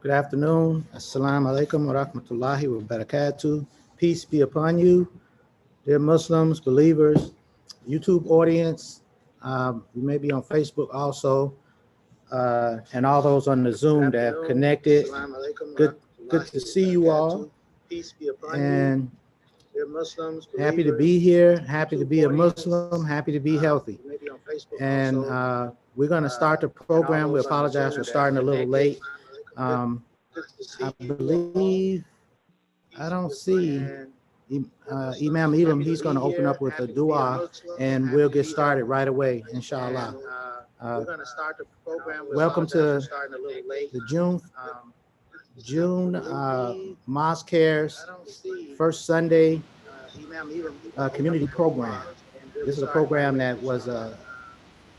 Good afternoon. Assalamu alaikum wa rahmatullahi wa barakatuh. Peace be upon you, dear Muslims, believers, YouTube audience. We may be on Facebook also, and all those on the Zoom that have connected. Good to see you all. And happy to be here, happy to be a Muslim, happy to be healthy. And we're going to start the program. We apologize for starting a little late. I believe, I don't see Imam Elam. He's going to open up with a dua and we'll get started right away, inshallah. Welcome to the June Mosque Cares First Sunday community program. This is a program that was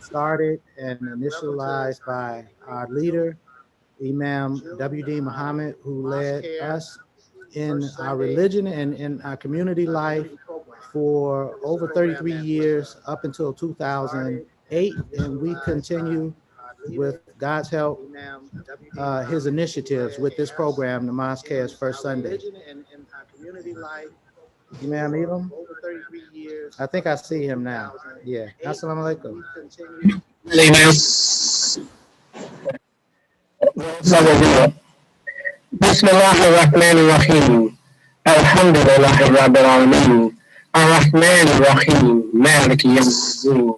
started and initialized by our leader, Imam W.D. Muhammad, who led us in our religion and in our community life for over 33 years up until 2008. And we continue with God's help, his initiatives with this program, the Mosque Cares First Sunday. Imam Elam? I think I see him now. Yeah. Assalamu alaikum. بسم الله الرحمن الرحيم الحمد لله رب العالمين الرحمن الرحيم مالك يوم الدين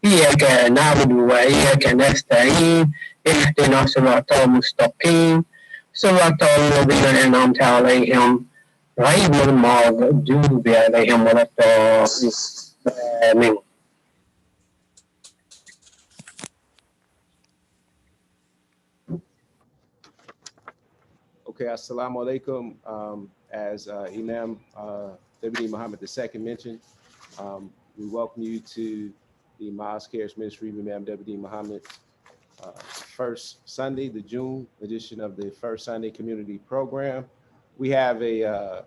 إياك نعبد وإياك نستعين اهدنا الصراط المستقيم صراط الذين أنعمت عليهم غير المغضوب عليهم ولا الضالين آمين. Okay, assalamu alaikum. As Imam W.D. Muhammad II mentioned, we welcome you to the Mosque Cares Ministry of Imam W.D. Muhammad First Sunday, the June edition of the First Sunday Community Program. We have a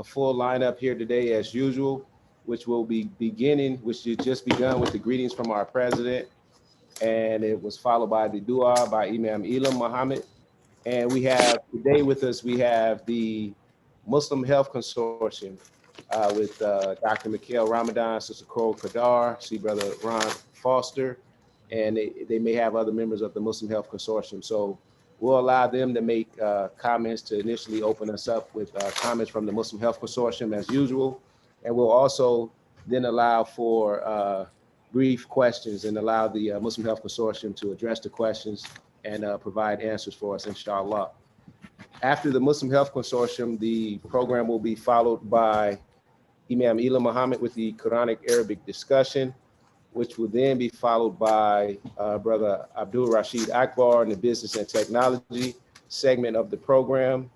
full lineup here today as usual, which will be beginning, which has just begun with the greetings from our president, and it was followed by the dua by Imam Elam Muhammad. And we have today with us, we have the Muslim Health Consortium with Dr. Mikhail Ramadan, Sister Coral Kadar, see Brother Ron Foster, and they may have other members of the Muslim Health Consortium. So we'll allow them to make comments to initially open us up with comments from the Muslim Health Consortium as usual. And we'll also then allow for brief questions and allow the Muslim Health Consortium to address the questions and provide answers for us, inshallah. After the Muslim Health Consortium, the program will be followed by Imam Elam Muhammad with the Quranic Arabic discussion, which will then be followed by Brother Abdul Rashid Akbar in the business and technology segment of the program,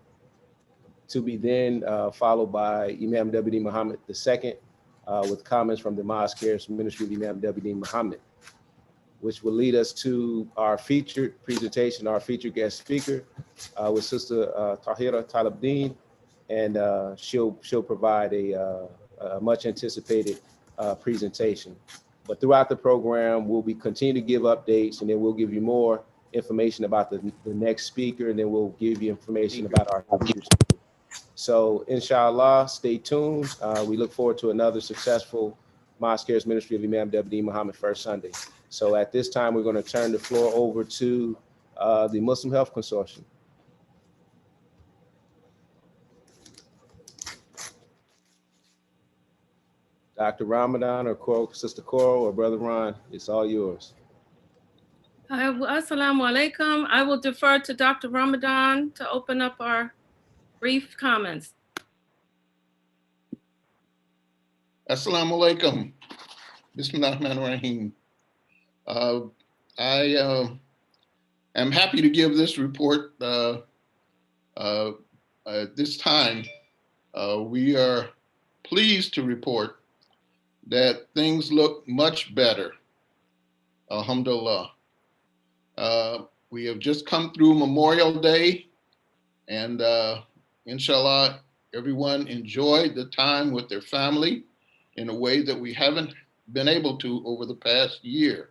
to be then followed by Imam W.D. Muhammad II with comments from the Mosque Cares Ministry of Imam W.D. Muhammad, which will lead us to our featured presentation, our featured guest speaker with Sister Tahira Talabdeen, and she'll provide a much anticipated presentation. But throughout the program, we'll continue to give updates, and then we'll give you more information about the next speaker, and then we'll give you information about our future speaker. So inshallah, stay tuned. We look forward to another successful Mosque Cares Ministry of Imam W.D. Muhammad First Sunday. So at this time, we're going to turn the floor over to the Muslim Health Consortium. Dr. Ramadan or Sister Coral or Brother Ron, it's all yours. Assalamu alaikum. I will defer to Dr. Ramadan to open up our brief comments. Assalamu alaikum. Bismillahirrahmanirrahim. I am happy to give this report at this time. We are pleased to report that things look much better. Alhamdulillah. We have just come through Memorial Day, and inshallah, everyone enjoyed the time with their family in a way that we haven't been able to over the past year.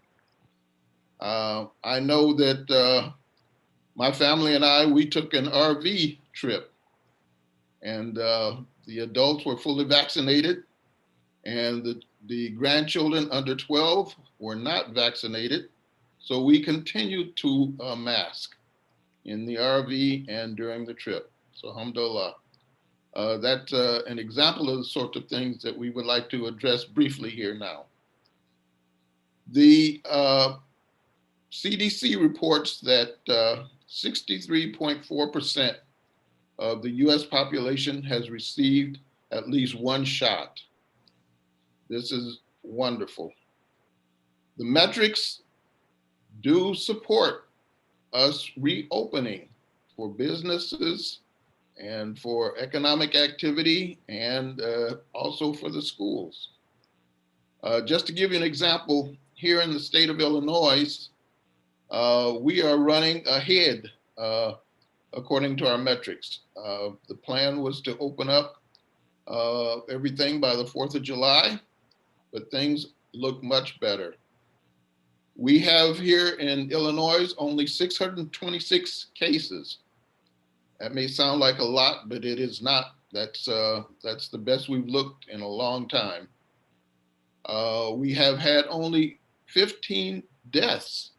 I know that my family and I, we took an RV trip, and the adults were fully vaccinated, and the grandchildren under 12 were not vaccinated. So we continued to mask in the RV and during the trip. So alhamdulillah. That's an example of the sort of things that we would like to address briefly here now. The CDC reports that 63.4% of the US population has received at least one shot. This is wonderful. The metrics do support us reopening for businesses and for economic activity, and also for the schools. Just to give you an example, here in the state of Illinois, we are running ahead according to our metrics. The plan was to open up everything by the 4th of July, but things look much better. We have here in Illinois only 626 cases. That may sound like a lot, but it is not. That's the best we've looked in a long time. We have had only 15 deaths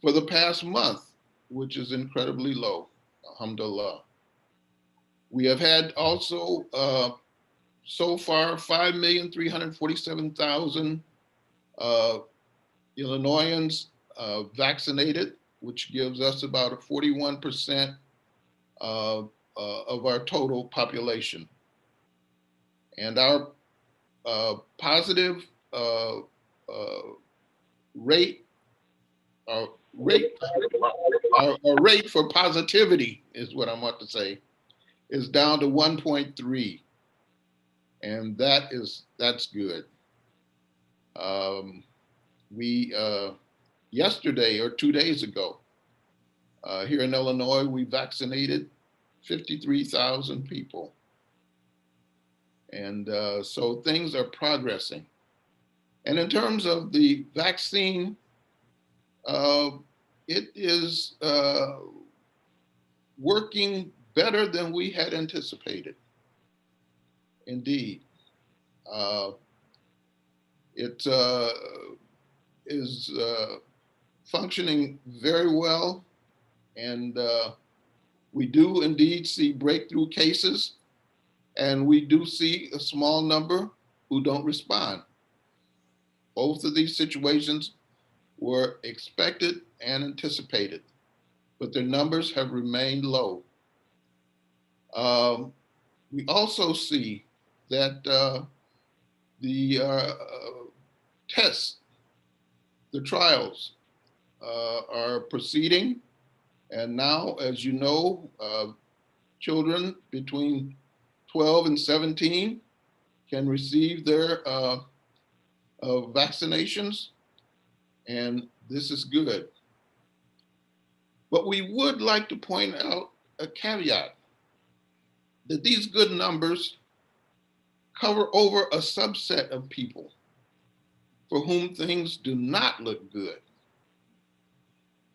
for the past month, which is incredibly low, alhamdulillah. We have had also, so far, 5,347,000 Illinoisans vaccinated, which gives us about a 41% of our total population. And our positive rate, our rate for positivity is what I want to say, is down to 1.3, and that's good. We yesterday or 2 days ago, here in Illinois, we vaccinated 53,000 people. And so things are progressing. And in terms of the vaccine, it is working better than we had anticipated. Indeed. It is functioning very well. And we do indeed see breakthrough cases, and we do see a small number who don't respond. Both of these situations were expected and anticipated, but their numbers have remained low. We also see that the tests, the trials are proceeding. And now, as you know, children between 12 and 17 can receive their vaccinations, and this is good. But we would like to point out a caveat that these good numbers cover over a subset of people for whom things do not look good.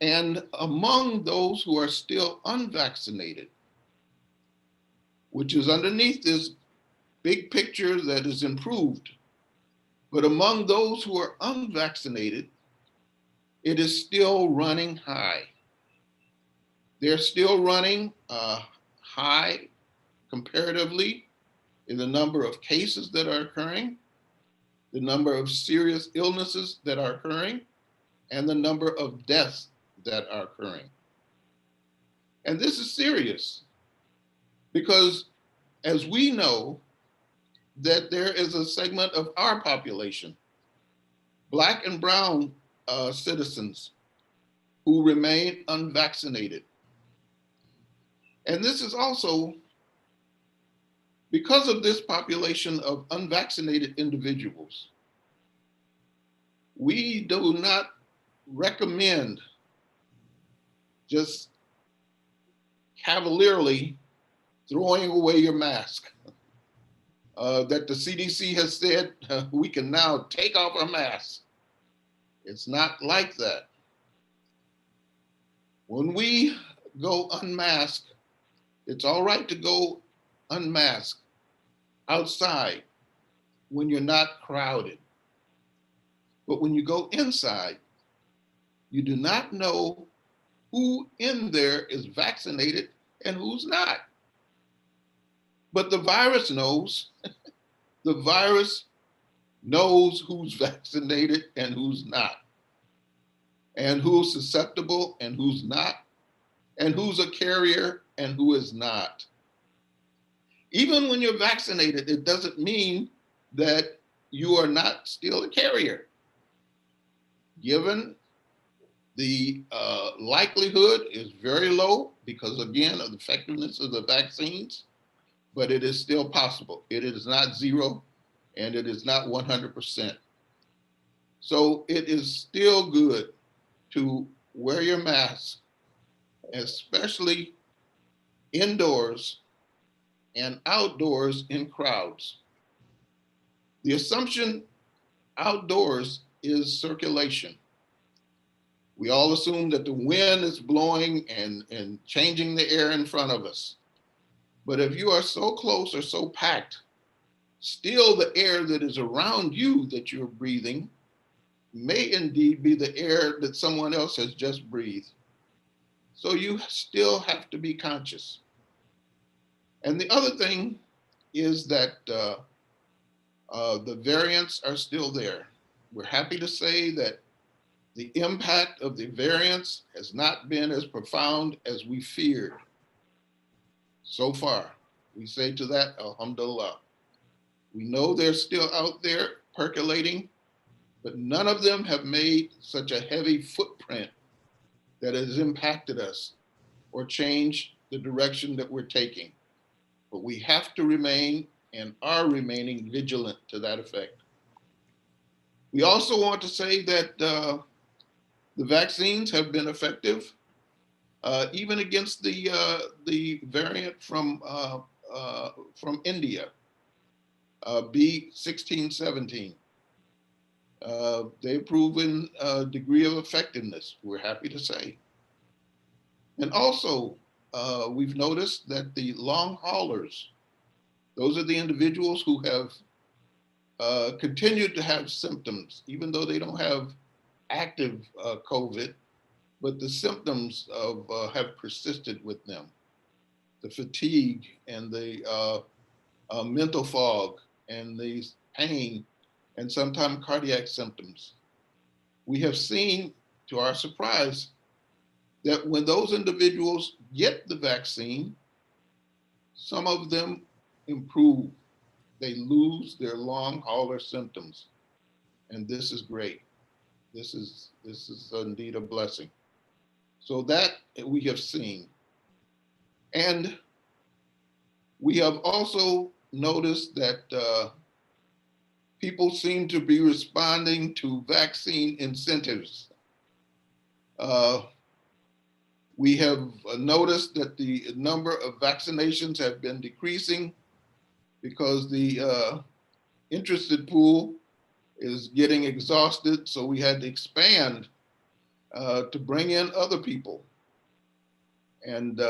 And among those who are still unvaccinated, which is underneath this big picture that is improved, but among those who are unvaccinated, it is still running high. They're still running high comparatively in the number of cases that are occurring, the number of serious illnesses that are occurring, and the number of deaths that are occurring. And this is serious because, as we know, that there is a segment of our population, Black and brown citizens, who remain unvaccinated. And this is also because of this population of unvaccinated individuals. We do not recommend just cavalierly throwing away your mask. That the CDC has said we can now take off our masks. It's not like that. When we go unmasked, it's all right to go unmasked outside when you're not crowded. But when you go inside, you do not know who in there is vaccinated and who's not. But the virus knows. The virus knows who's vaccinated and who's not, and who's susceptible and who's not, and who's a carrier and who is not. Even when you're vaccinated, it doesn't mean that you are not still a carrier. Given the likelihood is very low because, again, of the effectiveness of the vaccines, but it is still possible. It is not zero, and it is not 100%. So it is still good to wear your mask, especially indoors and outdoors in crowds. The assumption outdoors is circulation. We all assume that the wind is blowing and changing the air in front of us. But if you are so close or so packed, still the air that is around you that you're breathing may indeed be the air that someone else has just breathed. So you still have to be conscious. And the other thing is that the variants are still there. We're happy to say that the impact of the variants has not been as profound as we feared so far. We say to that, alhamdulillah. We know they're still out there percolating, but none of them have made such a heavy footprint that has impacted us or changed the direction that we're taking. But we have to remain and are remaining vigilant to that effect. We also want to say that the vaccines have been effective, even against the variant from India, B1617. They've proven a degree of effectiveness, we're happy to say. And also, we've noticed that the long haulers, those are the individuals who have continued to have symptoms, even though they don't have active COVID, but the symptoms of have persisted with them. The fatigue and the mental fog and the pain and sometimes cardiac symptoms. We have seen, to our surprise, that when those individuals get the vaccine, some of them improve. They lose their long hauler symptoms. And this is great. This is indeed a blessing. So that we have seen. And we have also noticed that people seem to be responding to vaccine incentives. We have noticed that the number of vaccinations have been decreasing because the interested pool is getting exhausted. So we had to expand to bring in other people. And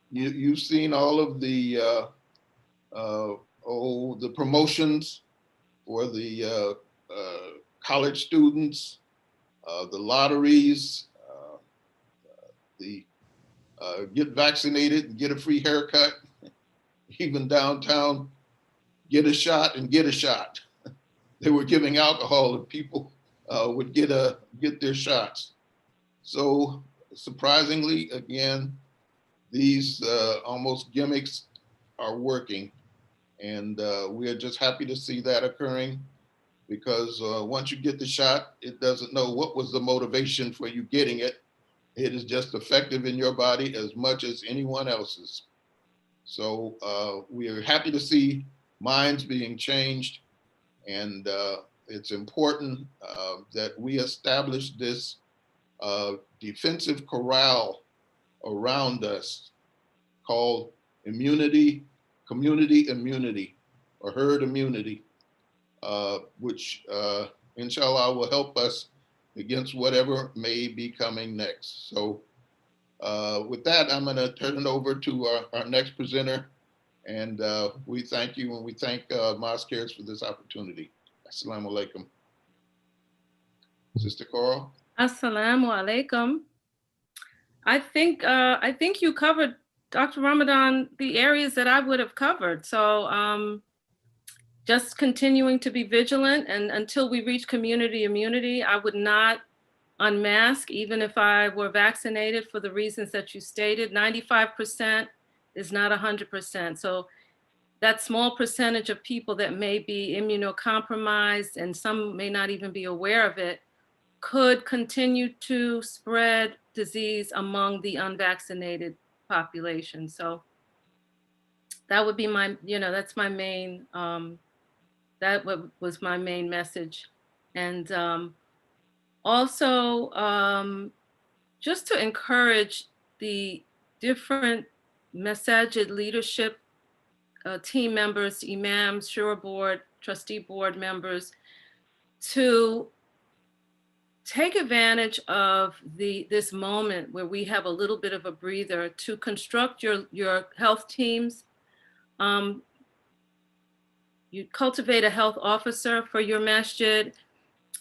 you've seen all of the promotions for the college students, the lotteries, the get vaccinated and get a free haircut, even downtown, get a shot and get a shot. They were giving alcohol and people would get their shots. So surprisingly, again, these almost gimmicks are working. And we are just happy to see that occurring because once you get the shot, it doesn't know what was the motivation for you getting it. It is just effective in your body as much as anyone else's. So we are happy to see minds being changed. And it's important that we establish this defensive corral around us called community immunity or herd immunity, which inshallah will help us against whatever may be coming next. So With that, I'm going to turn it over to our next presenter. And we thank you, and we thank Mosque Cares for this opportunity. Assalamu alaikum. Sister Coral. Assalamu alaikum. I think you covered, Dr. Ramadan, the areas that I would have covered. So just continuing to be vigilant, and until we reach community immunity, I would not unmask, even if I were vaccinated for the reasons that you stated. 95% is not 100%. So that small percentage of people that may be immunocompromised, and some may not even be aware of it, could continue to spread disease among the unvaccinated population. So that would be my, that's my main, was my main message. And also just to encourage the different Masajid leadership team members, imams, shura board, trustee board members, to take advantage of this moment where we have a little bit of a breather to construct your health teams. You cultivate a health officer for your masjid,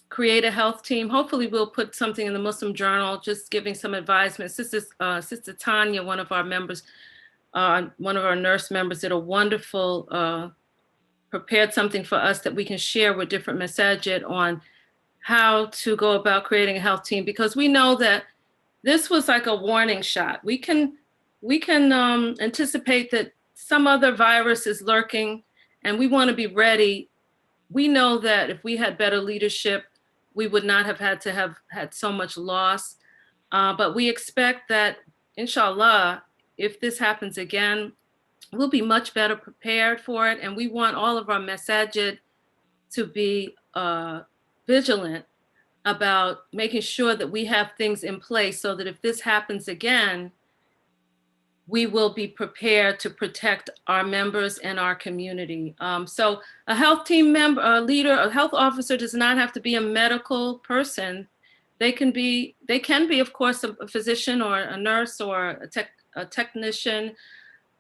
create a health team. Hopefully we'll put something in the Muslim Journal, just giving some advisement. Sister Tanya, one of our members, one of our nurse members, did a wonderful, prepared something for us that we can share with different masajid on how to go about creating a health team, because we know that this was like a warning shot. We can anticipate that some other virus is lurking, and we want to be ready. We know that if we had better leadership, we would not have had so much loss. But we expect that, inshallah, if this happens again, we'll be much better prepared for it. And we want all of our masajid to be vigilant about making sure that we have things in place so that if this happens again, we will be prepared to protect our members and our community. So a health team member, a leader, a health officer does not have to be a medical person. They can be, of course, a physician or a nurse or a technician.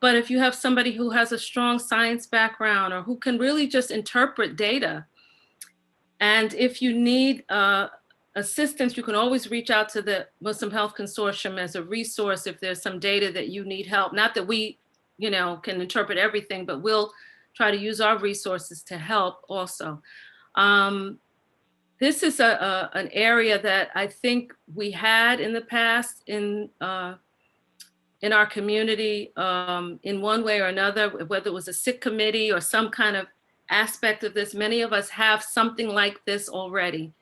But if you have somebody who has a strong science background or who can really just interpret data, and if you need assistance, you can always reach out to the Muslim Health Consortium as a resource if there's some data that you need help. Not that we, can interpret everything, but we'll try to use our resources to help also. This is an area that I think we had in the past in our community in one way or another, whether it was a sick committee or some kind of aspect of this. Many of us have something like this already.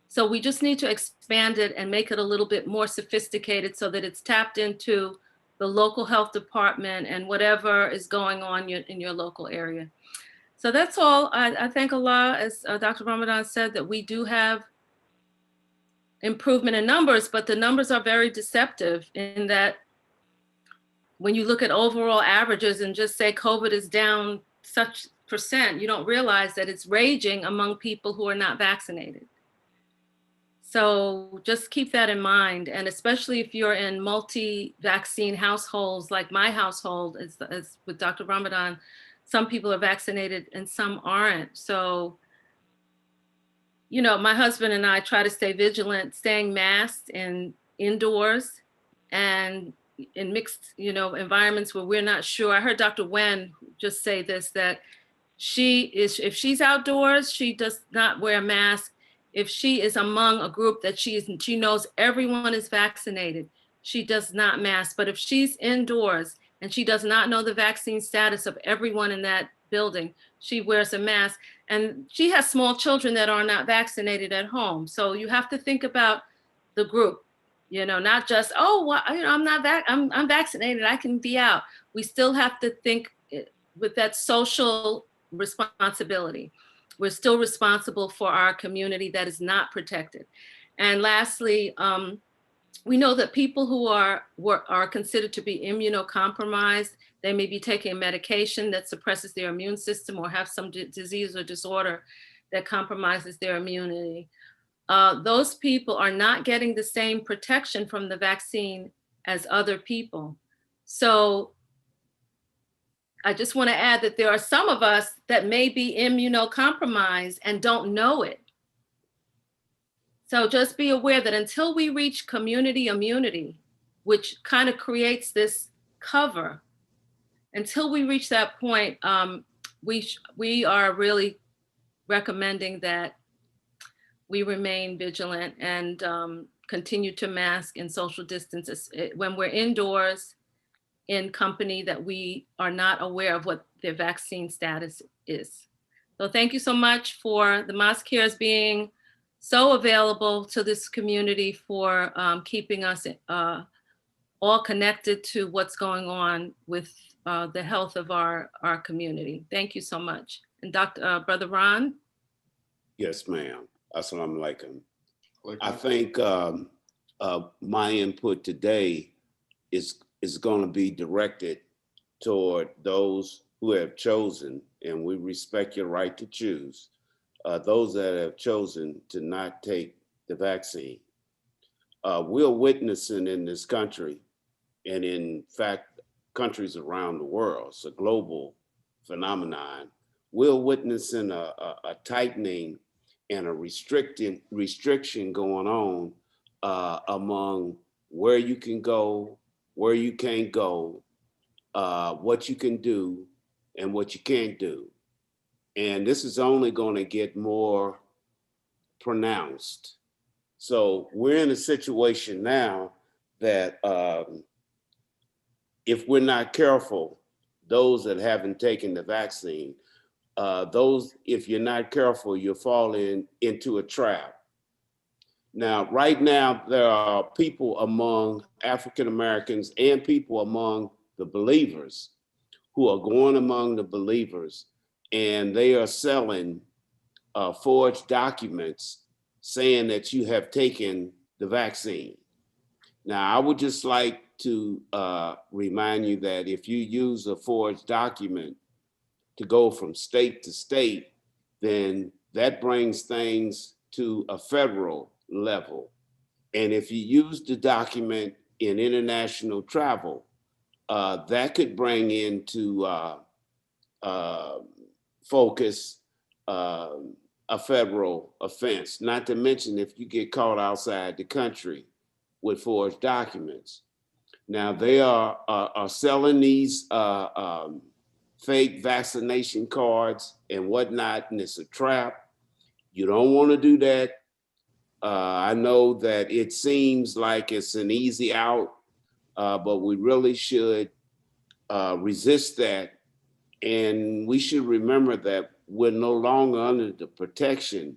So we just need to expand it and make it a little bit more sophisticated so that it's tapped into the local health department and whatever is going on in your local area. So that's all. I thank Allah, as Dr. Ramadan said, that we do have improvement in numbers, but the numbers are very deceptive in that when you look at overall averages and just say COVID is down such percent, you don't realize that it's raging among people who are not vaccinated. So just keep that in mind. And especially if you're in multi-vaccine households, like my household, as with Dr. Ramadan, some people are vaccinated and some aren't. So, my husband and I try to stay vigilant, staying masked and indoors and in mixed, environments where we're not sure. I heard Dr. Wen just say this, that if she's outdoors, she does not wear a mask. If she is among a group that she knows everyone is vaccinated, she does not mask. But if she's indoors and she does not know the vaccine status of everyone in that building, she wears a mask. And she has small children that are not vaccinated at home. So you have to think about the group, not just, I'm vaccinated, I can be out. We still have to think with that social responsibility. We're still responsible for our community that is not protected. And lastly, we know that people who are considered to be immunocompromised, they may be taking a medication that suppresses their immune system or have some disease or disorder that compromises their immunity. Those people are not getting the same protection from the vaccine as other people. So I just want to add that there are some of us that may be immunocompromised and don't know it. So just be aware that until we reach community immunity, which kind of creates this cover, until we reach that point, we are really recommending that we remain vigilant and continue to mask and social distance when we're indoors in company that we are not aware of what their vaccine status is. So thank you so much for the Mosque Cares being so available to this community, for keeping us all connected to what's going on with the health of our community. Thank you so much. And Brother Ron? Yes, ma'am. Assalamu alaikum. Like I think my input today is going to be directed toward those who have chosen, and we respect your right to choose, those that have chosen to not take the vaccine. We're witnessing in this country, and in fact, countries around the world, it's a global phenomenon. We're witnessing a tightening and a restriction going on among where you can go, where you can't go, what you can do, and what you can't do. And this is only going to get more pronounced. So we're in a situation now that if we're not careful, those that haven't taken the vaccine, if you're not careful, you're falling into a trap. Now, right now, there are people among African Americans and people among the believers who are going among the believers, and they are selling forged documents saying that you have taken the vaccine. Now, I would just like to remind you that if you use a forged document to go from state to state, then that brings things to a federal level. And if you use the document in international travel, that could bring into focus a federal offense, not to mention if you get caught outside the country with forged documents. Now, they are selling these fake vaccination cards and whatnot, and it's a trap. You don't want to do that. I know that it seems like it's an easy out, but we really should resist that. And we should remember that we're no longer under the protection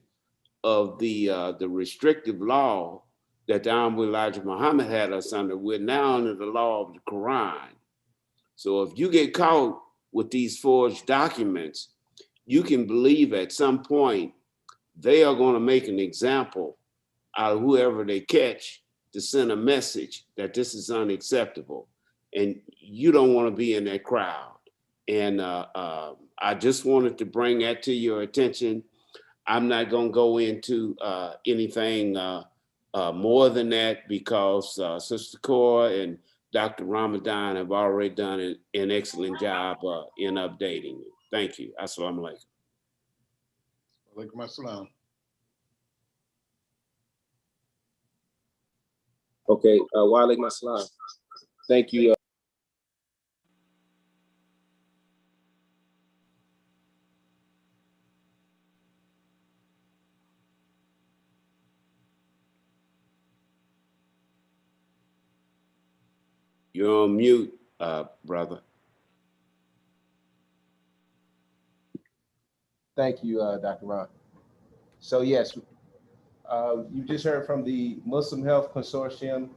of the restrictive law that the Honorable Elijah Muhammad had us under. We're now under the law of the Quran. So if you get caught with these forged documents, you can believe at some point they are going to make an example out of whoever they catch to send a message that this is unacceptable. And you don't want to be in that crowd. And I just wanted to bring that to your attention. I'm not going to go into anything more than that because Sister Cora and Dr. Ramadan have already done an excellent job in updating you. Thank you. Assalamu alaikum. Alaikum assalam. Okay, wa alaikum assalam. Thank you. You're on mute, brother. Thank you, Dr. Ron. So yes, you just heard from the Muslim Health Consortium,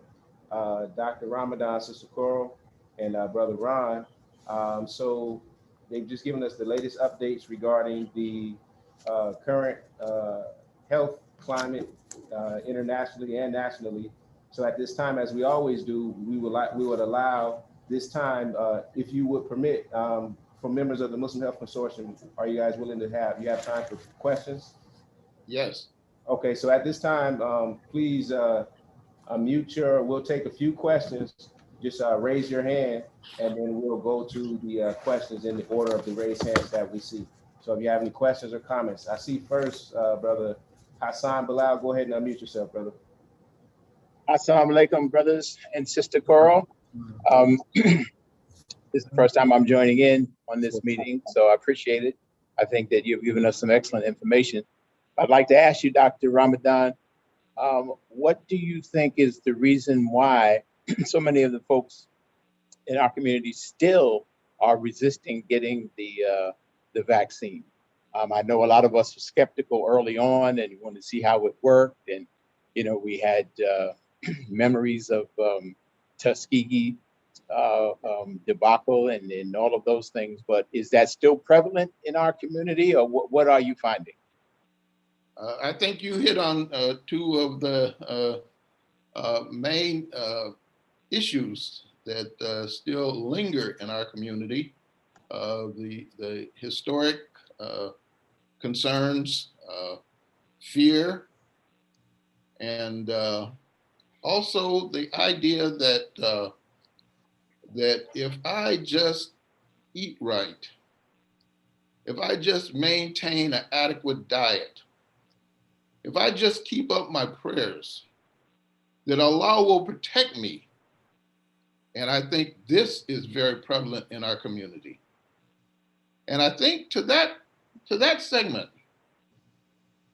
Dr. Ramadan, Sister Coral, and Brother Ron. So they've just given us the latest updates regarding the current health climate internationally and nationally. So at this time, as we always do, we would allow this time, if you would permit, for members of the Muslim Health Consortium, are you guys willing to you have time for questions? Yes. Okay, so at this time, please we'll take a few questions just raise your hand, and then we'll go to the questions in the order of the raised hands that we see. So if you have any questions or comments, I see first, Brother Hassan Bilal, go ahead and unmute yourself, brother. Assalamu alaikum, brothers and sister Coral. This is the first time I'm joining in on this meeting, so I appreciate it. I think that you've given us some excellent information. I'd like to ask you, Dr. Ramadan, what do you think is the reason why so many of the folks in our community still are resisting getting the vaccine? I know a lot of us were skeptical early on and wanted to see how it worked. And, you know, we had memories of Tuskegee debacle and all of those things. But is that still prevalent in our community, or what are you finding? I think you hit on two of the main issues that still linger in our community. The historic concerns, fear, and also the idea that that if I just eat right, if I just maintain an adequate diet, if I just keep up my prayers, that Allah will protect me. And I think this is very prevalent in our community. And I think to that segment,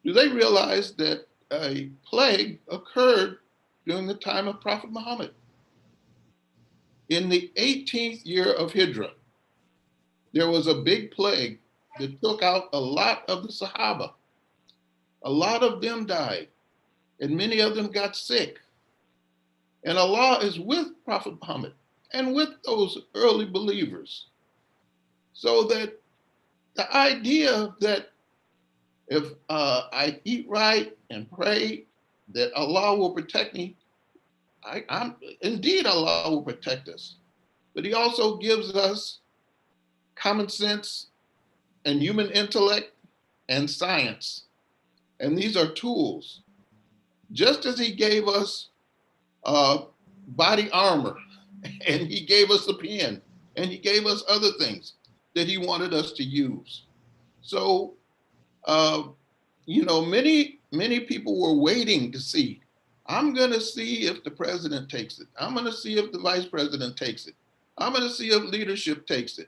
do they realize that a plague occurred during the time of Prophet Muhammad? In the 18th year of Hijrah, there was a big plague that took out a lot of the Sahaba. A lot of them died, and many of them got sick. And Allah is with Prophet Muhammad and with those early believers. So that the idea that if I eat right and pray, that Allah will protect me, indeed Allah will protect us. But He also gives us common sense and human intellect and science. And these are tools. Just as He gave us body armor, and He gave us a pen, and He gave us other things that He wanted us to use. So, you know, many people were waiting to see. I'm going to see if the president takes it. I'm going to see if the vice president takes it. I'm going to see if leadership takes it.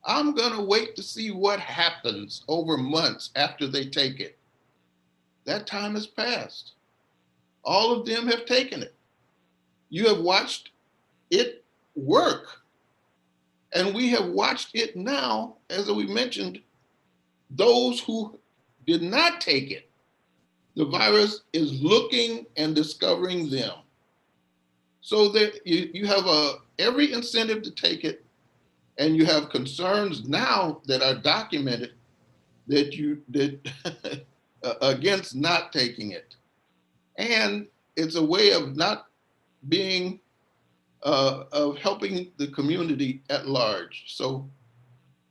I'm going to wait to see what happens over months after they take it. That time has passed. All of them have taken it. You have watched it work. And we have watched it now, as we mentioned, those who did not take it, the virus is looking and discovering them. So that you have every incentive to take it, and you have concerns now that are documented that against not taking it. And it's a way of not being, of helping the community at large. So,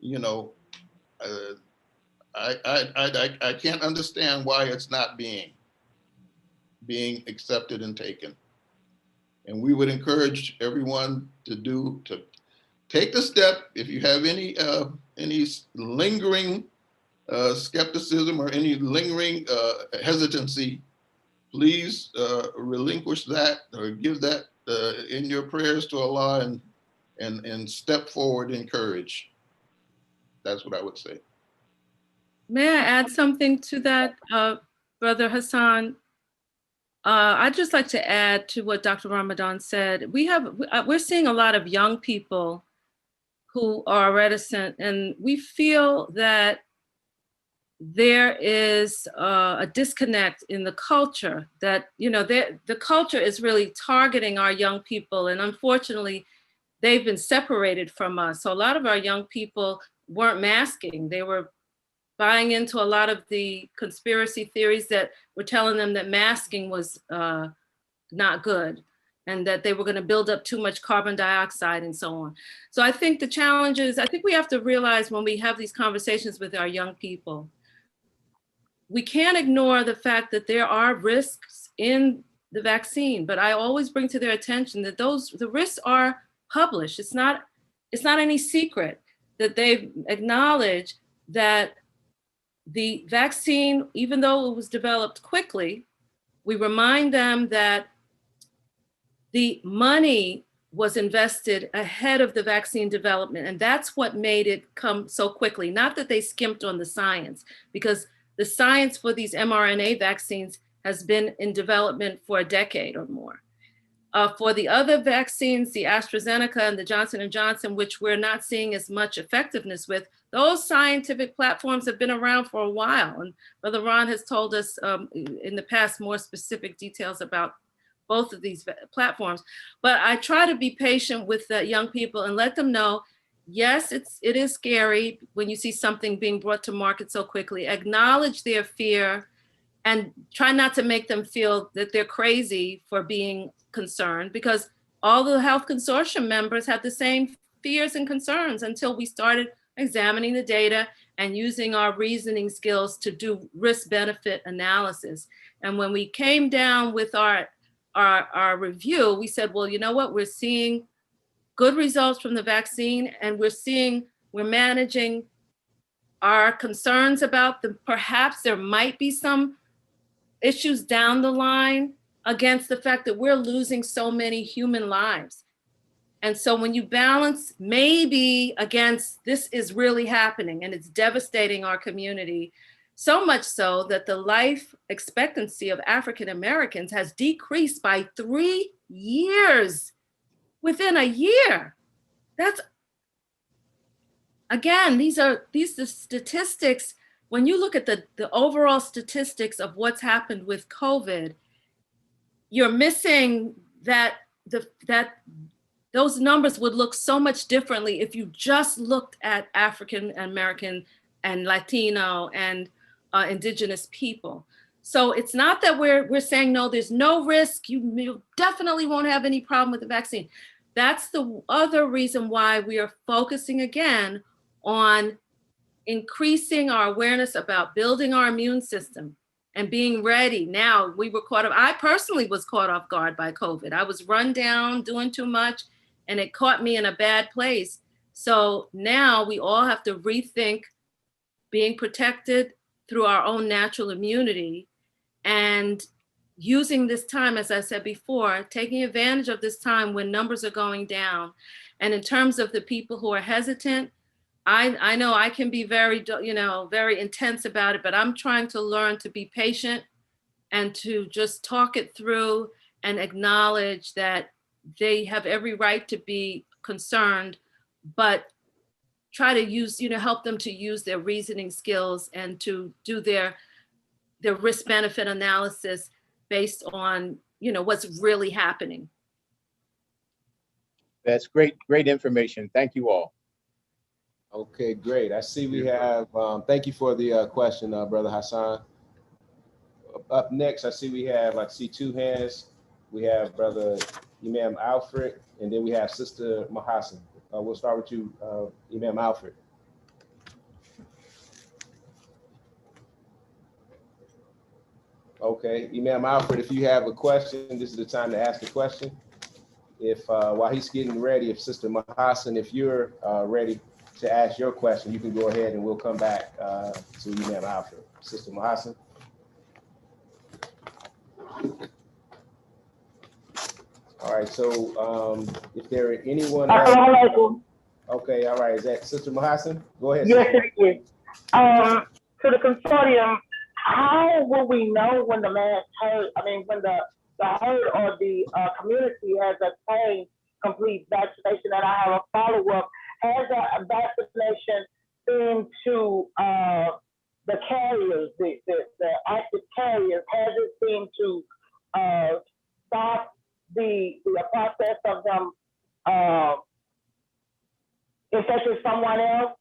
you know, I can't understand why it's not being accepted and taken. And we would encourage everyone to take the step. If you have any lingering skepticism or any lingering hesitancy, please relinquish that or give that in your prayers to Allah and step forward in courage. That's what I would say. May I add something to that, Brother Hassan? I'd just like to add to what Dr. Ramadan said. We're seeing a lot of young people who are reticent, and we feel that there is a disconnect in the culture, that, you know, the culture is really targeting our young people, and unfortunately, they've been separated from us. So a lot of our young people weren't masking. They were buying into a lot of the conspiracy theories that were telling them that masking was not good, and that they were going to build up too much carbon dioxide and so on. So I think the challenge is, I think we have to realize when we have these conversations with our young people, we can't ignore the fact that there are risks in the vaccine, but I always bring to their attention that the risks are published. It's not any secret that they've acknowledged that the vaccine, even though it was developed quickly, we remind them that the money was invested ahead of the vaccine development. And that's what made it come so quickly. Not that they skimped on the science, because the science for these mRNA vaccines has been in development for a decade or more. For the other vaccines, the AstraZeneca and the Johnson & Johnson, which we're not seeing as much effectiveness with, those scientific platforms have been around for a while. And Brother Ron has told us in the past more specific details about both of these platforms. But I try to be patient with the young people and let them know, yes, it is scary when you see something being brought to market so quickly. Acknowledge their fear and try not to make them feel that they're crazy for being concerned, because all the health consortium members had the same fears and concerns until we started examining the data and using our reasoning skills to do risk-benefit analysis. And when we came down with our review, we said, well, you know what, we're seeing good results from the vaccine, and we're managing our concerns about perhaps there might be some issues down the line against the fact that we're losing so many human lives. And so when you balance maybe against this is really happening and it's devastating our community, so much so that the life expectancy of African Americans has decreased by 3 years within a year. That's, again, these are statistics. When you look at the overall statistics of what's happened with COVID, you're missing that those numbers would look so much differently if you just looked at African American and Latino and indigenous people. So it's not that we're saying, no, there's no risk. You definitely won't have any problem with the vaccine. That's the other reason why we are focusing again on increasing our awareness about building our immune system and being ready. Now, I personally was caught off guard by COVID. I was run down, doing too much, and it caught me in a bad place. So now we all have to rethink being protected through our own natural immunity and using this time, as I said before, taking advantage of this time when numbers are going down. And in terms of the people who are hesitant, I know I can be very intense about it, but I'm trying to learn to be patient and to just talk it through and acknowledge that they have every right to be concerned, but try to help them to use their reasoning skills and to do their risk benefit analysis based on, what's really happening. That's great information. Thank you all. Okay, great. I see we have, thank you for the question, Brother Hassan. Up next, I see 2 hands. We have Brother Imam Alfred, and then we have Sister Mahassan. We'll start with you, Imam Alfred. Okay, Imam Alfred, if you have a question, this is the time to ask a question. If while he's getting ready, if Sister Mahassan, if you're ready to ask your question, you can go ahead and we'll come back to Imam Alfred. Sister Mahassan. All right, so if there are anyone else. Okay, all right, is that Sister Mahassan? Go ahead. Yes, it is. To the consortium, how will we know when when the herd or the community has obtained complete vaccination? And I have a follow-up. Has a vaccination been to the carriers, the active carriers? Has it been to stop the process of them infecting someone else?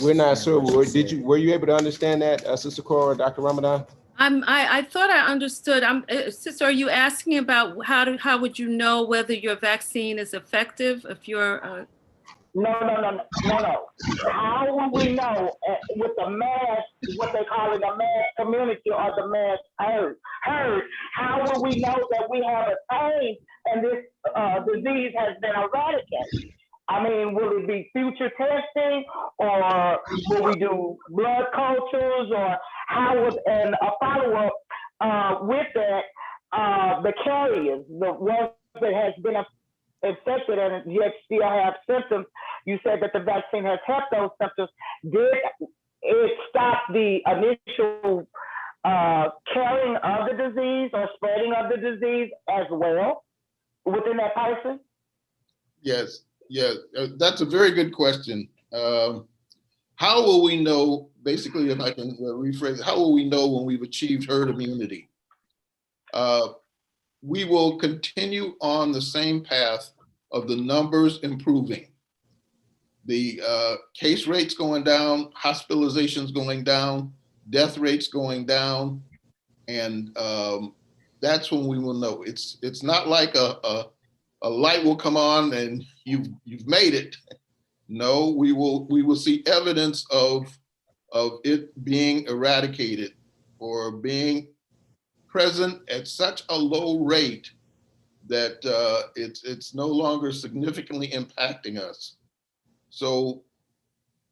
We're not sure. Were you able to understand that, Sister Cora or Dr. Ramadan? I thought I understood. Sister, are you asking about how would you know whether your vaccine is effective if you're? No. How will we know with the mass, what they call it, the mass community or the mass herd? How will we know that we have attained and this disease has been eradicated? I mean, will it be future testing, or will we do blood cultures, or how would, and a follow up with that, the carriers, the ones that has been infected and yet still have symptoms. You said that the vaccine has helped those symptoms. Did it stop the initial carrying of the disease or spreading of the disease as well within that person? Yes, that's a very good question. How will we know, basically, if I can rephrase it, how will we know when we've achieved herd immunity? We will continue on the same path of the numbers improving. The case rates going down, hospitalizations going down, death rates going down, and that's when we will know. It's not like a light will come on and you've made it. No, we will see evidence of it being eradicated or being present at such a low rate that it's no longer significantly impacting us. So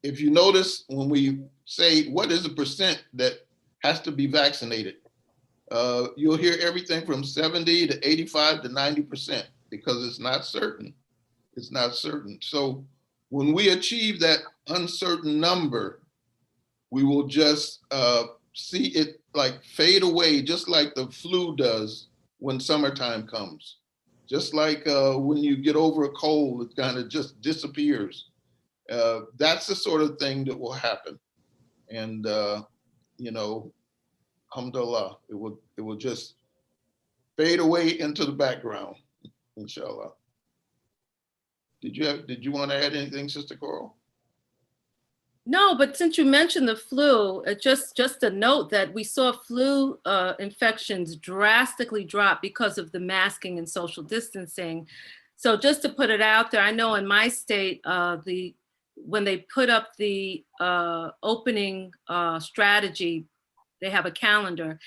if you notice, when we say what is the percent that has to be vaccinated, you'll hear everything from 70 to 85 to 90% because it's not certain. It's not certain. So when we achieve that uncertain number, we will just see it like fade away, just like the flu does when summertime comes. Just like when you get over a cold, it kind of just disappears. That's the sort of thing that will happen. And, alhamdulillah, it will just fade away into the background, inshallah. Did you want to add anything, Sister Coral? No, but since you mentioned the flu, just a note that we saw flu infections drastically drop because of the masking and social distancing. So just to put it out there, I know in my state, when they put up the opening strategy, they have a calendar.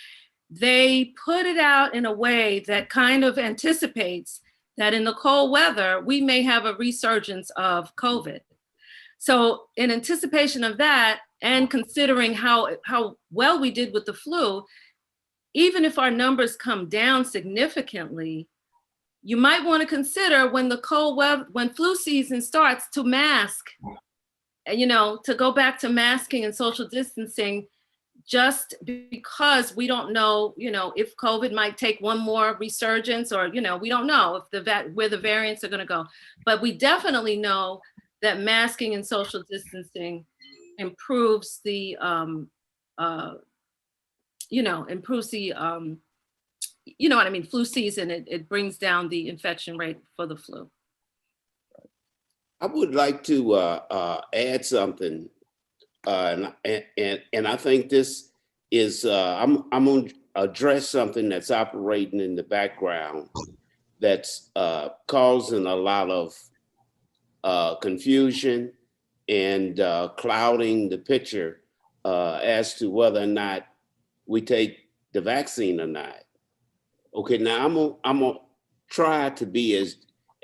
They put it out in a way that kind of anticipates that in the cold weather, we may have a resurgence of COVID. So in anticipation of that, and considering how well we did with the flu, even if our numbers come down significantly, you might want to consider when the cold weather, when flu season starts, to mask, to go back to masking and social distancing, just because we don't know, if COVID might take one more resurgence, or, we don't know if where the variants are going to go. But we definitely know that masking and social distancing improves the, flu season. It brings down the infection rate for the flu. I would like to add something, and I think this is I'm going to address something that's operating in the background that's causing a lot of confusion and clouding the picture as to whether or not we take the vaccine or not. Okay, now I'm gonna try to be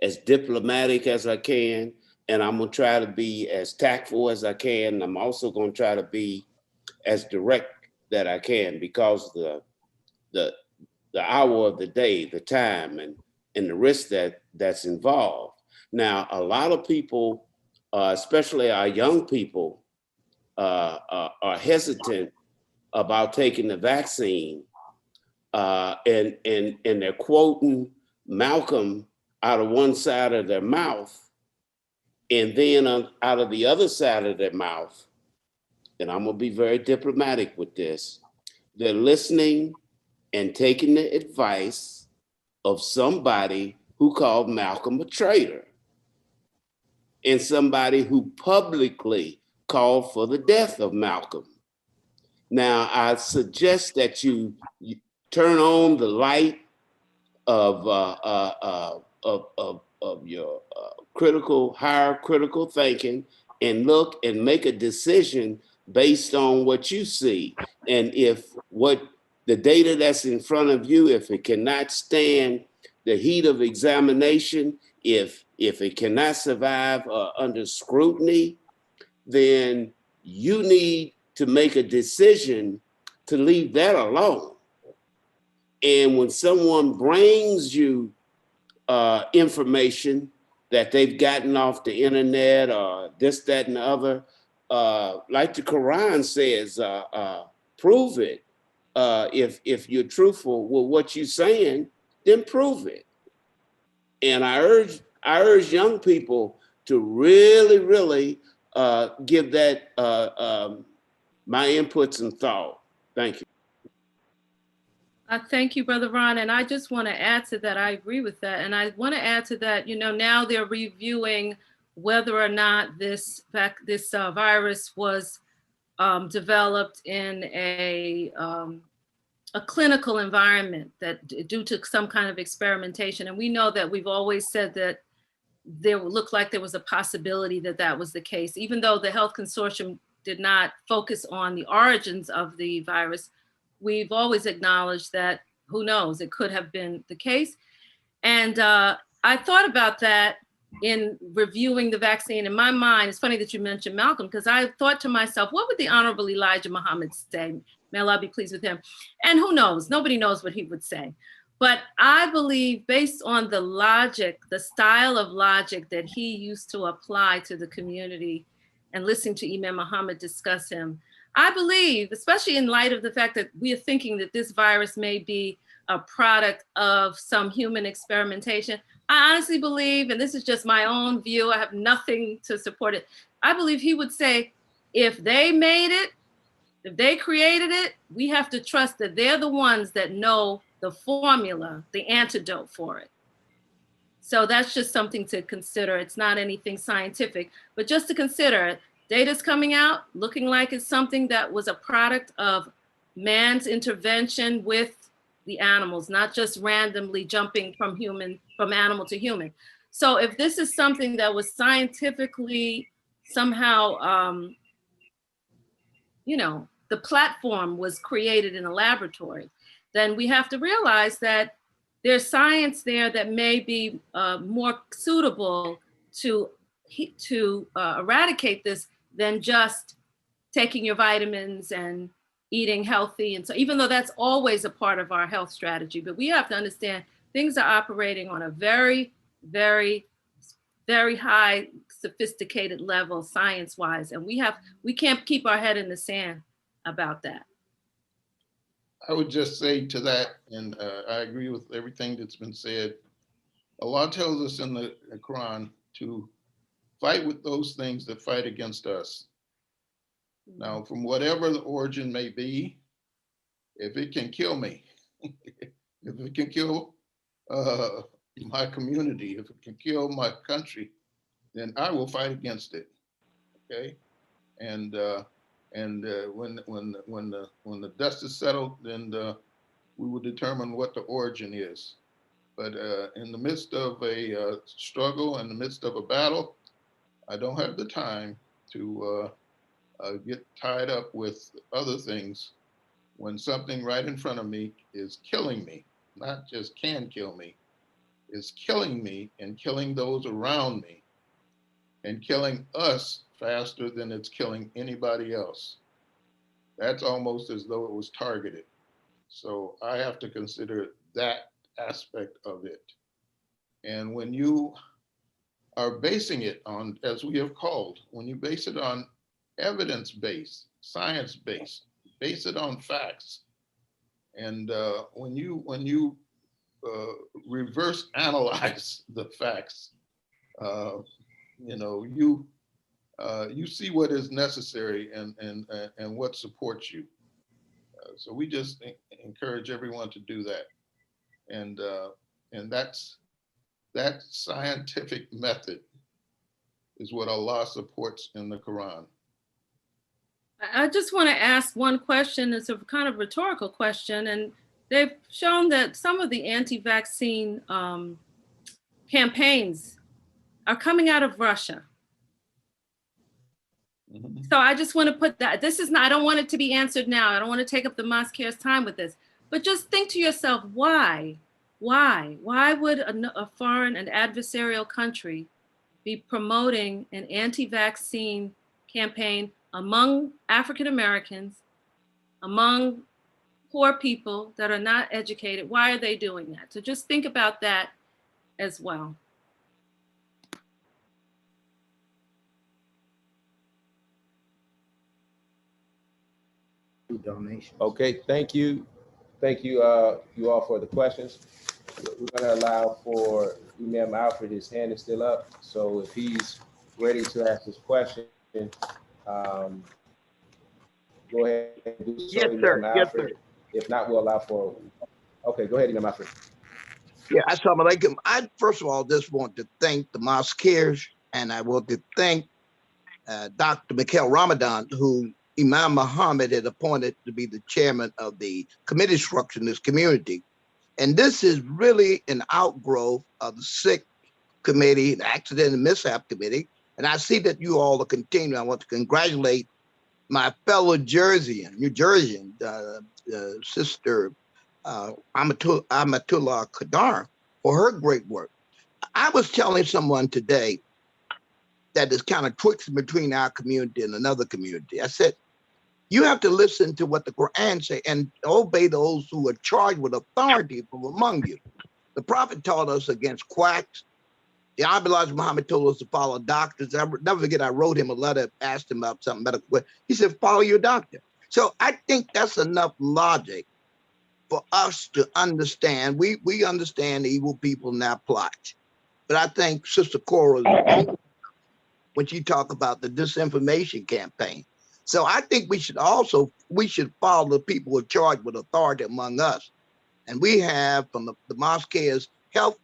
as diplomatic as I can, and I'm gonna try to be as tactful as I can. I'm also gonna try to be as direct that I can, because the hour of the day, the time, and the risk that's involved. Now, a lot of people, especially our young people, are hesitant about taking the vaccine, and they're quoting Malcolm out of one side of their mouth, and then out of the other side of their mouth, and I'm gonna be very diplomatic with this, they're listening and taking the advice of somebody who called Malcolm a traitor, and somebody who publicly called for the death of Malcolm. Now, I suggest that you turn on the light of your higher critical thinking and look and make a decision based on what you see. And if what the data that's in front of you, if it cannot stand the heat of examination, if it cannot survive under scrutiny, then you need to make a decision to leave that alone. And when someone brings you information that they've gotten off the internet or this, that, and the other, like the Quran says, prove it. If you're truthful with what you're saying, then prove it. And I urge young people to really, really give that my inputs and thought. Thank you. Thank you, Brother Ron. And I just want to add to that. I agree with that. And I want to add to that, now they're reviewing whether or not this virus was developed in a clinical environment that due to some kind of experimentation. And we know that we've always said that there looked like there was a possibility that that was the case, even though the Health Consortium did not focus on the origins of the virus. We've always acknowledged that, who knows, it could have been the case. And I thought about that in reviewing the vaccine. In my mind, it's funny that you mentioned Malcolm, because I thought to myself, what would the Honorable Elijah Muhammad say? May Allah be pleased with him. And who knows? Nobody knows what he would say. But I believe, based on the logic, the style of logic that he used to apply to the community and listening to Imam Muhammad discuss him, I believe, especially in light of the fact that we are thinking that this virus may be a product of some human experimentation, I honestly believe, and this is just my own view, I have nothing to support it, I believe he would say, if they made it, if they created it, we have to trust that they're the ones that know the formula, the antidote for it. So that's just something to consider. It's not anything scientific, but just to consider. Data's coming out looking like it's something that was a product of man's intervention with the animals, not just randomly jumping from animal to human. So if this is something that was scientifically somehow, the platform was created in a laboratory, then we have to realize that there's science there that may be more suitable to eradicate this than just taking your vitamins and eating healthy. And so even though that's always a part of our health strategy, but we have to understand things are operating on a very, very, very high sophisticated level science-wise. And we can't keep our head in the sand about that. I would just say to that, and I agree with everything that's been said. Allah tells us in the Quran to fight with those things that fight against us. Now, from whatever the origin may be, if it can kill me, if it can kill my community, if it can kill my country, then I will fight against it. Okay, and when the dust is settled, then we will determine what the origin is. But in the midst of a struggle, in the midst of a battle, I don't have the time to get tied up with other things when something right in front of me is killing me, not just can kill me, is killing me and killing those around me and killing us faster than it's killing anybody else. That's almost as though it was targeted. So I have to consider that aspect of it. And when you are basing it on, as we have called, when you base it on evidence-based, science-based, base it on facts, and when you reverse analyze the facts, you see what is necessary and what supports you. So we just encourage everyone to do that, and that scientific method is what Allah supports in the Quran. I just want to ask one question. It's a kind of rhetorical question, and they've shown that some of the anti-vaccine campaigns are coming out of Russia. So I just want to put that, this is not, I don't want it to be answered now. I don't want to take up the Mosque Cares time with this, but just think to yourself, why would a foreign and adversarial country be promoting an anti-vaccine campaign among African Americans, among poor people that are not educated? Why are they doing that? So just think about that as well. Donation. Okay, thank you. Thank you, you all for the questions. We're gonna allow for Imam Alfred, his hand is still up. So if he's ready to ask his question, go ahead and do so, Yes, sir. Imam Yes, Alfred. sir. If not, we'll allow for, okay, go ahead, Imam Alfred. Yeah, assalamu alaikum. I first of all just want to thank the Mosque Cares, and I want to thank Dr. Mikhail Ramadan, who Imam Muhammad had appointed to be the chairman of the committee structure in this community. And this is really an outgrowth of the SICK committee, the Accident and Mishap committee. And I see that you all are continuing. I want to congratulate my fellow New Jerseyan, sister Amatullah Kadar, for her great work. I was telling someone today that is kind of twixt between our community and another community. I said, you have to listen to what the Quran says and obey those who are charged with authority from among you. The Prophet taught us against quacks. The Elijah Muhammad told us to follow doctors. I never forget, I wrote him a letter, asked him about something medical. He said, follow your doctor. So I think that's enough logic for us to understand. We understand evil people now plot. But I think Sister Cora is when she talked about the disinformation campaign. So I think we should follow the people who are charged with authority among us. And we have from the Mosque Cares Health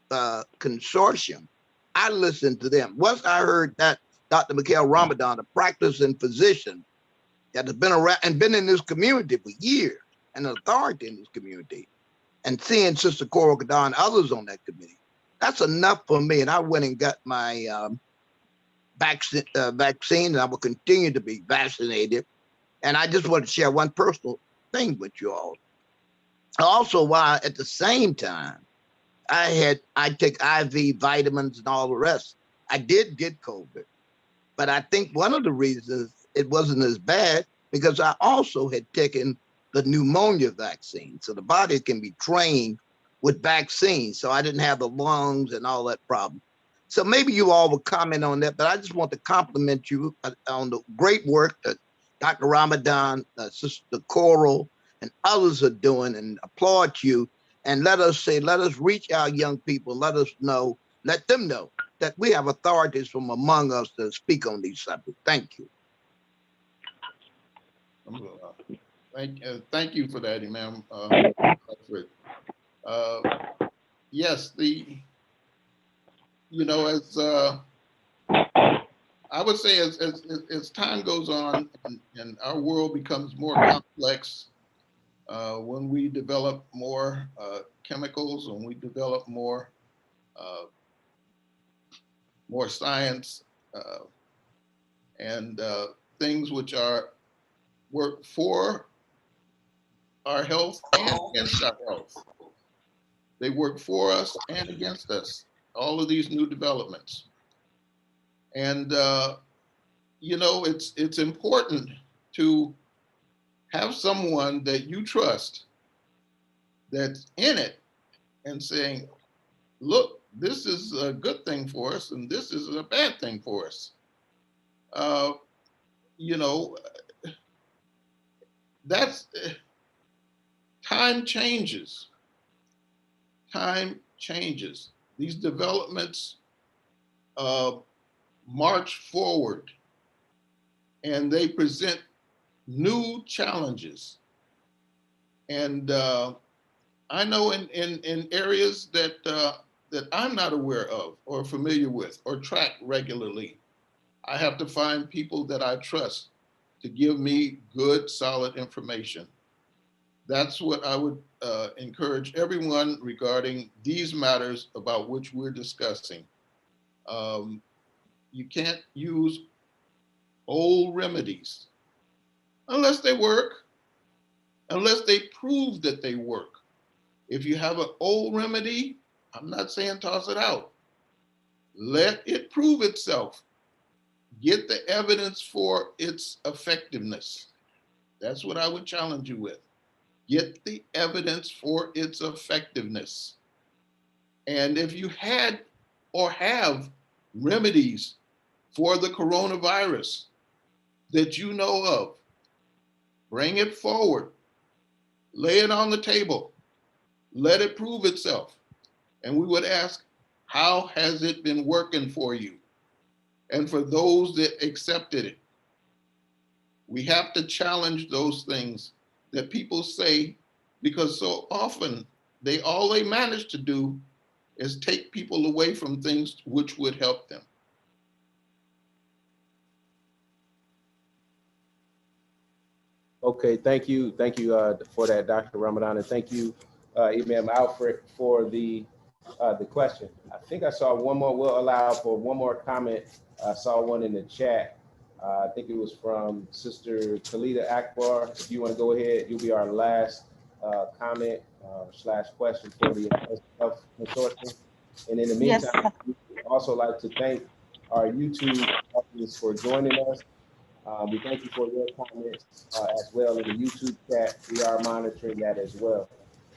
Consortium, I listened to them. Once I heard that Dr. Mikhail Ramadan, a practicing physician that has been around and been in this community for years, and an authority in this community, and seeing Sister Cora Kadar and others on that committee, that's enough for me. And I went and got my vaccine, and I will continue to be vaccinated. And I just want to share one personal thing with you all. Also, while at the same time, I take IV vitamins and all the rest. I did get COVID, but I think one of the reasons it wasn't as bad because I also had taken the pneumonia vaccine. So the body can be trained with vaccines. So I didn't have the lungs and all that problem. So maybe you all will comment on that, but I just want to compliment you on the great work that Dr. Ramadan, Sister Coral, and others are doing, and applaud you. And let us reach our young people, let them know that we have authorities from among us to speak on these subjects. Thank you. Thank you for that, Imam. Yes, as I would say, as time goes on and our world becomes more complex, when we develop more chemicals, when we develop more science and things which work for our health and against our health. They work for us and against us, all of these new developments. And, it's important to have someone that you trust that's in it and saying, look, this is a good thing for us and this is a bad thing for us. That's time changes. Time changes. These developments march forward and they present new challenges. And I know in areas that I'm not aware of or familiar with or track regularly, I have to find people that I trust to give me good, solid information. That's what I would encourage everyone regarding these matters about which we're discussing. You can't use old remedies unless they work, unless they prove that they work. If you have an old remedy, I'm not saying toss it out. Let it prove itself. Get the evidence for its effectiveness. That's what I would challenge you with. Get the evidence for its effectiveness. And if you had or have remedies for the coronavirus that you know of, bring it forward, lay it on the table, let it prove itself. And we would ask, how has it been working for you? And for those that accepted it, we have to challenge those things that people say, because so often all they manage to do is take people away from things which would help them. Okay, thank you for that, Dr. Ramadan, and thank you, Imam Alfred, for the question. I think I saw one more. We'll allow for one more comment. I saw one in the chat. I think it was from Sister Khalida Akbar. If you want to go ahead, you'll be our last comment / question for the Health Consortium. And in the meantime, Yes. we'd also like to thank our YouTube audience for joining us. We thank you for your comments as well in the YouTube chat. We are monitoring that as well.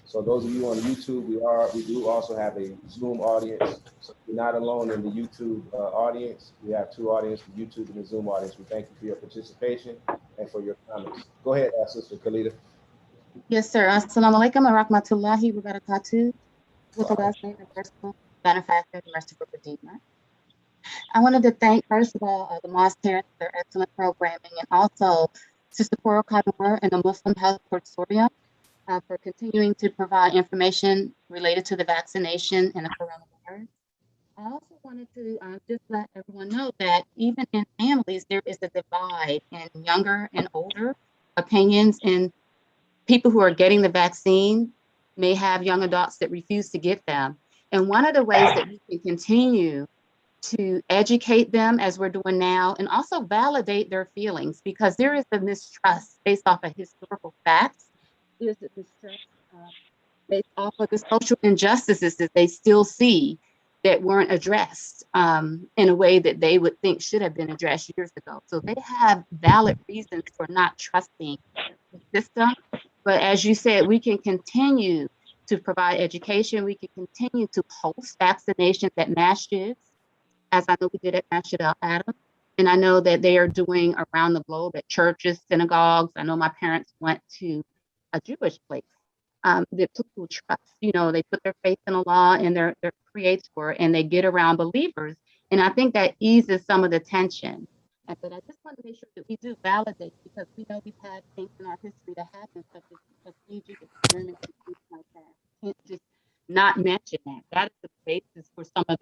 So those of you on YouTube, we do also have a Zoom audience. So you're not alone in the YouTube audience. We have two audiences, the YouTube and the Zoom audience. We thank you for your participation and for your comments. Go ahead, Sister Khalida. Yes, sir. Assalamu alaikum wa rahmatullahi wa barakatuh. With the last name and merciful benefactor, the merciful redeemer. I wanted to thank, first of all, the Moss parents for their excellent programming, and also Sister Cora Kadmar and the Muslim Health Consortium for continuing to provide information related to the vaccination and the coronavirus. I also wanted to just let everyone know that even in families, there is a divide in younger and older opinions, and people who are getting the vaccine may have young adults that refuse to get them. And one of the ways that we can continue to educate them, as we're doing now, and also validate their feelings, because there is a mistrust based off of historical facts. There's a mistrust based off of the social injustices that they still see that weren't addressed in a way that they would think should have been addressed years ago. So they have valid reasons for not trusting the system. But as you said, we can continue to provide education. We can continue to post vaccinations at masjids, as I know we did at Masjid al-Adam. And I know that they are doing around the globe at churches, synagogues. I know my parents went to a Jewish place that people trust. You know, they put their faith in Allah and their creator, and they get around believers. And I think that eases some of the tension. But I just want to make sure that we do validate, because we know we've had things in our history that happen, such as strategic experiments and things like that. Can't just not mention that. That is the basis for some of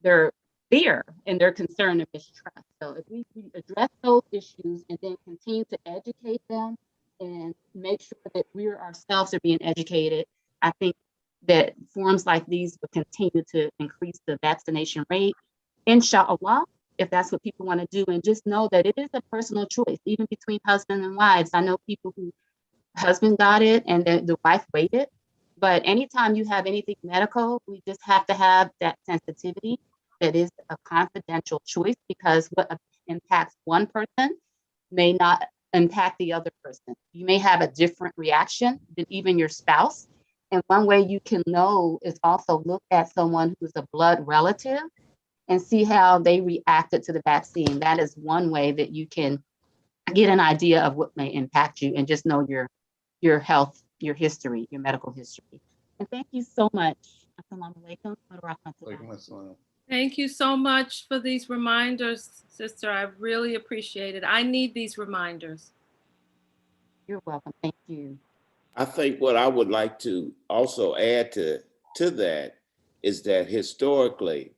their fear and their concern and mistrust. So if we address those issues and then continue to educate them and make sure that we ourselves are being educated, I think that forums like these will continue to increase the vaccination rate, inshallah, if that's what people want to do. And just know that it is a personal choice, even between husband and wives. I know people who husband got it and the wife waited. But anytime you have anything medical, we just have to have that sensitivity. That is a confidential choice, because what impacts one person may not impact the other person. You may have a different reaction than even your spouse. And one way you can know is also look at someone who's a blood relative and see how they reacted to the vaccine. That is one way that you can get an idea of what may impact you, and just know your health, your history, your medical history. And thank you so much. Assalamu alaikum wa rahmatullah. Thank you so much for these reminders, sister. I really appreciate it. I need these reminders. You're welcome. Thank you. I think what I would like to also add to that is that historically,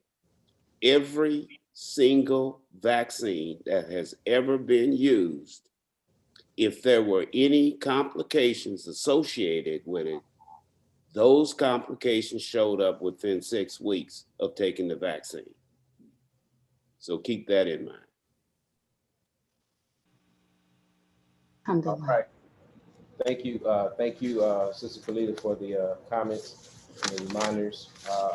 every single vaccine that has ever been used, if there were any complications associated with it, those complications showed up within 6 weeks of taking the vaccine. So keep that in mind. All Alhamdulillah. right. Thank you, Sister Khalida, for the comments and the reminders.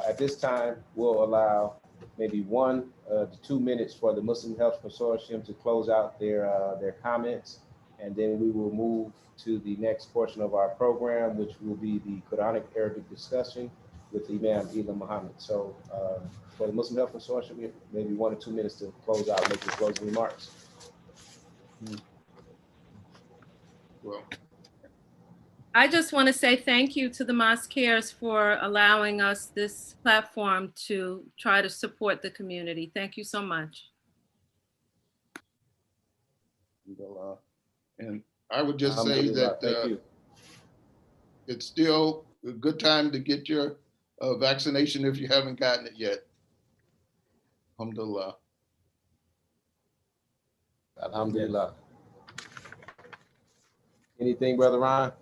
At this time, we'll allow maybe 1 to 2 minutes for the Muslim Health Consortium to close out their comments, and then we will move to the next portion of our program, which will be the Quranic Arabic discussion with Imam Elam Muhammad. So for the Muslim Health Consortium, maybe 1 or 2 minutes to close out, make your closing remarks. Well, I just want to say thank you to the Mosque Cares for allowing us this platform to try to support the community. Thank you so much. and I would just say that Thank you. it's still a good time to get your vaccination if you haven't gotten it yet. Alhamdulillah. Alhamdulillah. Anything, Brother Ron?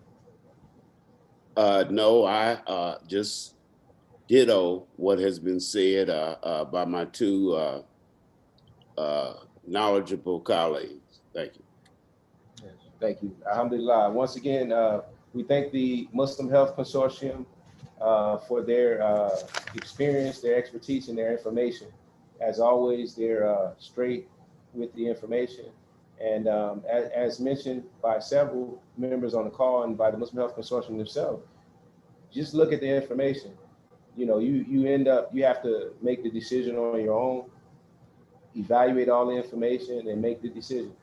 No, I just ditto what has been said by my 2 knowledgeable colleagues. Thank you. Yes, thank you. Alhamdulillah. Once again, we thank the Muslim Health Consortium for their experience, their expertise, and their information. As always, they're straight with the information. And as mentioned by several members on the call and by the Muslim Health Consortium themselves, just look at the information. You know, you have to make the decision on your own, evaluate all the information, and make the decision.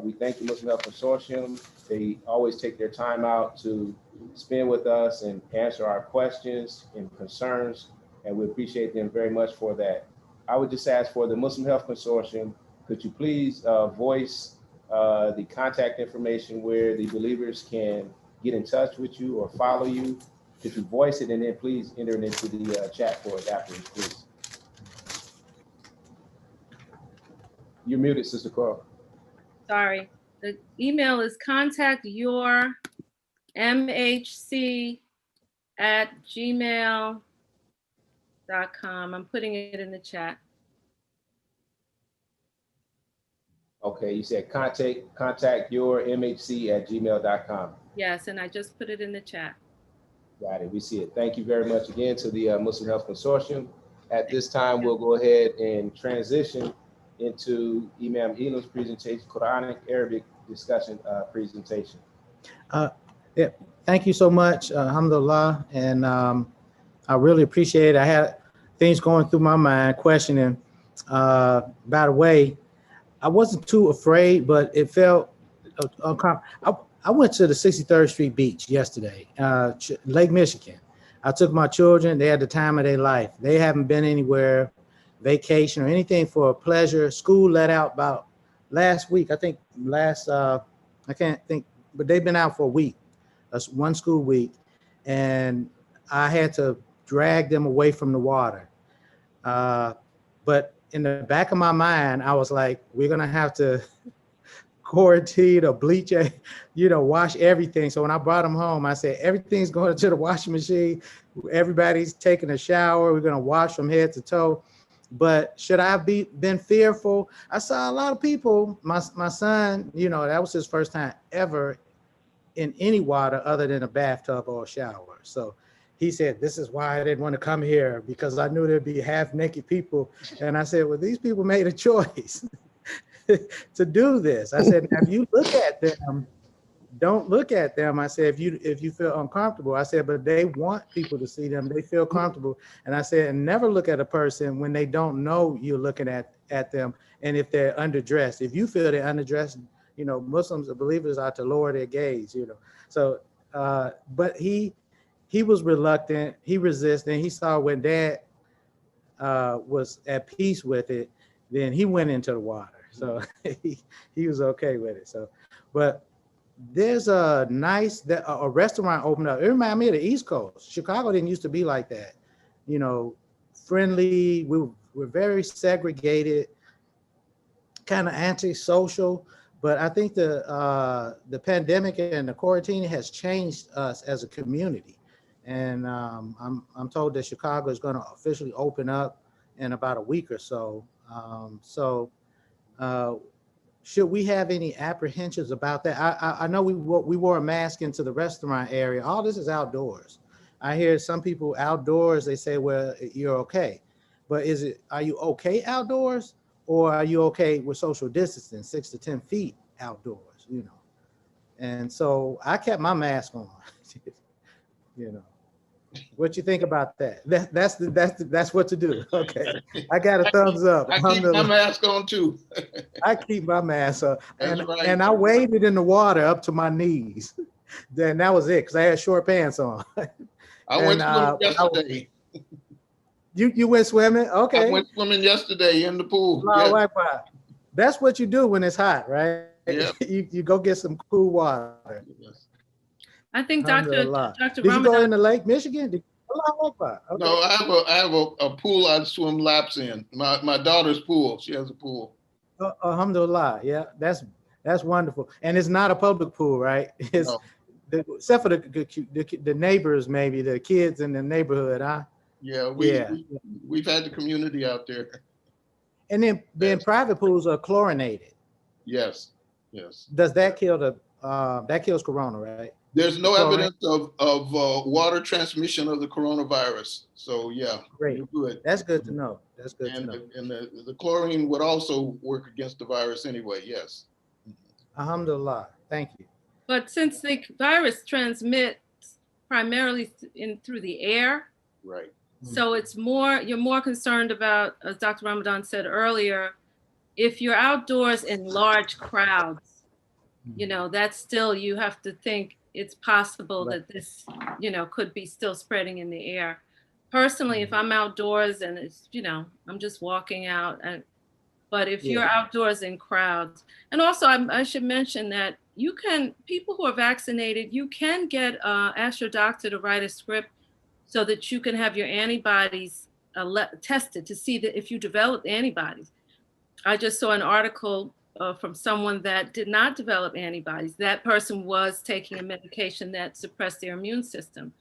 We thank the Muslim Health Consortium. They always take their time out to spend with us and answer our questions and concerns, and we appreciate them very much for that. I would just ask for the Muslim Health Consortium, could you please voice the contact information where the believers can get in touch with you or follow you? Could you voice it and then please enter it into the chat for us afterwards, please? You're muted, Sister Coral. Sorry. The email is contactyourmhc@gmail.com. I'm putting it in the chat. Okay, you said contact your mhc@gmail.com. Yes, and I just put it in the chat. Got it. We see it. Thank you very much again to the Muslim Health Consortium. At this time, we'll go ahead and transition into Imam Elam's presentation, Quranic Arabic discussion presentation. Yeah, thank you so much, alhamdulillah, and I really appreciate it. I had things going through my mind, questioning. By the way, I wasn't too afraid, but it felt uncomfortable. I went to the 63rd Street Beach yesterday, Lake Michigan. I took my children. They had the time of their life. They haven't been anywhere, vacation or anything for pleasure. School let out about last week. I think I can't think, but they've been out for a week, one school week. And I had to drag them away from the water. But in the back of my mind, I was like, we're going to have to quarantine or bleach, wash everything. So when I brought them home, I said, everything's going to the washing machine. Everybody's taking a shower. We're going to wash from head to toe. But should I have been fearful? I saw a lot of people, my son, that was his first time ever in any water other than a bathtub or a shower. So he said, this is why I didn't want to come here, because I knew there'd be half naked people. And I said, well, these people made a choice to do this. I said, if you look at them, don't look at them. I said, if you feel uncomfortable, I said, but they want people to see them. They feel comfortable. And I said, and never look at a person when they don't know you're looking at them. And if they're underdressed, if you feel they're underdressed, Muslims or believers are to lower their gaze, So, but he was reluctant. He resisted. He saw when Dad was at peace with it, then he went into the water. So he was okay with it. So, but there's a restaurant opened up. It reminded me of the East Coast. Chicago didn't used to be like that. Friendly. We're very segregated, kind of antisocial. But I think the pandemic and the quarantine has changed us as a community. And I'm told that Chicago is going to officially open up in about a week or so. So should we have any apprehensions about that? I know we wore a mask into the restaurant area. All this is outdoors. I hear some people outdoors, they say, well, you're okay. But are you okay outdoors, or are you okay with social distancing, 6 to 10 feet outdoors, you know? And so I kept my mask on, you know. What you think about that? That's what to do. Okay, I got a thumbs up. I keep my mask on too. I keep my mask on, That's and right. and I waded in the water up to my knees. Then that was it, because I had short pants on. I went And, swimming yesterday. You went swimming? Okay. I went swimming yesterday in the pool. Allahu Yes. Akbar. That's what you do when it's hot, right? Yeah. You go get some cool water. Yes. I think Dr. Alhamdulillah. Dr. Did you go Ramadan, into Lake Michigan? Allahu Akbar. Okay. No, I have a pool I swim laps in. My daughter's pool. She has a pool. Alhamdulillah. Yeah, that's wonderful. And it's not a public pool, right? It's No. except for the neighbors, maybe the kids in the neighborhood, huh? Yeah, we've had the community out there. And then private pools are chlorinated. Yes, yes. Does that kill that kills corona, right? There's no Chlorine? evidence of water transmission of the coronavirus. So yeah, Great. you're good. That's good to know. That's good to And know. the chlorine would also work against the virus anyway. Yes. Alhamdulillah. Thank you. but since the virus transmits primarily through the air, Right. so you're more concerned about, as Dr. Ramadan said earlier, if you're outdoors in large crowds, you know, that's still, you have to think it's possible that this, you know, could be still spreading in the air. Personally, if I'm outdoors and it's, you know, I'm just walking out, but if you're outdoors in crowds, and also I should mention that people who are vaccinated, you can ask your doctor to write a script so that you can have your antibodies tested to see that if you develop antibodies. I just saw an article from someone that did not develop antibodies. That person was taking a medication that suppressed their immune system.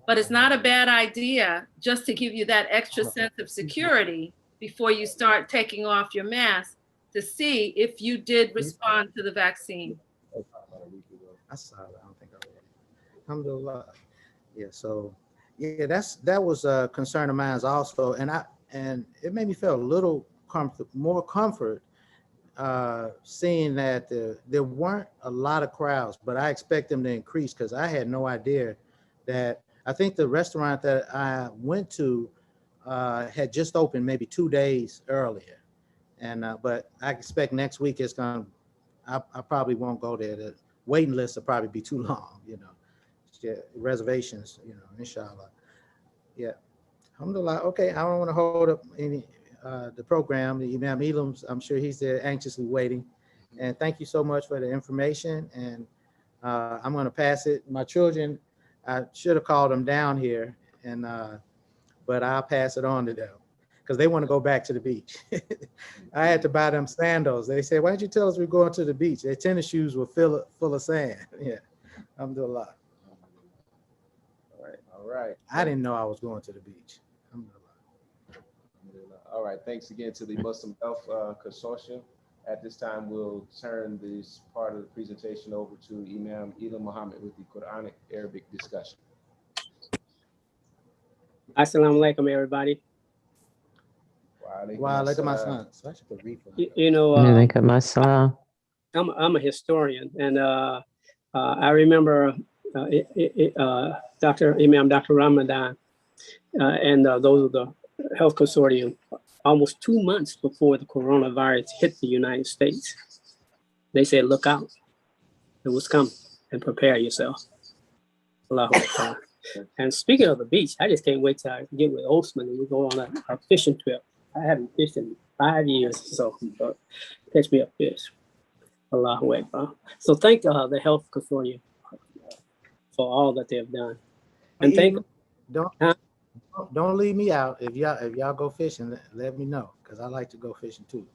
But it's not a bad idea just to give you that extra sense of security before you start taking off your mask to see if you did respond to the vaccine. I saw it. I don't think I read it. Alhamdulillah. Yeah, so yeah, that was a concern of mine also, and it made me feel a little more comfort seeing that there weren't a lot of crowds, but I expect them to increase because I had no idea that. I think the restaurant that I went to had just opened maybe 2 days earlier, and but I expect next week it's gonna. I probably won't go there. The waiting list will probably be too long, you know. Yeah, reservations, you know, inshallah. Yeah, alhamdulillah. Okay, I don't want to hold up any the program. The Imam Elam's, I'm sure he's there anxiously waiting. And thank you so much for the information. And I'm going to pass it. My children, I should have called them down here, and but I'll pass it on to them because they want to go back to the beach. I had to buy them sandals. They said, "Why didn't you tell us we're going to the beach?" Their tennis shoes were full of sand. Yeah, alhamdulillah. All right. I didn't know I was going to the beach. All right. Thanks again to the Muslim Health Consortium. At this time, we'll turn this part of the presentation over to Imam Elam Muhammad with the Quranic Arabic discussion. Assalamu alaikum, everybody. Wow, look at my son. So I should put read for him. You know, I'm a historian, and I remember Dr. Ramadan and those of the Health Consortium almost 2 months before the coronavirus hit the United States. They said, look out, it was coming and prepare yourself. Allahu Akbar. And speaking of the beach, I just can't wait till I get with Osman and we go on our fishing trip. I haven't fished in 5 years, so catch me a fish. Allahu Akbar. So thank the Health Consortium for all that they've done. And thank don't leave me out. If y'all go fishing, let me know because I like to go fishing too.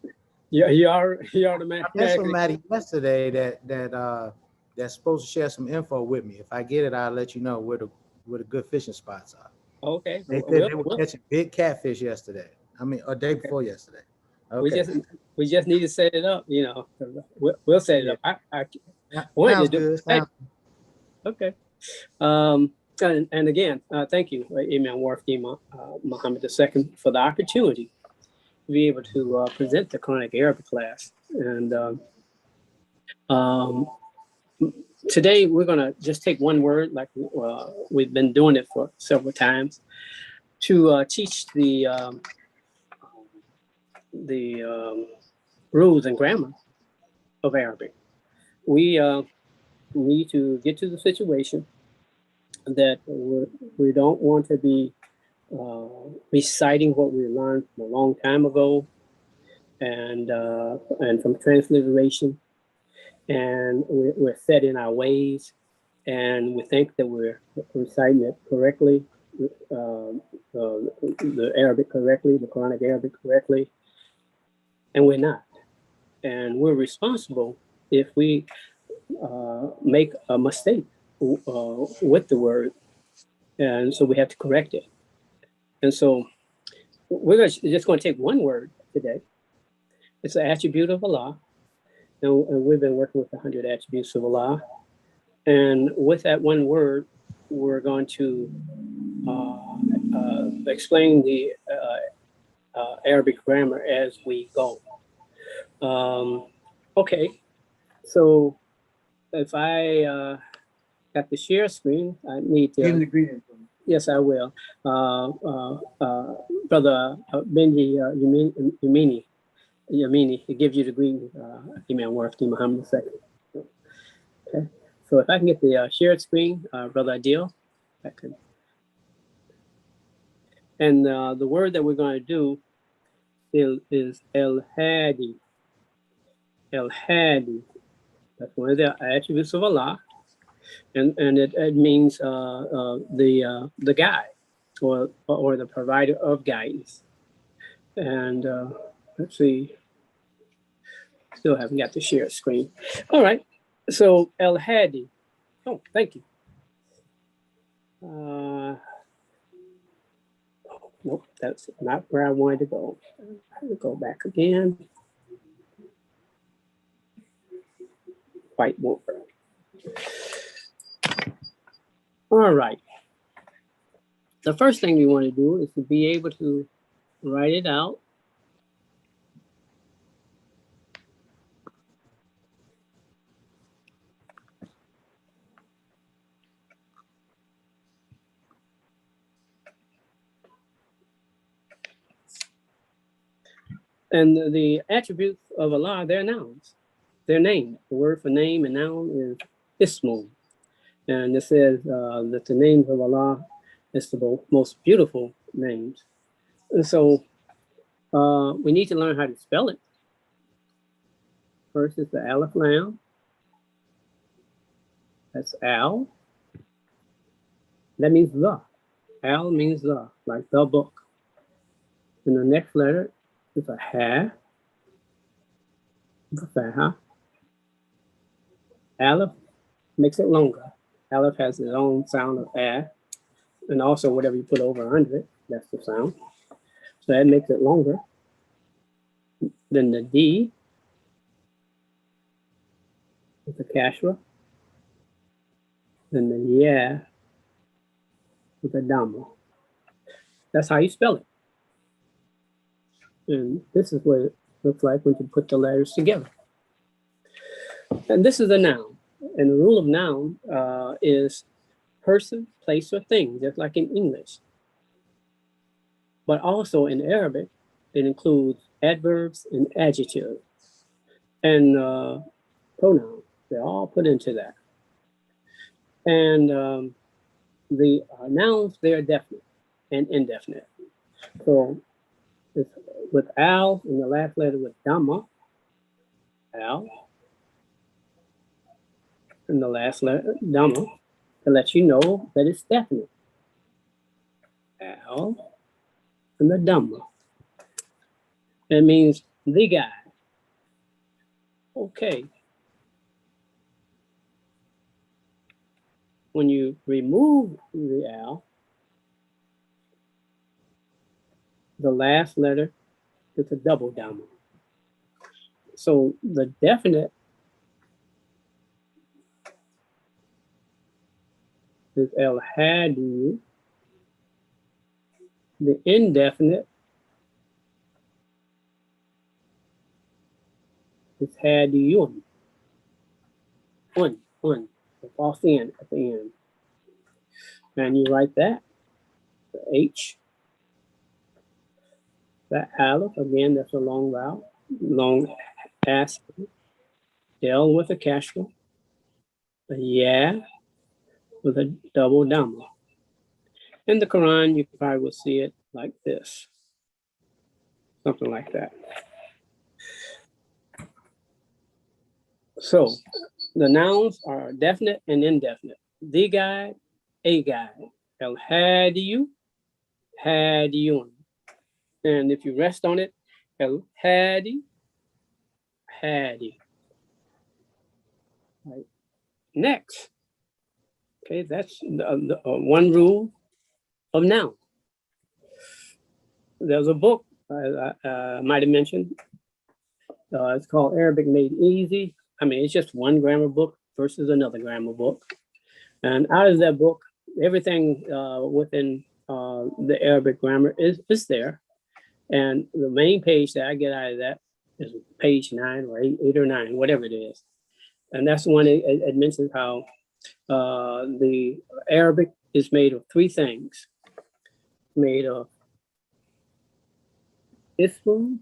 Yeah, you are the man. I met somebody yesterday that's supposed to share some info with me. If I get it, I'll let you know where the good fishing spots are. Okay. They said they were catching big catfish yesterday. I mean, a day before yesterday. Okay. We just need to set it up, you know. We'll set it up. I wanted Sounds to do good. hey, okay. And again, thank you, Imam Warfi Muhammad II, for the opportunity to be able to present the Quranic Arabic class. And today we're going to just take one word, like we've been doing it for several times, to teach the rules and grammar of Arabic. We need to get to the situation that we don't want to be reciting what we learned from a long time ago and from transliteration, and we're set in our ways, and we think that we're reciting it correctly, the Arabic correctly, the Quranic Arabic correctly, and we're not. And we're responsible if we make a mistake with the word, and so we have to correct it. And so we're just going to take one word today. It's an attribute of Allah, and we've been working with 100 attributes of Allah. And with that one word, we're going to explain the Arabic grammar as we go. Okay, so if I got the share screen, I need to. Give the greeting. Yes, I will. Brother Benji Yamini, he gives you the greeting, Imam Warfi Muhammad II. Okay, so if I can get the shared screen, Brother Adil, I could. And the word that we're going to do is El-Hadi. El-Hadi. That's one of the attributes of Allah. And it means the guide or the provider of guidance. And let's see, still haven't got the share screen. All right, so El Hadi. Oh, thank you. Nope, that's not where I wanted to go. I have to go back again. Whiteboard. All right. The first thing we want to do is to be able to write it out. And the attributes of Allah, they're nouns. They're named. The word for name and noun is ismun. And it says that the names of Allah is the most beautiful names. And so we need to learn how to spell it. First is the Aleph Lam. That's Al. That means the. Al means the, like the book. And the next letter is a Ha. Faha. Aleph makes it longer. Aleph has its own sound of A, and also whatever you put over under it, that's the sound. So that makes it longer. Then the D is the Kashra. Then the Ya with the Dhamma. That's how you spell it. And this is what it looks like when you put the letters together. And this is a noun. And the rule of noun is person, place, or thing, just like in English. But also in Arabic, it includes adverbs and adjectives and pronouns. They're all put into that. And the nouns, they're definite and indefinite. So it's with al in the last letter with Dhamma, al, in the last letter, Dhamma, to let you know that it's definite. Al and the Dhamma. That means the guy. Okay. When you remove the al, the last letter is a double Dhamma. So the definite is El Hadi. The indefinite is Hadiyun. Un, the false end at the end. And you write that, the H, that Aleph, again, that's a long vowel, long aspect. L with a kasra, a Ya with a double Dhamma. In the Quran, you probably will see it like this, something like that. So the nouns are definite and indefinite. The guide, a guide. El Hadiyu, Hadiyun. And if you rest on it, El Hadi, Hadi. Right. Next, okay, that's one rule of noun. There's a book I might have mentioned. It's called Arabic Made Easy. I mean, it's just one grammar book versus another grammar book. And out of that book, everything within the Arabic grammar is there. And the main page that I get out of that is page 9 or 8 or 9, whatever it is. And that's the one it mentions how the Arabic is made of 3 things. Made of ism,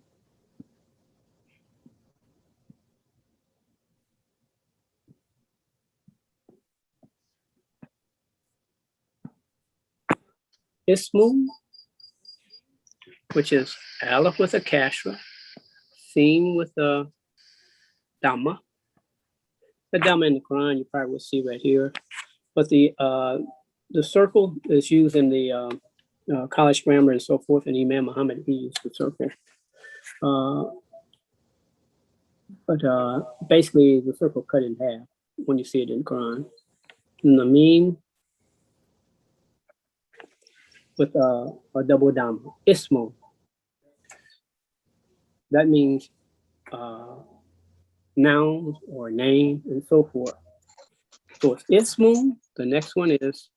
ism, which is aleph with a kasra, sin with a dhamma. The dhamma in the Quran you probably will see right here, but the circle is used in the college grammar and so forth, and Imam Muhammad, he used the circle. But basically the circle cut in half when you see it in the Quran. And the mean with a double dhamma, ismo. That means nouns or name and so forth. So it's ismu. The next one is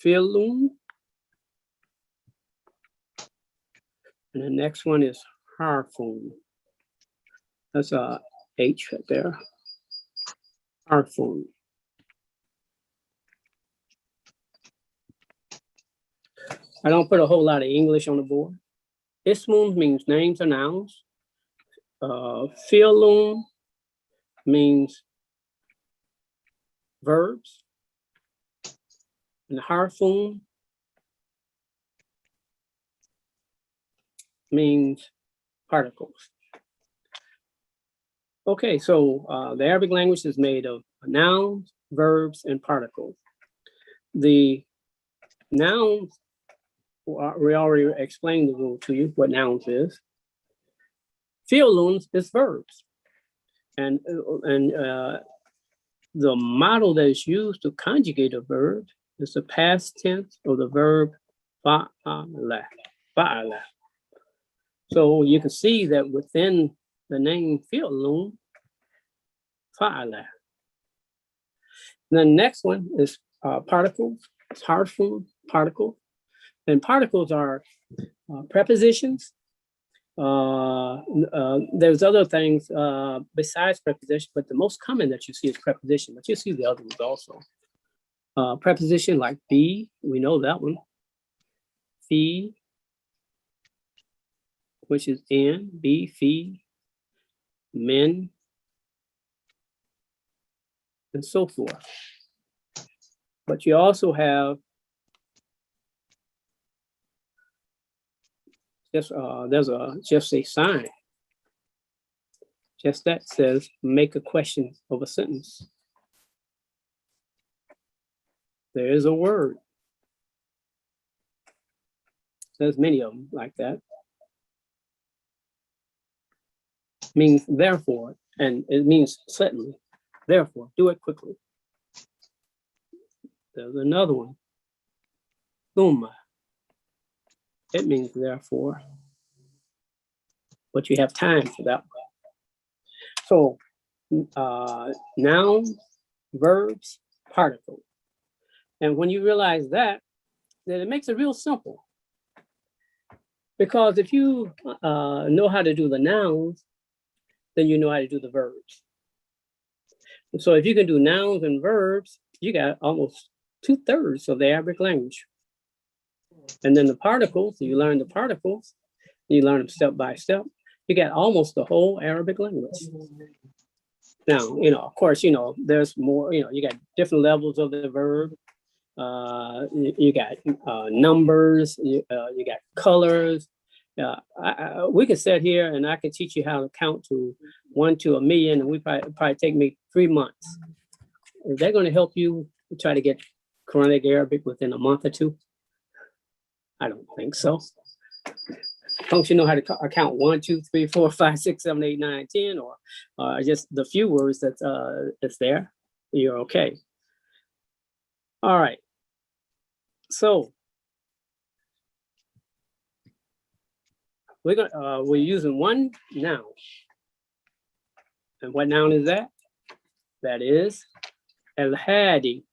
fi'lun. And the next one is harfun. That's a H right there. Harfun. I don't put a whole lot of English on the board. Ismun means names or nouns. Fi'lun means verbs. And harfun means particles. Okay, so the Arabic language is made of nouns, verbs, and particles. The nouns, we already explained the rule to you, what nouns is. Fi'lun is verbs. And the model that is used to conjugate a verb is the past tense of the verb fa'ala. Fa'ala. So you can see that within the name fi'lun, fa'ala. The next one is particles. It's harfun, particle. And particles are prepositions. There's other things besides preposition, but the most common that you see is preposition, but you see the other ones also. Preposition like be, we know that one. Fee, which is in, be, fee, men, and so forth. But you also have there's just a sign. Just that says make a question of a sentence. There is a word. There's many of them like that. Means therefore, and it means certainly. Therefore, do it quickly. There's another one. Thumma. it means therefore. But you have time for that one. So noun, verbs, particle. And when you realize that, then it makes it real simple. Because if you know how to do the nouns, then you know how to do the verbs. And so if you can do nouns and verbs, you got almost 2/3 of the Arabic language. And then the particles, you learn the particles, you learn them step by step. You got almost the whole Arabic language. Now, of course, there's more, you got different levels of the verb. You got numbers, you got colors. We could sit here and I could teach you how to count to 1 to 1,000,000, and we probably take me 3 months. Is that going to help you try to get Quranic Arabic within a month or 2? I don't think so. Don't you know how to count 1, 2, 3, 4, 5, 6, 7, 8, 9, 10, or just the few words that's there? You're okay. All right. So we're using one noun. And what noun is that? That is al-hadi,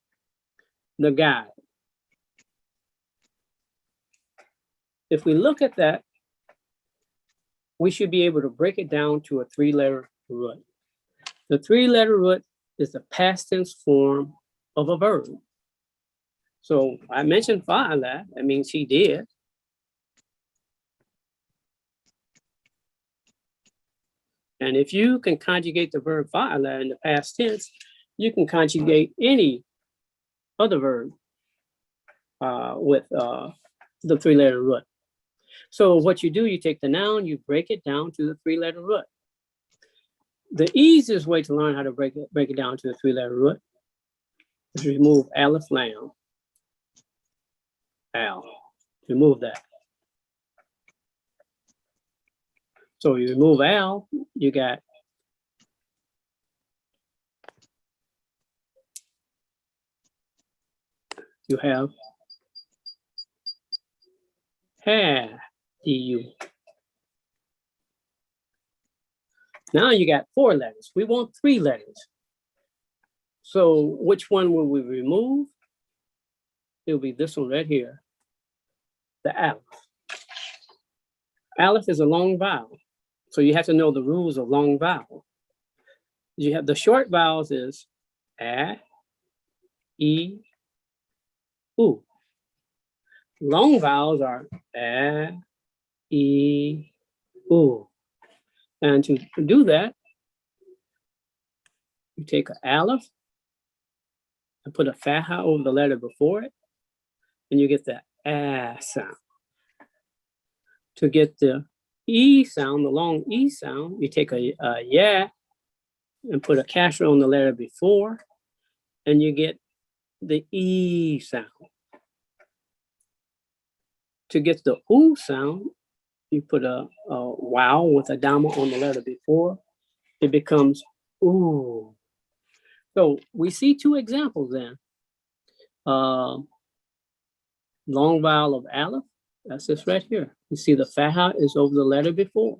the guide. If we look at that, we should be able to break it down to a 3-letter root. The 3-letter root is the past tense form of a verb. So I mentioned fa'ala, that means he did. And if you can conjugate the verb fa'ala in the past tense, you can conjugate any other verb with the 3-letter root. So what you do, you take the noun, you break it down to the 3-letter root. The easiest way to learn how to break it down to the 3-letter root is remove aleph lam. Al, remove that. So you remove al, you got you have ha, du. Now you got 4 letters. We want 3 letters. So which one will we remove? It'll be this one right here, the aleph. Aleph is a long vowel. So you have to know the rules of long vowel. You have the short vowels is a, e, u. Long vowels are a, e, u. And to do that, you take an aleph and put a fatha over the letter before it, and you get the a sound. To get the e sound, the long e sound, you take a ya and put a kasra on the letter before, and you get the e sound. To get the u sound, you put a wow with a dama on the letter before, it becomes ooh. So we see 2 examples then. Long vowel of aleph, that's this right here. You see the fatha is over the letter before.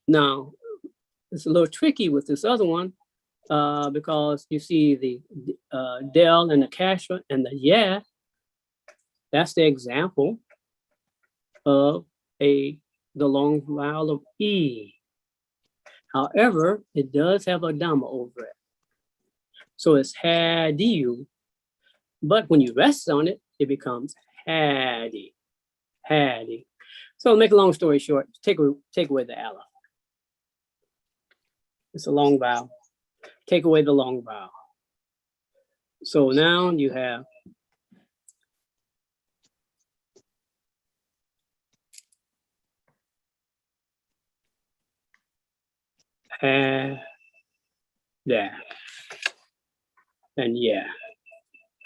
Now, it's a little tricky with this other one because you see the del and the kasra and the ya. That's the example of the long vowel of e. However, it does have a dhamma over it. So it's hadiyu. But when you rest on it, it becomes hadi. Hadi. So to make a long story short, take away the aleph. It's a long vowel. Take away the long vowel. So now you have ha, da, and yeah.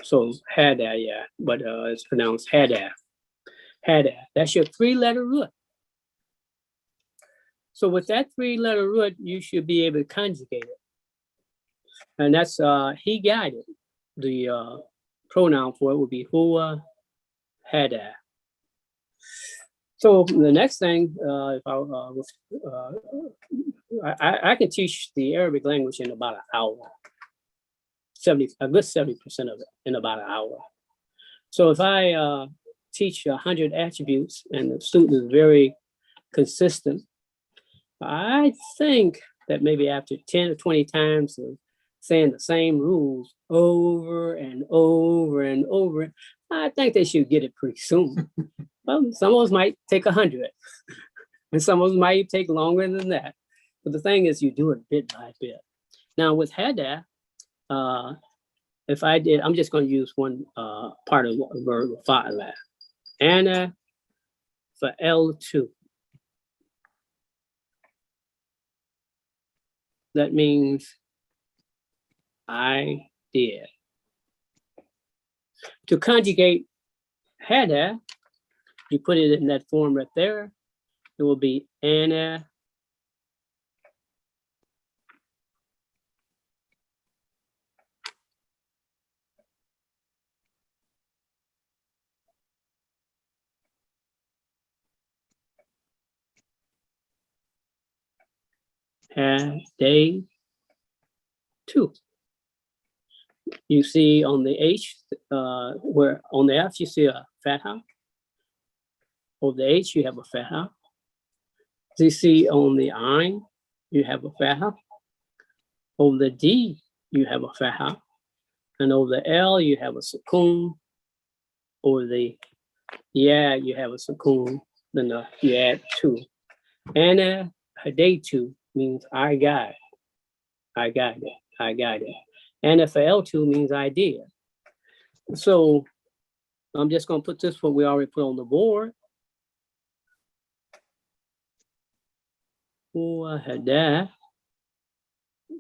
So hada, yeah, but it's pronounced hada. Hada. That's your 3-letter root. So with that 3-letter root, you should be able to conjugate it. And that's he guided. The pronoun for it would be huwa, Hada. So the next thing, if I can teach the Arabic language in about an hour, a good 70% of it in about an hour. So if I teach 100 attributes and the student is very consistent, I think that maybe after 10 or 20 times of saying the same rules over and over and over, I think they should get it pretty soon. Well, some of us might take 100, and some of us might take longer than that. But the thing is, you do it bit by bit. Now with Hada, if I did, I'm just going to use one part of the verb fa'ala. Ana fa'altu. That means I did. To conjugate Hada, you put it in that form right there. It will be Ana Hadaytu. You see on the H, where on the F you see a fatha. Over the H you have a fatha. You see on the Ain you have a fatha. Over the D you have a fatha. And over the L you have a sukoon. Over the Ya you have a sukoon. Then you add two. Ana hadaytu means I got it. I got it. I got it. And if L2 means I did. So I'm just going to put this what we already put on the board.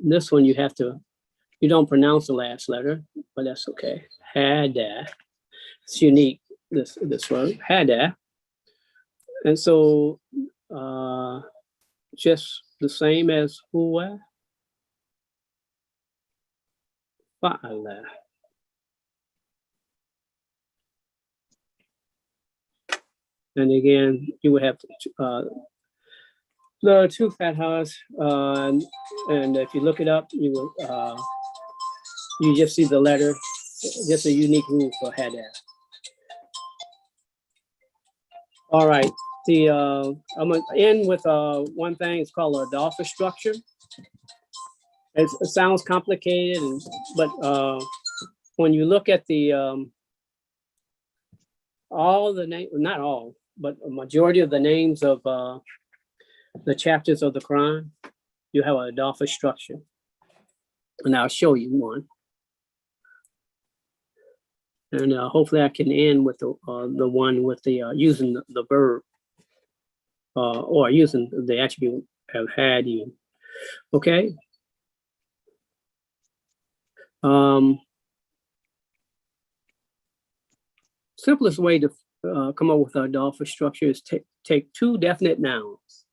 This one you have to, you don't pronounce the last letter, but that's okay. Hada. It's unique, this word, Hada. And so just the same as huwa, fa'ala. And again, you would have the two fathas, and if you look it up, you will you just see the letter, just a unique rule for Hada. All right, I'm gonna end with one thing. It's called a Adolpha structure. It sounds complicated, but when you look at the all the name, not all, but a majority of the names of the chapters of the Quran, you have an Adolpha structure, and I'll show you one. And hopefully I can end with the one with the using the verb or using the attribute have had you. Okay. Simplest way to come up with an Adolpha structure is take two definite nouns.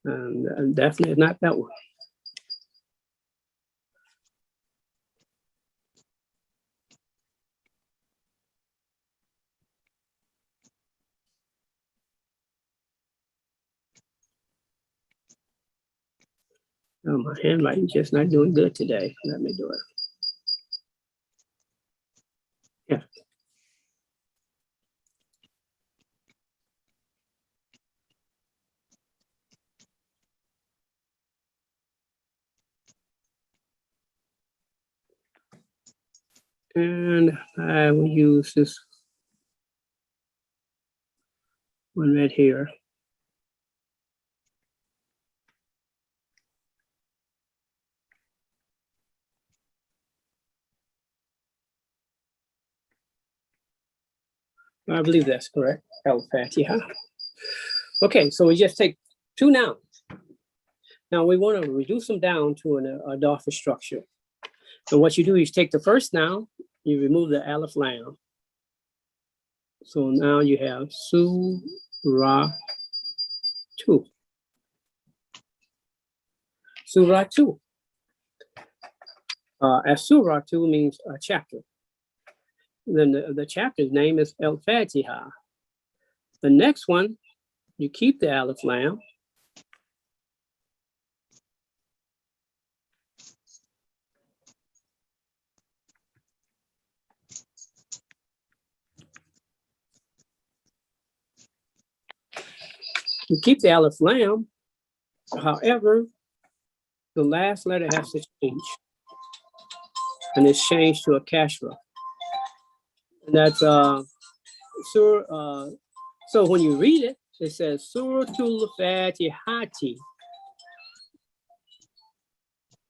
And definitely not that one. Oh, my handwriting's just not doing good today. Let me do it. Yeah. And I will use this one right here. I believe that's correct. Al-Fatiha. Okay, so we just take two nouns. Now we want to reduce them down to an Adolpha structure. And what you do is take the first noun, you remove the alif lam. So now you have surah 2. Surah 2. As-suratu means a chapter. Then the chapter's name is Al-Fatiha. The next one, you keep the Alif Lam. You keep the Alif Lam, however, the last letter has to change. And it's changed to a kasra. And that's so when you read it, it says Suratul Fatihati.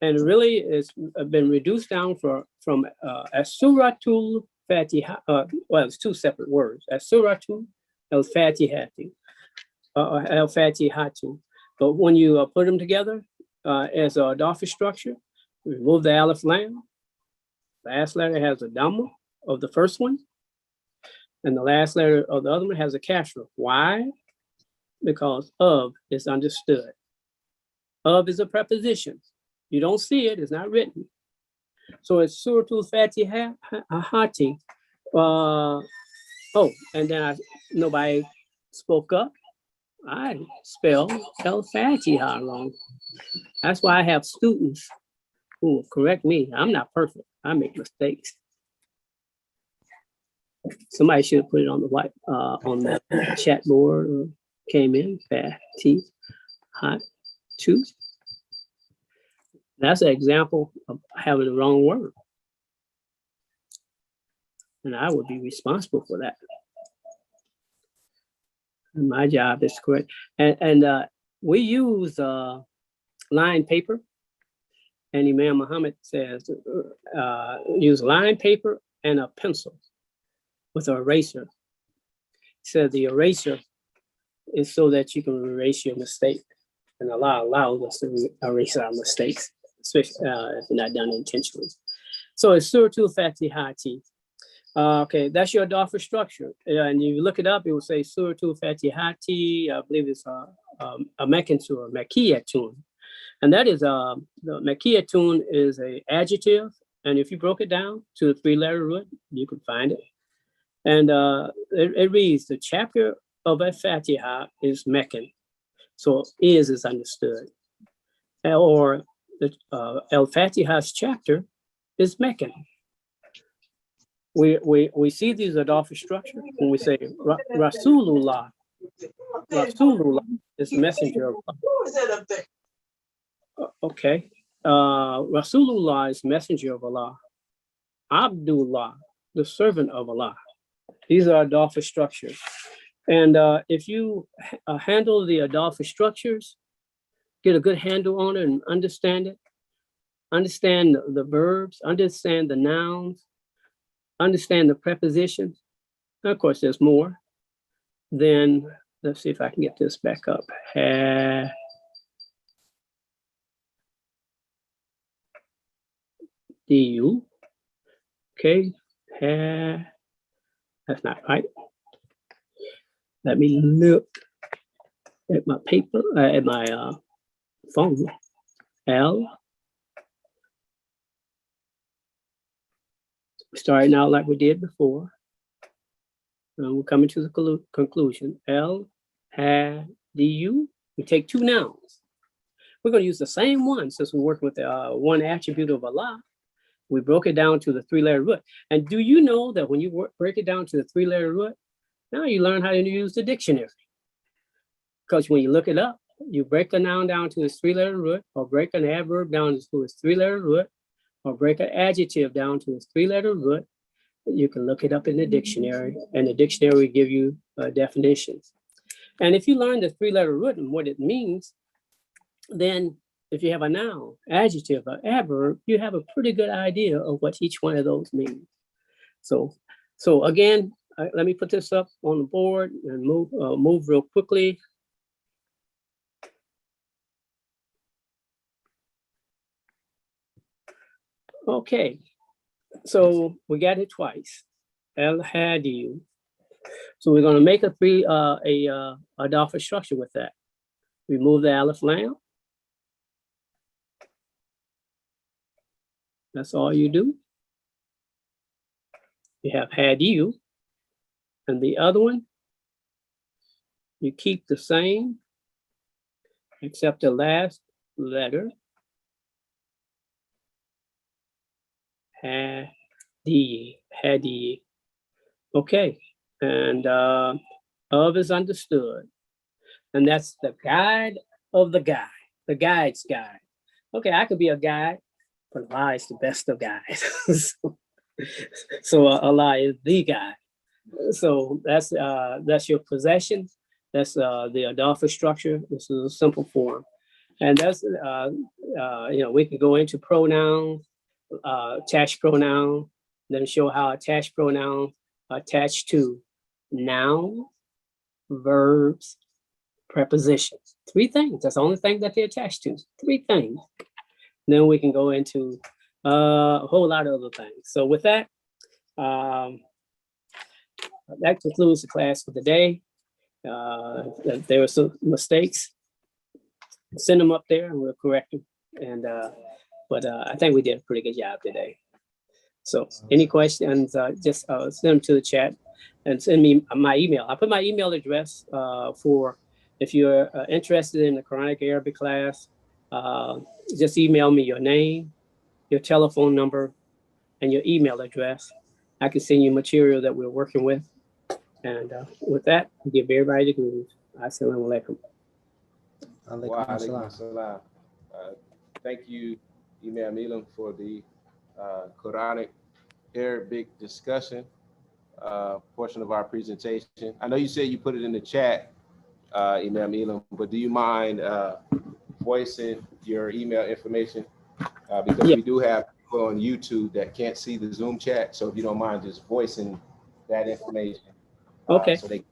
And really it's been reduced down from As-Suratul Fatiha. Well, it's two separate words. As-Suratul Al-Fatihati. Al-Fatihatu. But when you put them together as a Dafi structure, remove the Alif Lam. Last letter has a Dhamma of the first one. And the last letter of the other one has a kasra. Why? Because of is understood. Of is a preposition. You don't see it, it's not written. So it's Suratul Fatihati. And then nobody spoke up. I spelled Al-Fatiha wrong. That's why I have students who correct me. I'm not perfect. I make mistakes. Somebody should have put it on the white on the chat board or came in. Fatiha. That's an example of having the wrong word. And I would be responsible for that. And my job is correct. And we use lined paper. And Imam Muhammad says, use lined paper and a pencil with an eraser. He said the eraser is so that you can erase your mistake. And Allah allows us to erase our mistakes, especially if they're not done intentionally. So it's Suratul Fatihati. Okay, that's your Dafa structure. And you look it up, it will say Suratul Fatihati. I believe it's a Meccan surah, Makkiyatun. And that is, the Makkiyatun is an adjective. And if you broke it down to a three-letter root, you could find it. And it reads, the chapter of Al-Fatiha is Meccan. So is understood. Or the Al-Fatiha's chapter is Meccan. We see these Adafa structure when we say Rasulullah. Rasulullah is messenger of Allah. Okay. Rasulullah is messenger of Allah. Abdullah, the servant of Allah. These are Adafa structures. And if you handle the Adafa structures, get a good handle on it and understand it, understand the verbs, understand the nouns, understand the prepositions. And of course, there's more. Then let's see if I can get this back up. Du. Okay. That's not right. Let me look at my paper, at my phone. L. Starting out like we did before. And we're coming to the conclusion. L, ha, du. We take two nouns. We're going to use the same one since we're working with one attribute of Allah. We broke it down to the three-letter root. And do you know that when you break it down to the three-letter root, now you learn how to use the dictionary. Because when you look it up, you break a noun down to its three-letter root, or break an adverb down to its three-letter root, or break an adjective down to its three-letter root. You can look it up in the dictionary, and the dictionary will give you definitions. And if you learn the three-letter root and what it means, then if you have a noun, adjective, or adverb, you have a pretty good idea of what each one of those means. So again, let me put this up on the board and move real quickly. Okay, so we got it twice. Al-Hadi. So we're going to make a Dafa structure with that. Remove the Alif Lam. That's all you do. You have had you, and the other one, you keep the same, except the last letter. Had ye. Okay, and of is understood, and that's the guide of the guide, the guide's guide. Okay, I could be a guide, but Allah is the best of guides. So Allah is the guide. So that's your possession. That's the Adolphic structure. This is a simple form, and that's we can go into pronouns, attached pronoun, then show how attached pronouns attached to noun, verbs, prepositions. 3 things. That's the only thing that they attach to. 3 things. Then we can go into a whole lot of other things. So with that, that concludes the class for the day. If there were some mistakes, send them up there and we'll correct them. And but I think we did a pretty good job today. So any questions, just send them to the chat and send me my email. I put my email address for if you're interested in the Quranic Arabic class, just email me your name, your telephone number, and your email address. I can send you material that we're working with. And with that, I give everybody the greetings. Assalamu alaikum. Wa alaikum assalam. Thank you, Imam Elam, for the Quranic Arabic discussion portion of our presentation. I know you said you put it in the chat, Imam Elam, but do you mind voicing your email information? Because we do have people on YouTube that can't see the Zoom chat. So if you don't mind just voicing that information. Okay. So they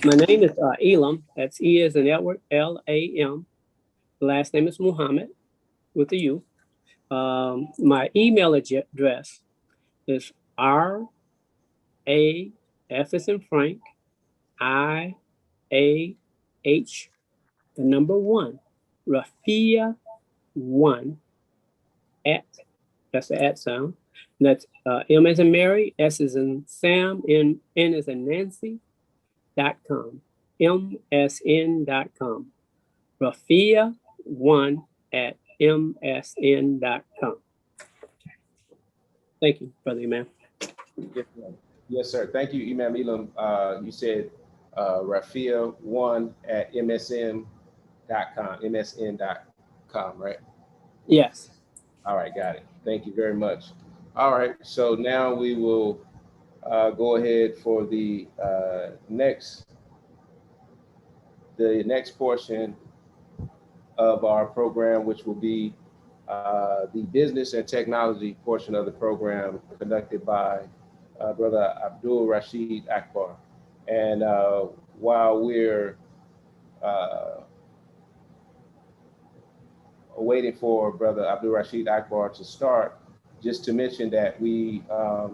My name is Elam. That's E as in Edward, L-A-M. The last name is Muhammad with a U. My email address is R-A, F as in Frank, I-A-H, the number 1, Rafia1 at, that's the at sound. That's M as in Mary, S as in Sam, N as in Nancy, .com, msn.com, Rafia1 at msn.com. Thank you, Brother Imam. Yes, sir. Thank you, Imam Elam. You said Rafia1 at msn.com, right? Yes. All right, got it. Thank you very much. All right, so now we will go ahead for the next portion of our program, which will be the business and technology portion of the program conducted by Brother Abdul Rashid Akbar. And while we're waiting for Brother Abdul Rashid Akbar to start, just to mention that we are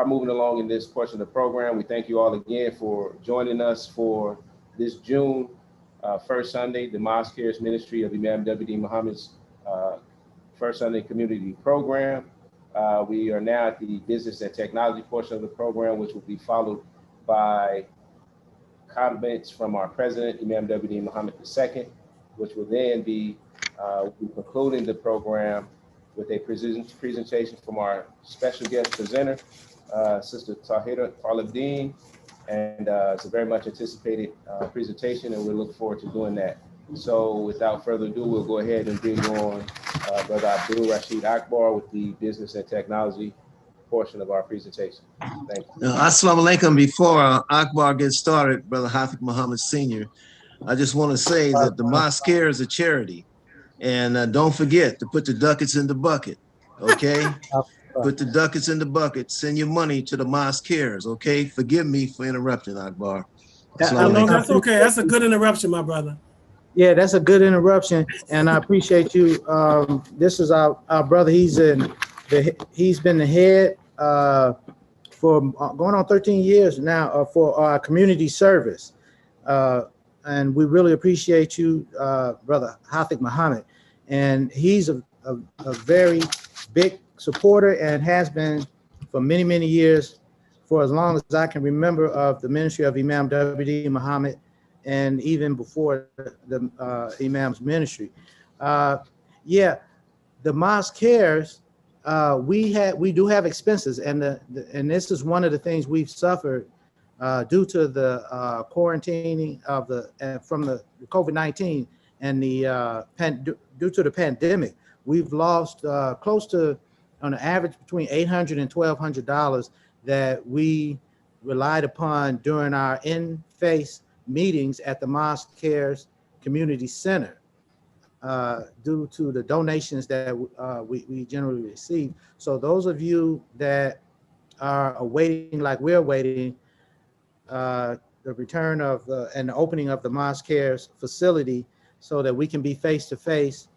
moving along in this portion of the program. We thank you all again for joining us for this June First Sunday, the Mosque Cares Ministry of Imam W.D. Muhammad's First Sunday Community Program. We are now at the business and technology portion of the program, which will be followed by comments from our president, Imam W.D. Muhammad II, which will then be concluding the program with a presentation from our special guest presenter, Sister Tahira Talibdeen. And it's a very much anticipated presentation, and we look forward to doing that. So without further ado, we'll go ahead and bring on Brother Abdul Rashid Akbar with the business and technology portion of our presentation. Thank you. Assalamu alaikum. Before Akbar gets started, Brother Hafiz Muhammad Sr., I just want to say that the Mosque Care is a charity. And don't forget to put the ducats in the bucket, okay? Put the ducats in the bucket. Send your money to the Mosque Cares, okay? Forgive me for interrupting, Akbar. No, that's okay. That's a good interruption, my brother. Yeah, that's a good interruption, and I appreciate you. This is our brother. He's been the head for going on 13 years now for our community service, and we really appreciate you, Brother Hafiz Muhammad. And he's a very big supporter and has been for many, many years, for as long as I can remember, of the ministry of Imam W.D. Muhammad, and even before the Imam's ministry. Yeah, the mosque cares. We do have expenses, and and this is one of the things we've suffered due to the quarantining of from the COVID-19 and due to the pandemic. We've lost close to, on an average, between $800 and $1,200 that we relied upon during our in-face meetings at the Mosque Cares Community Center, due to the donations that we generally receive. So those of you that are awaiting, like we're waiting, the return of and the opening of the Mosque Cares facility so that we can be face to face,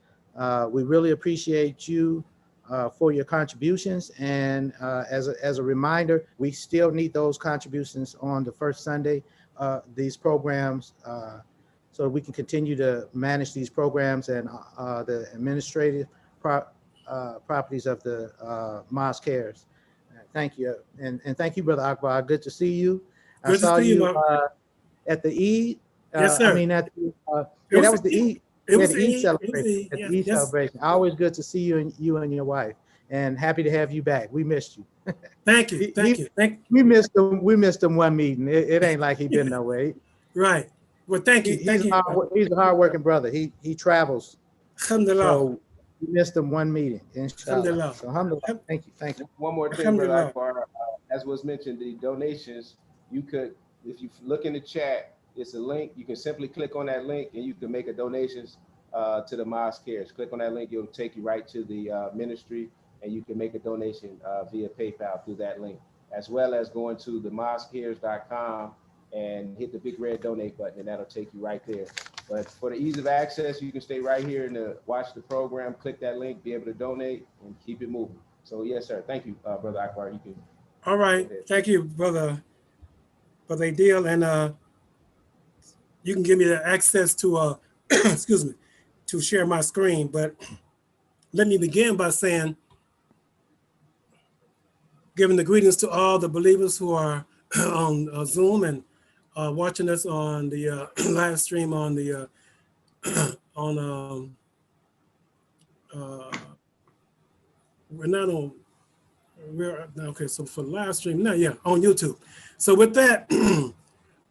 we really appreciate you for your contributions. And as a reminder, we still need those contributions on the first Sunday, these programs, so we can continue to manage these programs and the administrative properties of the Mosque Cares. Thank you. And thank you, Brother Akbar. Good to see you. I saw you at the Eid. Yes, sir. I mean, at the, yeah, that was the Eid. It was the Eid celebration. Eid, At the Eid celebration. Always good to see you and your wife, and happy to have you back. We missed you. Thank you. Thank you. We missed him. We missed him one meeting. It ain't like he been nowhere. Right. Well, thank you. He's a hardworking brother. He travels. Alhamdulillah. So we missed him one meeting. Inshallah. Alhamdulillah. So alhamdulillah. Thank you. One more thing, Brother Akbar. As was mentioned, the donations, you could, if you look in the chat, it's a link. You can simply click on that link and you can make a donations to the Mosque Cares. Click on that link, it'll take you right to the ministry, and you can make a donation via PayPal through that link, as well as going to the mosquecares.com and hit the big red donate button, and that'll take you right there. But for the ease of access, you can stay right here and watch the program, click that link, be able to donate, and keep it moving. So yes, sir. Thank you, Brother Akbar. You can. All right. Thank you, Brother Adil. And you can give me the access to, excuse me, to share my screen. But let me begin by saying, giving the greetings to all the believers who are on Zoom and watching us on the live stream on the we're not on. Okay, so for live stream, on YouTube. So with that,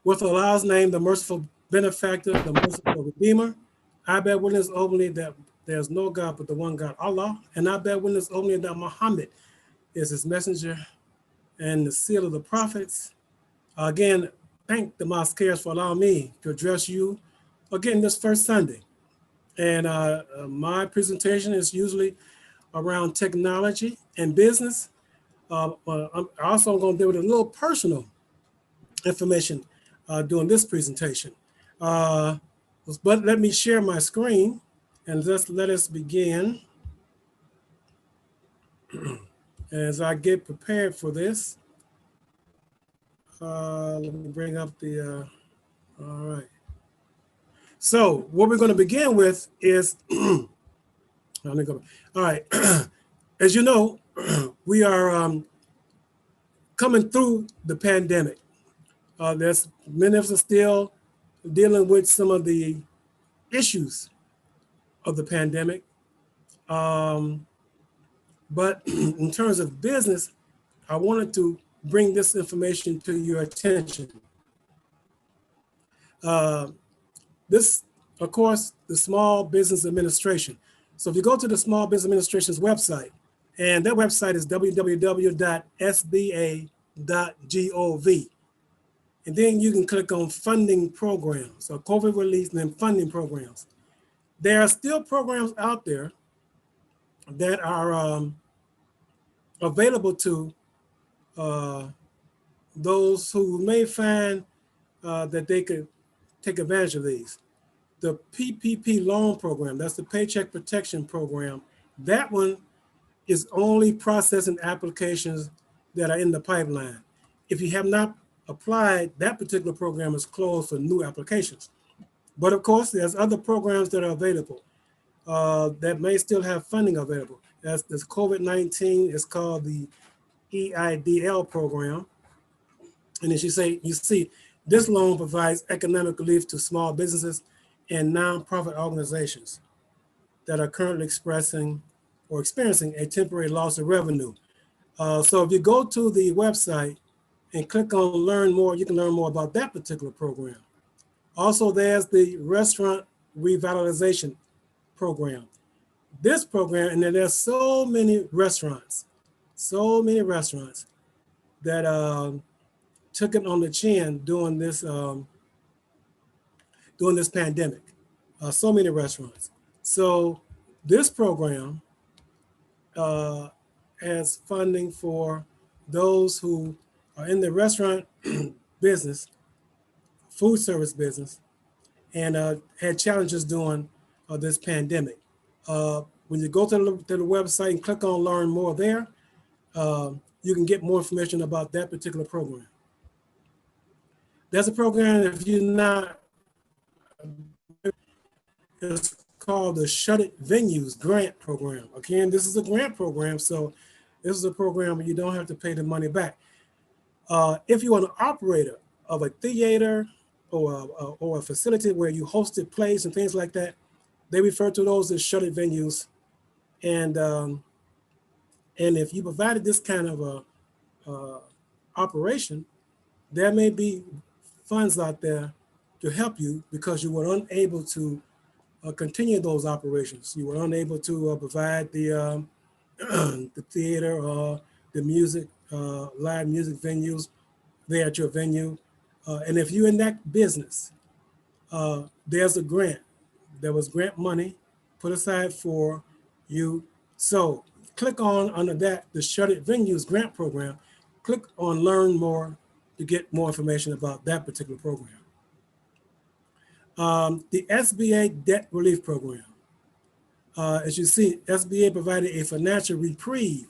with Allah's name, the merciful benefactor, the merciful redeemer, I bear witness openly that there's no God but the one God, Allah, and I bear witness openly that Muhammad is his messenger and the seal of the prophets. Again, thank the Mosque Cares for allowing me to address you again this first Sunday. And my presentation is usually around technology and business. I'm also going to deal with a little personal information during this presentation. But let me share my screen and let us begin. As I get prepared for this, let me bring up the, all right. So what we're going to begin with is, let me go. All right, as you know, we are coming through the pandemic. There's many of us are still dealing with some of the issues of the pandemic. But in terms of business, I wanted to bring this information to your attention. This, of course, the Small Business Administration. So if you go to the Small Business Administration's website, and that website is www.sba.gov. And then you can click on funding programs, or COVID relief and then funding programs. There are still programs out there that are available to those who may find that they could take advantage of these. The PPP loan program, that's the Paycheck Protection Program, that one is only processing applications that are in the pipeline. If you have not applied, that particular program is closed for new applications. But of course, there's other programs that are available. that may still have funding available. That's this COVID-19 is called the EIDL program. And as you see, this loan provides economic relief to small businesses and nonprofit organizations that are currently experiencing a temporary loss of revenue. So if you go to the website and click on learn more, you can learn more about that particular program. Also, there's the restaurant revitalization program. This program, and there's so many restaurants that took it on the chin during this pandemic. So many restaurants. So this program has funding for those who are in the restaurant business, food service business, and had challenges during this pandemic. When you go to the website and click on learn more there, you can get more information about that particular program. There's a program, if you're not, it's called the Shut It Venues Grant Program. Again, this is a grant program, so this is a program where you don't have to pay the money back. If you're an operator of a theater or a facility where you hosted plays and things like that, they refer to those as Shut It Venues. And if you provided this kind of a operation, there may be funds out there to help you because you were unable to continue those operations. You were unable to provide the the theater or the music, live music venues there at your venue. And if you're in that business, there's a grant. There was grant money put aside for you. So click on under that, the Shut It Venues Grant Program, click on learn more to get more information about that particular program. The SBA Debt Relief Program. As you see, SBA provided a financial reprieve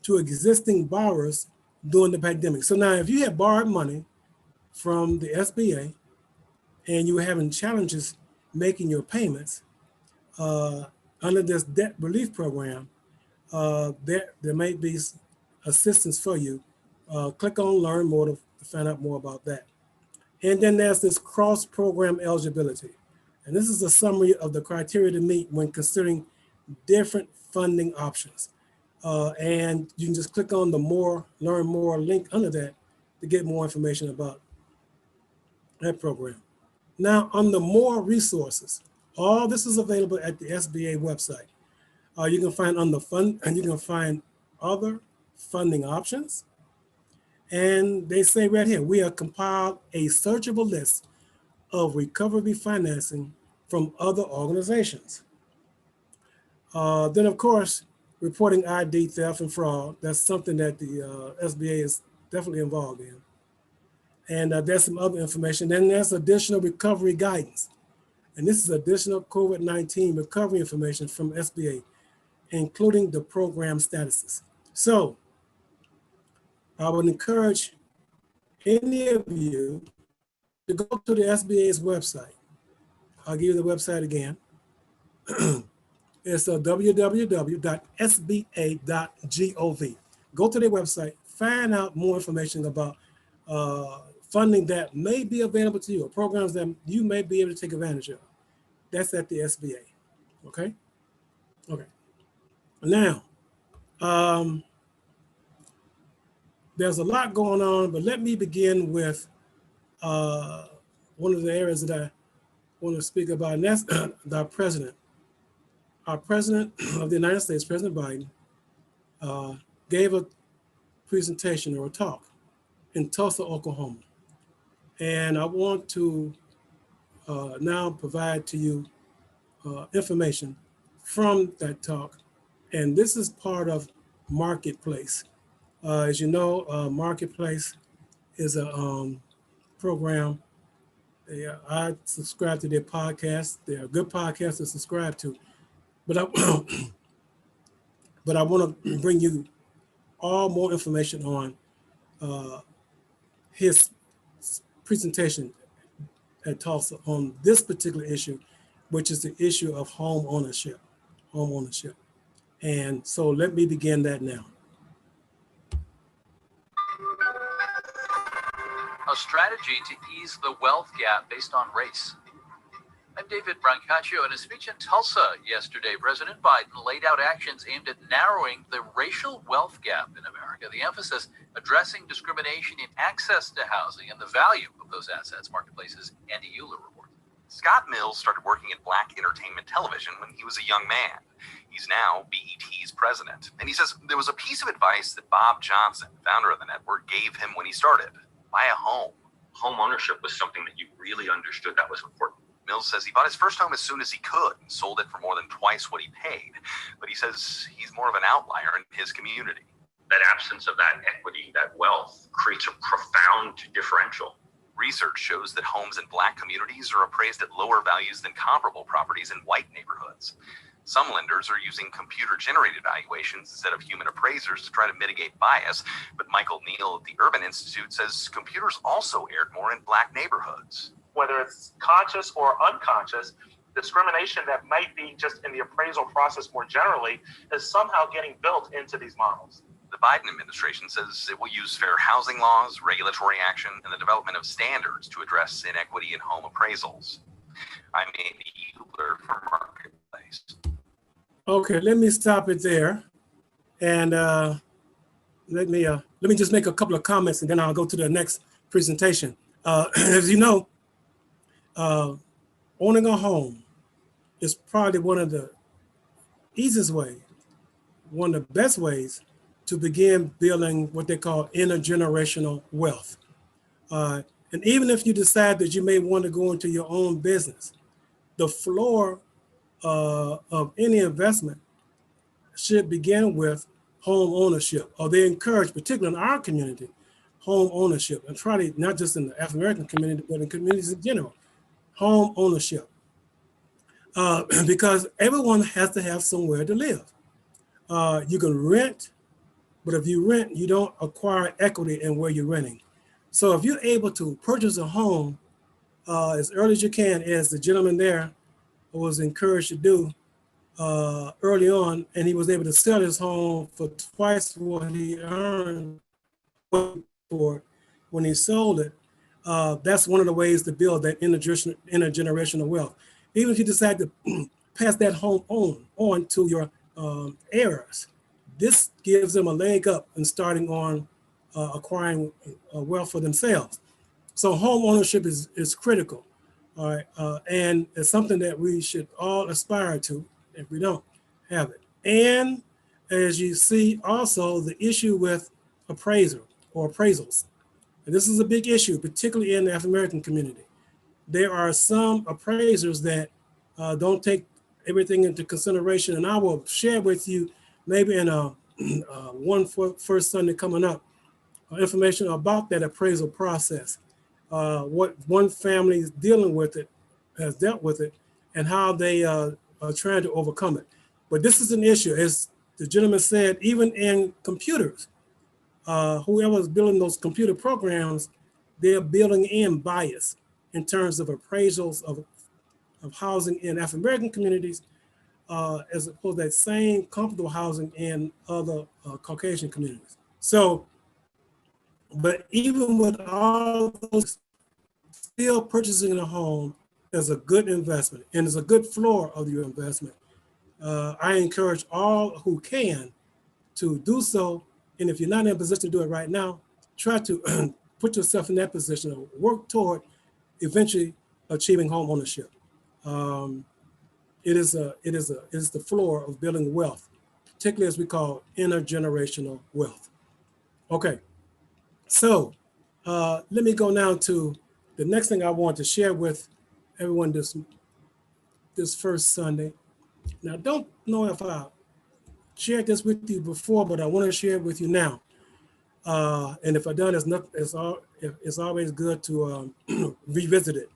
to existing borrowers during the pandemic. So now if you had borrowed money from the SBA and you were having challenges making your payments, under this debt relief program, there may be assistance for you. Click on learn more to find out more about that. And then there's this cross-program eligibility. And this is a summary of the criteria to meet when considering different funding options. And you can just click on the learn more link under that to get more information about that program. Now on the more resources, all this is available at the SBA website. You can find on the fund, and you can find other funding options. And they say right here, we have compiled a searchable list of recovery financing from other organizations. Then of course, reporting ID theft and fraud, that's something that the SBA is definitely involved in. And there's some other information. Then there's additional recovery guidance. And this is additional COVID-19 recovery information from SBA, including the program statuses. So I would encourage any of you to go to the SBA's website. I'll give you the website again. It's www.sba.gov. Go to their website, find out more information about funding that may be available to you or programs that you may be able to take advantage of. That's at the SBA, okay? Okay. Now, there's a lot going on, but let me begin with one of the areas that I want to speak about, and that's our president. Our president of the United States, President Biden, gave a presentation or a talk in Tulsa, Oklahoma. And I want to now provide to you information from that talk. And this is part of Marketplace. As you know, Marketplace is a program. I subscribe to their podcast. They're a good podcast to subscribe to. But I want to bring you all more information on his presentation at Tulsa on this particular issue which is the issue of home ownership. And so let me begin that now. A strategy to ease the wealth gap based on race. I'm David Brancaccio. In a speech in Tulsa yesterday, President Biden laid out actions aimed at narrowing the racial wealth gap in America. The emphasis addressing discrimination in access to housing and the value of those assets, Marketplace's Andy Euler report. Scott Mills started working at Black Entertainment Television when he was a young man. He's now BET's president. And he says there was a piece of advice that Bob Johnson, founder of the network, gave him when he started. Buy a home. Home ownership was something that you really understood that was important. Mills says he bought his first home as soon as he could and sold it for more than twice what he paid. But he says he's more of an outlier in his community. That absence of that equity, that wealth, creates a profound differential. Research shows that homes in Black communities are appraised at lower values than comparable properties in white neighborhoods. Some lenders are using computer-generated valuations instead of human appraisers to try to mitigate bias, but Michael Neal at the Urban Institute says computers also erred more in Black neighborhoods. Whether it's conscious or unconscious, discrimination that might be just in the appraisal process more generally is somehow getting built into these models. The Biden administration says it will use fair housing laws, regulatory action, and the development of standards to address inequity in home appraisals. I'm Andy Euler for Marketplace. Okay, let me stop it there, and let me just make a couple of comments, and then I'll go to the next presentation. As you know, owning a home is probably one of the easiest ways, one of the best ways to begin building what they call intergenerational wealth. And even if you decide that you may want to go into your own business, the floor of any investment should begin with home ownership, or they encourage, particularly in our community, home ownership, and try to, not just in the African American community, but in communities in general, home ownership. Because everyone has to have somewhere to live. You can rent, but if you rent, you don't acquire equity in where you're renting. So if you're able to purchase a home as early as you can, as the gentleman there was encouraged to do early on, and he was able to sell his home for twice what he earned for it when he sold it, that's one of the ways to build that intergenerational wealth. Even if you decide to pass that home on to your heirs, this gives them a leg up in starting on acquiring wealth for themselves. So home ownership is critical, all right, and it's something that we should all aspire to if we don't have it. And as you see, also the issue with appraisal or appraisals. And this is a big issue, particularly in the African American community. There are some appraisers that don't take everything into consideration, and I will share with you maybe in one First Sunday coming up, information about that appraisal process, what one family is dealing with it, has dealt with it, and how they are trying to overcome it. But this is an issue, as the gentleman said, even in computers, whoever is building those computer programs, they're building in bias in terms of appraisals of housing in African American communities, as opposed to that same comfortable housing in other Caucasian communities. So, but even with all those, still purchasing a home is a good investment and is a good floor of your investment. I encourage all who can to do so. And if you're not in a position to do it right now, try to put yourself in that position or work toward eventually achieving home ownership. It is the floor of building wealth, particularly as we call intergenerational wealth. Okay, so let me go now to the next thing I want to share with everyone this first Sunday. Now, I don't know if I shared this with you before, but I want to share it with you now. And if I done, it's always good to revisit it.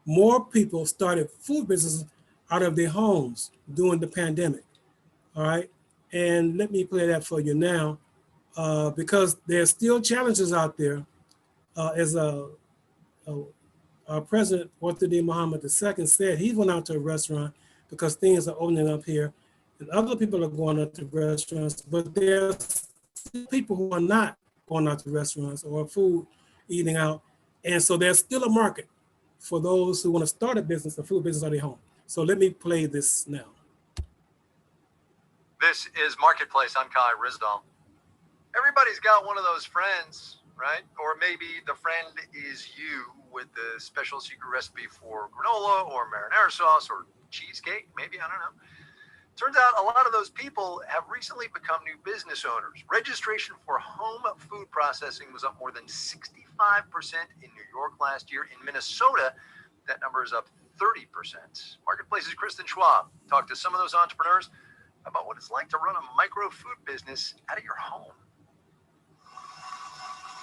More people started food businesses out of their homes during the pandemic. All right, and let me play that for you now, because there's still challenges out there. As a President Warthadeed Muhammad II said he went out to a restaurant because things are opening up here, and other people are going out to restaurants, but there's people who are not going out to restaurants or food eating out, and so there's still a market for those who want to start a business, a food business at their home. So let me play this now. This is Marketplace. I'm Kai Rizdal. Everybody's got one of those friends, right? Or maybe the friend is you with the special secret recipe for granola or marinara sauce or cheesecake, maybe, I don't know. Turns out a lot of those people have recently become new business owners. Registration for home food processing was up more than 65% in New York last year. In Minnesota, that number is up 30%. Marketplace's Kristen Schwab talked to some of those entrepreneurs about what it's like to run a micro food business out of your home.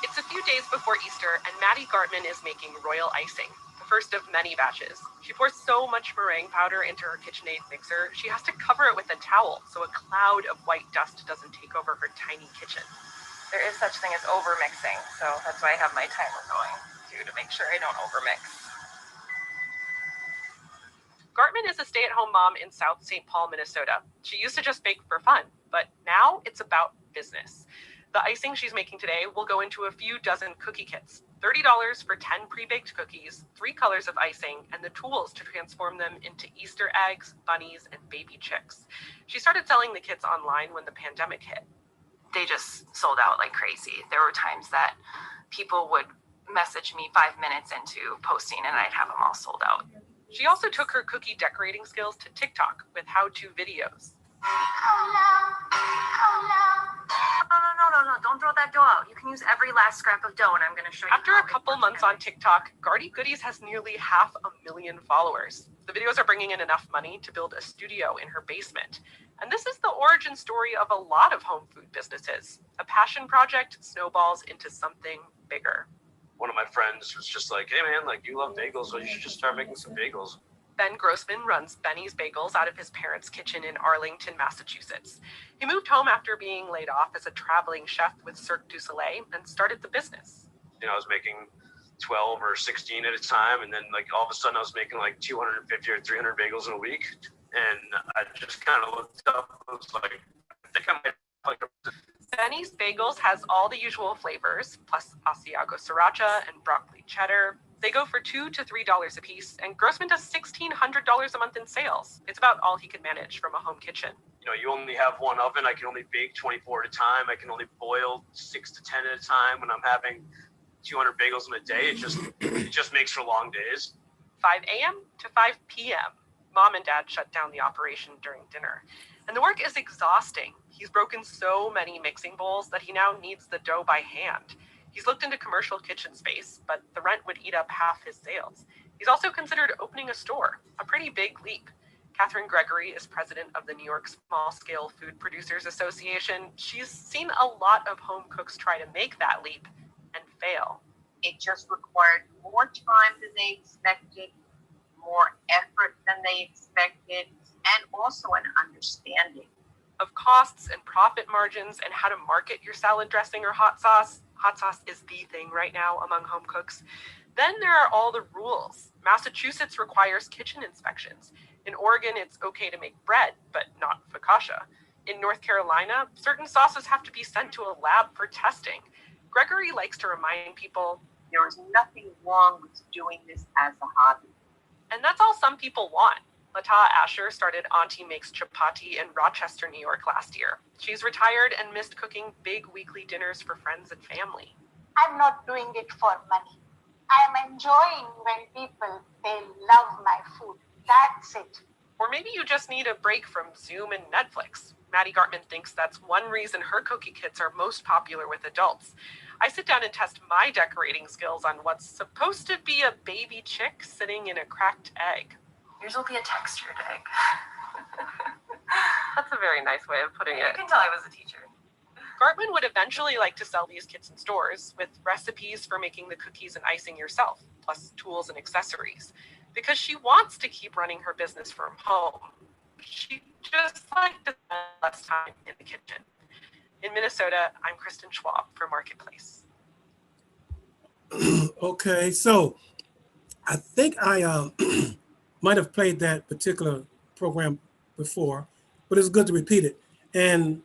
It's a few days before Easter, and Maddie Gartman is making royal icing, the first of many batches. She pours so much meringue powder into her KitchenAid mixer, she has to cover it with a towel so a cloud of white dust doesn't take over her tiny kitchen. There is such thing as overmixing, so that's why I have my timer going too, to make sure I don't overmix. Gartman is a stay-at-home mom in South St. Paul, Minnesota. She used to just bake for fun, but now it's about business. The icing she's making today will go into a few dozen cookie kits, $30 for 10 pre-baked cookies, 3 colors of icing, and the tools to transform them into Easter eggs, bunnies, and baby chicks. She started selling the kits online when the pandemic hit. They just sold out like crazy. There were times that people would message me 5 minutes into posting and I'd have them all sold out. She also took her cookie decorating skills to TikTok with how-to videos. No, don't throw that dough out. You can use every last scrap of dough, and I'm going to show you. After a couple months on TikTok, Gardy Goodies has nearly 500,000 followers. The videos are bringing in enough money to build a studio in her basement. And this is the origin story of a lot of home food businesses. A passion project snowballs into something bigger. One of my friends was just like, hey man, like you love bagels, so you should just start making some bagels. Ben Grossman runs Benny's Bagels out of his parents' kitchen in Arlington, Massachusetts. He moved home after being laid off as a traveling chef with Cirque du Soleil and started the business. You know, I was making 12 or 16 at a time, and then like all of a sudden I was making like 250 or 300 bagels in a week. And I just kind of looked up and was like, I think I might like a... Benny's Bagels has all the usual flavors, plus Asiago Sriracha and broccoli cheddar. They go for $2 to $3 a piece, and Grossman does $1,600 a month in sales. It's about all he could manage from a home kitchen. You know, you only have one oven. I can only bake 24 at a time. I can only boil 6 to 10 at a time. When I'm having 200 bagels in a day, it just makes for long days. 5 a.m. to 5 p.m. Mom and Dad shut down the operation during dinner. And the work is exhausting. He's broken so many mixing bowls that he now kneads the dough by hand. He's looked into commercial kitchen space, but the rent would eat up half his sales. He's also considered opening a store, a pretty big leap. Catherine Gregory is president of the New York Small Scale Food Producers Association. She's seen a lot of home cooks try to make that leap and fail. It just required more time than they expected, more effort than they expected, and also an understanding of costs and profit margins and how to market your salad dressing or hot sauce. Hot sauce is the thing right now among home cooks. Then there are all the rules. Massachusetts requires kitchen inspections. In Oregon, it's okay to make bread, but not focaccia. In North Carolina, certain sauces have to be sent to a lab for testing. Gregory likes to remind people there is nothing wrong with doing this as a hobby. And that's all some people want. Lata Asher started Auntie Makes Chapati in Rochester, New York last year. She's retired and missed cooking big weekly dinners for friends and family. I'm not doing it for money. I'm enjoying when people, they love my food. That's it. Or maybe you just need a break from Zoom and Netflix. Maddie Gartman thinks that's one reason her cookie kits are most popular with adults. I sit down and test my decorating skills on what's supposed to be a baby chick sitting in a cracked egg. Yours will be a textured egg. That's a very nice way of putting it. You can tell I was a teacher. Gartman would eventually like to sell these kits in stores with recipes for making the cookies and icing yourself, plus tools and accessories, because she wants to keep running her business from home. She just likes to spend less time in the kitchen. In Minnesota, I'm Kristen Schwab for Marketplace. Okay, so I think I might have played that particular program before, but it's good to repeat it. And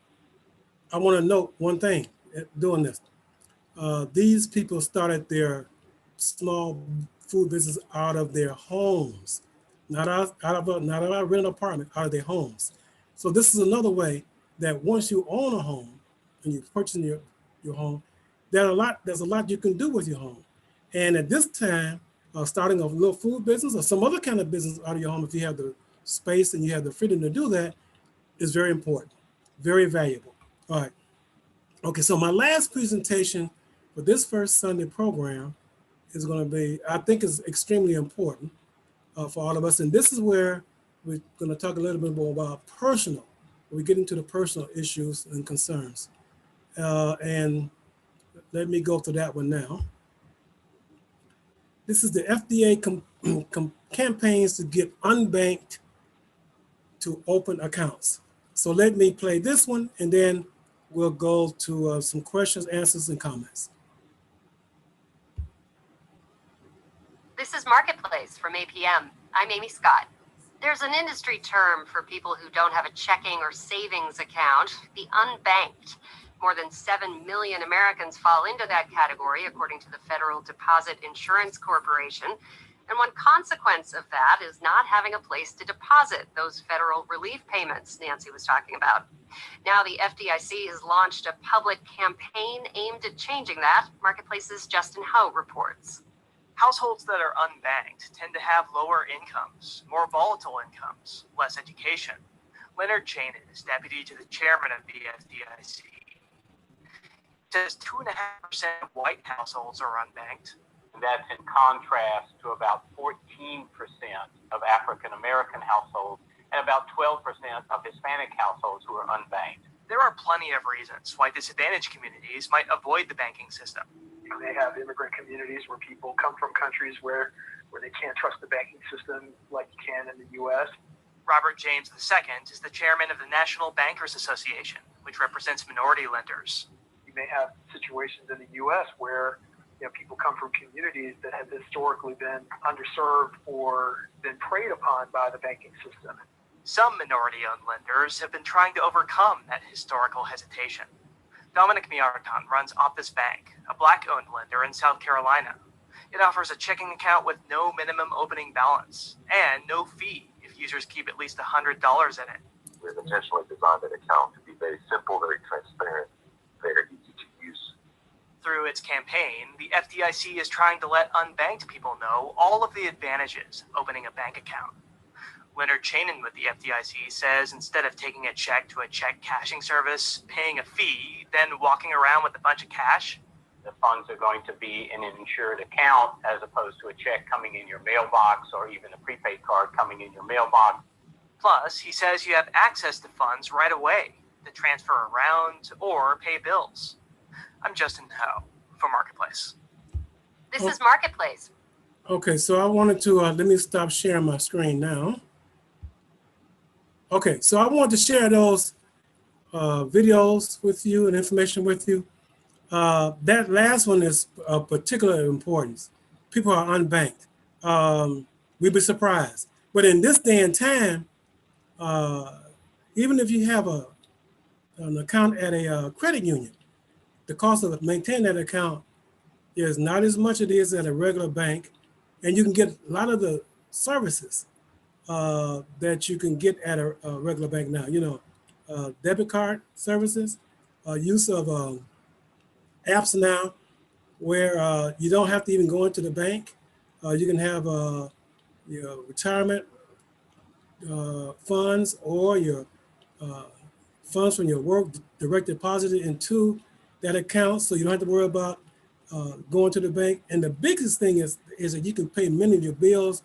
I want to note one thing doing this. These people started their small food business out of their homes, not out of a rental apartment, out of their homes. So this is another way that once you own a home and you're purchasing your home, there's a lot you can do with your home. And at this time, starting a little food business or some other kind of business out of your home, if you have the space and you have the freedom to do that, is very important, very valuable. All right. Okay, so my last presentation for this First Sunday program is going to be, I think is extremely important for all of us. And this is where we're going to talk a little bit more about personal. We get into the personal issues and concerns. And let me go to that one now. This is the FDA campaigns to get unbanked to open accounts. So let me play this one and then we'll go to some questions, answers, and comments. This is Marketplace from APM. I'm Amy Scott. There's an industry term for people who don't have a checking or savings account, the unbanked. More than 7 million Americans fall into that category, according to the Federal Deposit Insurance Corporation. And one consequence of that is not having a place to deposit those federal relief payments Nancy was talking about. Now the FDIC has launched a public campaign aimed at changing that. Marketplace's Justin Ho reports. Households that are unbanked tend to have lower incomes, more volatile incomes, less education. Leonard Chanin is deputy to the chairman of the FDIC. He says 2.5% of white households are unbanked. That's in contrast to about 14% of African American households and about 12% of Hispanic households who are unbanked. There are plenty of reasons why disadvantaged communities might avoid the banking system. They have immigrant communities where people come from countries where they can't trust the banking system like you can in the U.S. Robert James II is the chairman of the National Bankers Association, which represents minority lenders. You may have situations in the U.S. where people come from communities that have historically been underserved or been preyed upon by the banking system. Some minority-owned lenders have been trying to overcome that historical hesitation. Dominic Miarton runs Optus Bank, a Black-owned lender in South Carolina. It offers a checking account with no minimum opening balance and no fee if users keep at least $100 in it. We've intentionally designed that account to be very simple, very transparent, very easy to use. Through its campaign, the FDIC is trying to let unbanked people know all of the advantages of opening a bank account. Leonard Chanin with the FDIC says instead of taking a check to a check cashing service, paying a fee, then walking around with a bunch of cash, the funds are going to be in an insured account as opposed to a check coming in your mailbox or even a prepaid card coming in your mailbox. Plus, he says you have access to funds right away to transfer around or pay bills. I'm Justin Ho for Marketplace. This is Marketplace. Okay, so I wanted to, let me stop sharing my screen now. Okay, so I wanted to share those videos with you and information with you. That last one is of particular importance. People are unbanked. We'd be surprised. But in this day and time, even if you have an account at a credit union, the cost of maintaining that account is not as much as it is at a regular bank. And you can get a lot of the services that you can get at a regular bank now. Debit card services, use of apps now where you don't have to even go into the bank. You can have your retirement funds or your funds from your work direct deposited into that account, so you don't have to worry about going to the bank. And the biggest thing is that you can pay many of your bills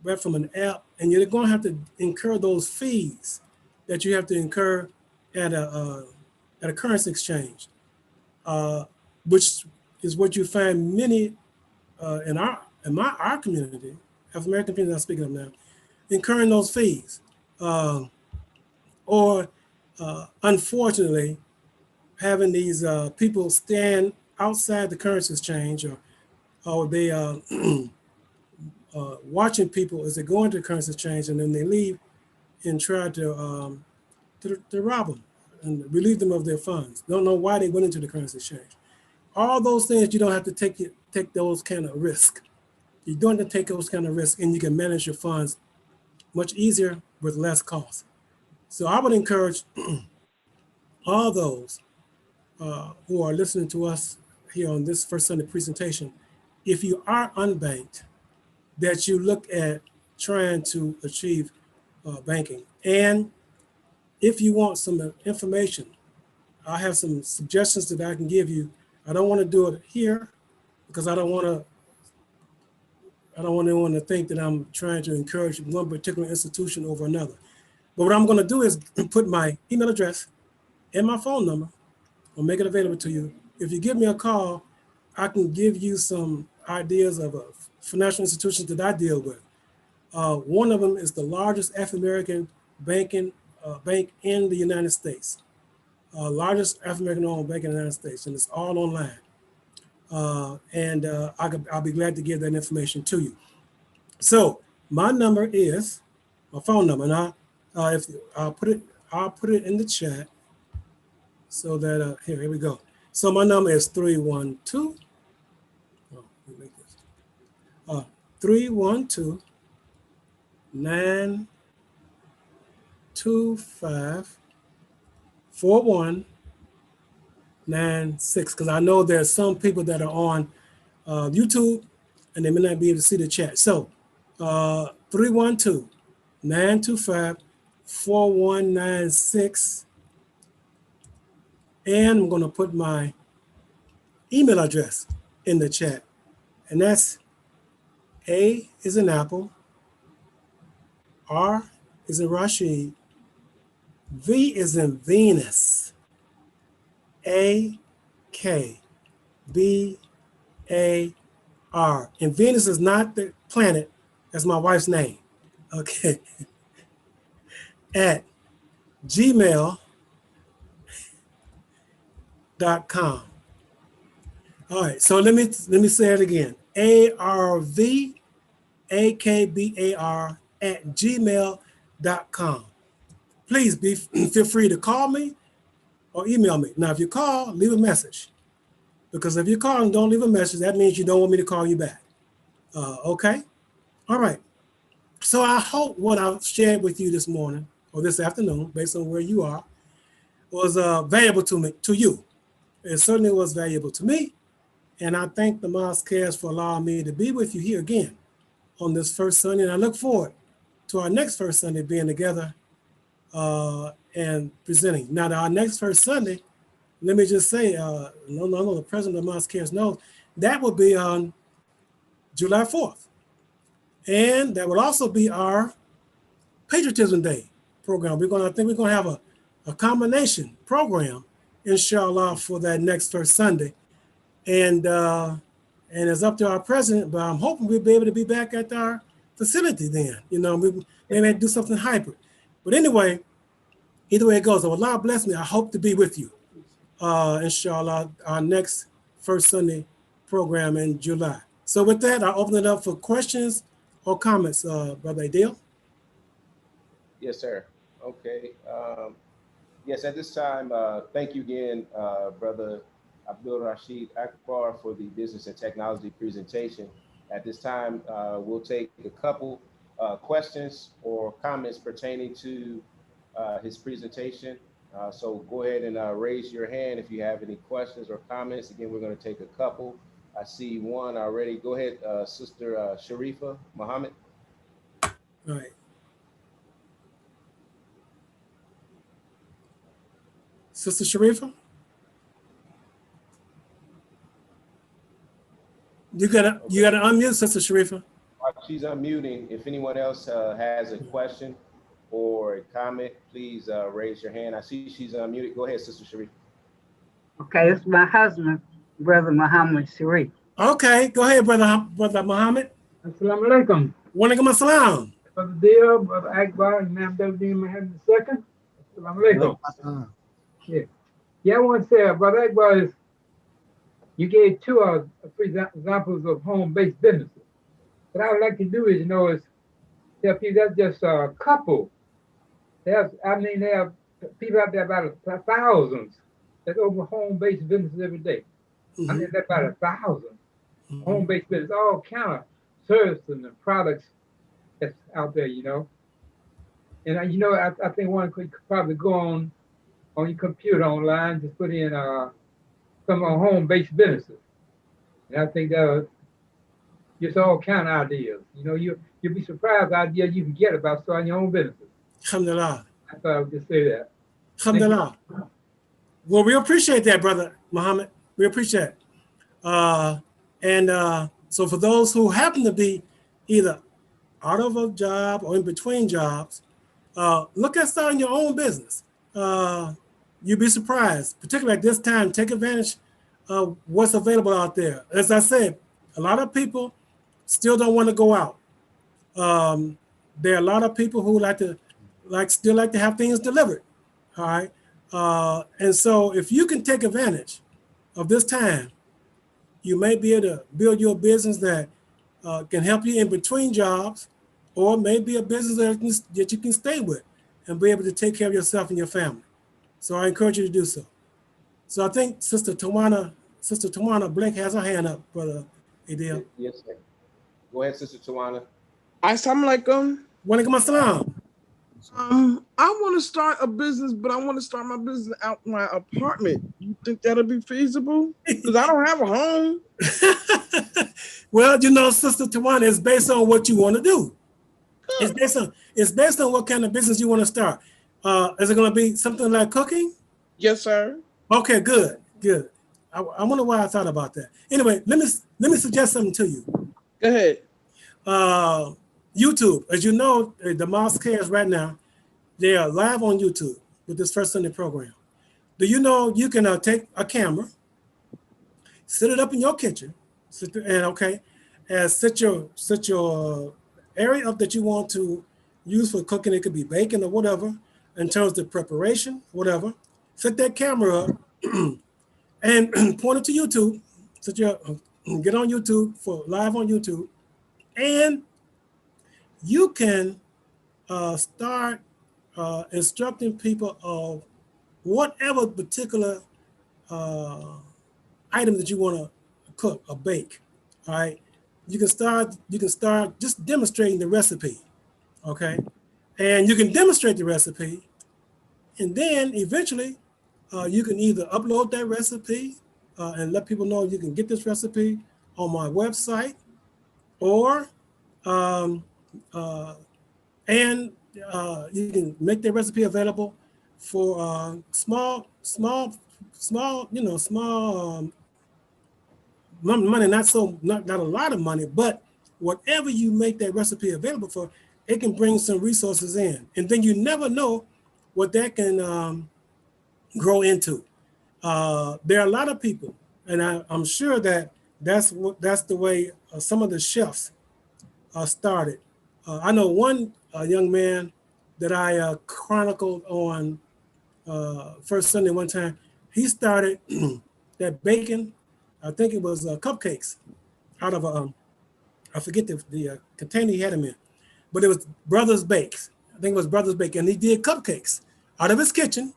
right from an app, and you're going to have to incur those fees that you have to incur at a currency exchange, which is what you find many in our community, African American community I'm speaking of now, incurring those fees, or unfortunately having these people stand outside the currency exchange, or they watching people as they go into the currency exchange and then they leave and try to rob them and relieve them of their funds. Don't know why they went into the currency exchange. All those things, you don't have to take those kind of risk. You don't have to take those kind of risks, and you can manage your funds much easier with less cost. So I would encourage all those who are listening to us here on this First Sunday presentation, if you are unbanked, that you look at trying to achieve banking. And if you want some information, I have some suggestions that I can give you. I don't want to do it here because I don't want anyone to think that I'm trying to encourage one particular institution over another. But what I'm going to do is put my email address and my phone number. I'll make it available to you. If you give me a call, I can give you some ideas of financial institutions that I deal with. One of them is the largest African-American bank in the United States. Largest African-American owned bank in the United States, and it's all online. I'll be glad to give that information to you. So my number is my phone number, and I'll put it in the chat so that here we go. So my number is 312. 312-925-4196. Because I know there's some people that are on YouTube and they may not be able to see the chat. So 312-925-4196. And I'm going to put my email address in the chat. And that's A is in Apple, R is in Rashid, V is in Venus, A-K-B-A-R. And Venus is not the planet, that's my wife's name. Okay. At gmail.com. All right, so let me say it again. ARVAKBAR at gmail.com. Please feel free to call me or email me. Now, if you call, leave a message. Because if you call and don't leave a message, that means you don't want me to call you back. Okay? All right. So I hope what I've shared with you this morning or this afternoon, based on where you are, was valuable to you. It certainly was valuable to me. And I thank the Mosque Cares for allowing me to be with you here again on this first Sunday. And I look forward to our next first Sunday being together and presenting. Now, our next first Sunday, let me just say, no, the president of Mosque Cares knows, that will be on July 4th. And that will also be our Patriotism Day program. I think we're going to have a combination program, inshallah, for that next first Sunday. And it's up to our president, but I'm hoping we'll be able to be back at our facility then. You know, we may do something hybrid. But anyway, either way it goes, if Allah bless me, I hope to be with you, inshallah, our next first Sunday program in July. So with that, I'll open it up for questions or comments, Brother Adil. Yes, sir. Okay. Yes, at this time, thank you again, Brother Abdul Rashid Akbar, for the business and technology presentation. At this time, we'll take a couple questions or comments pertaining to his presentation. So go ahead and raise your hand if you have any questions or comments. Again, we're going to take a couple. I see one already. Go ahead, Sister Sharifa Muhammad. All right. Sister Sharifa? You gotta unmute, Sister Sharifa. She's unmuting. If anyone else has a question or a comment, please raise your hand. I see she's unmuted. Go ahead, Sister Sharifa. Okay, it's my husband, Brother Muhammad Sharif. Okay, go ahead, Brother Muhammad. Assalamu alaikum. Wa alaikum assalam. Brother Dio, Brother Akbar, Imam David Muhammad II. Assalamu alaikum. Yeah, I want to say, Brother Akbar, you gave two examples of home-based businesses. what I would like to do is, is tell people that's just a couple. They have people out there about thousands that open home-based businesses every day. I mean, that's about 1,000 home-based business, all kind of services and products that's out there, And I think one could probably go on your computer online, just put in some home-based businesses, and I think that just all kind of ideas. You'll be surprised the ideas you can get about starting your own businesses. Alhamdulillah. I thought I would just say that. Alhamdulillah. Well, we appreciate that, Brother Muhammad. We appreciate it. So for those who happen to be either out of a job or in between jobs, look at starting your own business. You'd be surprised, particularly at this time. Take advantage of what's available out there. As I said, a lot of people still don't want to go out. There are a lot of people who still like to have things delivered. All right. And so if you can take advantage of this time, you may be able to build your business that can help you in between jobs, or maybe a business that you can stay with and be able to take care of yourself and your family. So I encourage you to do so. So I think Sister Tawana Blake has her hand up, Brother Adil. Yes, sir. Go ahead, Sister Tawana. Assalamu alaikum. Wa alaikum assalam. I want to start a business, but I want to start my business out my apartment. You think that'll be feasible? Because I don't have a home. Well, Sister Tawana, it's based on what you want to do. It's based on what kind of business you want to start. Is it going to be something like cooking? Yes, sir. Okay, good. I wonder why I thought about that. Anyway, let me suggest something to you. Go ahead. YouTube, as you know, the Mosque Cares right now, they are live on YouTube with this First Sunday program. Do you know you can take a camera, set it up in your kitchen, set your area up that you want to use for cooking. It could be baking or whatever, in terms of preparation, whatever. Set that camera up and point it to YouTube. Get on YouTube for live on YouTube, and you can start instructing people of whatever particular item that you want to cook or bake. All right, you can start just demonstrating the recipe. Okay, and you can demonstrate the recipe, and then eventually you can either upload that recipe and let people know you can get this recipe on my website, or you can make the recipe available for small money, not a lot of money, but whatever you make that recipe available for, it can bring some resources in, and then you never know what that can grow into. There are a lot of people, and I'm sure that's the way some of the chefs started. I know one young man that I chronicled on First Sunday one time. He started that baking. I think it was cupcakes out of I forget the container he had them in, but it was Brothers Bakes. I think it was Brothers Bake, and he did cupcakes out of his kitchen,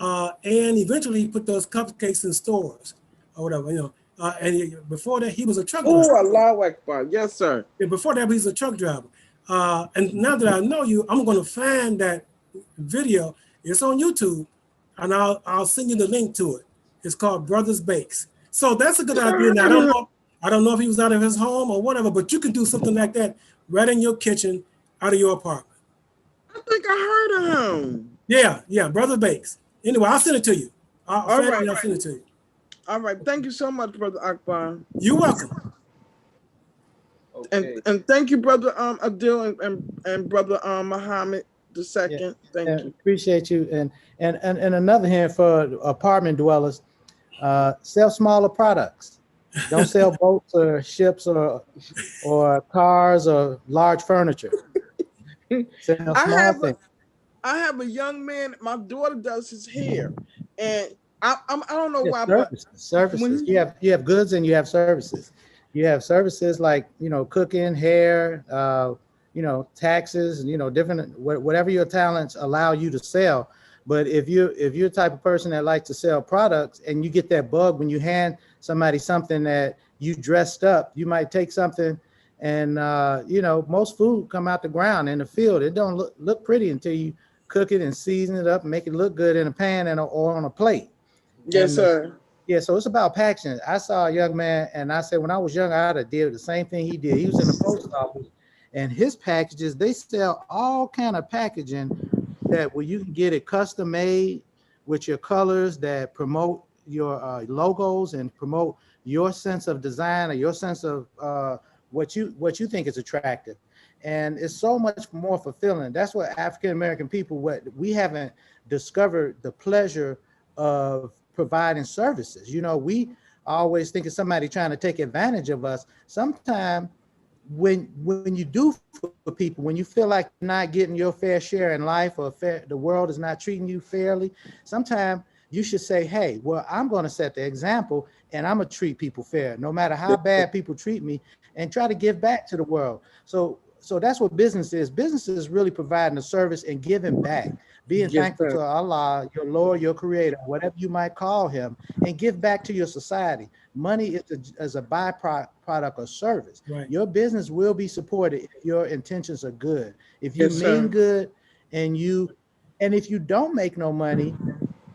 and eventually he put those cupcakes in stores or whatever, before that he was a truck driver. Oh, Allahu Akbar. Yes, sir. And before that, he was a truck driver. And now that I know you, I'm going to find that video. It's on YouTube, and I'll send you the link to it. It's called Brothers Bakes. So that's a good idea. Now, I don't know if he was out of his home or whatever, but you can do something like that right in your kitchen, out of your apartment. I think I heard of him. Yeah, Brothers Bakes. Anyway, I'll send it to you. I'll send it to you. All right. Thank you so much, Brother Akbar. You're welcome. Okay. And thank you, Brother Adil and Brother Muhammad II. Yeah. Thank you. Appreciate you. And another hand for apartment dwellers, sell smaller products. Don't sell boats or ships or cars or large furniture. Sell small things. I have a young man. My daughter does his hair, and I don't know why. Services. You have goods and you have services. You have services like, cooking, hair, taxes, different, whatever your talents allow you to sell. But if you're the type of person that likes to sell products and you get that bug when you hand somebody something that you dressed up, you might take something and, most food come out the ground in the field. It don't look pretty until you cook it and season it up and make it look good in a pan or on a plate. Yes, sir. Yeah, so it's about packaging. I saw a young man, and I said, when I was young, I'd have did the same thing he did. He was in the post office, and his packages, they sell all kind of packaging that where you can get it custom made with your colors that promote your logos and promote your sense of design or your sense of what you think is attractive. And it's so much more fulfilling. That's what African American people, what we haven't discovered the pleasure of providing services. We always think of somebody trying to take advantage of us. Sometimes when you do for people, when you feel like you're not getting your fair share in life or the world is not treating you fairly, sometimes you should say, hey, well, I'm going to set the example and I'm going to treat people fair, no matter how bad people treat me, and try to give back to the world. So that's what business is. Business is really providing a service and giving back, being thankful to Allah, your Lord, your creator, whatever you might call him, and give back to your society. Money is a byproduct of service. Right. Your business will be supported if your intentions are good. If you mean good and if you don't make no money,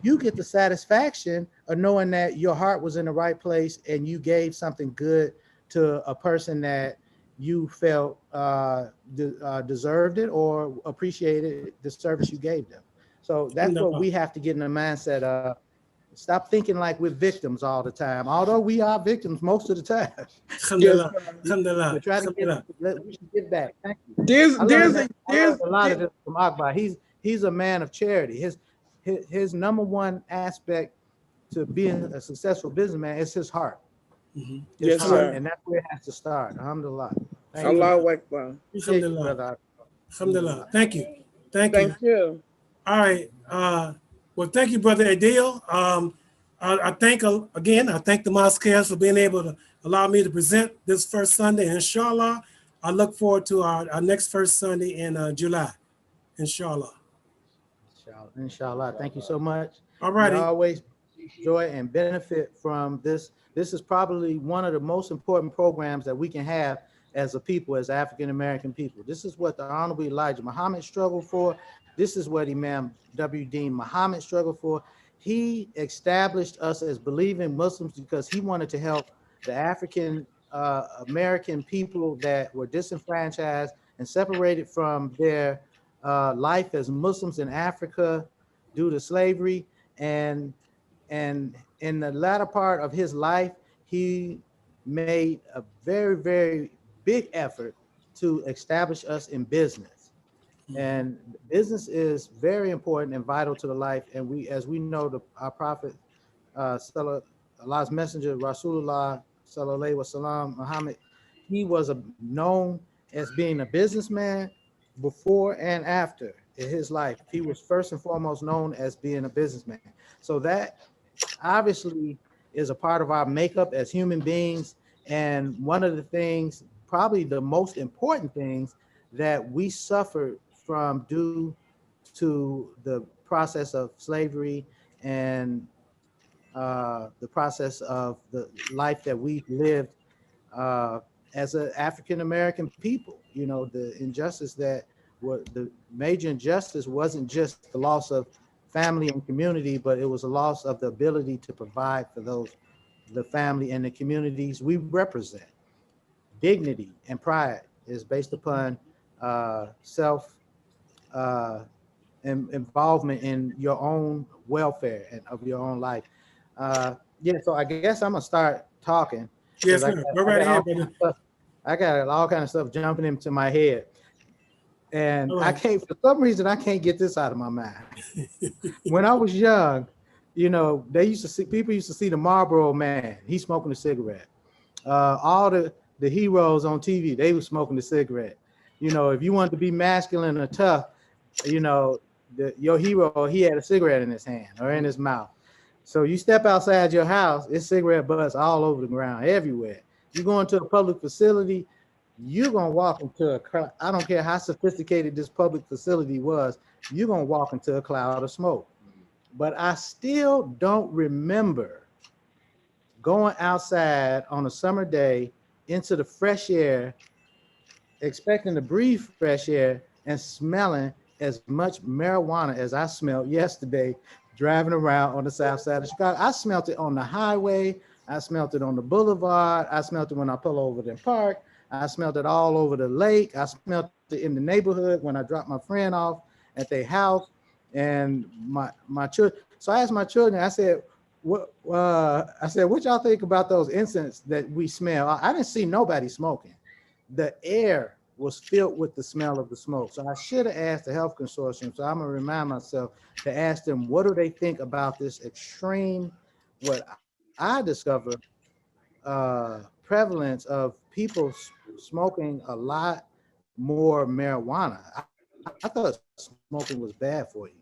you get the satisfaction of knowing that your heart was in the right place and you gave something good to a person that you felt deserved it or appreciated the service you gave them. So that's what we have to get in the mindset of. Stop thinking like we're victims all the time, although we are victims most of the time. Alhamdulillah. Alhamdulillah. We try to we should get back. Thank you. There's I learned a lot of this from Akbar. He's a man of charity. His number one aspect to being a successful businessman is his heart. Mhm. Yes, sir. And that's where it has to start. Alhamdulillah. Allahu Akbar. Alhamdulillah. Alhamdulillah. Thank you. Thank you. All right. Well, thank you, Brother Adil. I thank the Mosqueers for being able to allow me to present this first Sunday. Inshallah, I look forward to our next first Sunday in July. Inshallah. Inshallah. Thank you so much. All righty. We always enjoy and benefit from this. This is probably one of the most important programs that we can have as a people, as African American people. This is what the Honorable Elijah Muhammad struggled for. This is what Imam W. Dean Muhammad struggled for. He established us as believing Muslims because he wanted to help the African American people that were disenfranchised and separated from their life as Muslims in Africa due to slavery. And in the latter part of his life, he made a very, very big effort to establish us in business. And business is very important and vital to the life. And as we know, our prophet, Allah's messenger, Rasulullah sallallahu alaihi wasallam, Muhammad, he was known as being a businessman before and after in his life. He was first and foremost known as being a businessman. So that obviously is a part of our makeup as human beings. And one of the things, probably the most important things that we suffered from due to the process of slavery and the process of the life that we lived as an African American people. The injustice the major injustice wasn't just the loss of family and community, but it was a loss of the ability to provide for the family and the communities we represent. Dignity and pride is based upon self involvement in your own welfare and of your own life. So I guess I'm gonna start talking. Yes, sir. Go right ahead, brother. I got all kind of stuff jumping into my head. And Right. for some reason, I can't get this out of my mind. When I was young, people used to see the Marlboro Man. He's smoking a cigarette. All the heroes on TV, they were smoking a cigarette. If you wanted to be masculine or tough, your hero, he had a cigarette in his hand or in his mouth. So you step outside your house, it's cigarette butts all over the ground, everywhere. You go into a public facility, you're gonna walk into a crowd. I don't care how sophisticated this public facility was, you're gonna walk into a cloud of smoke. But I still don't remember going outside on a summer day into the fresh air, expecting to breathe fresh air and smelling as much marijuana as I smelled yesterday driving around on the south side of Chicago. I smelled it on the highway. I smelled it on the boulevard. I smelled it when I pull over the park. I smelled it all over the lake. I smelled it in the neighborhood when I dropped my friend off at their house. And my children. So I asked my children, I said, what y'all think about those incidents that we smell? I didn't see nobody smoking. The air was filled with the smell of the smoke. So I should have asked the health consortium. So I'm gonna remind myself to ask them, what do they think about this extreme, what I discovered, prevalence of people smoking a lot more marijuana. I thought smoking was bad for you,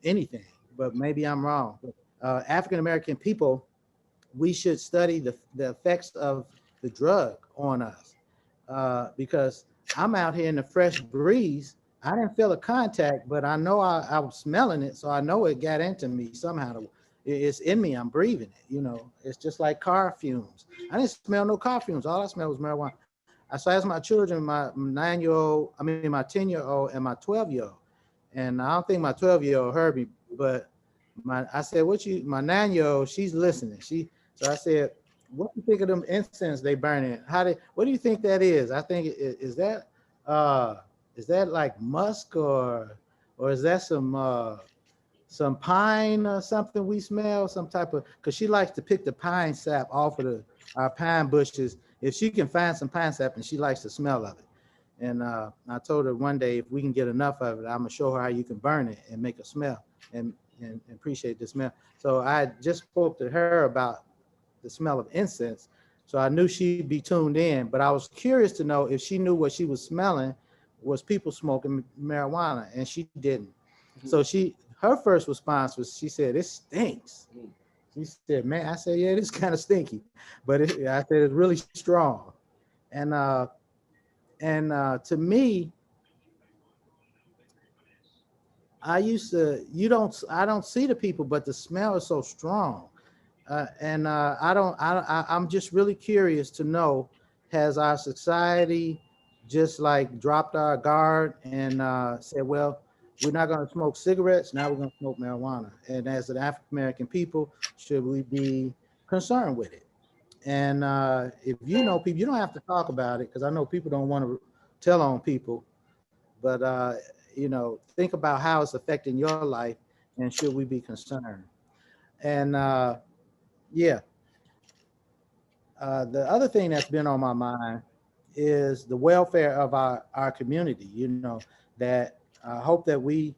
anything, but maybe I'm wrong. African-American people, we should study the effects of the drug on us, because I'm out here in the fresh breeze. I didn't feel a contact, but I know I was smelling it, so I know it got into me somehow. It's in me. I'm breathing it. You know, it's just like car fumes. I didn't smell no car fumes. All I smelled was marijuana. So I asked my children, my 9-year-old, my 10-year-old, and my 12-year-old, and I don't think my 12-year-old heard me, but I said, my 9-year-old, she's listening. So I said, what do you think of them incense they burning? What do you think that is? I think is that like musk or is that some pine or something we smell, some type of, because she likes to pick the pine sap off of our pine bushes. If she can find some pine sap, and she likes the smell of it. And I told her one day, if we can get enough of it, I'm gonna show her how you can burn it and make a smell and appreciate the smell. So I just spoke to her about the smell of incense. So I knew she'd be tuned in, but I was curious to know if she knew what she was smelling was people smoking marijuana, and she didn't. So her first response was, she said, it stinks. She said, man, I said, yeah, it is kind of stinky, but I said, it's really strong. And to me, I don't see the people, but the smell is so strong. I'm just really curious to know, has our society just like dropped our guard and said, well, we're not going to smoke cigarettes, now we're going to smoke marijuana. And as an African-American people, should we be concerned with it? And if you know people, you don't have to talk about it, because I know people don't want to tell on people, but think about how it's affecting your life, and should we be concerned? And yeah. The other thing that's been on my mind is the welfare of our community. That I hope that we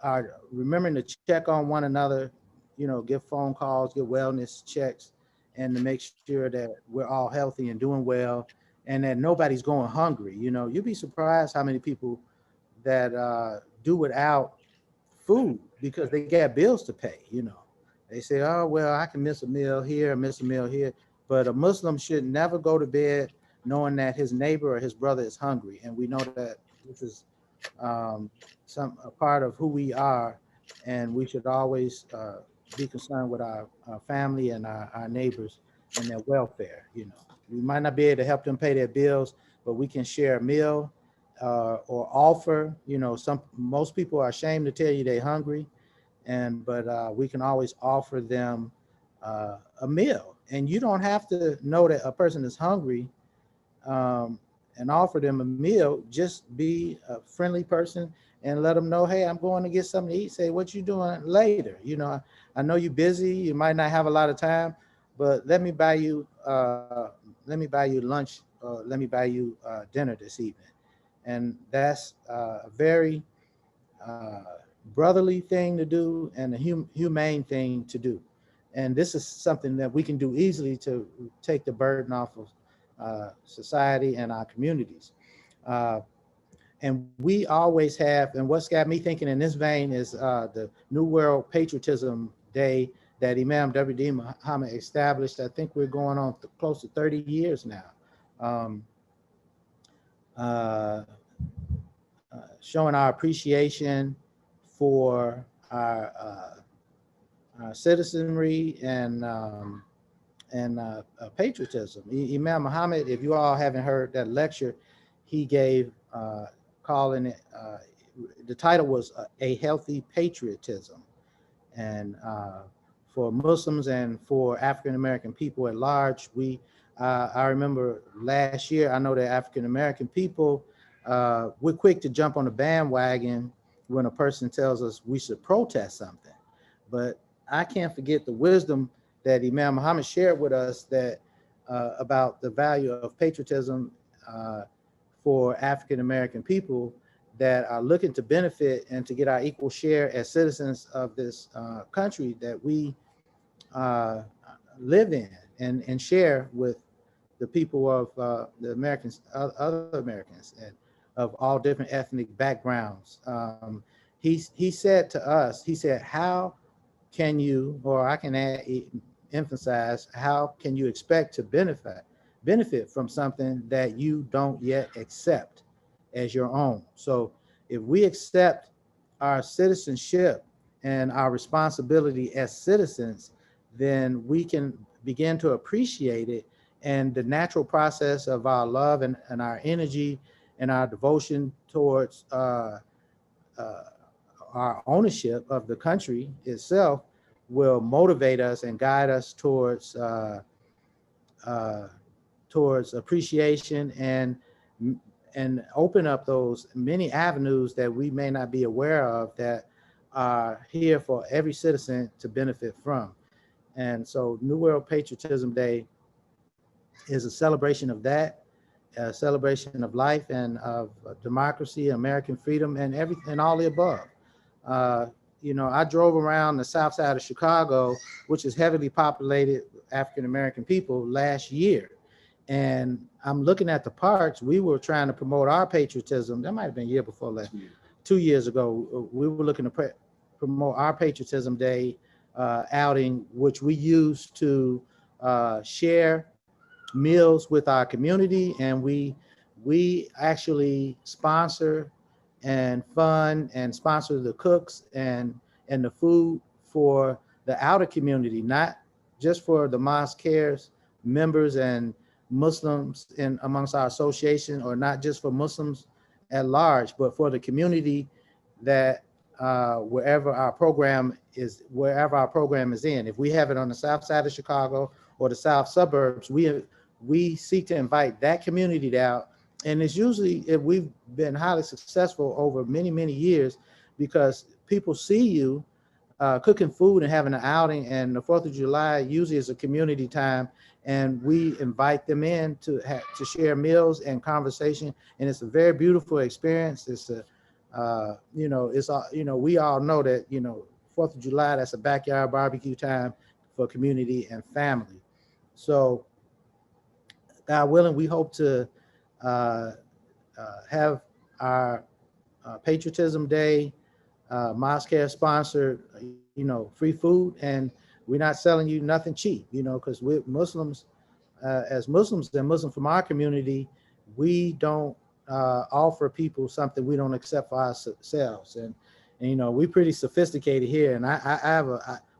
are remembering to check on one another, give phone calls, give wellness checks, and to make sure that we're all healthy and doing well, and that nobody's going hungry. You'd be surprised how many people that do without food because they got bills to pay. They say, oh, well, I can miss a meal here, miss a meal here. But a Muslim should never go to bed knowing that his neighbor or his brother is hungry. And we know that this is a part of who we are. And we should always be concerned with our family and our neighbors and their welfare. We might not be able to help them pay their bills, but we can share a meal or offer. Most people are ashamed to tell you they're hungry. But we can always offer them a meal, and you don't have to know that a person is hungry and offer them a meal. Just be a friendly person and let them know, hey, I'm going to get something to eat. Say, what you doing later? I know you're busy, you might not have a lot of time, but let me buy you lunch, let me buy you dinner this evening. And that's a very brotherly thing to do and a humane thing to do. And this is something that we can do easily to take the burden off of society and our communities. And we always have, and what's got me thinking in this vein is the New World Patriotism Day that Imam W.D. Muhammad established. I think we're going on close to 30 years now. Showing our appreciation for our citizenry and patriotism. Imam Muhammad, if you all haven't heard that lecture, he gave calling it, the title was A Healthy Patriotism. And for Muslims and for African American people at large, I remember last year, I know that African American people, we're quick to jump on the bandwagon when a person tells us we should protest something. But I can't forget the wisdom that Imam Muhammad shared with us that about the value of patriotism for African American people that are looking to benefit and to get our equal share as citizens of this country that we live in and share with the people of the Americans, other Americans, and of all different ethnic backgrounds. He said to us, he said, how can you, or I can emphasize, how can you expect to benefit from something that you don't yet accept as your own? So if we accept our citizenship and our responsibility as citizens, then we can begin to appreciate it, and the natural process of our love and our energy and our devotion towards our ownership of the country itself will motivate us and guide us towards appreciation and open up those many avenues that we may not be aware of that are here for every citizen to benefit from. And so New World Patriotism Day is a celebration of that, a celebration of life and of democracy, American freedom, and everything, and all the above. You know, I drove around the south side of Chicago, which is heavily populated African American people, last year. And I'm looking at the parks. We were trying to promote our patriotism. That might have been a year before that. 2 years ago, we were looking to promote our Patriotism Day outing, which we used to share meals with our community, and we actually sponsor and fund and sponsor the cooks and the food for the outer community, not just for the Mosque Cares members and Muslims in amongst our association, or not just for Muslims at large, but for the community that wherever our program is in. If we have it on the south side of Chicago or the south suburbs, we seek to invite that community out. And it's usually, we've been highly successful over many, many years, because people see you cooking food and having an outing, and the 4th of July usually is a community time, and we invite them in to share meals and conversation, and it's a very beautiful experience. It's a you know, it's you know, we all know that, you know, 4th of July, that's a backyard barbecue time for community and family. So God willing, we hope to have our Patriotism Day Mosque Care sponsored, you know, free food, and we're not selling you nothing cheap, you know, because we're Muslims, as Muslims and Muslims from our community, we don't offer people something we don't accept for ourselves. And you know, we're pretty sophisticated here, and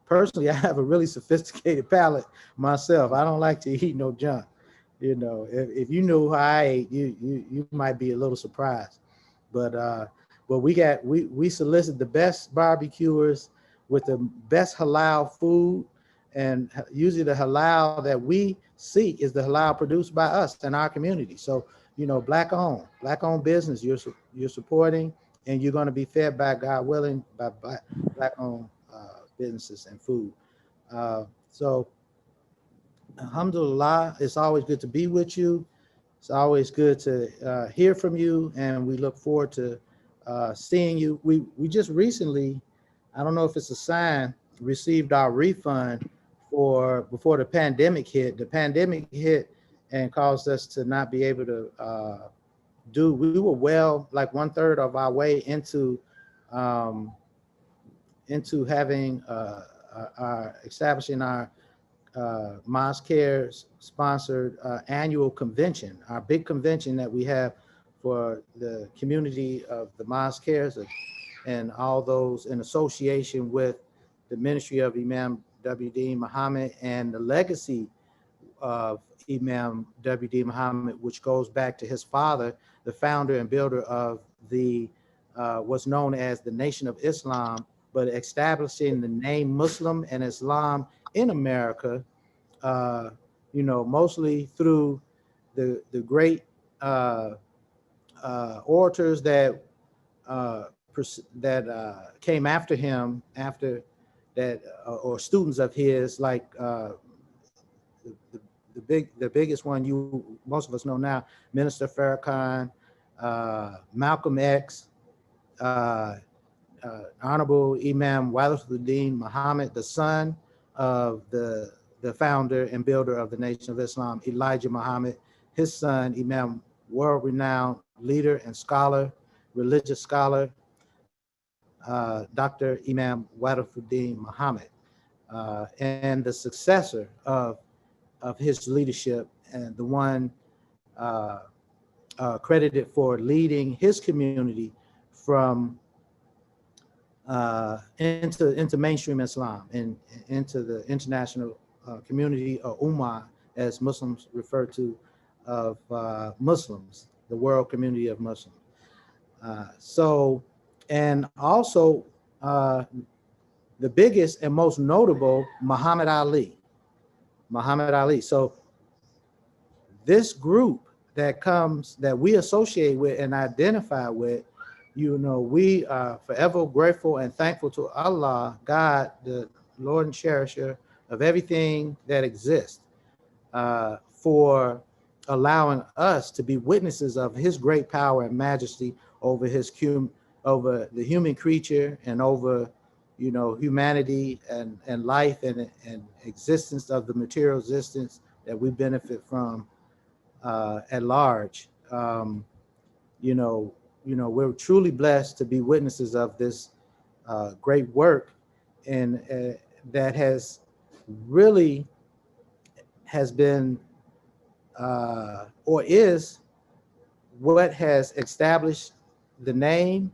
personally, I have a really sophisticated palate myself. I don't like to eat no junk. You know, if you knew how I ate, you might be a little surprised. But we solicit the best barbecuers with the best halal food, and usually the halal that we seek is the halal produced by us in our community. So, you know, black owned business you're supporting, and you're going to be fed by, God willing, by black owned businesses and food. So alhamdulillah, it's always good to be with you. It's always good to hear from you, and we look forward to seeing you. We just recently, I don't know if it's a sign, received our refund for before the pandemic hit. The pandemic hit and caused us to not be able to we were well like 1/3 of our way into having are establishing our Mosque Cares sponsored annual convention, our big convention that we have for the community of the Mosque Cares and all those in association with the ministry of Imam W.D. Muhammad and the legacy of Imam W.D. Muhammad, which goes back to his father, the founder and builder of the what's known as the Nation of Islam, but establishing the name Muslim and Islam in America, mostly through the great orators that came after him, after that, or students of his, like the biggest one most of us know now, Minister Farrakhan, Malcolm X, Honorable Imam Walathuddin Muhammad, the son of the founder and builder of the Nation of Islam, Elijah Muhammad, his son, Imam, world-renowned leader and scholar, religious scholar, Dr. Imam Walathuddin Muhammad, and the successor of his leadership, and the one credited for leading his community from into mainstream Islam and into the international community, or Ummah, as Muslims refer to, of Muslims, the world community of Muslims. And also the biggest and most notable, Muhammad Ali. So this group that we associate with and identify with, we are forever grateful and thankful to Allah, God, the Lord and cherisher of everything that exists, for allowing us to be witnesses of his great power and majesty over over the human creature and over, humanity and life and existence of the material existence that we benefit from at large. We're truly blessed to be witnesses of this great work, and that has been or is what has established the name.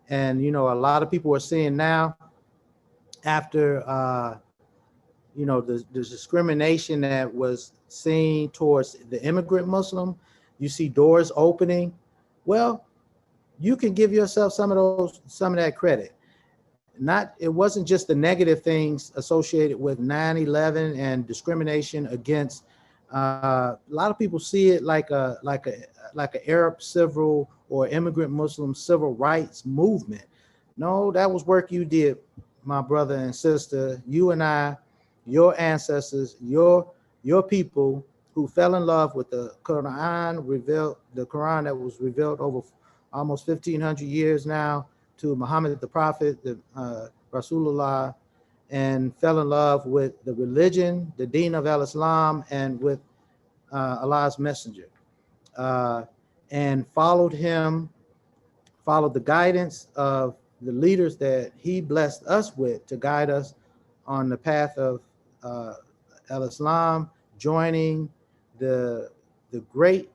And a lot of people are seeing now, after the discrimination that was seen towards the immigrant Muslim, you see doors opening. Well, you can give yourself some of that credit. It wasn't just the negative things associated with 9/11 and discrimination against. A lot of people see it like a Arab civil or immigrant Muslim civil rights movement. No, that was work you did, my brother and sister. You and I, your ancestors, your people who fell in love with the Quran that was revealed over almost 1,500 years now to Muhammad the Prophet, the Rasulullah, and fell in love with the religion, the Deen of al-Islam, and with Allah's messenger, and followed the guidance of the leaders that he blessed us with to guide us on the path of al-Islam, joining the great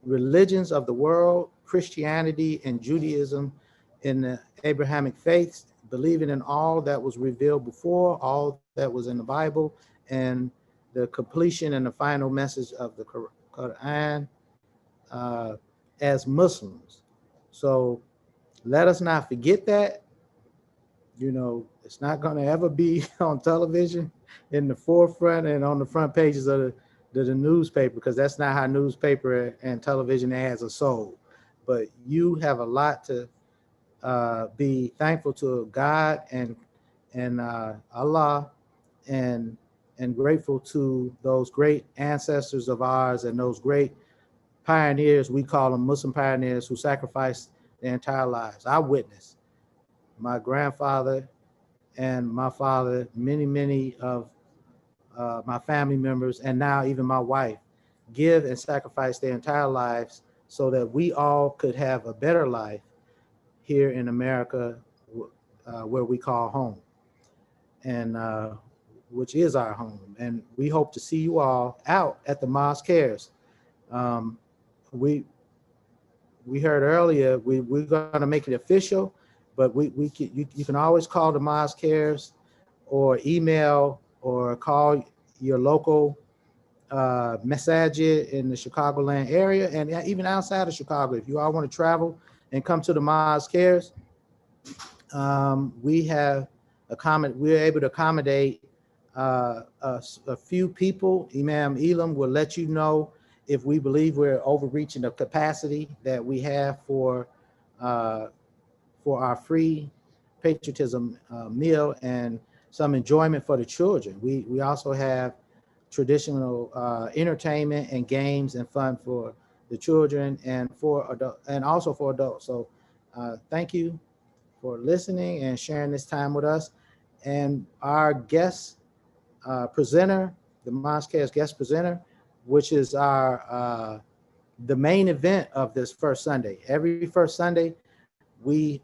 religions of the world, Christianity and Judaism, in the Abrahamic faiths, believing in all that was revealed before, all that was in the Bible, and the completion and the final message of the Quran as Muslims. So let us not forget that. It's not going to ever be on television in the forefront and on the front pages of the newspaper, because that's not how newspaper and television ads are sold. But you have a lot to be thankful to God and Allah, and grateful to those great ancestors of ours and those great pioneers. We call them Muslim pioneers, who sacrificed their entire lives. I witnessed my grandfather and my father, many of my family members, and now even my wife, give and sacrifice their entire lives so that we all could have a better life here in America, where we call home. and which is our home. And we hope to see you all out at the Mosque Cares. We heard earlier we're going to make it official, but you can always call the Mosque Cares or email or call your local masajid in the Chicagoland area, and even outside of Chicago. If you all want to travel and come to the Mosque Cares, we're able to accommodate a few people. Imam Elam will let you know if we believe we're overreaching the capacity that we have for our free patriotism meal and some enjoyment for the children. We also have traditional entertainment and games and fun for the children and also for adults. So thank you for listening and sharing this time with us. And our guest presenter, the Mosque Cares guest presenter, which is our the main event of this first Sunday. Every first Sunday, we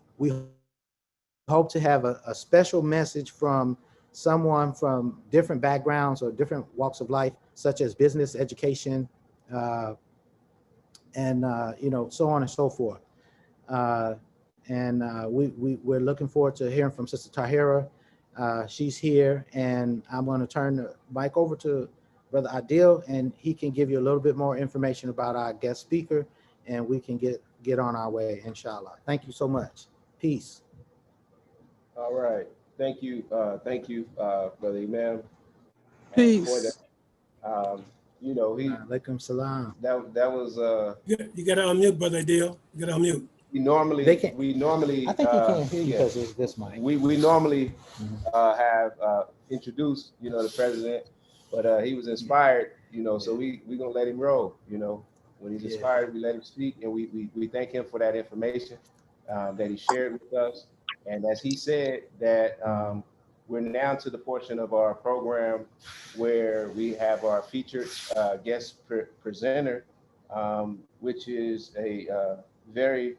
hope to have a special message from someone from different backgrounds or different walks of life, such as business, education, and so on and so forth. We're looking forward to hearing from Sister Tahira. She's here, and I'm going to turn the mic over to Brother Adil, and he can give you a little bit more information about our guest speaker, and we can get on our way, inshallah. Thank you so much. Peace. All right. Thank you, Brother Imam. Peace. You know, Alaikum salam. That was You got to unmute, Brother Adil. You got to unmute. We normally I think he can't hear you because it's this mic. We normally have introduced, the president, but he was inspired, so we gonna let him roll, when he's inspired, we let him speak, and we thank him for that information that he shared with us. And as he said that we're now to the portion of our program where we have our featured guest presenter, which is a very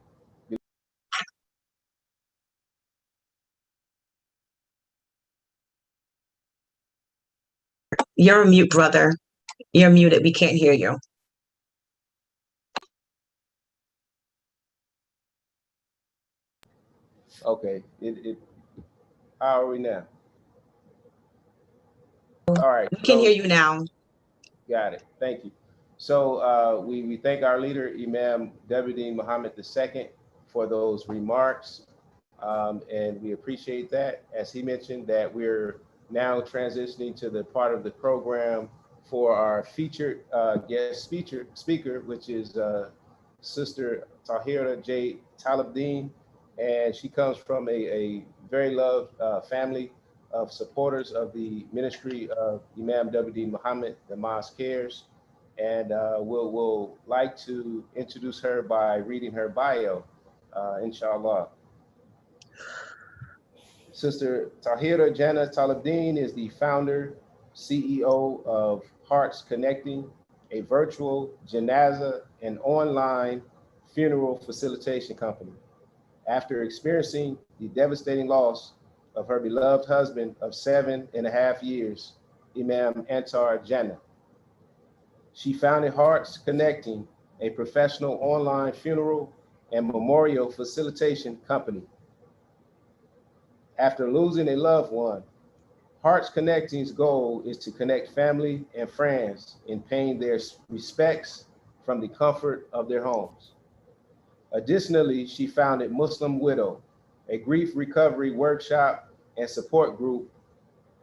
You're on mute, brother. You're muted. We can't hear you. Okay. How are we now? All right. We can hear you now. Got it. Thank you. So we thank our leader, Imam Deputy Muhammad II, for those remarks. And we appreciate that. As he mentioned, that we're now transitioning to the part of the program for our featured guest speaker, which is Sister Tahira J. Talibdeen. And she comes from a very loved family of supporters of the ministry of Imam Deputy Muhammad, the Mosque Cares. And we'll like to introduce her by reading her bio, inshallah. Sister Tahira Jannah Talibdeen is the founder, CEO of Hearts Connecting, a virtual janaza and online funeral facilitation company. After experiencing the devastating loss of her beloved husband of 7.5 years, Imam Antar Jannah, she founded Hearts Connecting, a professional online funeral and memorial facilitation company. After losing a loved one, Hearts Connecting's goal is to connect family and friends in paying their respects from the comfort of their homes. Additionally, she founded Muslim Widow, a grief recovery workshop and support group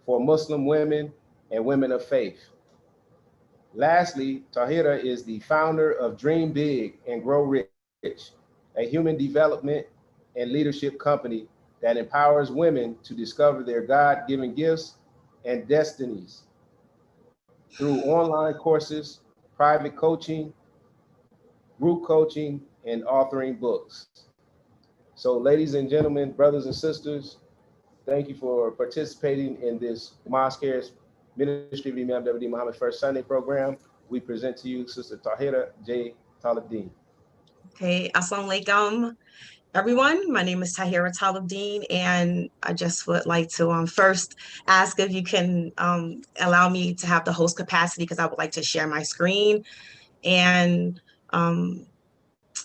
for Muslim women and women of faith. Lastly, Tahira is the founder of Dream Big and Grow Rich, a human development and leadership company that empowers women to discover their God-given gifts and destinies through online courses, private coaching, group coaching, and authoring books. So ladies and gentlemen, brothers and sisters, thank you for participating in this Mosque Cares Ministry of Imam Deputy Muhammad First Sunday program. We present to you Sister Tahira J. Talibdeen. Okay, assalamu alaikum. everyone. My name is Tahira Talabdeen, and I just would like to first ask if you can allow me to have the host capacity because I would like to share my screen. And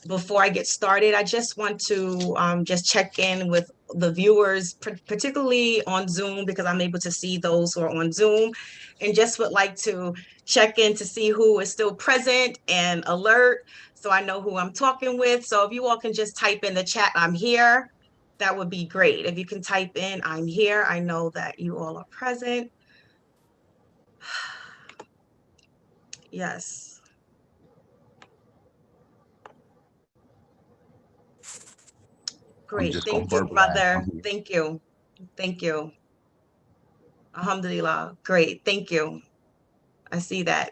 before I get started, I just want to just check in with the viewers, particularly on Zoom, because I'm able to see those who are on Zoom, and just would like to check in to see who is still present and alert, so I know who I'm talking with. So if you all can just type in the chat, "I'm here," that would be great. If you can type in, "I'm here," I know that you all are present. Yes. Great. Thank you, brother. Thank you. Thank you. Alhamdulillah. Great. Thank you. I see that.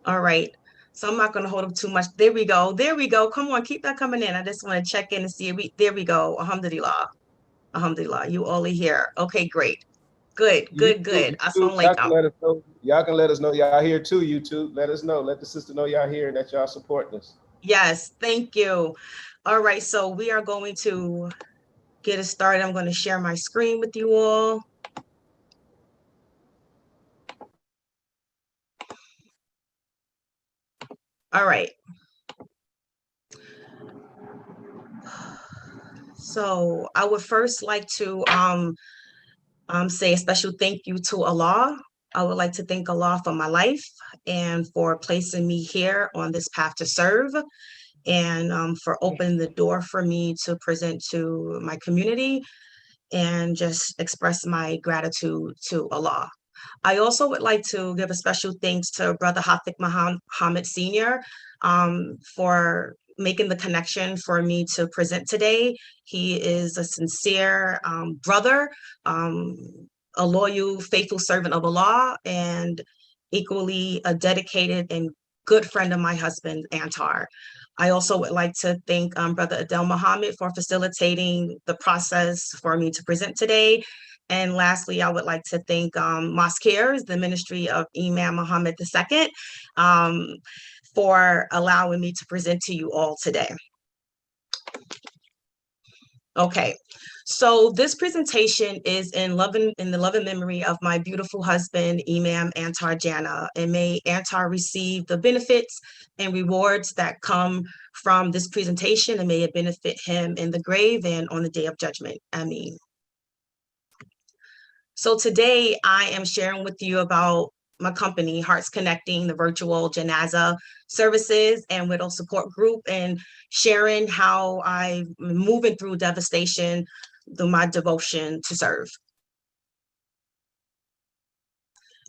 All right. So I'm not going to hold up too much. There we go. There we go. Come on. Keep that coming in. I just want to check in and see. There we go. Alhamdulillah. Alhamdulillah. You all are here. Okay, great. Good, good, good. Assalamu Y'all can alaikum. let us know. Y'all can let us know y'all here too, YouTube. Let us know. Let the sister know y'all here and that y'all supporting us. Yes, thank you. All right. So we are going to get it started. I'm going to share my screen with you all. All right. So I would first like to say a special thank you to Allah. I would like to thank Allah for my life and for placing me here on this path to serve, and for opening the door for me to present to my community and just express my gratitude to Allah. I also would like to give a special thanks to Brother Hafiq Muhammad Sr. For making the connection for me to present today. He is a sincere brother, a loyal, faithful servant of Allah, and equally a dedicated and good friend of my husband, Antar. I also would like to thank Brother Adel Muhammad for facilitating the process for me to present today. And lastly, I would like to thank Mosque Cares, the Ministry of Imam Muhammad II, for allowing me to present to you all today. Okay, so this presentation is in the love and memory of my beautiful husband, Imam Antar Jana, and may Antar receive the benefits and rewards that come from this presentation, and may it benefit him in the grave and on the day of judgment. Ameen. So today I am sharing with you about my company, Hearts Connecting, the virtual Janaza services and widow support group, and sharing how I'm moving through devastation through my devotion to serve.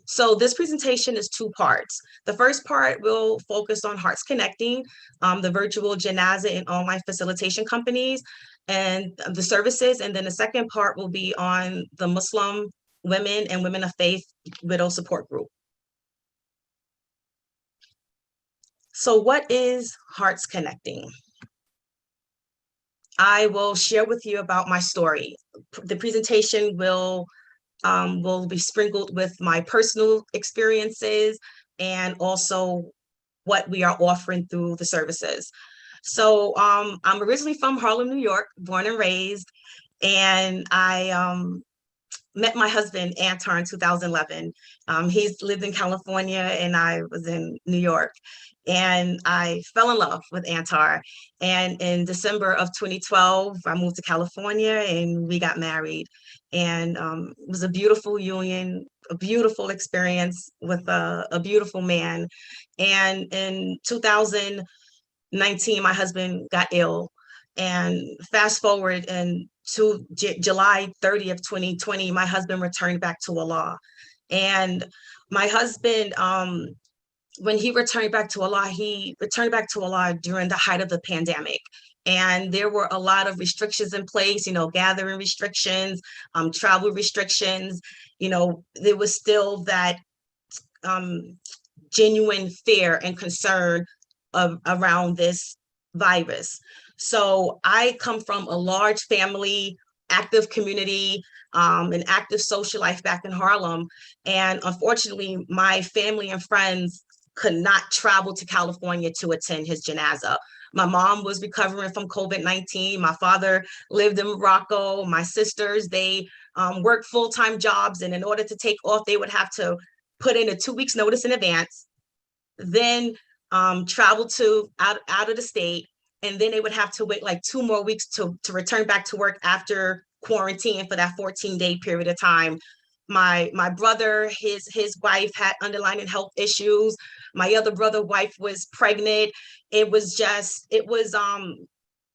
So this presentation is two parts. The first part will focus on Hearts Connecting, the virtual Janaza and online facilitation companies and the services. And then the second part will be on the Muslim women and women of faith widow support group. So what is Hearts Connecting? I will share with you about my story. The presentation will be sprinkled with my personal experiences and also what we are offering through the services. So I'm originally from Harlem, New York, born and raised, and I met my husband, Antar, in 2011. He's lived in California and I was in New York. And I fell in love with Antar. And in December of 2012, I moved to California and we got married. And it was a beautiful union, a beautiful experience with a beautiful man. And in 2019, my husband got ill. And fast forward and to July 30th, 2020, my husband returned back to Allah. And my husband, when he returned back to Allah, he returned back to Allah during the height of the pandemic. And there were a lot of restrictions in place, gathering restrictions, travel restrictions. There was still that genuine fear and concern around this virus. So I come from a large family, active community, an active social life back in Harlem. And unfortunately, my family and friends could not travel to California to attend his janaza. My mom was recovering from COVID-19. My father lived in Morocco. My sisters, they worked full-time jobs, and in order to take off, they would have to put in a 2 weeks notice in advance, then travel to out of the state, and then they would have to wait like 2 more weeks to return back to work after quarantine for that 14-day period of time. My brother, his wife had underlying health issues. My other brother wife was pregnant. It was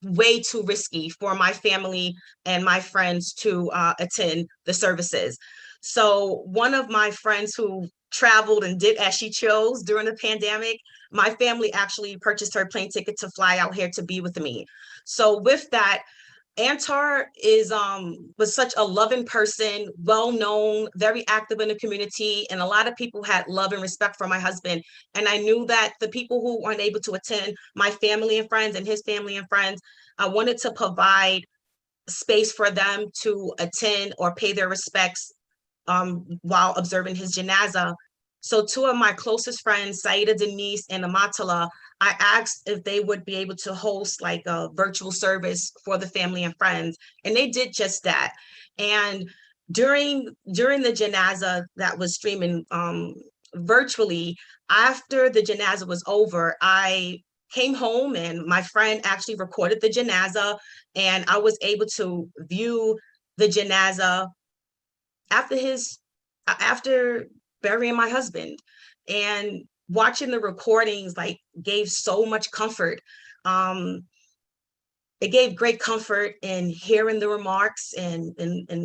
way too risky for my family and my friends to attend the services. So one of my friends who traveled and did as she chose during the pandemic, my family actually purchased her plane ticket to fly out here to be with me. So with that, Antar was such a loving person, well known, very active in the community, and a lot of people had love and respect for my husband. And I knew that the people who weren't able to attend, my family and friends and his family and friends, I wanted to provide space for them to attend or pay their respects while observing his janazah. So 2 of my closest friends, Saida Denise and Amatala, I asked if they would be able to host like a virtual service for the family and friends, and they did just that. And during the janazah that was streaming virtually, after the janazah was over, I came home and my friend actually recorded the janazah, and I was able to view the janazah after burying my husband. And watching the recordings like gave so much comfort. It gave great comfort in hearing the remarks and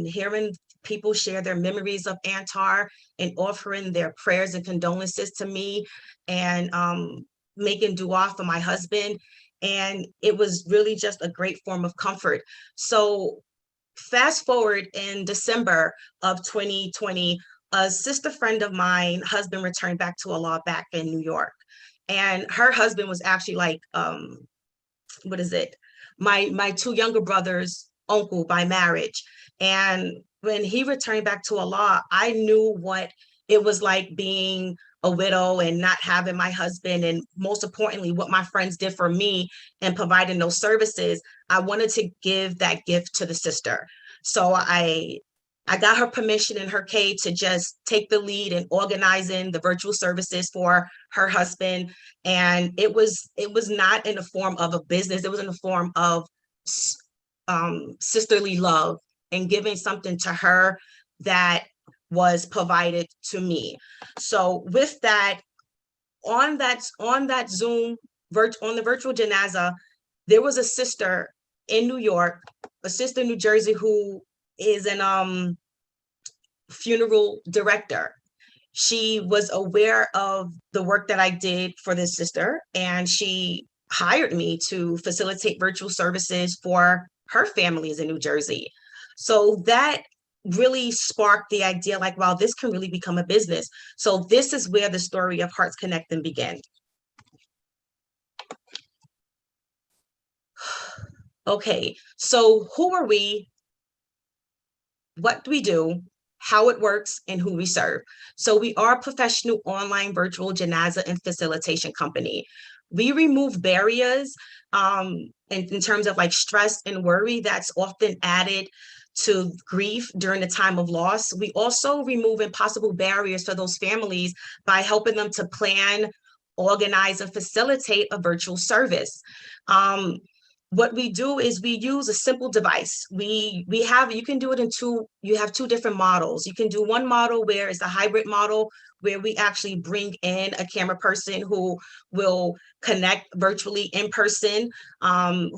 hearing people share their memories of Antar and offering their prayers and condolences to me, and making dua for my husband. And it was really just a great form of comfort. So fast forward in December of 2020, a sister friend of mine, husband returned back to Allah back in New York. And her husband was actually like, my 2 younger brothers' uncle by marriage. And when he returned back to Allah, I knew what it was like being a widow and not having my husband, and most importantly, what my friends did for me and providing those services. I wanted to give that gift to the sister. So I got her permission and her K to just take the lead in organizing the virtual services for her husband. And it was not in the form of a business. It was in the form of sisterly love and giving something to her that was provided to me. So with that, on that Zoom, on the virtual janazah, there was a sister in New York, a sister in New Jersey, who is an funeral director. She was aware of the work that I did for this sister, and she hired me to facilitate virtual services for her families in New Jersey. So that really sparked the idea like, wow, this can really become a business. So this is where the story of Hearts Connecting began. Okay, so who are we? What do we do? How it works, and who we serve. So we are a professional online virtual janazah and facilitation company. We remove barriers in terms of like stress and worry that's often added to grief during the time of loss. We also remove impossible barriers for those families by helping them to plan, organize, and facilitate a virtual service. What we do is we use a simple device. You can do it you have 2 different models. You can do one model where it's a hybrid model, where we actually bring in a camera person who will connect virtually in person, and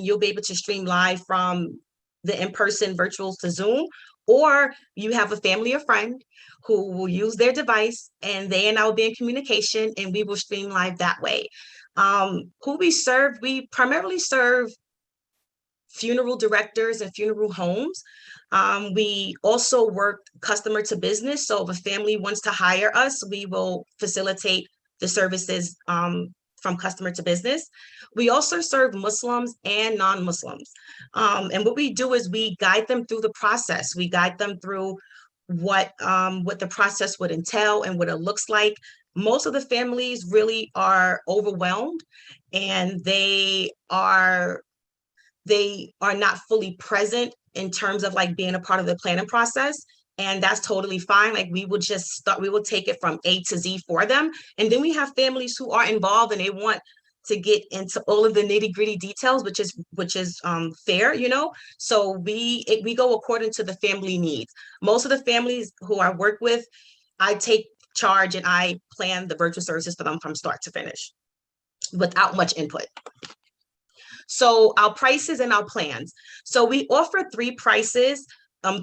you'll be able to stream live from the in-person virtual to Zoom. Or you have a family or friend who will use their device, and they and I will be in communication, and we will stream live that way. Who we serve, we primarily serve funeral directors and funeral homes. We also work customer to business. So if a family wants to hire us, we will facilitate the services from customer to business. We also serve Muslims and non-Muslims. And what we do is we guide them through the process. We guide them through what the process would entail and what it looks like. most of the families really are overwhelmed, and they are not fully present in terms of like being a part of the planning process. And that's totally fine. Like we will take it from A to Z for them. And then we have families who are involved and they want to get into all of the nitty gritty details, which is fair, you know? So we go according to the family needs. Most of the families who I work with, I take charge and I plan the virtual services for them from start to finish without much input. So our prices and our plans. So we offer three prices,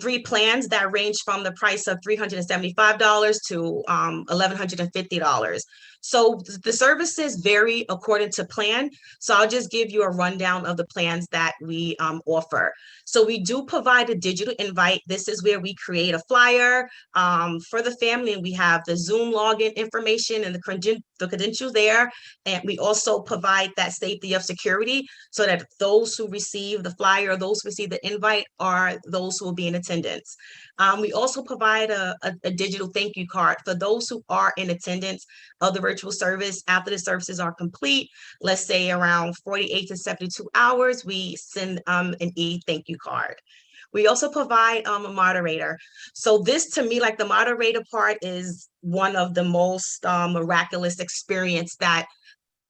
three plans that range from the price of $375 to $1,150. So the services vary according to plan. So I'll just give you a rundown of the plans that we offer. So we do provide a digital invite. This is where we create a flyer for the family, and we have the Zoom login information and the credentials there. And we also provide that safety of security so that those who receive the flyer, those who receive the invite are those who will be in attendance. We also provide a digital thank you card for those who are in attendance of the virtual service. After the services are complete, let's say around 48 to 72 hours, we send an e-thank you card. We also provide a moderator. So this, to me, like the moderator part is one of the most miraculous experience that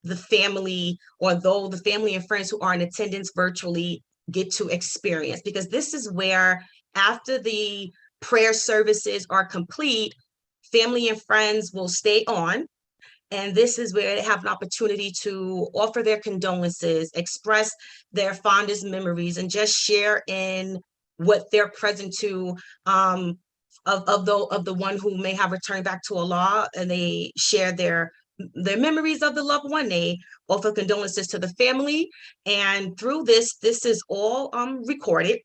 the family, or though the family and friends who are in attendance virtually get to experience, because this is where after the prayer services are complete, family and friends will stay on. And this is where they have an opportunity to offer their condolences, express their fondest memories, and just share in what they're present to of the one who may have returned back to Allah, and they share their memories of the loved one. They offer condolences to the family, and through this is all recorded.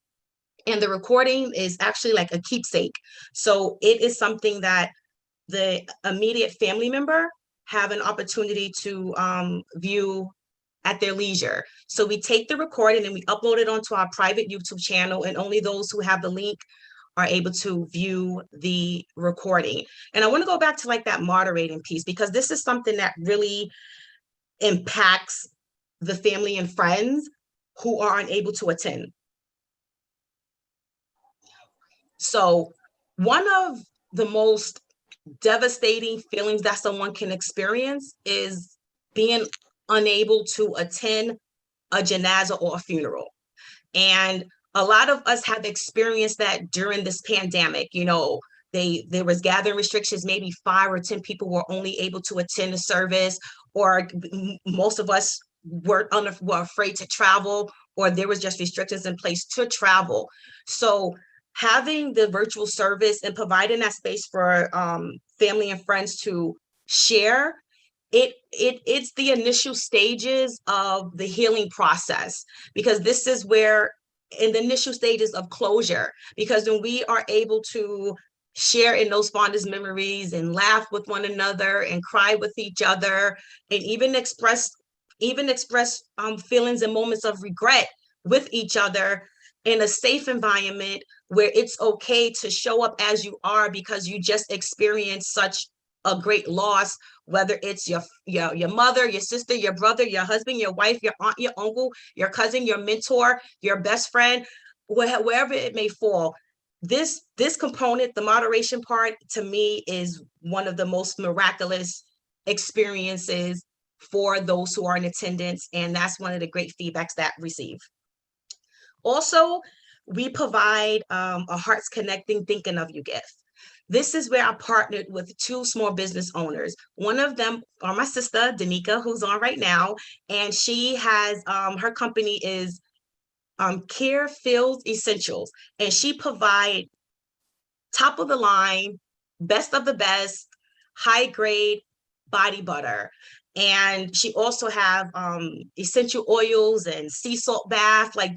And the recording is actually like a keepsake. So it is something that the immediate family member have an opportunity to view at their leisure. So we take the recording and we upload it onto our private YouTube channel, and only those who have the link are able to view the recording. And I want to go back to like that moderating piece, because this is something that really impacts the family and friends who are unable to attend. So one of the most devastating feelings that someone can experience is being unable to attend a janazah or a funeral. And a lot of us have experienced that during this pandemic. You know, there was gathering restrictions, maybe 5 or 10 people were only able to attend the service, or most of us were afraid to travel, or there was just restrictions in place to travel. So having the virtual service and providing that space for family and friends to share, it's the initial stages of the healing process, because this is where, in the initial stages of closure, because when we are able to share in those fondest memories and laugh with one another and cry with each other, and even express feelings and moments of regret with each other in a safe environment where it's okay to show up as you are, because you just experienced such a great loss, whether it's your mother, your sister, your brother, your husband, your wife, your aunt, your uncle, your cousin, your mentor, your best friend, wherever it may fall. This component, the moderation part, to me is one of the most miraculous experiences for those who are in attendance, and that's one of the great feedbacks that we receive. Also, we provide a Hearts Connecting Thinking of You gift. This is where I partnered with 2 small business owners. One of them are my sister, Danica, who's on right now, and she has, her company is Care Fields Essentials, and she provide top of the line, best of the best, high grade body butter. And she also have essential oils and sea salt bath. Like,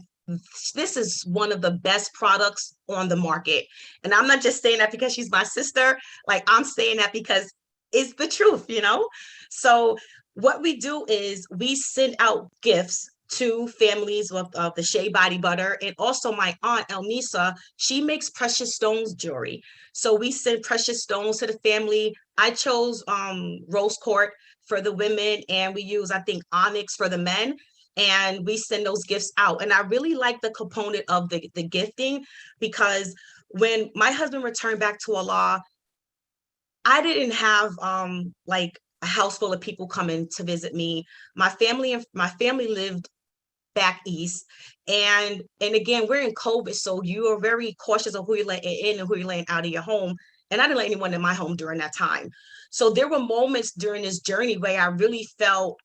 this is one of the best products on the market. And I'm not just saying that because she's my sister. Like, I'm saying that because it's the truth, you know? So what we do is we send out gifts 2 families of the Shea body butter, and also my aunt Elmisa, she makes precious stones jewelry. So we send precious stones to the family. I chose rose quartz for the women, and we use, I think, onyx for the men, and we send those gifts out. And I really like the component of the gifting, because when my husband returned back to Allah, I didn't have like a house full of people coming to visit me. My family lived back east, and again, we're in COVID, so you are very cautious of who you're letting in and who you're letting out of your home. And I didn't let anyone in my home during that time. So there were moments during this journey where I really felt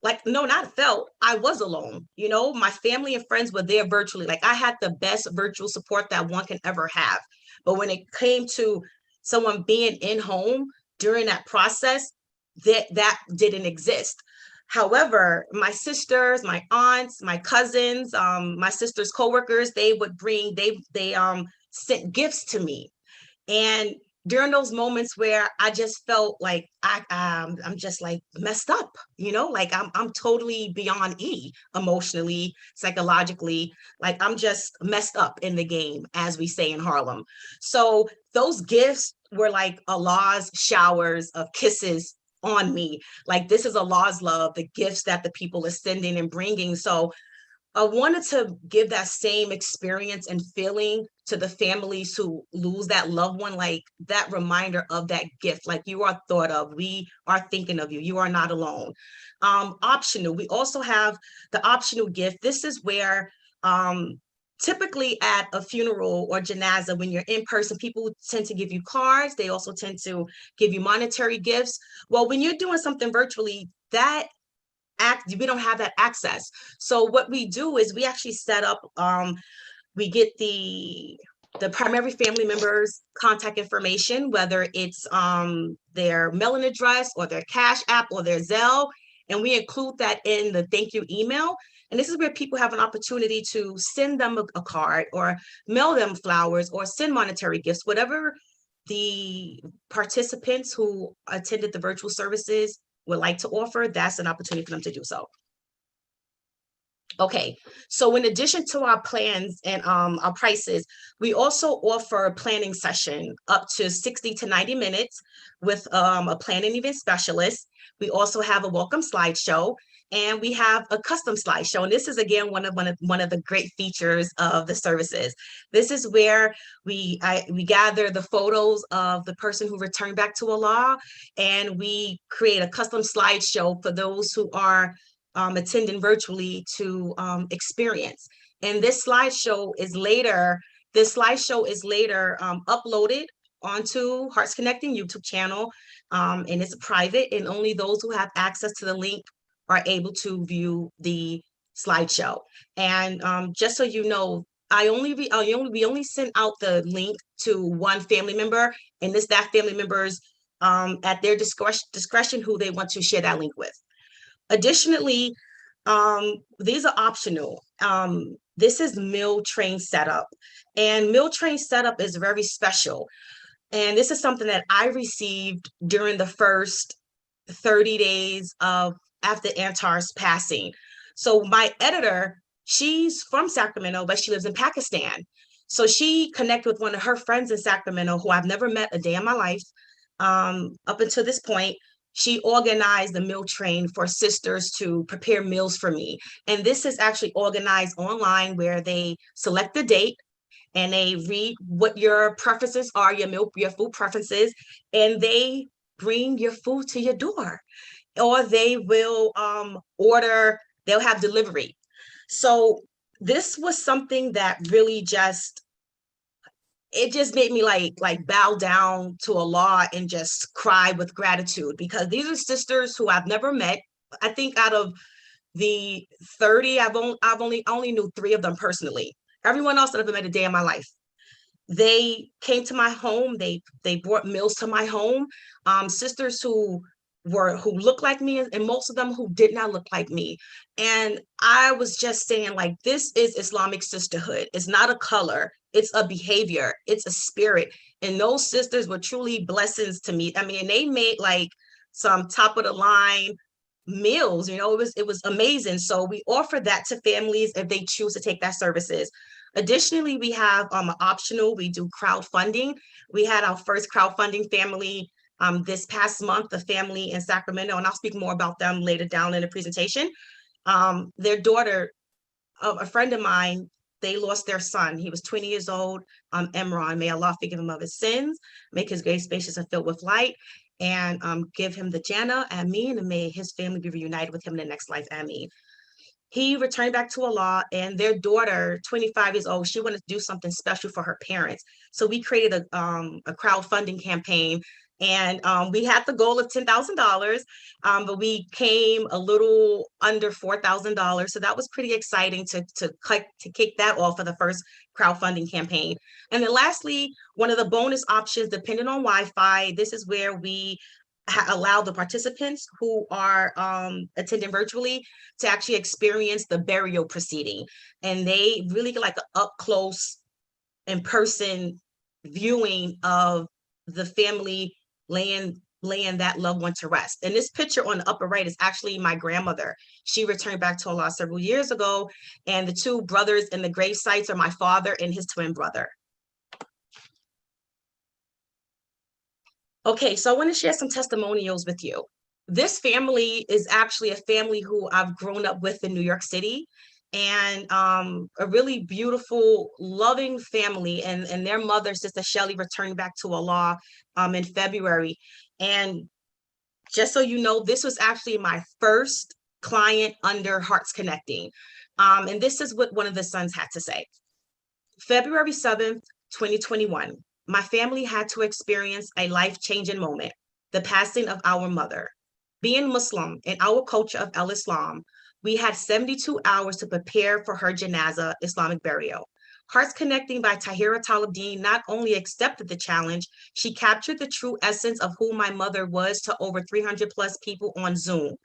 like, no, not felt, I was alone. You know, my family and friends were there virtually. Like, I had the best virtual support that one can ever have. But when it came to someone being in home during that process, that didn't exist. However, my sisters, my aunts, my cousins, my sister's coworkers, they would bring, they sent gifts to me. And during those moments where I just felt like I'm just like messed up, you know, like I'm totally beyond E, emotionally, psychologically, like I'm just messed up in the game, as we say in Harlem. So those gifts were like Allah's showers of kisses on me. Like, this is Allah's love, the gifts that the people are sending and bringing. So I wanted to give that same experience and feeling to the families who lose that loved one, like that reminder of that gift, like you are thought of, we are thinking of you, you are not alone. Optional, we also have the optional gift. This is where typically at a funeral or janaza, when you're in person, people tend to give you cards. They also tend to give you monetary gifts. Well, when you're doing something virtually, we don't have that access. So what we do is we actually set up, we get the primary family members' contact information, whether it's their mailing address or their Cash App or their Zelle, and we include that in the thank you email. And this is where people have an opportunity to send them a card or mail them flowers or send monetary gifts, whatever the participants who attended the virtual services would like to offer, that's an opportunity for them to do so. Okay, so in addition to our plans and our prices, we also offer a planning session up to 60 to 90 minutes with a planning event specialist. We also have a welcome slideshow, and we have a custom slideshow. And this is, again, one of the great features of the services. This is where we gather the photos of the person who returned back to Allah, and we create a custom slideshow for those who are attending virtually to experience. And this slideshow is later uploaded onto Hearts Connecting YouTube channel, and it's private, and only those who have access to the link are able to view the slideshow. And just so you know, we only send out the link to one family member, and it's that family member's at their discretion who they want to share that link with. Additionally, these are optional. This is meal train setup, and meal train setup is very special. And this is something that I received during the first 30 days after Antar's passing. So my editor, she's from Sacramento, but she lives in Pakistan. So she connected with one of her friends in Sacramento who I've never met a day in my life. Up until this point, she organized the meal train for sisters to prepare meals for me. And this is actually organized online, where they select the date and they read what your preferences are, your food preferences, and they bring your food to your door, or they will they'll have delivery. So this was something that really it just made me like bow down to Allah and just cry with gratitude, because these are sisters who I've never met. I think out of the 30, I only knew 3 of them personally. Everyone else that I've met a day in my life, they came to my home. They brought meals to my home. Sisters who looked like me, and most of them who did not look like me. And I was just saying, like, this is Islamic sisterhood. It's not a color, it's a behavior, it's a spirit. And those sisters were truly blessings to me. I mean, they made like some top of the line meals. It was amazing. So we offer that to families if they choose to take that services. Additionally, we have optional, we do crowdfunding. We had our first crowdfunding family this past month, the family in Sacramento, and I'll speak more about them later down in the presentation. Their daughter, a friend of mine, they lost their son. He was 20 years old, Emron. May Allah forgive him of his sins, make his grave spacious and filled with light, and give him the Jannah, Ameen, and may his family be reunited with him in the next life, Ameen. He returned back to Allah, and their daughter, 25 years old, she wanted to do something special for her parents. So we created a crowdfunding campaign, and we had the goal of $10,000, but we came a little under $4,000. So that was pretty exciting to kick that off for the first crowdfunding campaign. And then lastly, one of the bonus options, depending on Wi-Fi, this is where we allow the participants who are attending virtually to actually experience the burial proceeding. And they really get like an up close in person viewing of the family laying that loved one to rest. And this picture on the upper right is actually my grandmother. She returned back to Allah several years ago. And the two brothers in the grave sites are my father and his twin brother. Okay, so I want to share some testimonials with you. This family is actually a family who I've grown up with in New York City, and a really beautiful, loving family. And their mother, Sister Shelley, returned back to Allah in February. And just so you know, this was actually my first client under Hearts Connecting. And this is what one of the sons had to say. February 7th, 2021. My family had to experience a life-changing moment, the passing of our mother. Being Muslim in our culture of Al-Islam, we had 72 hours to prepare for her janazah, Islamic burial. Hearts Connecting by Tahira Talabdeen not only accepted the challenge, she captured the true essence of who my mother was to over 300 plus people on Zoom.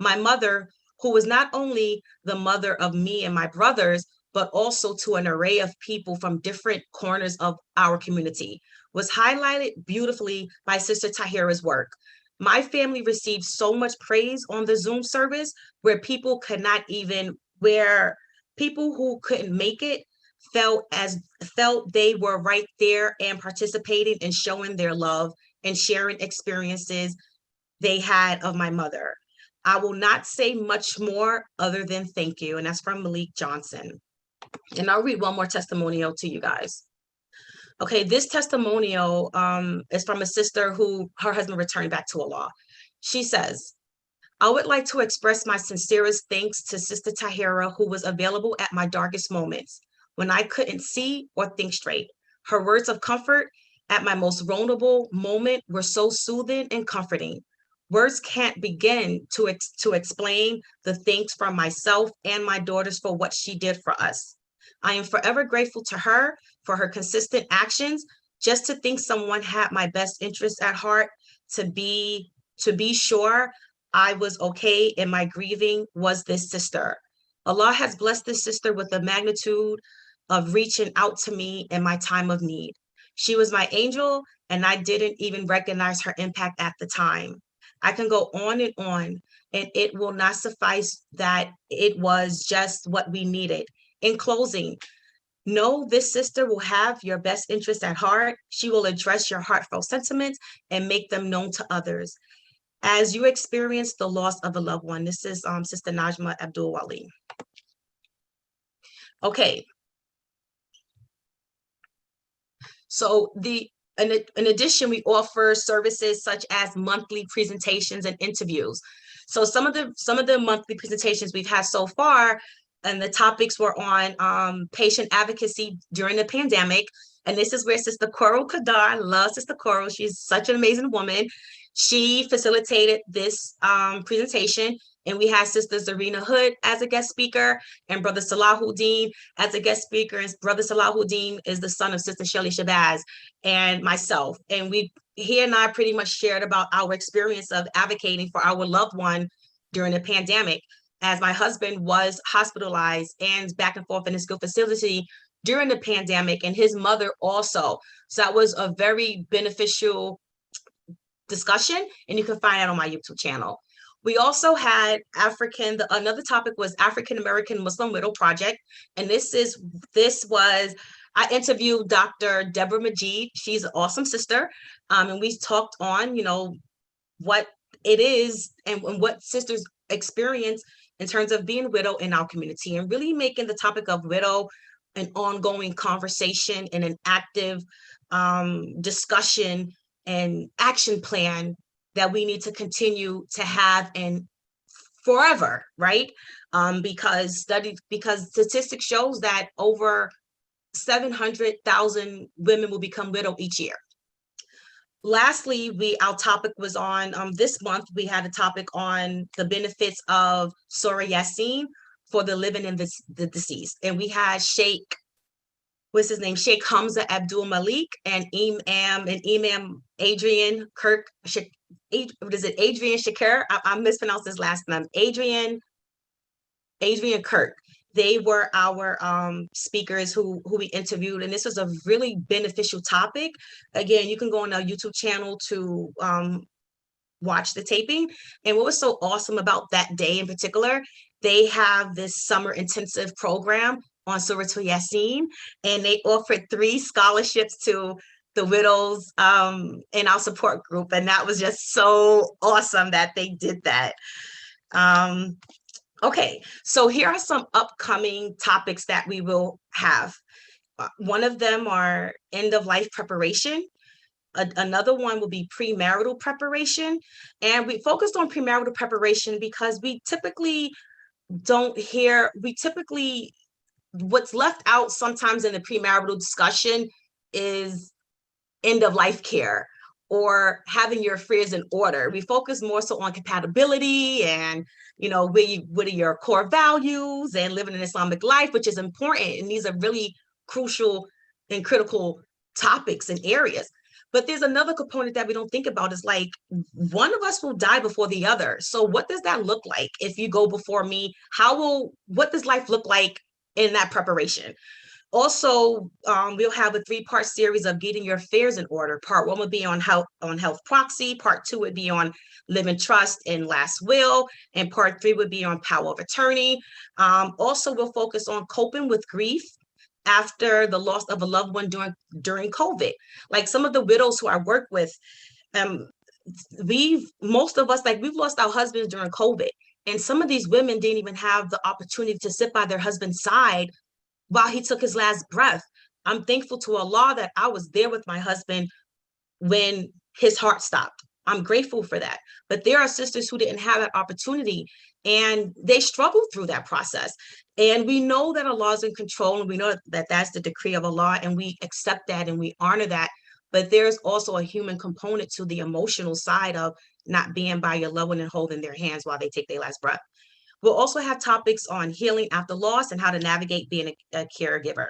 My mother, who was not only the mother of me and my brothers, but also to an array of people from different corners of our community, was highlighted beautifully by Sister Tahira's work. My family received so much praise on the Zoom service where people who couldn't make it felt they were right there and participating and showing their love and sharing experiences they had of my mother. I will not say much more other than thank you. And that's from Malik Johnson. And I'll read one more testimonial to you guys. Okay, this testimonial is from a sister who her husband returned back to Allah. She says, I would like to express my sincerest thanks to Sister Tahira, who was available at my darkest moments when I couldn't see or think straight. Her words of comfort at my most vulnerable moment were so soothing and comforting. Words can't begin to explain the thanks from myself and my daughters for what she did for us. I am forever grateful to her for her consistent actions. Just to think someone had my best interest at heart, to be sure I was okay in my grieving was this sister. Allah has blessed this sister with the magnitude of reaching out to me in my time of need. She was my angel, and I didn't even recognize her impact at the time. I can go on, and it will not suffice that it was just what we needed. In closing, know this sister will have your best interest at heart. She will address your heartfelt sentiments and make them known to others. As you experience the loss of a loved one, this is Sister Najma Abdul Wali. Okay. So in addition, we offer services such as monthly presentations and interviews. So some of the monthly presentations we've had so far, and the topics were on patient advocacy during the pandemic. And this is where Sister Coral Kadar, I love Sister Coral, she's such an amazing woman. She facilitated this presentation, and we had Sister Zarina Hood as a guest speaker and Brother Salahuddin as a guest speaker. And Brother Salahuddin is the son of Sister Shelly Shabazz and myself. And he and I pretty much shared about our experience of advocating for our loved one during the pandemic, as my husband was hospitalized and back and forth in a skilled facility during the pandemic, and his mother also. So that was a very beneficial discussion, and you can find that on my YouTube channel. We also had another topic was African American Muslim Widow Project. And I interviewed Dr. Deborah Majid. She's an awesome sister. And we talked on, what it is and what sisters experience in terms of being widow in our community, and really making the topic of widow an ongoing conversation and an active discussion and action plan that we need to continue to have and forever, right? Because statistics shows that over 700,000 women will become widow each year. Lastly, our topic was on this month, we had a topic on the benefits of Surah Yasin for the living and the deceased. And we had Sheikh Hamza Abdul Malik and Imam Adrian Kirk. Adrian Shakir? I mispronounced his last name. Adrian Kirk. They were our speakers who we interviewed, and this was a really beneficial topic. Again, you can go on our YouTube channel to watch the taping. And what was so awesome about that day in particular, they have this summer intensive program on Surah Yasin, and they offered 3 scholarships to the widows in our support group. And that was just so awesome that they did that. Okay, so here are some upcoming topics that we will have. One of them are end of life preparation. Another one will be premarital preparation. And we focused on premarital preparation because we typically what's left out sometimes in the premarital discussion is end of life care or having your affairs in order. We focus more so on compatibility and, what are your core values and living an Islamic life, which is important. And these are really crucial and critical topics and areas. But there's another component that we don't think about is like one of us will die before the other. So what does that look like if you go before me? What does life look like in that preparation? Also, we'll have a 3-part series of getting your affairs in order. Part 1 would be on health proxy. Part 2 would be on living trust and last will. And part 3 would be on power of attorney. Also, we'll focus on coping with grief after the loss of a loved one during COVID. Like some of the widows who I work with, most of us, we've lost our husbands during COVID. And some of these women didn't even have the opportunity to sit by their husband's side while he took his last breath. I'm thankful to Allah that I was there with my husband when his heart stopped. I'm grateful for that. But there are sisters who didn't have that opportunity and they struggled through that process. And we know that Allah is in control, and we know that that's the decree of Allah, and we accept that and we honor that. But there's also a human component to the emotional side of not being by your loved one and holding their hands while they take their last breath. We'll also have topics on healing after loss and how to navigate being a caregiver.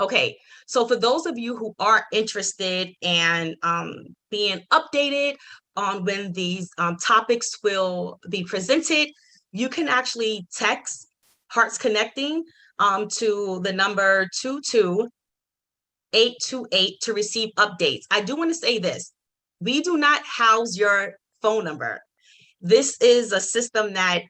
Okay, so for those of you who are interested in being updated on when these topics will be presented, you can actually text Hearts Connecting to the number 22828 to receive updates. I do want to say this. We do not house your phone number. This is a system that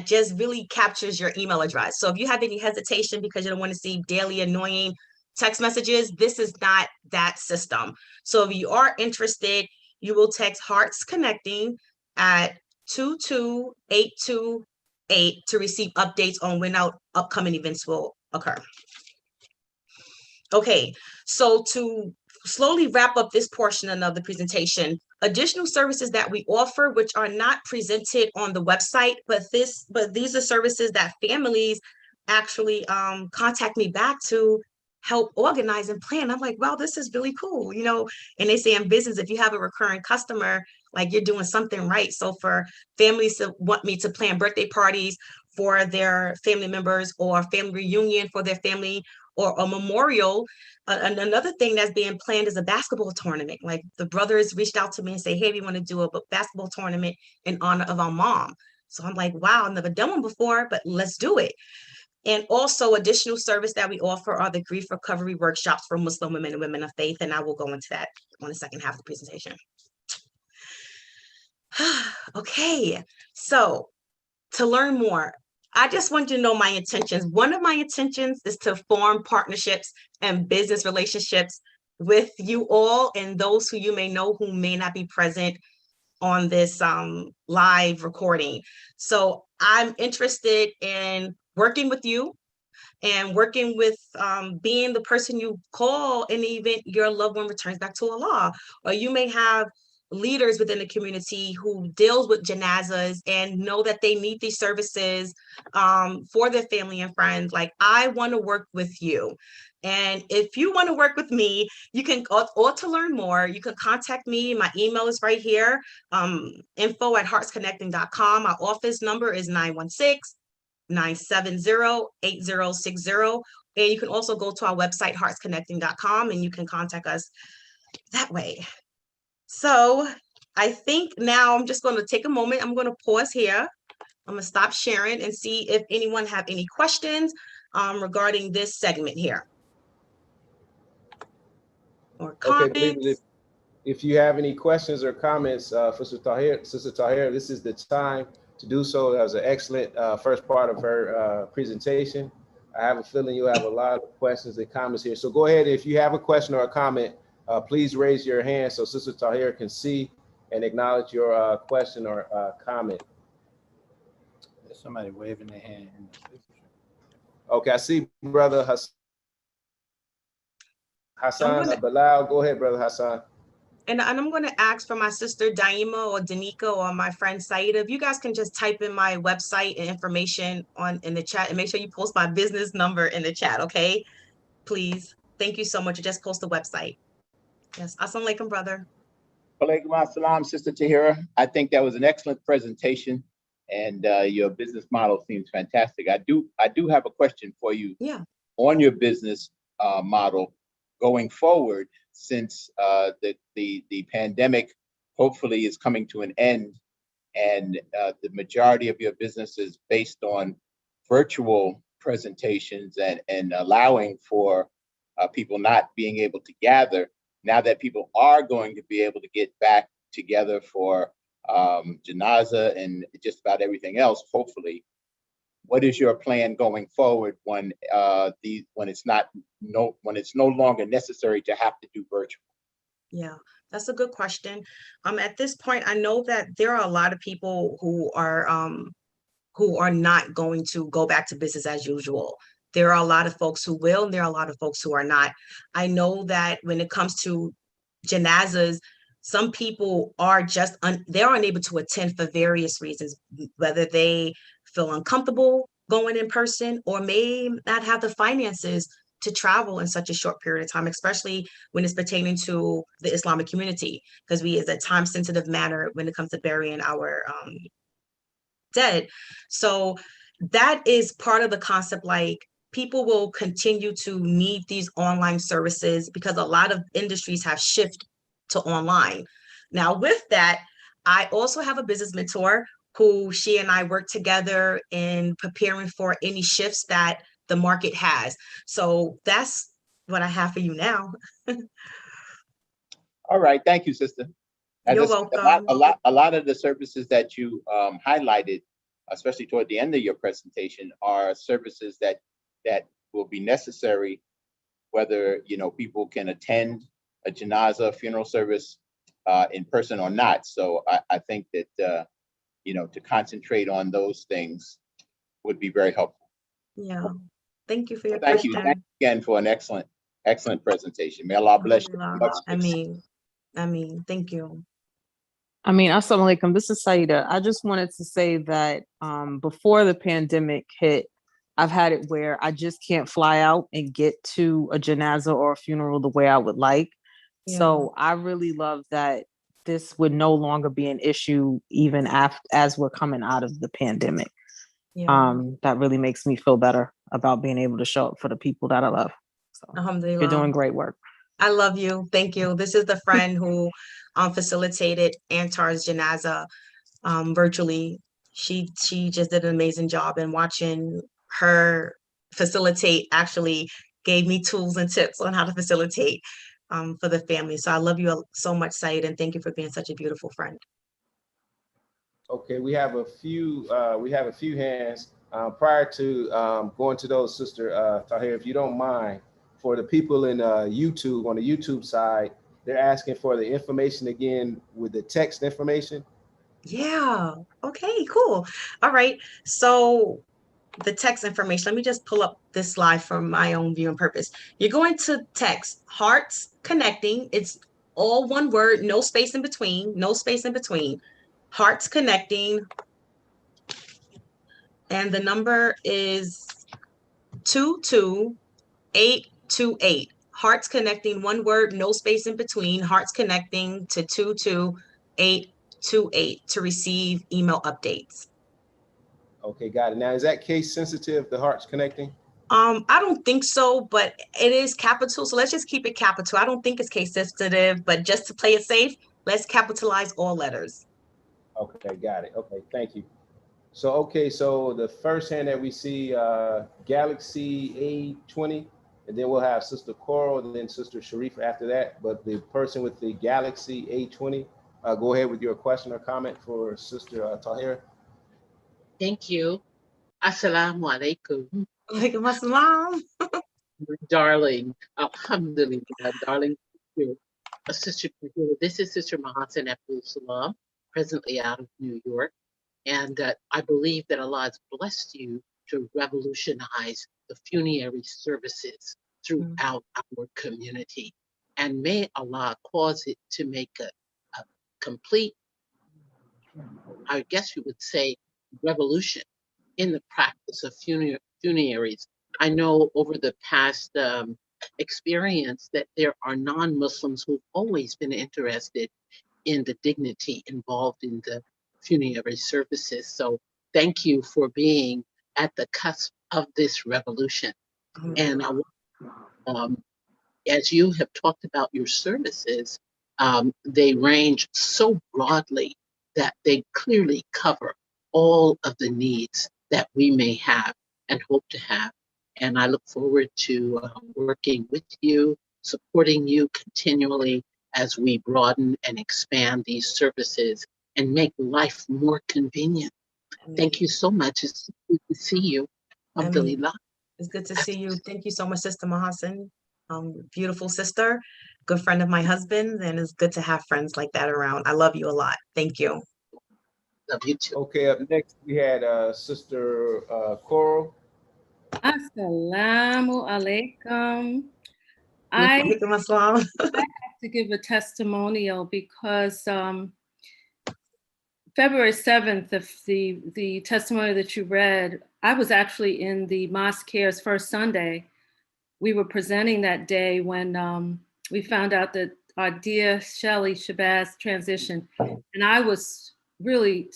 just really captures your email address. So if you have any hesitation because you don't want to see daily annoying text messages, this is not that system. So if you are interested, you will text Hearts Connecting at 22828 to receive updates on when our upcoming events will occur. Okay, so to slowly wrap up this portion of the presentation, additional services that we offer, which are not presented on the website, but these are services that families actually contact me back to help organize and plan. I'm like, wow, this is really cool, and they say in business, if you have a recurring customer, like you're doing something right. So for families to want me to plan birthday parties for their family members or family reunion for their family or a memorial, another thing that's being planned is a basketball tournament. Like the brothers reached out to me and say, hey, we want to do a basketball tournament in honor of our mom. So I'm like, wow, I've never done one before, but let's do it. And also additional service that we offer are the grief recovery workshops for Muslim women and women of faith. And I will go into that on the second half of the presentation. Okay, so to learn more, I just want you to know my intentions. One of my intentions is to form partnerships and business relationships with you all and those who you may know who may not be present on this live recording. So I'm interested in working with you and working with being the person you call in the event your loved one returns back to Allah. Or you may have leaders within the community who deals with janazas and know that they need these services for their family and friends. Like, I want to work with you. And if you want to work with me, you can, or to learn more, you can contact me. My email is right here, info@heartsconnecting.com. My office number is 970-8060. And you can also go to our website, heartsconnecting.com, and you can contact us that way. So I think now I'm just going to take a moment. I'm going to pause here. I'm going to stop sharing and see if anyone have any questions regarding this segment here. Or comments. Okay, believers, if you have any questions or comments for Sister Tahir, this is the time to do so. That was an excellent first part of her presentation. I have a feeling you'll have a lot of questions and comments here. So go ahead. If you have a question or a comment, please raise your hand so Sister Tahir can see and acknowledge your question or comment. There's somebody waving their hand. Okay, I see Brother Hassan Bilal. Go ahead, Brother Hassan. And I'm going to ask for my sister Daima or Danica or my friend Saida. If you guys can just type in my website and information in the chat, and make sure you post my business number in the chat, okay? Please. Thank you so much. Just post the website. Yes. Assalamu alaikum, brother. Walaikum assalam, Sister Tahira. I think that was an excellent presentation, and your business model seems fantastic. I do have a question for you. Yeah. On your business model going forward, since the pandemic hopefully is coming to an end, and the majority of your business is based on virtual presentations and allowing for people not being able to gather. Now that people are going to be able to get back together for janaza and just about everything else, hopefully, what is your plan going forward when it's no longer necessary to have to do virtual? Yeah, that's a good question. At this point, I know that there are a lot of people who are not going to go back to business as usual. There are a lot of folks who will, and there are a lot of folks who are not. I know that when it comes to janazas, some people are just they're unable to attend for various reasons, whether they feel uncomfortable going in person or may not have the finances to travel in such a short period of time, especially when it's pertaining to the Islamic community, because we is a time-sensitive matter when it comes to burying our dead. So that is part of the concept. Like, people will continue to need these online services because a lot of industries have shifted to online. Now, with that, I also have a business mentor who she and I work together in preparing for any shifts that the market has. So that's what I have for you now. All right, thank you, sister. You're welcome. A lot of the services that you highlighted, especially toward the end of your presentation, are services that will be necessary, whether people can attend a janaza funeral service in person or not. So I think that to concentrate on those things would be very helpful. Yeah. Thank you for your Thank question. you. Thank you again for an excellent presentation. May Allah bless you. I mean, thank you. Assalamu alaikum. This is Saida. I just wanted to say that before the pandemic hit, I've had it where I just can't fly out and get to a janaza or a funeral the way I would like. Yeah. So I really love that this would no longer be an issue even as we're coming out of the pandemic. Yeah. That really makes me feel better about being able to show up for the people that I love. So you're doing great work. I love you. Thank you. This is the friend who facilitated Antar's janaza virtually. She just did an amazing job, and watching her facilitate actually gave me tools and tips on how to facilitate for the family. So I love you so much, Said, and thank you for being such a beautiful friend. Okay, we have a few hands. Prior to going to those, Sister Tahir, if you don't mind, for the people in YouTube, on the YouTube side, they're asking for the information again with the text information. Yeah. Okay, cool. All right. So the text information, let me just pull up this slide for my own viewing purpose. You're going to text Hearts Connecting. It's all one word, no space in between, no space in between. Hearts Connecting. And the number is 22828. Hearts Connecting, one word, no space in between. Hearts Connecting to 22828 to receive email updates. Okay, got it. Now, is that case sensitive, the Hearts Connecting? I don't think so, but it is capital. So let's just keep it capital. I don't think it's case sensitive, but just to play it safe, let's capitalize all letters. Okay, got it. Okay, thank you. So, okay, so the first hand that we see, Galaxy A20, and then we'll have Sister Coral, and then Sister Sharifa after that. But the person with the Galaxy A20, go ahead with your question or comment for Sister Tahir. Thank you. Assalamu alaikum. Alaikum assalam. Darling. Alhamdulillah, darling. Sister, this is Sister Mahasan Abdul Salam, presently out of New York. And I believe that Allah has blessed you to revolutionize the funerary services throughout our community. And may Allah cause it to make a complete, I guess you would say, revolution in the practice of funeraries. I know over the past experience that there are non-Muslims who've always been interested in the dignity involved in the funerary services. So thank you for being at the cusp of this revolution. And as you have talked about your services, they range so broadly that they clearly cover all of the needs that we may have and hope to have. And I look forward to working with you, supporting you continually as we broaden and expand these services and make life more convenient. Thank you so much. It's good to see you. Alhamdulillah. It's good to see you. Thank you so much, Sister Mahasan. Beautiful sister, good friend of my husband, and it's good to have friends like that around. I love you a lot. Thank you. Love you too. Okay, up next we had Sister Coral. Assalamu alaikum. I have to give a testimonial because February 7th, of the testimony that you read, I was actually in the Mosque Cares First Sunday. We were presenting that day when we found out that our dear Shelly Shabazz transitioned. And I was really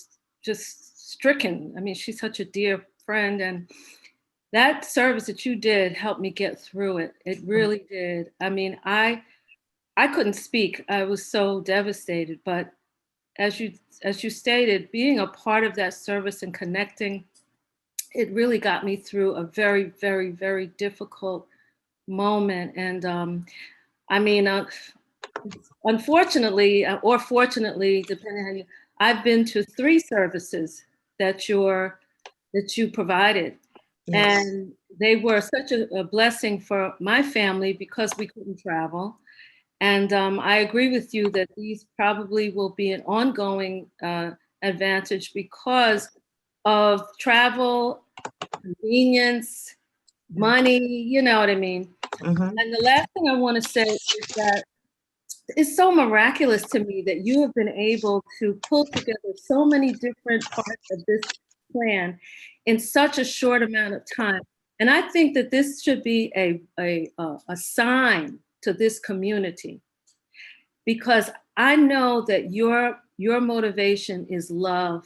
just stricken. I mean, she's such a dear friend. And that service that you did helped me get through it. It really did. I mean, I couldn't speak. I was so devastated. But as you stated, being a part of that service and connecting, it really got me through a very, very, very difficult moment. And I mean, unfortunately, or fortunately, depending on you, I've been to 3 services that you provided. Yes. And they were such a blessing for my family because we couldn't travel. And I agree with you that these probably will be an ongoing advantage because of travel, convenience, money, you know what I mean? And the last thing I want to say is that it's so miraculous to me that you have been able to pull together so many different parts of this plan in such a short amount of time. And I think that this should be a sign to this community, because I know that your motivation is love.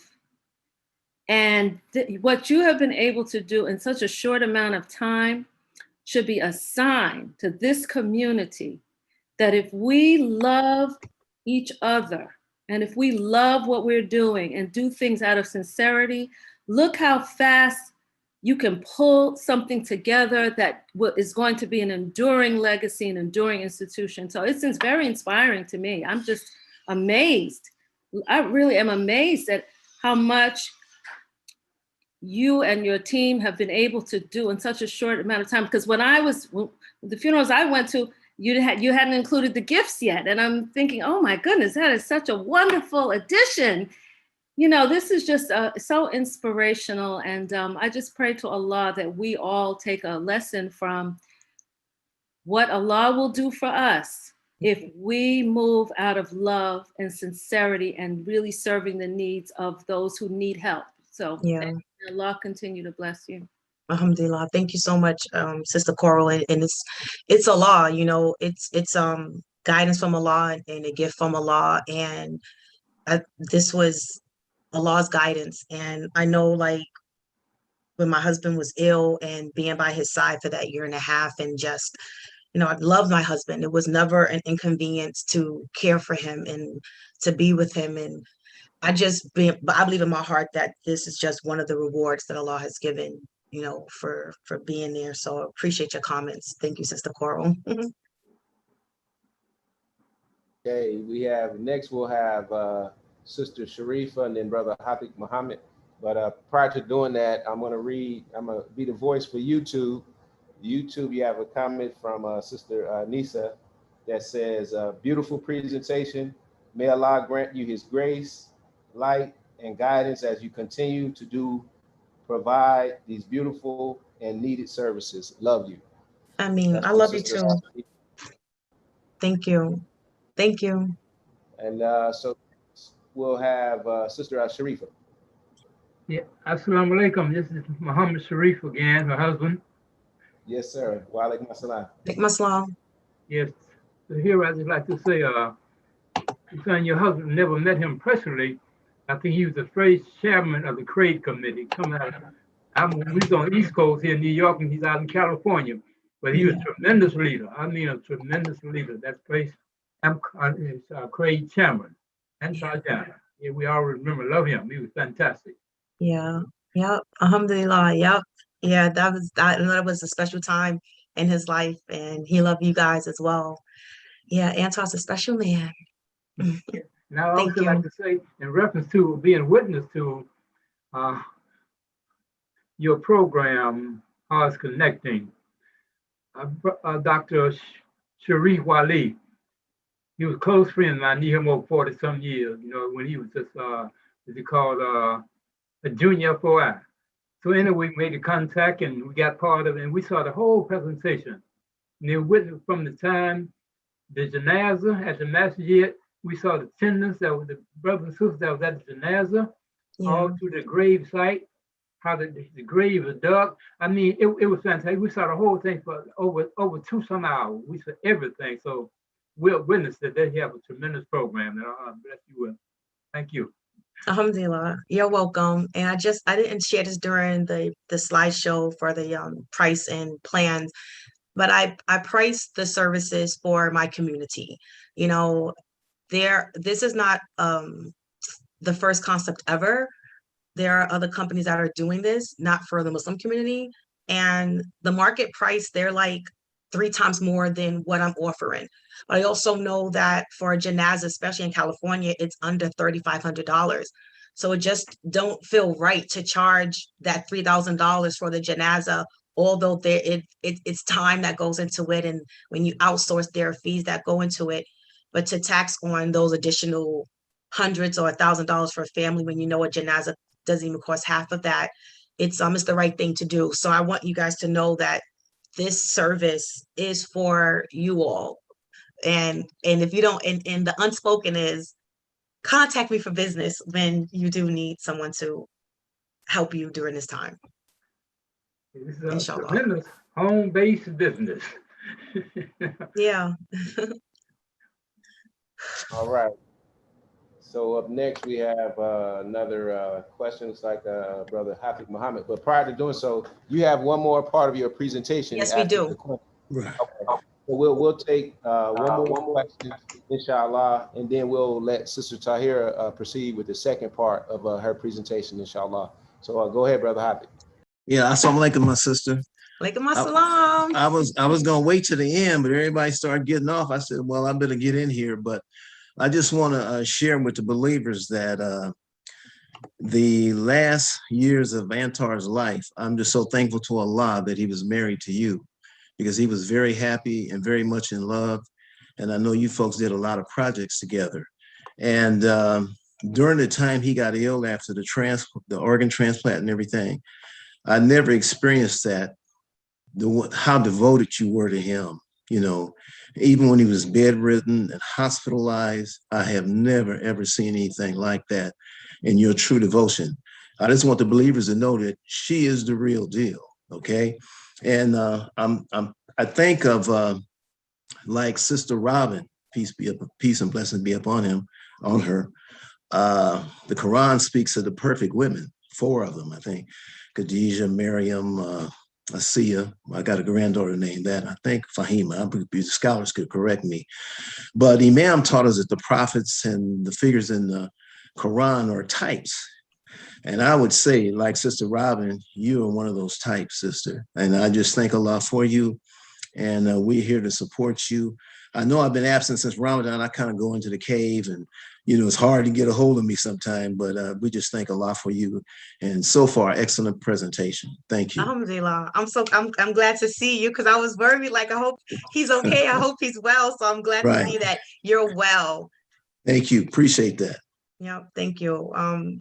And what you have been able to do in such a short amount of time should be a sign to this community that if we love each other and if we love what we're doing and do things out of sincerity, look how fast you can pull something together that is going to be an enduring legacy, an enduring institution. So it's very inspiring to me. I'm just amazed. I really am amazed at how much you and your team have been able to do in such a short amount of time. Because when the funerals I went to, you hadn't included the gifts yet. And I'm thinking, oh my goodness, that is such a wonderful addition. This is just so inspirational. And I just pray to Allah that we all take a lesson from what Allah will do for us if we move out of love and sincerity and really serving the needs of those who need help. So Yeah. Allah continue to bless you. Alhamdulillah. Thank you so much, Sister Coral. And it's Allah, it's guidance from Allah and a gift from Allah. And this was Allah's guidance. And I know, like, when my husband was ill and being by his side for that year and a half, and just, I love my husband. It was never an inconvenience to care for him and to be with him. And I believe in my heart that this is just one of the rewards that Allah has given, for being there. So I appreciate your comments. Thank you, Sister Coral. Okay, next we'll have Sister Sharifa and then Brother Hafiq Muhammad. But prior to doing that, I'm gonna be the voice for YouTube. YouTube, you have a comment from Sister Nisa that says, beautiful presentation. May Allah grant you his grace, light, and guidance as you continue to provide these beautiful and needed services. Love you. I mean, I love you too. Thank you. Thank you. And so we'll have Sister Sharifa. Yeah, Assalamu alaikum. This is Muhammad Sharif again, her husband. Yes, sir. Wa alaikum assalam. Alaikum assalam. Yes. So here I'd just like to say, you're saying your husband never met him personally. I think he was the first chairman of the Trade Committee coming out. He's on the East Coast here in New York, and he's out in California. But he was a tremendous leader. I mean, a tremendous leader. That place, is Trade Chairman and Sajana. Yeah, we all remember, love him. He was fantastic. Yeah. Yep. Alhamdulillah. Yep. Yeah, that was a special time in his life, and he loved you guys as well. Yeah, Anton's a special man. And I also like to say, in reference to being witness to your program, Hearts Connecting, Dr. Sharif Wali, he was a close friend of mine. I knew him over 40-some years, when he was just, what he called a junior FOI. So anyway, we made a contact and we got part of it, and we saw the whole presentation. And they witnessed from the time the janazah at the masjid, we saw the attendants, that was the brothers and sisters that was at the janazah, all to the grave site, how the grave was dug. I mean, it was fantastic. We saw the whole thing for over 2-some hours. We saw everything. So we're witness that they have a tremendous program, and Allah bless you with. Thank you. Alhamdulillah. You're welcome. And I didn't share this during the slideshow for the price and plans, but I priced the services for my community. This is not the first concept ever. There are other companies that are doing this, not for the Muslim community. And the market price, they're like 3 times more than what I'm offering. But I also know that for a janazah, especially in California, it's under $3,500. So it just don't feel right to charge that $3,000 for the janazah, although it's time that goes into it. And when you outsource, there are fees that go into it. But to tax on those additional hundreds or $1,000 for a family when a janazah doesn't even cost half of that, it's the right thing to do. So I want you guys to know that this service is for you all. And if you don't, and the unspoken is, contact me for business when you do need someone to help you during this time. This is a tremendous home-based business. Yeah. All right. So up next we have another question. It's like Brother Hafiq Muhammad. But prior to doing so, you have one more part of your presentation. Yes, we do. Right. Okay. So we'll take one more question, inshallah, and then we'll let Sister Tahira proceed with the second part of her presentation, inshallah. So go ahead, Brother Hafiq. Yeah, assalamu alaikum, my sister. Alaikum assalam. I was gonna wait to the end, but everybody started getting off. I said, well, I better get in here. But I just want to share with the believers that the last years of Antar's life, I'm just so thankful to Allah that he was married to you, because he was very happy and very much in love. And I know you folks did a lot of projects together. And during the time he got ill after the organ transplant and everything, I never experienced that, how devoted you were to him. You know, even when he was bedridden and hospitalized, I have never, ever seen anything like that in your true devotion. I just want the believers to know that she is the real deal, okay? And I think of like Sister Robin, peace and blessings be upon her. The Quran speaks of the perfect women, 4 of them, I think. Khadijah, Miriam, Asiya. I got a granddaughter named that. I think Fahima. The scholars could correct me. But Imam taught us that the prophets and the figures in the Quran are types. And I would say, like Sister Robin, you are one of those types, sister. And I just thank Allah for you. And we're here to support you. I know I've been absent since Ramadan. I kind of go into the cave and, it's hard to get a hold of me sometime, but we just thank Allah for you. And so far, excellent presentation. Thank you. Alhamdulillah. I'm glad to see you, because I was worried, like, I hope he's okay. I hope he's well. So I'm glad to see that you're well. Thank you. Appreciate that. Yeah, thank you.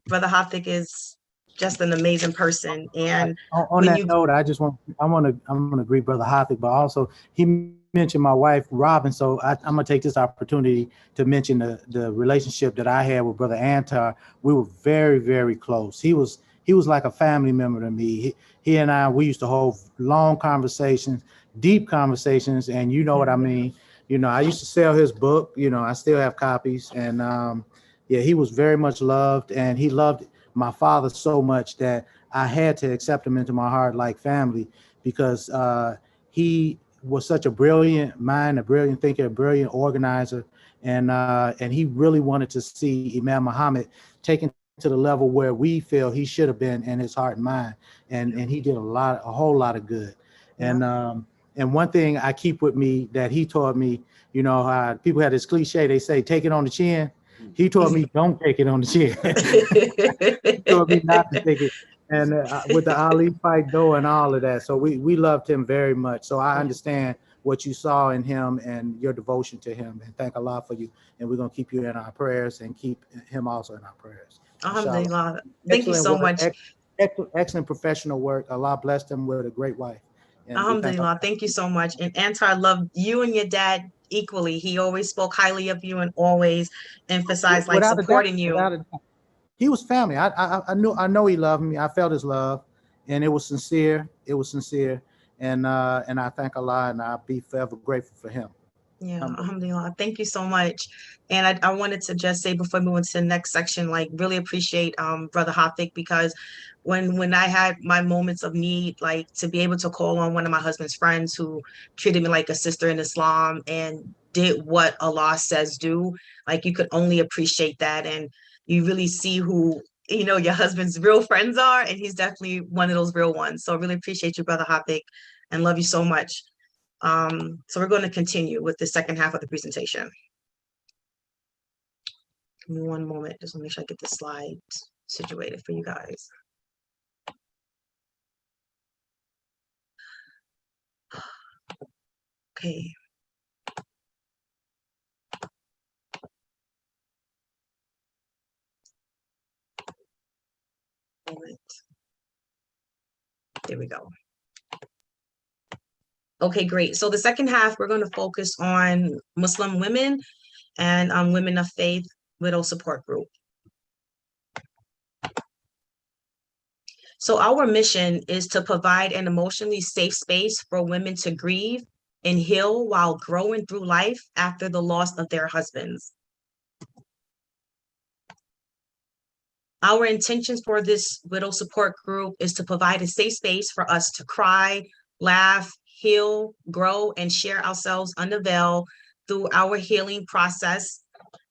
Brother Hafik is just an amazing person. And on that note, I'm gonna greet Brother Hafik, but also he mentioned my wife Robin, so I'm gonna take this opportunity to mention the relationship that I had with Brother Antar. We were very, very close. He was like a family member to me. He and we used to hold long conversations, deep conversations, and you know what I mean. I used to sell his book. I still have copies, and yeah, he was very much loved, and he loved my father so much that I had to accept him into my heart like family, because he was such a brilliant mind, a brilliant thinker, a brilliant organizer, and he really wanted to see Imam Muhammad taken to the level where we feel he should have been in his heart and mind, and he did a whole lot of good. And one thing I keep with me that he taught me, how people had this cliche, they say, take it on the chin. He told me, don't take it on the chin. He told me not to take it. And with the Ali fight though and all of that. So we loved him very much. So I understand what you saw in him and your devotion to him. And thank Allah for you. And we're going to keep you in our prayers and keep him also in our prayers. Alhamdulillah. Thank you so much. Excellent professional work. Allah blessed him with a great wife. Alhamdulillah. Thank you so much. And Antar loved you and your dad equally. He always spoke highly of you and always emphasized like supporting you. He was family. I know he loved me. I felt his love, and it was sincere. And I thank Allah, and I'll be forever grateful for him. Yeah, alhamdulillah. Thank you so much. And I wanted to just say before we move into the next section, like really appreciate Brother Hafik, because when I had my moments of need, like to be able to call on one of my husband's friends who treated me like a sister in Islam and did what Allah says do, like you could only appreciate that. And you really see who, your husband's real friends are, and he's definitely one of those real ones. So I really appreciate you, Brother Hafik, and love you so much. So we're going to continue with the second half of the presentation. Give me one moment, just want to make sure I get the slides situated for you guys. Okay. There we go. Okay, great. So the second half, we're going to focus on Muslim women and women of faith widow support group. So our mission is to provide an emotionally safe space for women to grieve and heal while growing through life after the loss of their husbands. Our intentions for this widow support group is to provide a safe space for us to cry, laugh, heal, grow, and share ourselves unveiled through our healing process,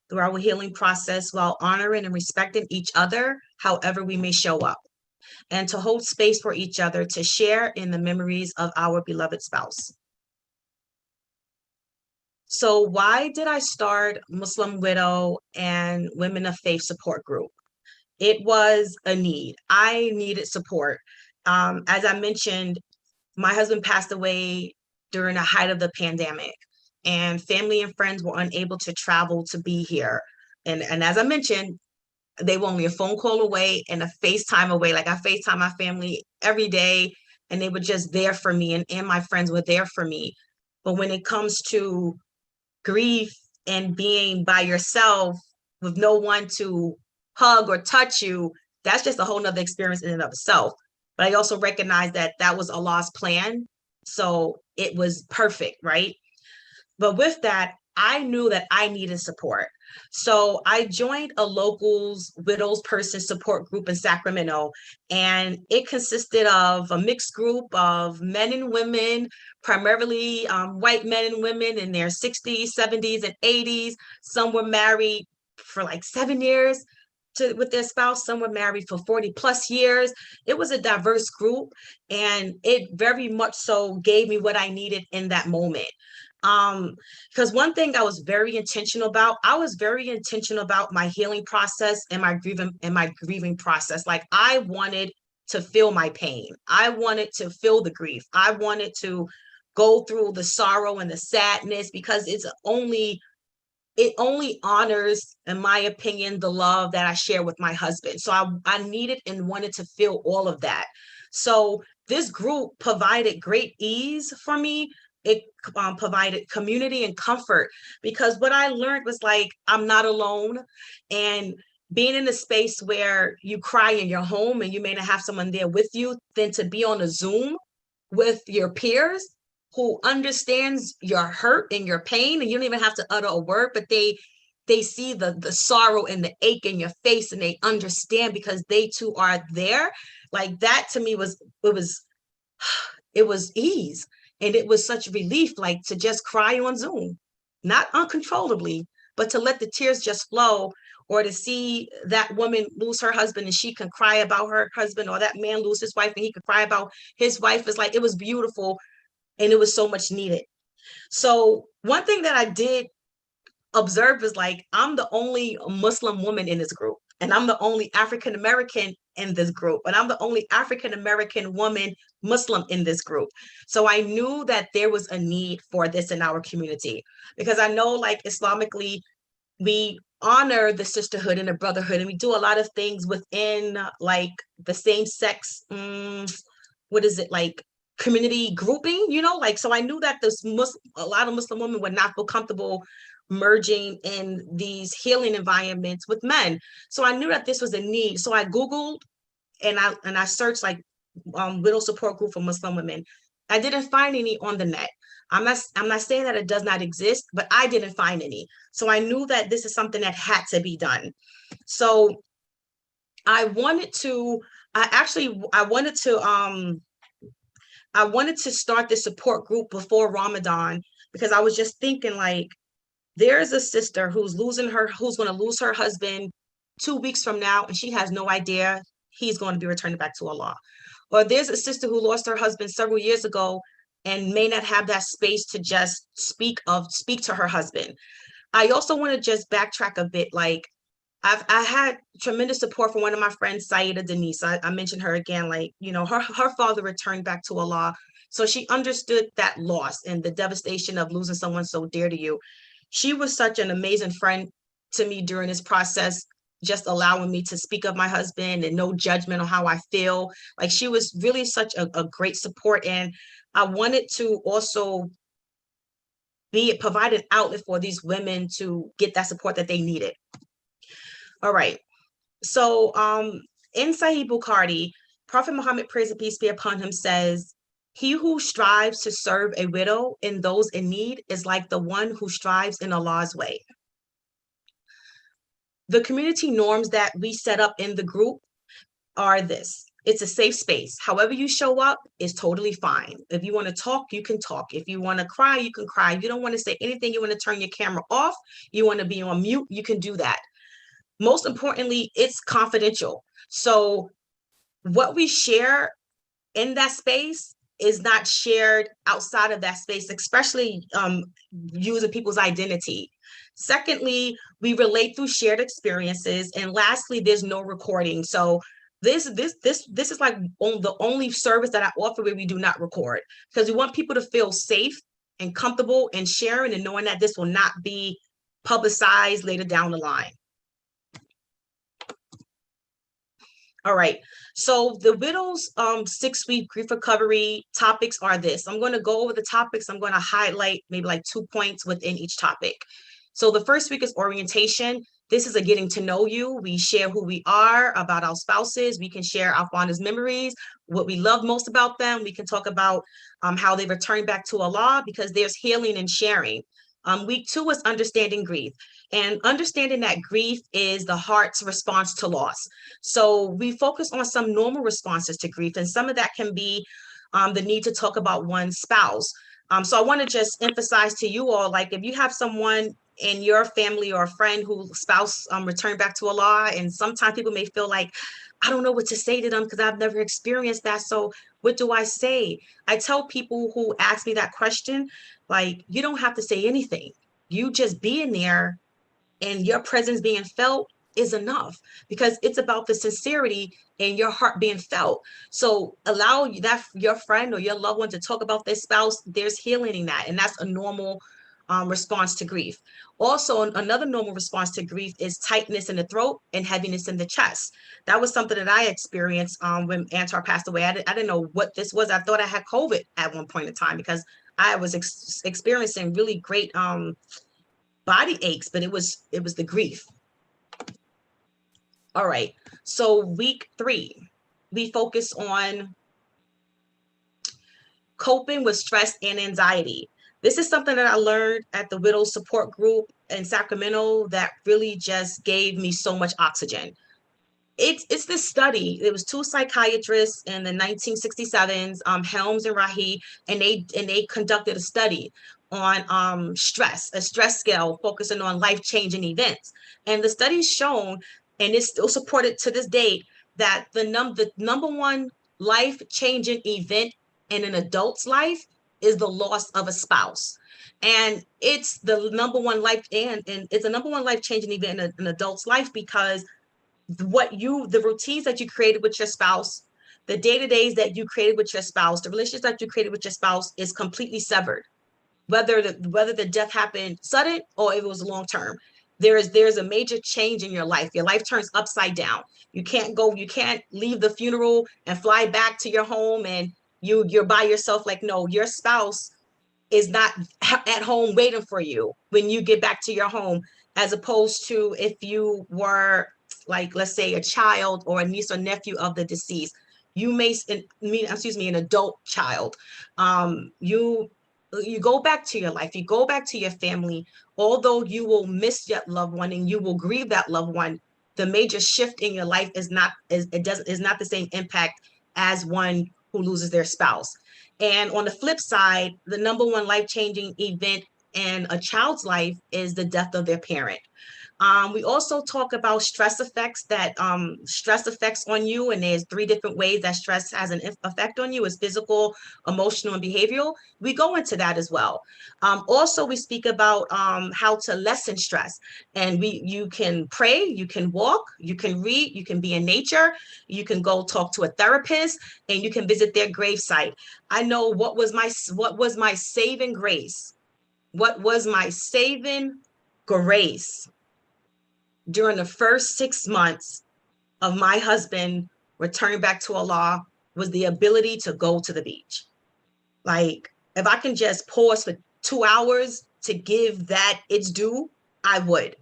while honoring and respecting each other, however we may show up, and to hold space for each other to share in the memories of our beloved spouse. So why did I start Muslim Widow and Women of Faith Support Group? It was a need. I needed support. As I mentioned, my husband passed away during the height of the pandemic, and family and friends were unable to travel to be here. And as I mentioned, they were only a phone call away and a FaceTime away. Like I FaceTime my family every day, and they were just there for me, and my friends were there for me. But when it comes to grief and being by yourself with no one to hug or touch you, that's just a whole nother experience in and of itself. But I also recognize that that was Allah's plan. So it was perfect, right? But with that, I knew that I needed support. So I joined a locals widows person support group in Sacramento, and it consisted of a mixed group of men and women, primarily white men and women in their 60s, 70s, and 80s. Some were married for like 7 years with their spouse. Some were married for 40 plus years. It was a diverse group, and it very much so gave me what I needed in that moment. Because one thing I was very intentional about, I was very intentional about my healing process and my grieving process. Like I wanted to feel my pain. I wanted to feel the grief. I wanted to go through the sorrow and the sadness, because it only honors, in my opinion, the love that I share with my husband. So I needed and wanted to feel all of that. So this group provided great ease for me. It provided community and comfort, because what I learned was like, I'm not alone. And being in a space where you cry in your home and you may not have someone there with you, than to be on a Zoom with your peers who understands your hurt and your pain, and you don't even have to utter a word, but they see the sorrow and the ache in your face, and they understand because they too are there. Like that to me was ease. And it was such relief, like to just cry on Zoom, not uncontrollably, but to let the tears just flow, or to see that woman lose her husband and she can cry about her husband, or that man lose his wife and he could cry about his wife. Is like, it was beautiful, and it was so much needed. So one thing that I did observe is like, I'm the only Muslim woman in this group, and I'm the only African American in this group, and I'm the only African American woman Muslim in this group. So I knew that there was a need for this in our community, because I know, like, Islamically, we honor the sisterhood and the brotherhood, and we do a lot of things within like the same sex, what is it, like community grouping, like, so I knew that a lot of Muslim women would not feel comfortable merging in these healing environments with men. So I knew that this was a need. So I Googled and I searched like widow support group for Muslim women. I didn't find any on the net. I'm not saying that it does not exist, but I didn't find any. So I knew that this is something that had to be done. So I wanted to start this support group before Ramadan, because I was just thinking, like, there's a sister who's going to lose her husband 2 weeks from now, and she has no idea he's going to be returned back to Allah. Or there's a sister who lost her husband several years ago and may not have that space to just speak to her husband. I also want to just backtrack a bit. Like, I had tremendous support from one of my friends, Saida Denise. I mentioned her again, like, her father returned back to Allah. So she understood that loss and the devastation of losing someone so dear to you. She was such an amazing friend to me during this process, just allowing me to speak of my husband and no judgment on how I feel. Like, she was really such a great support. And I wanted to also provide an outlet for these women to get that support that they needed. All right. So in Sahih Bukhari, Prophet Muhammad, praise and peace be upon him, says, "He who strives to serve a widow and those in need is like the one who strives in Allah's way." The community norms that we set up in the group are this. It's a safe space. However you show up is totally fine. If you want to talk, you can talk. If you want to cry, you can cry. If you don't want to say anything, you want to turn your camera off, you want to be on mute, you can do that. Most importantly, it's confidential. So what we share in that space is not shared outside of that space, especially using people's identity. Secondly, we relate through shared experiences. And lastly, there's no recording. So this is like the only service that I offer where we do not record, because we want people to feel safe and comfortable in sharing and knowing that this will not be publicized later down the line. All right, so the widow's 6-week grief recovery topics are this. I'm going to go over the topics. I'm going to highlight maybe like 2 points within each topic. So the first week is orientation. This is a getting to know you. We share who we are about our spouses. We can share our fondest memories, what we love most about them. We can talk about how they return back to Allah, because there's healing and sharing. Week 2 is understanding grief, and understanding that grief is the heart's response to loss. So we focus on some normal responses to grief, and some of that can be the need to talk about one's spouse. So I want to just emphasize to you all, like, if you have someone in your family or a friend whose spouse returned back to Allah, and sometimes people may feel like, I don't know what to say to them because I've never experienced that. So what do I say? I tell people who ask me that question, like, you don't have to say anything. You just being there and your presence being felt is enough, because it's about the sincerity and your heart being felt. So allow that your friend or your loved one to talk about their spouse. There's healing in that, and that's a normal response to grief. Also, another normal response to grief is tightness in the throat and heaviness in the chest. That was something that I experienced when Antar passed away. I didn't know what this was. I thought I had COVID at one point in time, because I was experiencing really great body aches, but it was the grief. All right, so week 3, we focus on coping with stress and anxiety. This is something that I learned at the Widows Support Group in Sacramento that really just gave me so much oxygen. It's this study. It was 2 psychiatrists in the 1967s, Helms and Rahi, and they conducted a study on stress, a stress scale focusing on life-changing events. And the study's shown, and it's still supported to this date, that the number one life-changing event in an adult's life is the loss of a spouse. And it's the number one it's a number one life-changing event in an adult's life, because the routines that you created with your spouse, the day-to-days that you created with your spouse, the relationships that you created with your spouse is completely severed. Whether the death happened sudden or if it was long-term, there's a major change in your life. Your life turns upside down. You can't leave the funeral and fly back to your home and you're by yourself. Like, no, your spouse is not at home waiting for you when you get back to your home, as opposed to if you were, like, let's say, a child or a niece or nephew of the deceased. You may, an adult child. You go back to your life, you go back to your family. Although you will miss that loved one and you will grieve that loved one, the major shift in your life is not the same impact as one who loses their spouse. And on the flip side, the number one life-changing event in a child's life is the death of their parent. We also talk about stress effects on you, and there's 3 different ways that stress has an effect on you: is physical, emotional, and behavioral. We go into that as well. Also, we speak about how to lessen stress, and you can pray, you can walk, you can read, you can be in nature, you can go talk to a therapist, and you can visit their gravesite. I know what was my saving grace. What was my saving grace during the first 6 months of my husband returning back to Allah was the ability to go to the beach. Like, if I can just pause for 2 hours to give that its due, I would.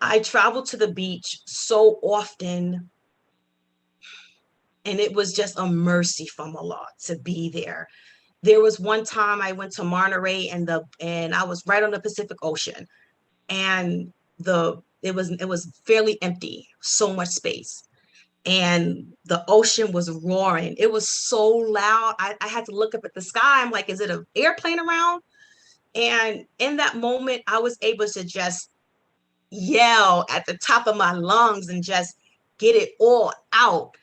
I traveled to the beach so often, and it was just a mercy from Allah to be there. There was one time I went to Monterey and I was right on the Pacific Ocean, and it was fairly empty, so much space. And the ocean was roaring. It was so loud. I had to look up at the sky. I'm like, is it an airplane around? And in that moment, I was able to just yell at the top of my lungs and just get it all out.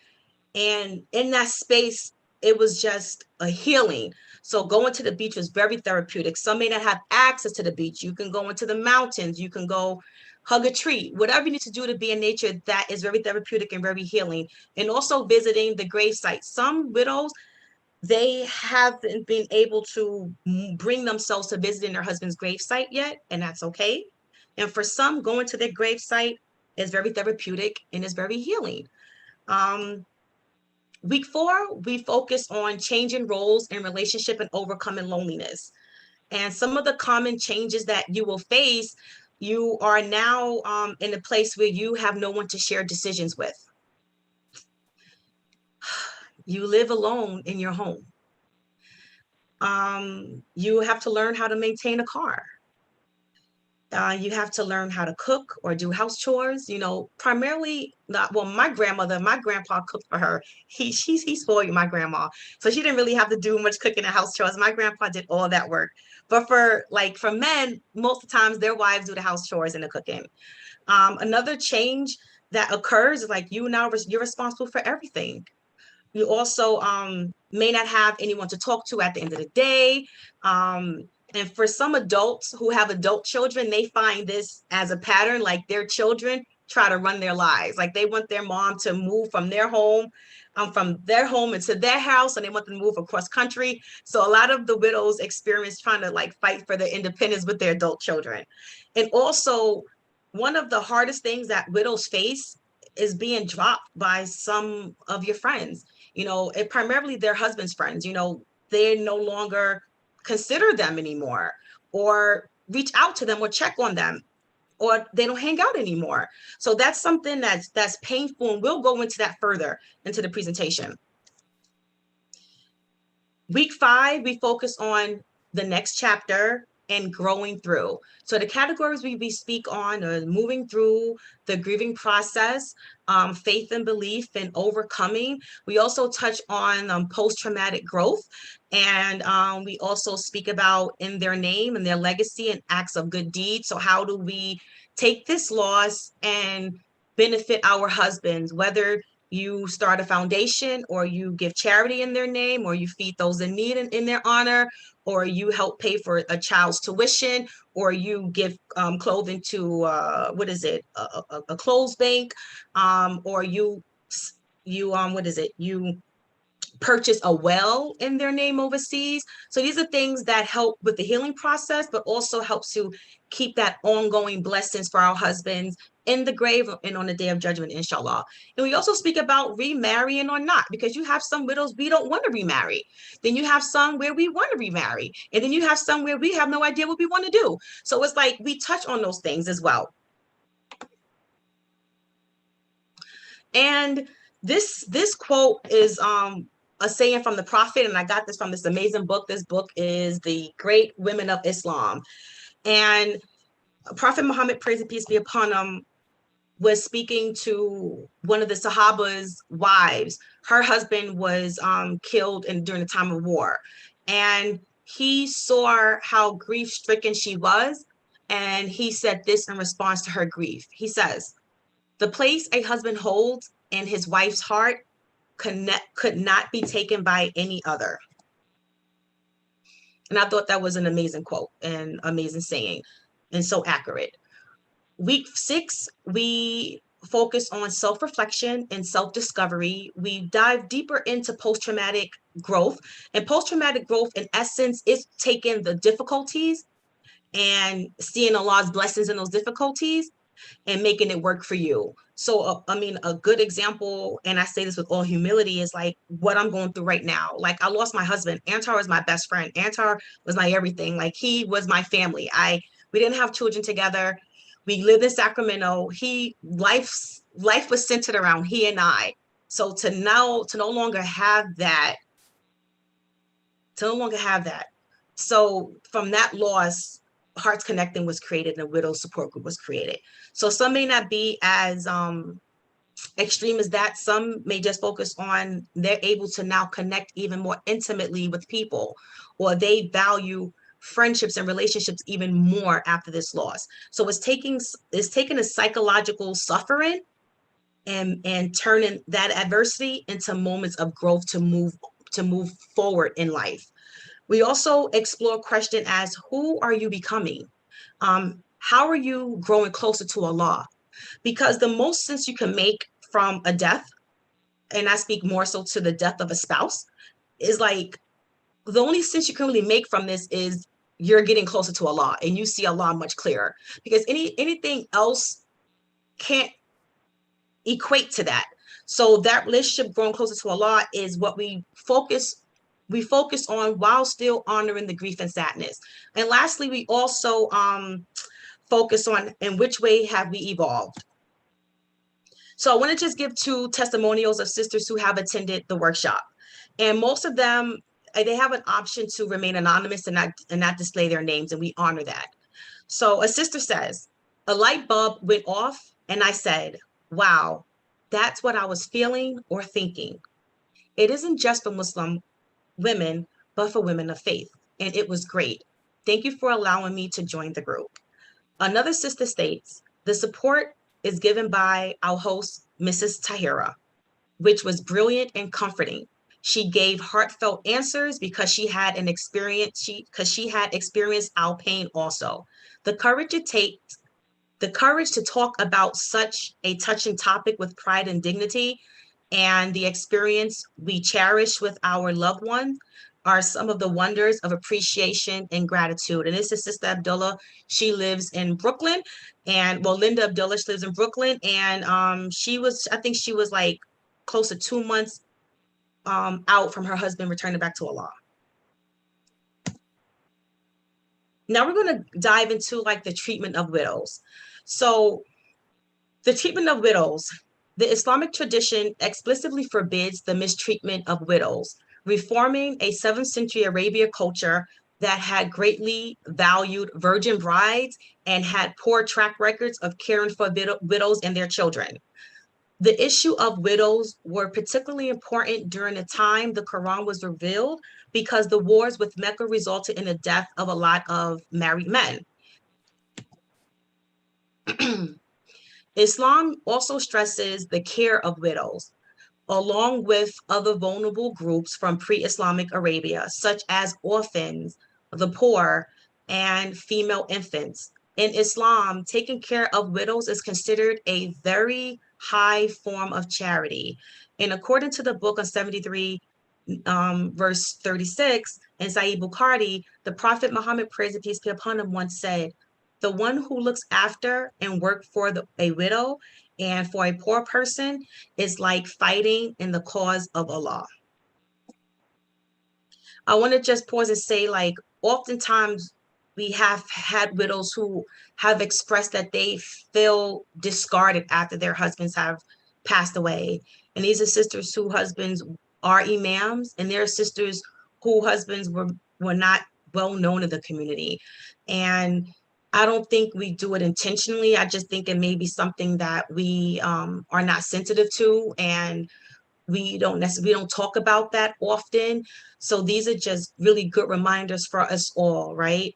And in that space, it was just a healing. So going to the beach was very therapeutic. Some may not have access to the beach. You can go into the mountains. You can go hug a tree, whatever you need to do to be in nature, that is very therapeutic and very healing. And also visiting the grave site. Some widows, they haven't been able to bring themselves to visiting their husband's grave site yet, and that's okay. And for some, going to their grave site is very therapeutic and is very healing. Week 4, we focus on changing roles in relationship and overcoming loneliness. And some of the common changes that you will face, you are now in a place where you have no one to share decisions with. You live alone in your home. You have to learn how to maintain a car. You have to learn how to cook or do house chores, primarily not, well, my grandpa cooked for her. He spoiled my grandma. So she didn't really have to do much cooking and house chores. My grandpa did all that work. But for men, most of the times their wives do the house chores and the cooking. Another change that occurs is you're responsible for everything. You also may not have anyone to talk to at the end of the day. And for some adults who have adult children, they find this as a pattern, like their children try to run their lives. Like they want their mom to move from their home into their house, and they want them to move across country. So a lot of the widows experience trying to fight for their independence with their adult children. And also, one of the hardest things that widows face is being dropped by some of your friends. And primarily their husband's friends. They no longer consider them anymore, or reach out to them or check on them, or they don't hang out anymore. So that's something that's painful, and we'll go into that further into the presentation. Week 5, we focus on the next chapter and growing through. So the categories we speak on are moving through the grieving process, faith and belief, and overcoming. We also touch on post-traumatic growth, and we also speak about in their name and their legacy and acts of good deeds. So how do we take this loss and benefit our husbands, whether you start a foundation, or you give charity in their name, or you feed those in need in their honor, or you help pay for a child's tuition, or you give clothing to a clothes bank, or you purchase a well in their name overseas. So these are things that help with the healing process, but also helps to keep that ongoing blessings for our husbands in the grave and on the day of judgment, inshallah. And we also speak about remarrying or not, because you have some widows we don't want to remarry. Then you have some where we want to remarry. And then you have some where we have no idea what we want to do. So it's like we touch on those things as well. And this quote is a saying from the Prophet, and I got this from this amazing book. This book is The Great Women of Islam. And Prophet Muhammad, praise and peace be upon him, was speaking to one of the Sahaba's wives. Her husband was killed during the time of war. And he saw how grief-stricken she was. And he said this in response to her grief. He says, "The place a husband holds in his wife's heart could not be taken by any other." And I thought that was an amazing quote and amazing saying, and so accurate. Week 6, we focus on self-reflection and self-discovery. We dive deeper into post-traumatic growth. And post-traumatic growth, in essence, is taking the difficulties and seeing Allah's blessings in those difficulties and making it work for you. So, a good example, and I say this with all humility, is like what I'm going through right now. Like, I lost my husband. Antar was my best friend. Antar was my everything. Like, he was my family. We didn't have children together. We lived in Sacramento. Life was centered around he and I. So to no longer have that. So from that loss, Hearts Connecting was created, and a widow support group was created. So some may not be as extreme as that. Some may just focus on they're able to now connect even more intimately with people, or they value friendships and relationships even more after this loss. So it's taking a psychological suffering and turning that adversity into moments of growth to move forward in life. We also explore question as who are you becoming? How are you growing closer to Allah? Because the most sense you can make from a death, and I speak more so to the death of a spouse, is like the only sense you can really make from this is you're getting closer to Allah and you see Allah much clearer, because anything else can't equate to that. So that relationship growing closer to Allah is what we focus on while still honoring the grief and sadness. And lastly, we also focus on in which way have we evolved. So I want to just give 2 testimonials of sisters who have attended the workshop. And most of them, they have an option to remain anonymous and not display their names, and we honor that. So a sister says, a light bulb went off and I said, wow, that's what I was feeling or thinking. It isn't just for Muslim women, but for women of faith. And it was great. Thank you for allowing me to join the group. Another sister states, the support is given by our host, Mrs. Tahira, which was brilliant and comforting. She gave heartfelt answers because she had experienced our pain also. The courage it takes, the courage to talk about such a touching topic with pride and dignity, and the experience we cherish with our loved ones are some of the wonders of appreciation and gratitude. And this is Sister Abdullah. She lives in Brooklyn, and well, Linda Abdullah, she lives in Brooklyn, and I think she was like close to 2 months out from her husband returning back to Allah. Now we're going to dive into like the treatment of widows. So the treatment of widows, the Islamic tradition explicitly forbids the mistreatment of widows, reforming a 7th century Arabia culture that had greatly valued virgin brides and had poor track records of caring for widows and their children. The issue of widows were particularly important during the time the Quran was revealed, because the wars with Mecca resulted in the death of a lot of married men. Islam also stresses the care of widows, along with other vulnerable groups from pre-Islamic Arabia, such as orphans, the poor, and female infants. In Islam, taking care of widows is considered a very high form of charity. And according to the book of 73, verse 36, in Sahih Bukhari, the Prophet Muhammad, praise and peace be upon him, once said, the one who looks after and work for a widow and for a poor person is like fighting in the cause of Allah. I want to just pause and say, like, oftentimes we have had widows who have expressed that they feel discarded after their husbands have passed away. And these are sisters whose husbands are imams, and there are sisters whose husbands were not well known in the community. And I don't think we do it intentionally. I just think it may be something that we are not sensitive to, and we don't talk about that often. So these are just really good reminders for us all, right?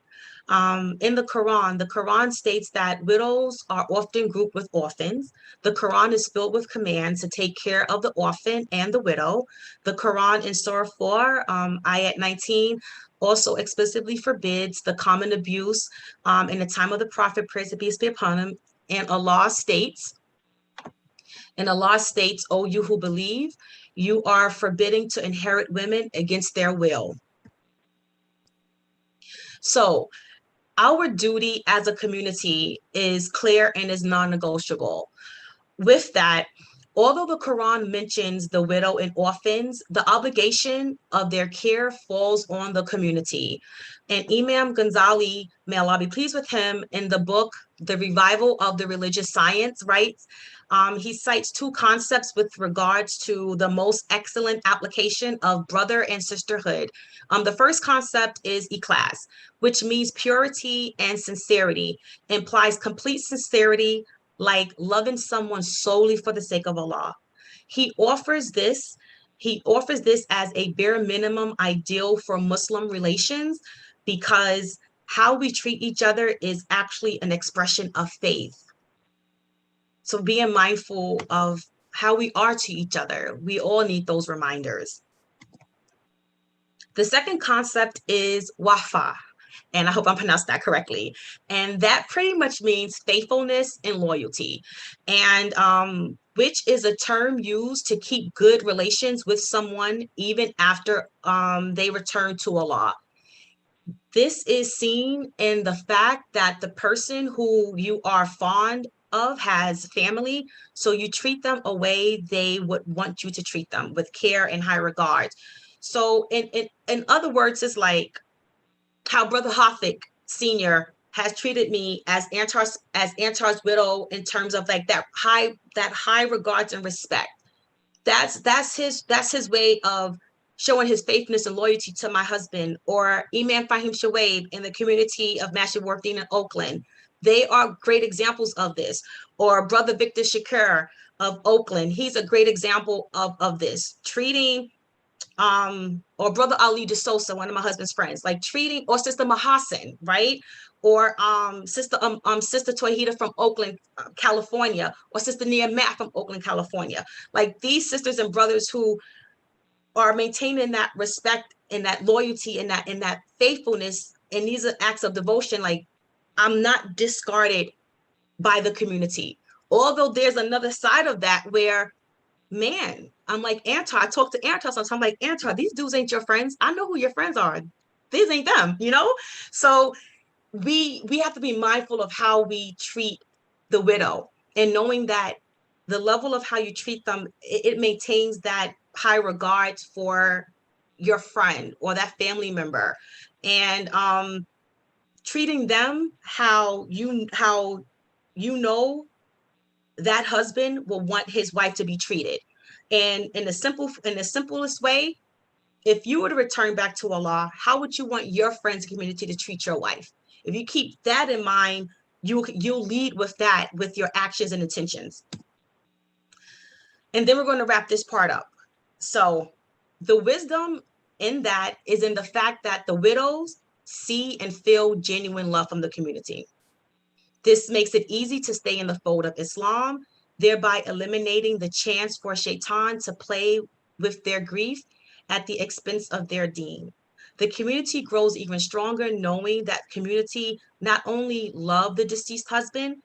In the Quran states that widows are often grouped with orphans. The Quran is filled with commands to take care of the orphan and the widow. The Quran in Surah 4, ayat 19, also explicitly forbids the common abuse in the time of the Prophet, praise and peace be upon him. And Allah states, "O you who believe, you are forbidding to inherit women against their will." So our duty as a community is clear and is non-negotiable. With that, although the Quran mentions the widow and orphans, the obligation of their care falls on the community. And Imam Ghazali, may Allah be pleased with him, in the book, The Revival of the Religious Science, writes, he cites 2 concepts with regards to the most excellent application of brother and sisterhood. The first concept is ikhlas, which means purity and sincerity, implies complete sincerity, like loving someone solely for the sake of Allah. He offers this as a bare minimum ideal for Muslim relations, because how we treat each other is actually an expression of faith. So being mindful of how we are to each other, we all need those reminders. The second concept is wafa, and I hope I'm pronounced that correctly. And that pretty much means faithfulness and loyalty, and which is a term used to keep good relations with someone even after they return to Allah. This is seen in the fact that the person who you are fond of has family, so you treat them a way they would want you to treat them, with care and high regard. So in other words, it's like how Brother Hafik Sr. has treated me as Antar's widow, in terms of like that high regards and respect. That's his way of showing his faithfulness and loyalty to my husband. Or Imam Fahim Shoaib in the community of Masjid Worthin in Oakland. They are great examples of this. Or Brother Victor Shakur of Oakland. He's a great example of this. Treating or Brother Ali De Sosa, one of my husband's friends, like treating, or Sister Mahasin, right? Or Sister Tohida from Oakland, California, or Sister Nia Matt from Oakland, California. Like these sisters and brothers who are maintaining that respect and that loyalty and that faithfulness, and these are acts of devotion. Like, I'm not discarded by the community. Although there's another side of that where, man, I'm like, Antar, I talk to Antar sometimes. I'm like, Antar, these dudes ain't your friends. I know who your friends are. These ain't them, you know? So we have to be mindful of how we treat the widow, and knowing that the level of how you treat them, it maintains that high regard for your friend or that family member. And treating them how you know that husband will want his wife to be treated. And in the simplest way, if you were to return back to Allah, how would you want your friends and community to treat your wife? If you keep that in mind, you'll lead with that, with your actions and intentions. And then we're going to wrap this part up. So the wisdom in that is in the fact that the widows see and feel genuine love from the community. This makes it easy to stay in the fold of Islam, thereby eliminating the chance for shaitan to play with their grief at the expense of their deen. The community grows even stronger knowing that community not only love the deceased husband,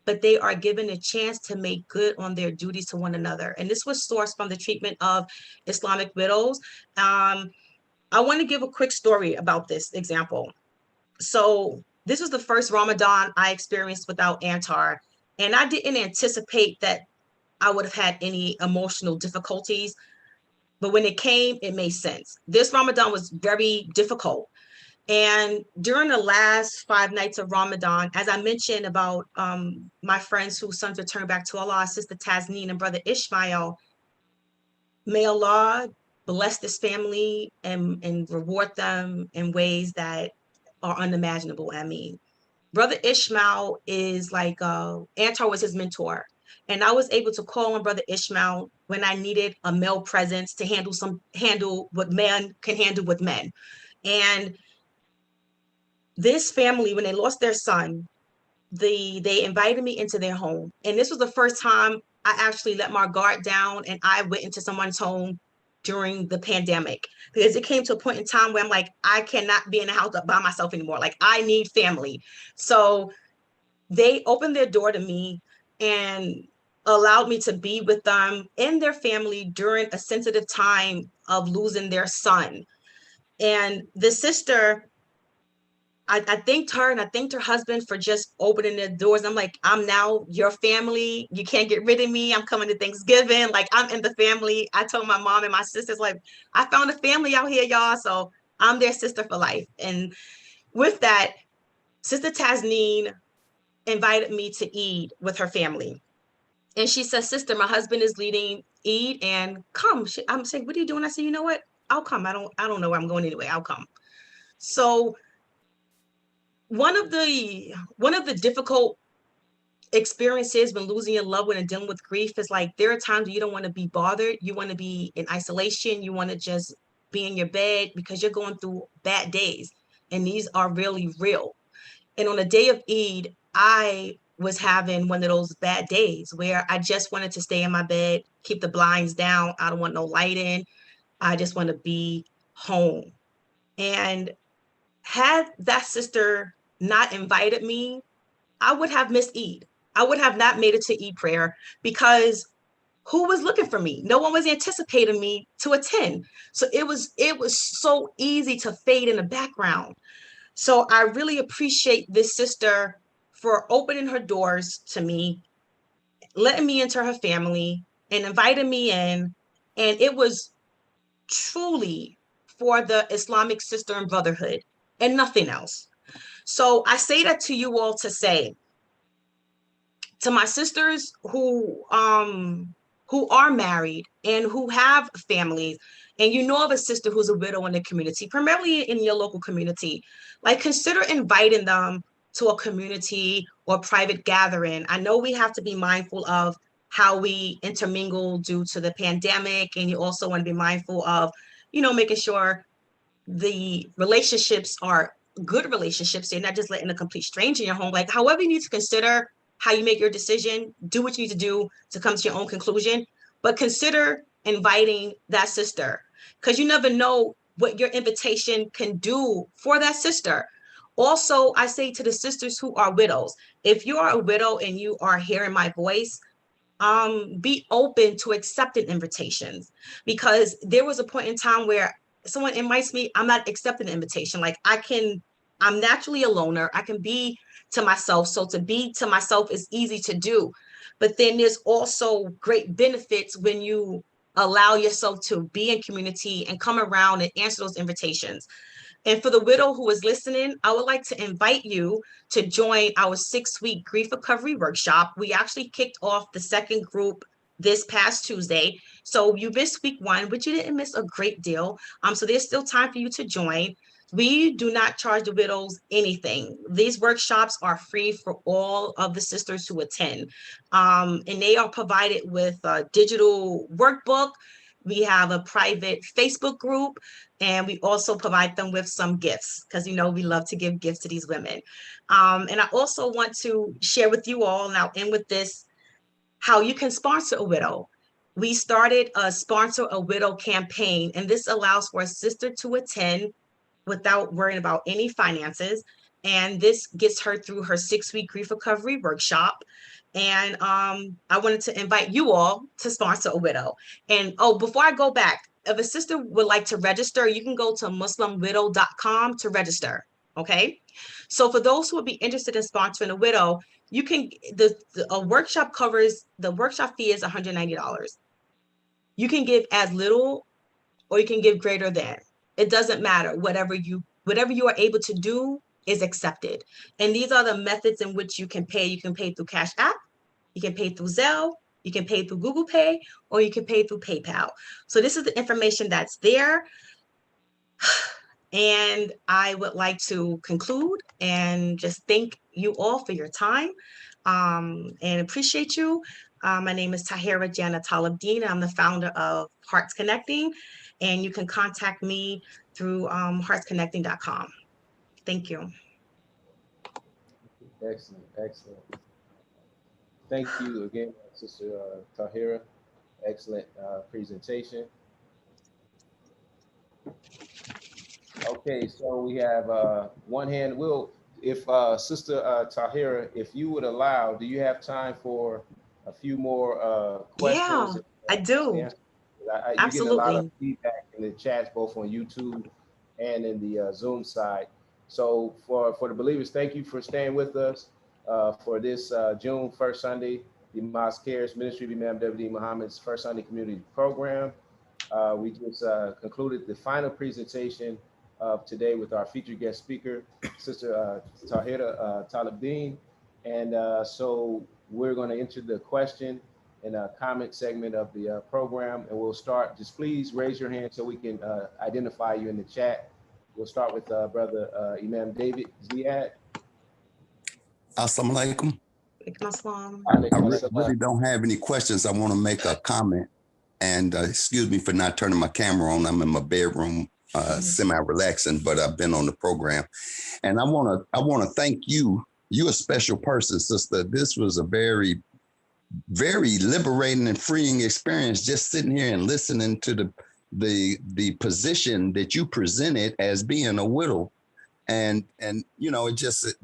but they are given a chance to make good on their duties to one another. And this was sourced from the treatment of Islamic widows. I want to give a quick story about this example. So this was the first Ramadan I experienced without Antar, and I didn't anticipate that I would have had any emotional difficulties, but when it came, it made sense. This Ramadan was very difficult. And during the last 5 nights of Ramadan, as I mentioned about my friends whose sons returned back to Allah, Sister Tasneen and Brother Ishmael, may Allah bless this family and reward them in ways that are unimaginable. I mean, Brother Ishmael is like, Antar was his mentor. And I was able to call on Brother Ishmael when I needed a male presence to handle what men can handle with men. And this family, when they lost their son, they invited me into their home. And this was the first time I actually let my guard down and I went into someone's home during the pandemic, because it came to a point in time where I'm like, I cannot be in the house by myself anymore. Like, I need family. So they opened their door to me and allowed me to be with them and their family during a sensitive time of losing their son. And the sister, I thanked her and I thanked her husband for just opening their doors. I'm like, I'm now your family. You can't get rid of me. I'm coming to Thanksgiving. Like, I'm in the family. I told my mom and my sisters, like, I found a family out here, y'all. So I'm their sister for life. And with that, Sister Tasneen invited me to Eid with her family. And she said, sister, my husband is leading Eid and come. I'm saying, what are you doing? I said, you know what? I'll come. I don't know where I'm going anyway. I'll come. So one of the difficult experiences when losing your loved one and dealing with grief is like, there are times you don't want to be bothered. You want to be in isolation. You want to just be in your bed because you're going through bad days. And these are really real. And on the day of Eid, I was having one of those bad days where I just wanted to stay in my bed, keep the blinds down. I don't want no light in. I just want to be home. And had that sister not invited me, I would have missed Eid. I would have not made it to Eid prayer because who was looking for me? No one was anticipating me to attend. So it was so easy to fade in the background. So I really appreciate this sister for opening her doors to me, letting me into her family and inviting me in. And it was truly for the Islamic sister and brotherhood and nothing else. So I say that to you all to say, to my sisters who are married and who have families, and you know of a sister who's a widow in the community, primarily in your local community, like consider inviting them to a community or private gathering. I know we have to be mindful of how we intermingle due to the pandemic, and you also want to be mindful of, you know, making sure the relationships are good relationships. They're not just letting a complete stranger in your home. Like, however you need to consider how you make your decision, do what you need to do to come to your own conclusion, but consider inviting that sister, because you never know what your invitation can do for that sister. Also, I say to the sisters who are widows, if you are a widow and you are hearing my voice, be open to accepting invitations, because there was a point in time where someone invites me, I'm not accepting the invitation. Like, I'm naturally a loner. I can be to myself. So to be to myself is easy to do. But then there's also great benefits when you allow yourself to be in community and come around and answer those invitations. And for the widow who is listening, I would like to invite you to join our 6-week grief recovery workshop. We actually kicked off the second group this past Tuesday. So you missed week 1, but you didn't miss a great deal. So there's still time for you to join. We do not charge the widows anything. These workshops are free for all of the sisters who attend. And they are provided with a digital workbook. We have a private Facebook group, and we also provide them with some gifts, because, you know, we love to give gifts to these women. And I also want to share with you all, now end with this, how you can sponsor a widow. We started a Sponsor a Widow campaign, and this allows for a sister to attend without worrying about any finances. And this gets her through her 6-week grief recovery workshop. And I wanted to invite you all to sponsor a widow. And before I go back, if a sister would like to register, you can go to muslimwidow.com to register. Okay. So for those who would be interested in sponsoring a widow, you can, a workshop covers, the workshop fee is $190. You can give as little or you can give greater than. It doesn't matter. Whatever you are able to do is accepted. And these are the methods in which you can pay. You can pay through Cash App, you can pay through Zelle, you can pay through Google Pay, or you can pay through PayPal. So this is the information that's there. And I would like to conclude and just thank you all for your time, and appreciate you. My name is Tahira Jana Talabdeen. I'm the founder of Hearts Connecting, and you can contact me through heartsconnecting.com. Thank you. Excellent, excellent. Thank you again, Sister Tahira. Excellent presentation. Okay, so we have one hand. If Sister Tahira, if you would allow, do you have time for a few more questions? Yeah, I do. You're Absolutely. getting a lot of feedback in the chats, both on YouTube and in the Zoom side. So for the believers, thank you for staying with us for this June 1st Sunday, the Mosque Cares Ministry of Imam W.D. Muhammad's First Sunday Community Program. We just concluded the final presentation of today with our featured guest speaker, Sister Tahira Talabdeen. And so we're going to enter the question and comment segment of the program, and we'll start. Just please raise your hand so we can identify you in the chat. We'll start with Brother Imam David Ziad. Assalamu alaikum. I really don't have any questions. I want to make a comment. And excuse me for not turning my camera on. I'm in my bedroom, semi-relaxing, but I've been on the program. And I want to thank you. You're a special person, sister. This was a very, very liberating and freeing experience, just sitting here and listening to the position that you presented as being a widow. And you know, it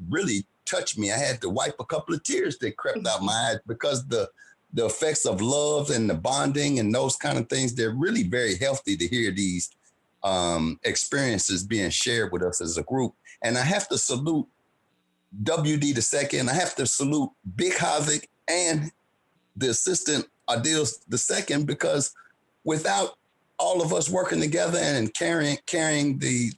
really touched me. I had to wipe a couple of tears that crept out my eyes, because the effects of love and the bonding and those kind of things, they're really very healthy to hear these experiences being shared with us as a group. And I have to salute WD the second. I have to salute Big Havic and the assistant Adil the second, because without all of us working together and carrying the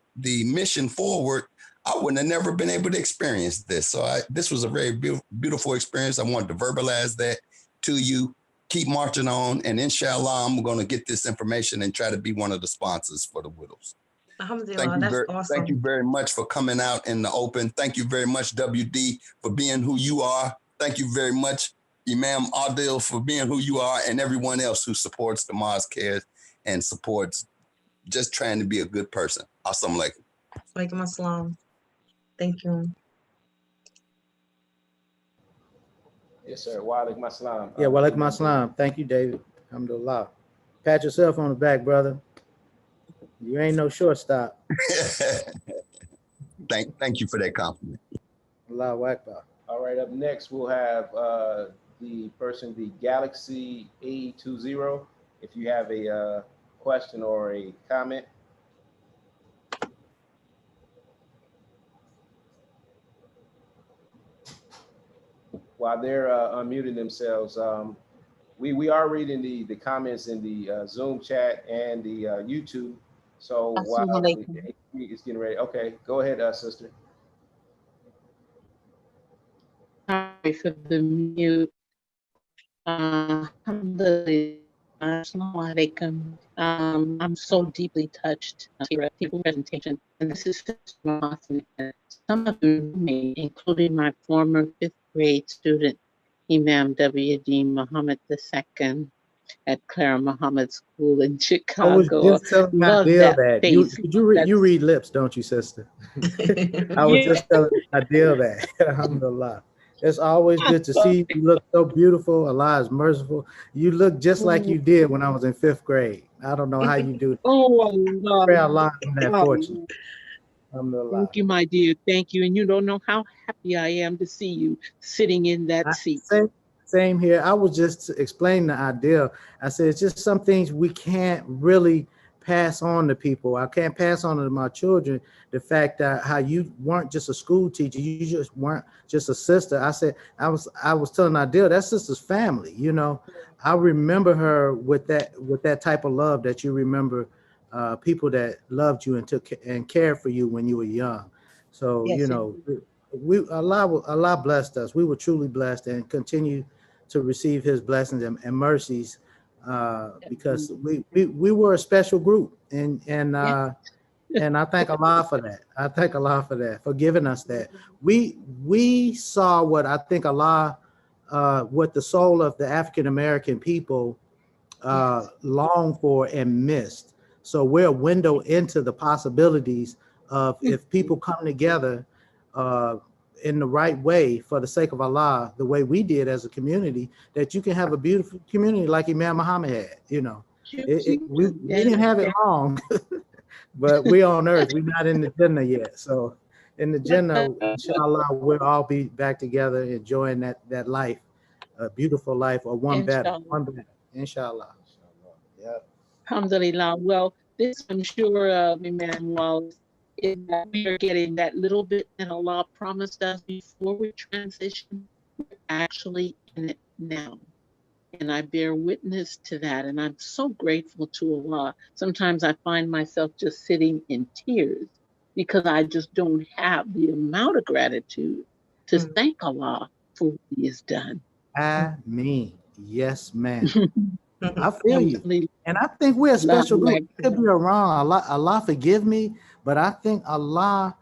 mission forward, I wouldn't have never been able to experience this. So this was a very beautiful experience. I wanted to verbalize that to you. Keep marching on, and inshallah, I'm going to get this information and try to be one of the sponsors for the widows. Alhamdulillah, that's awesome. Thank you very much for coming out in the open. Thank you very much, WD, for being who you are. Thank you very much, Imam Adil, for being who you are, and everyone else who supports the Mosque Cares and supports just trying to be a good person. Assalamu alaikum. Walaikum assalam. Thank you. Yes, sir. Wa alaikum assalam. Yeah, wa alaikum assalam. Thank you, David. Alhamdulillah. Pat yourself on the back, brother. You ain't no shortstop. Thank you for that compliment. Allahu Akbar. All right, up next we'll have the person, the Galaxy A20. If you have a question or a comment. While they're unmuting themselves, we are reading the comments in the Zoom chat and the YouTube. So while it's getting ready, okay, go ahead, sister. Sorry for the mute. Alhamdulillah. Assalamu alaikum. I'm so deeply touched here at the presentation, and this is awesome. Some of you may, including my former 5th grade student, Imam W.D. Muhammad II at Clara Muhammad School in Chicago. I was just telling Adil that. You read lips, don't you, sister? I was just telling Adil that. Alhamdulillah. It's always good to see you. You look so beautiful. Allah is merciful. You look just like you did when I was in 5th grade. I don't know how you do that. Oh, Allah. Pray Allah in that fortune. Thank you, my dear. Thank you. And you don't know how happy I am to see you sitting in that seat. Same here. I was just explaining the idea. I said, it's just some things we can't really pass on to people. I can't pass on to my children the fact that how you weren't just a school teacher, you just weren't just a sister. I said, I was telling Adil, that sister's family, you know. I remember her with that type of love that you remember people that loved you and took and cared for you when you were young. So, yes, you know, Allah blessed us. We were truly blessed and continue to receive his blessings and mercies because we were a special group, and I thank Allah for that. I thank Allah for that, for giving us that. We saw what I think Allah, what the soul of the African American people longed for and missed. So we're a window into the possibilities of if people come together in the right way for the sake of Allah, the way we did as a community, that you can have a beautiful community like Imam Muhammad had. You know, we didn't have it long, but we on earth. We're not in the Jannah yet. So in the Jannah, inshallah, we'll all be back together enjoying that life, a beautiful life, or one better, inshallah. Yeah. Alhamdulillah. Well, this I'm sure, Emmanuel, is that we are getting that little bit that Allah promised us before we transition. We're actually in it now. And I bear witness to that. And I'm so grateful to Allah. Sometimes I find myself just sitting in tears because I just don't have the amount of gratitude to thank Allah for what he has done. Ameen. Yes, ma'am. I feel you. And I think we're a special group. Could be wrong. Allah forgive me, but I think Allah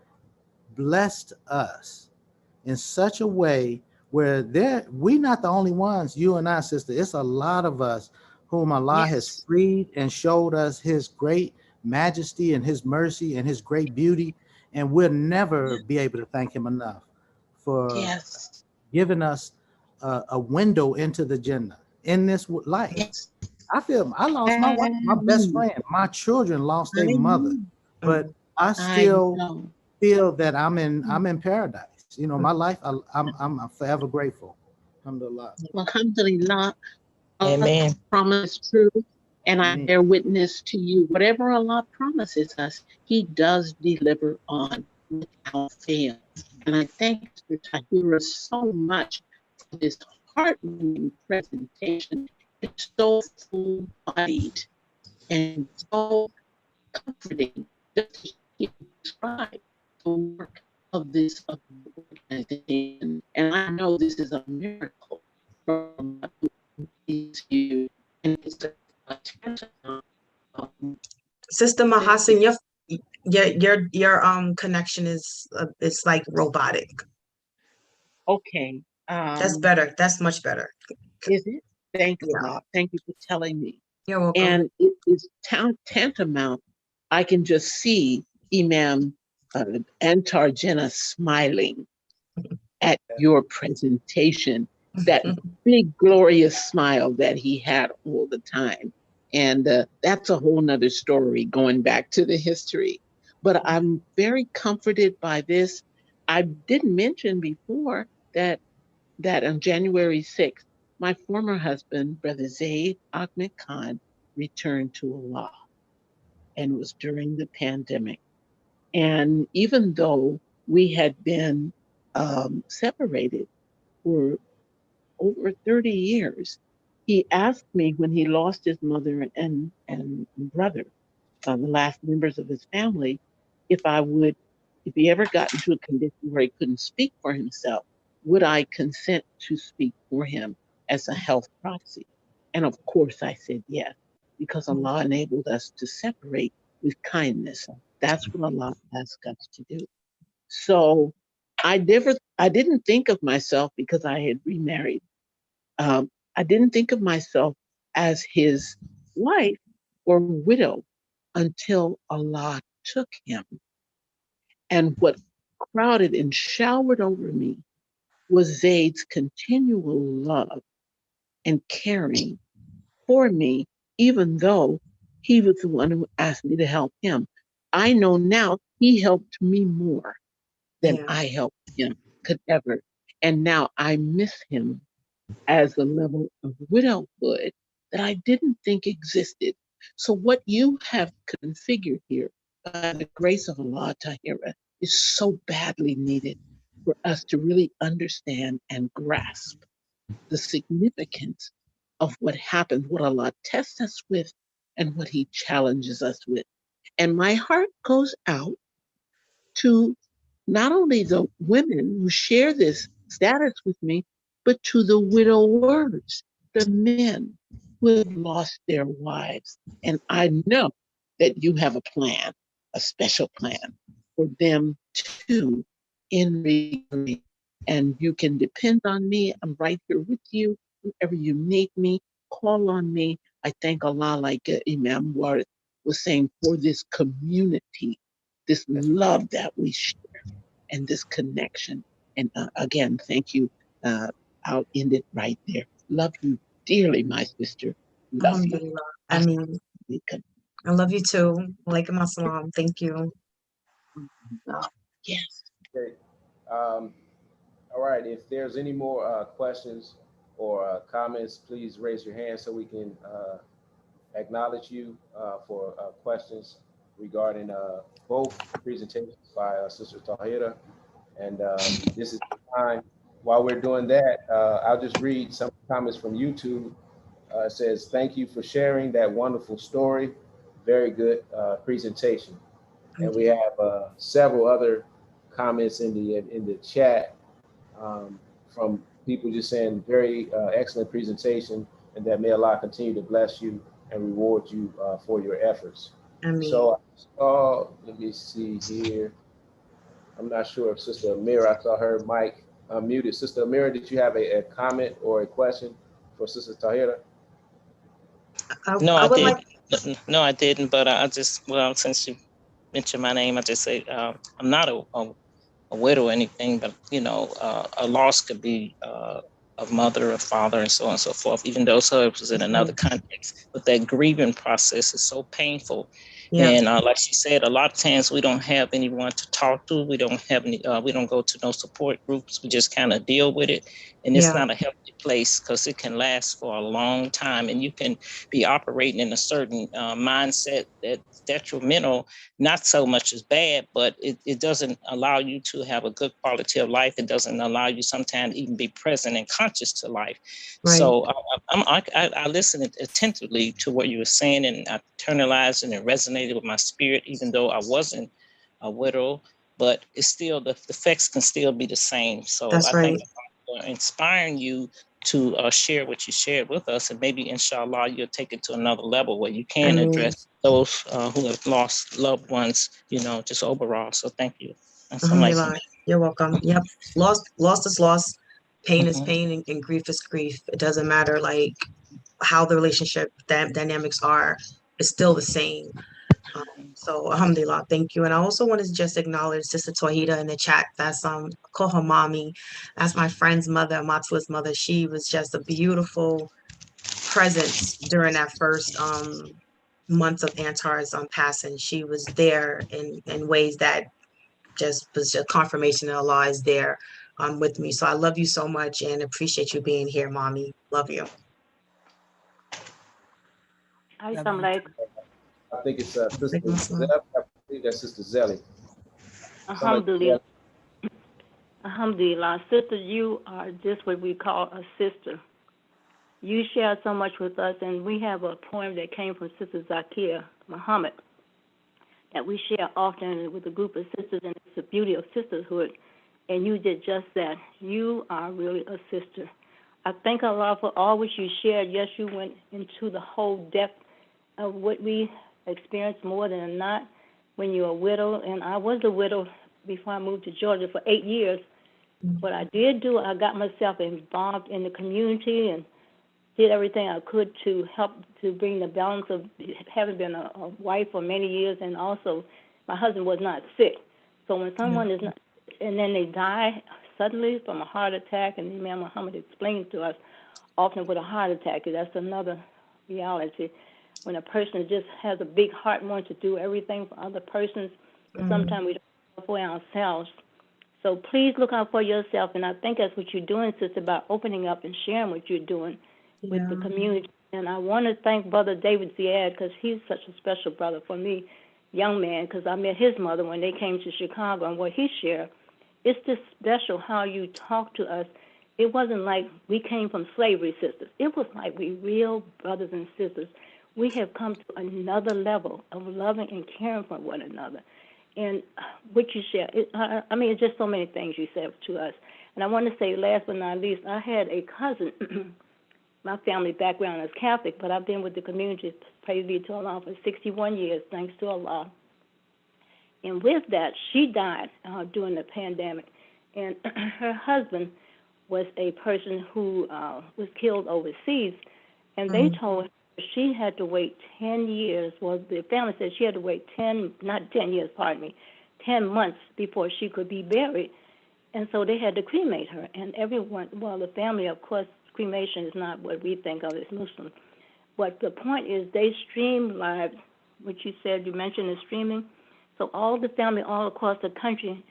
blessed us in such a way where we're not the only ones, you and I, sister. It's a lot of us whom Allah has freed and showed us his great majesty and his mercy and his great beauty. And we'll never be able to thank him enough for giving us a window into the Jannah in this life. I lost my wife, my best friend. My children lost their mother, but I still feel that I'm in paradise. You know, my life, I'm forever grateful. Alhamdulillah. Alhamdulillah. Amen. Promise is true. And I bear witness to you. Whatever Allah promises us, He does deliver on without fail. And I thank Mr. Tahira so much for this heartwarming presentation. It's so full-bodied and so comforting just to hear you describe the work of this organization. And I know this is a miracle from you. And it's a tantamount of Sister Mahasin, your connection is it's like robotic. okay. That's better. That's much better. Is it? Thank you, Yeah. Allah. Thank you for telling me. You're welcome. And it is tantamount. I can just see Imam Antar Jannah smiling at your presentation, that big glorious smile that he had all the time. And that's a whole nother story going back to the history. But I'm very comforted by this. I didn't mention before that on January 6th, my former husband, Brother Zaid Ahmed Khan, returned to Allah. And it was during the pandemic. And even though we had been separated for over 30 years, he asked me when he lost his mother and brother, the last members of his family, if he ever got into a condition where he couldn't speak for himself, would I consent to speak for him as a health proxy? And of course I said yes, because Allah enabled us to separate with kindness. That's what Allah asked us to do. So I didn't think of myself, because I had remarried. I didn't think of myself as his wife or widow until Allah took him. And what crowded and showered over me was Zaid's continual love and caring for me, even though he was the one who asked me to help him. I know now he helped me more than I helped him could ever. And now I miss him as a level of widowhood that I didn't think existed. So what you have configured here, by the grace of Allah, Tahira, is so badly needed for us to really understand and grasp the significance of what happens, what Allah tests us with, and what He challenges us with. And my heart goes out to not only the women who share this status with me, but to the widowers, the men who have lost their wives. And I know that you have a plan, a special plan for them too in recovery. And you can depend on me. I'm right here with you. Whenever you need me, call on me. I thank Allah, like Imam Ward was saying, for this community, this love that we share, and this connection. And again, thank you. I'll end it right there. Love you dearly, my sister. Love you. Alhamdulillah. I mean, I love you too. Walaikum assalam. Thank you. Yes. Okay. All right. If there's any more questions or comments, please raise your hand so we can acknowledge you for questions regarding both presentations by Sister Tahira. And this is the time. While we're doing that, I'll just read some comments from YouTube. It says, "Thank you for sharing that wonderful story. Very good presentation." And we have several other comments in the chat from people just saying very excellent presentation, and that may Allah continue to bless you and reward you for your efforts. So let me see here. I'm not sure if Sister Amira, I saw her mic unmuted. Sister Amira, did you have a comment or a question for Sister Tahira? No, I didn't. No, I didn't. But I just, well, since you mentioned my name, I just say I'm not a widow or anything, but you know, a loss could be of mother or father and so on and so forth, even though so it was in another context. But that grieving process is so painful. Yeah. And like she said, a lot of times we don't have anyone to talk to. We don't have any, we don't go to no support groups. We just kind of deal with it. And it's Yeah. not a healthy place because it can last for a long time. And you can be operating in a certain mindset that's detrimental, not so much as bad, but it doesn't allow you to have a good quality of life. It doesn't allow you sometimes even be present and conscious to life. Right. So I listened attentively to what you were saying, and I internalized and it resonated with my spirit, even though I wasn't a widow, but it's still, the effects can still be the same. So That's I right. think inspiring you to share what you shared with us, and maybe inshallah you'll take it to another level where you can Ameen. address those who have lost loved ones, you know, just overall. So thank you. Alhamdulillah. You're welcome. Yep. Lost is lost. Pain is pain, and grief is grief. It doesn't matter like how the relationship dynamics are. It's still the same. So alhamdulillah, thank you. And I also want to just acknowledge Sister Tawhida in the chat. That's call her mommy. That's my friend's mother, Matwa's mother. She was just a beautiful presence during that first months of Antar's passing. She was there in ways that just was just confirmation that Allah is there with me. So I love you so much and appreciate you being here, mommy. Love you. I think it's Sister Zeb. I think that's Sister Zelly. Alhamdulillah. Alhamdulillah. Sister, you are just what we call a sister. You share so much with us, and we have a poem that came from Sister Zakia Muhammad that we share often with a group of sisters, and it's the beauty of sisterhood. And you did just that. You are really a sister. I thank Allah for all which you shared. Yes, you went into the whole depth of what we experienced more than not when you're a widow. And I was a widow before I moved to Georgia for 8 years. What I did do, I got myself involved in the community and did everything I could to help to bring the balance of having been a wife for many years, and also my husband was not sick. So when someone is not, and then they die suddenly from a heart attack, and Imam Muhammad explains to us often with a heart attack, that's another reality. When a person just has a big heart and wants to do everything for other persons, but sometimes we don't look for ourselves. So please look out for yourself, and I think that's what you're doing, sister, about opening up and sharing what you're doing with the community. And I want to thank Brother David Ziad, because he's such a special brother for me, young man, because I met his mother when they came to Chicago, and what he shared, it's just special how you talk to us. It wasn't like we came from slavery, sisters. It was like we real brothers and sisters. We have come to another level of loving and caring for one another. And what you share, I mean, it's just so many things you said to us. And I want to say, last but not least, I had a cousin. My family background is Catholic, but I've been with the community, praise be to Allah, for 61 years, thanks to Allah. And with that, she died during the pandemic. And her husband was a person who was killed overseas. And they told her she had to wait 10 years. Well, the family said she had to wait 10 months before she could be buried. And so they had to cremate her. And everyone, well, the family, of course, cremation is not what we think of as Muslim. But the point is they streamlined, what you said, you mentioned the streaming. So all the family all across the country,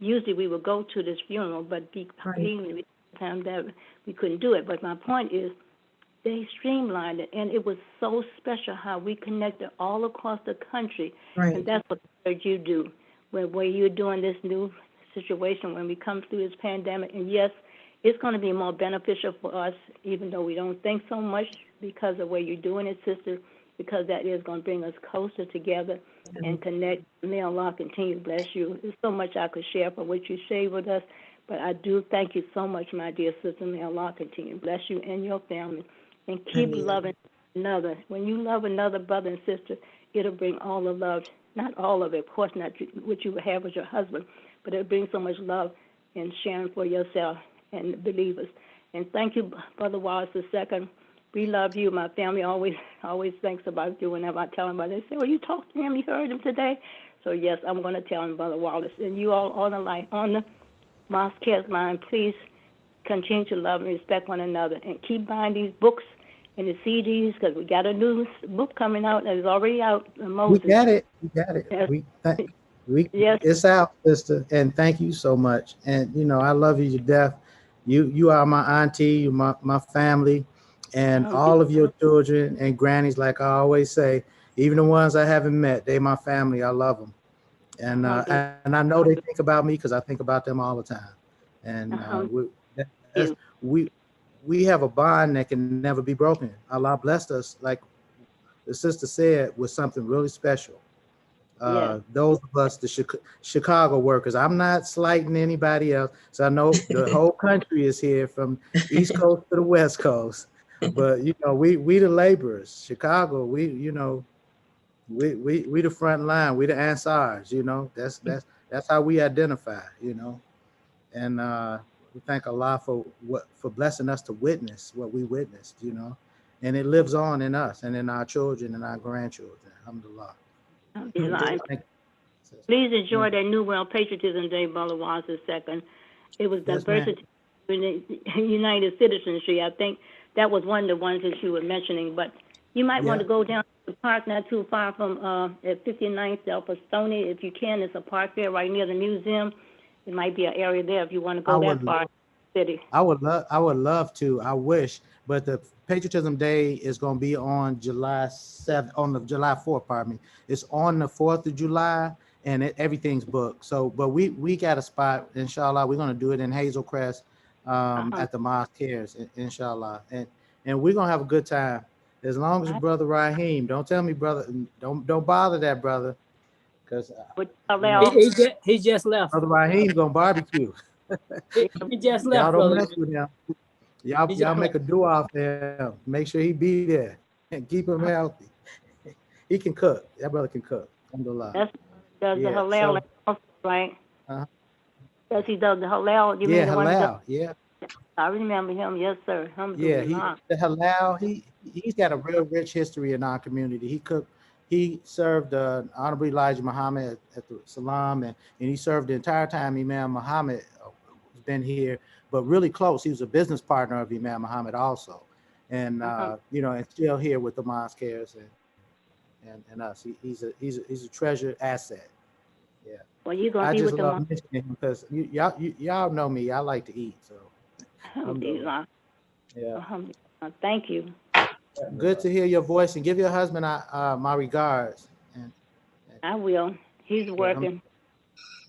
usually we would go to this funeral, but the time that we couldn't do it. But my point is they streamlined it, and it was so special how we connected all across the country. And that's what I heard you do, where you're doing this new situation when we come through this pandemic. And yes, it's going to be more beneficial for us, even though we don't think so much, because of where you're doing it, sister, because that is going to bring us closer together and connect. May Allah continue to bless you. There's so much I could share from what you shared with us, but I do thank you so much, my dear sister. May Allah continue to bless you and your family, and keep loving another. When you love another brother and sister, it'll bring all the love, not all of it, of course, not what you have with your husband, but it'll bring so much love and sharing for yourself and believers. And thank you, Brother Wallace II. We love you. My family always thinks about you whenever I tell them about it. They say, well, you talked to him, you heard him today? So, yes, I'm going to tell him, Brother Wallace. And you all on the line, on the Mosque Cares line, please continue to love and respect one another, and keep buying these books and the CDs, because we got a new book coming out that is already out. Moses. We got it. Yes. Yes. It's out, sister. And thank you so much. And you know, I love you to death. You are my auntie, my family, and all of your children and grannies. Like I always say, even the ones I haven't met, they my family. I love them, and I know they think about me because I think about them all the time. And we have a bond that can never be broken. Allah blessed us, like the sister said, with something really special. Those of us, the Chicago workers, I'm not slighting anybody else. So I know the whole country is here from East Coast to the West Coast. But you know, we the laborers. Chicago, we the front line, we the Ansars, you know. That's how we identify, you know. And we thank Allah for blessing us to witness what we witnessed, you know. And it lives on in us and in our children and our grandchildren. Alhamdulillah. Please enjoy that New World Patriotism Day, Brother Watts II. It was diversity in United Citizenship. I think that was one of the ones that you were mentioning. But you might want to go down to the park not too far from at 59th South Stony. If you can, it's a park there right near the museum. It might be an area there if you want to go that far. City. I would love to. I wish, but the Patriotism Day is going to be on July 7th, on the July 4th. Pardon me. It's on the 4th of July, and everything's booked. So, but we got a spot. Inshallah, we're going to do it in Hazel Crest at the Mosque Cares. Inshallah, and we're going to have a good time. As long as Brother Raheem, don't tell me, brother, don't bother that brother, because he just left. Brother Raheem's going to barbecue. He just left, Y'all don't brother. mess with him. Y'all make a dua for him. Make sure he be there and keep him healthy. He can cook. That brother can cook. Alhamdulillah. That's the halal, right? Yes, he does the halal. You mean the one halal. Yeah. I remember him. Yes, sir. Yeah, the halal. He's got a real rich history in our community. He served Honorable Elijah Muhammad at the Salam, and he served the entire time Imam Muhammad has been here, but really close. He was a business partner of Imam Muhammad also, and you know, and still here with the Mosque Cares and us. He's a treasured asset. Yeah. Well, you're gonna I be just with the love mentioning him because y'all know me. I like to eat, so. Alhamdulillah. Yeah. Alhamdulillah. Thank you. Good to hear your voice, and give your husband my regards. And I will. He's working.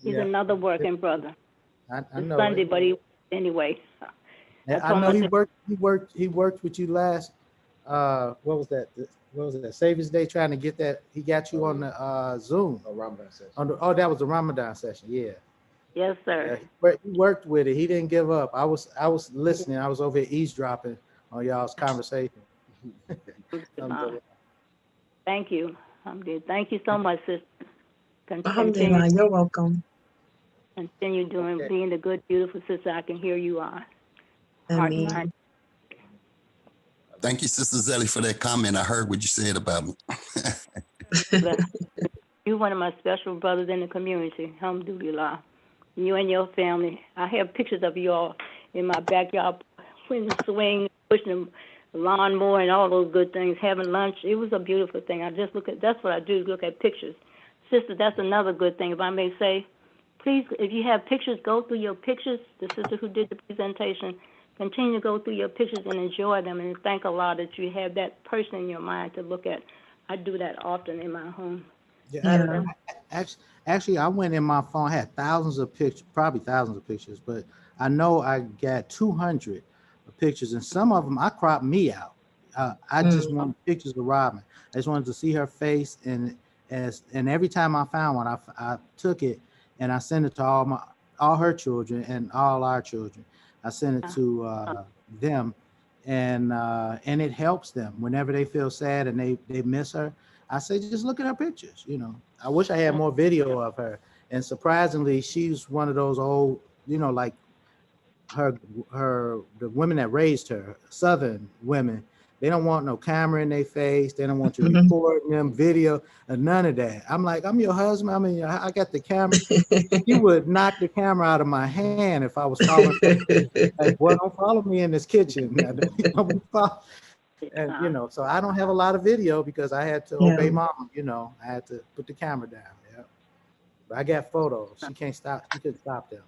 He's another working brother. I know. Sunday, but he anyway. I know he worked with you last. What was that? What was that? Savior's Day, trying to get that. He got you on the Zoom. Ramadan session. That was the Ramadan session. Yeah. Yes, sir. He worked with it. He didn't give up. I was listening. I was over here eavesdropping on y'all's conversation. Thank you. Thank you so much, sister. Alhamdulillah, you're welcome. Continue being the good, beautiful sister I can hear you are. Ameen. Thank you, Sister Zelly, for that comment. I heard what you said about me. You're one of my special brothers in the community. Alhamdulillah. You and your family. I have pictures of you all in my backyard, in the swing, pushing the lawnmower and all those good things, having lunch. It was a beautiful thing. I just that's what I do, look at pictures. Sister, that's another good thing, if I may say. Please, if you have pictures, go through your pictures. The sister who did the presentation, continue to go through your pictures and enjoy them, and thank Allah that you have that person in your mind to look at. I do that often in my home. Yeah. Actually, I went in my phone, had thousands of pictures, probably thousands of pictures, but I know I got 200 pictures, and some of them I cropped me out. I just wanted pictures of Robin. I just wanted to see her face, and every time I found one, I took it and I sent it to all her children and all our children. I sent it to them, and it helps them whenever they feel sad and they miss her. I say, just look at her pictures. You know, I wish I had more video of her. And surprisingly, she's one of those old, you know, like the women that raised her, Southern women They don't want no camera in their face. They don't want you recording them, video, and none of that. I'm like, I'm your husband. I mean, I got the camera. He would knock the camera out of my hand if I was calling. Like, boy, don't follow me in this kitchen. And you know, so I don't have a lot of video because I had to obey mom. You know, I had to put the camera down. Yeah, but I got photos. She can't stop. She couldn't stop them.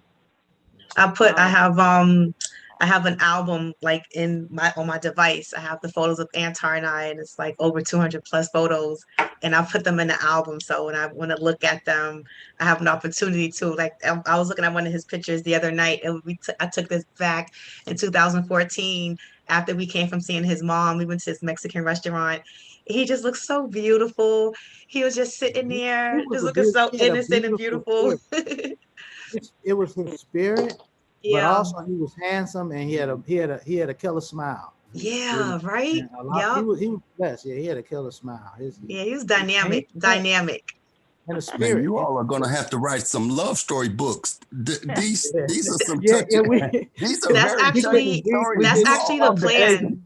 I have an album like on my device. I have the photos of Antar and I, and it's like over 200 plus photos, and I put them in the album. So when I want to look at them, I have an opportunity to. Like, I was looking at one of his pictures the other night, and I took this back in 2014 after we came from seeing his mom. We went to this Mexican restaurant. He just looked so beautiful. He was just sitting there, just looking so innocent and beautiful. It was his spirit. But also he was handsome and he had a killer smile. Yeah, right. He was blessed. Yeah, he had a killer smile. He was dynamic. And a spirit. Man, you all are gonna have to write some love story books. These are some these are that's actually the plan.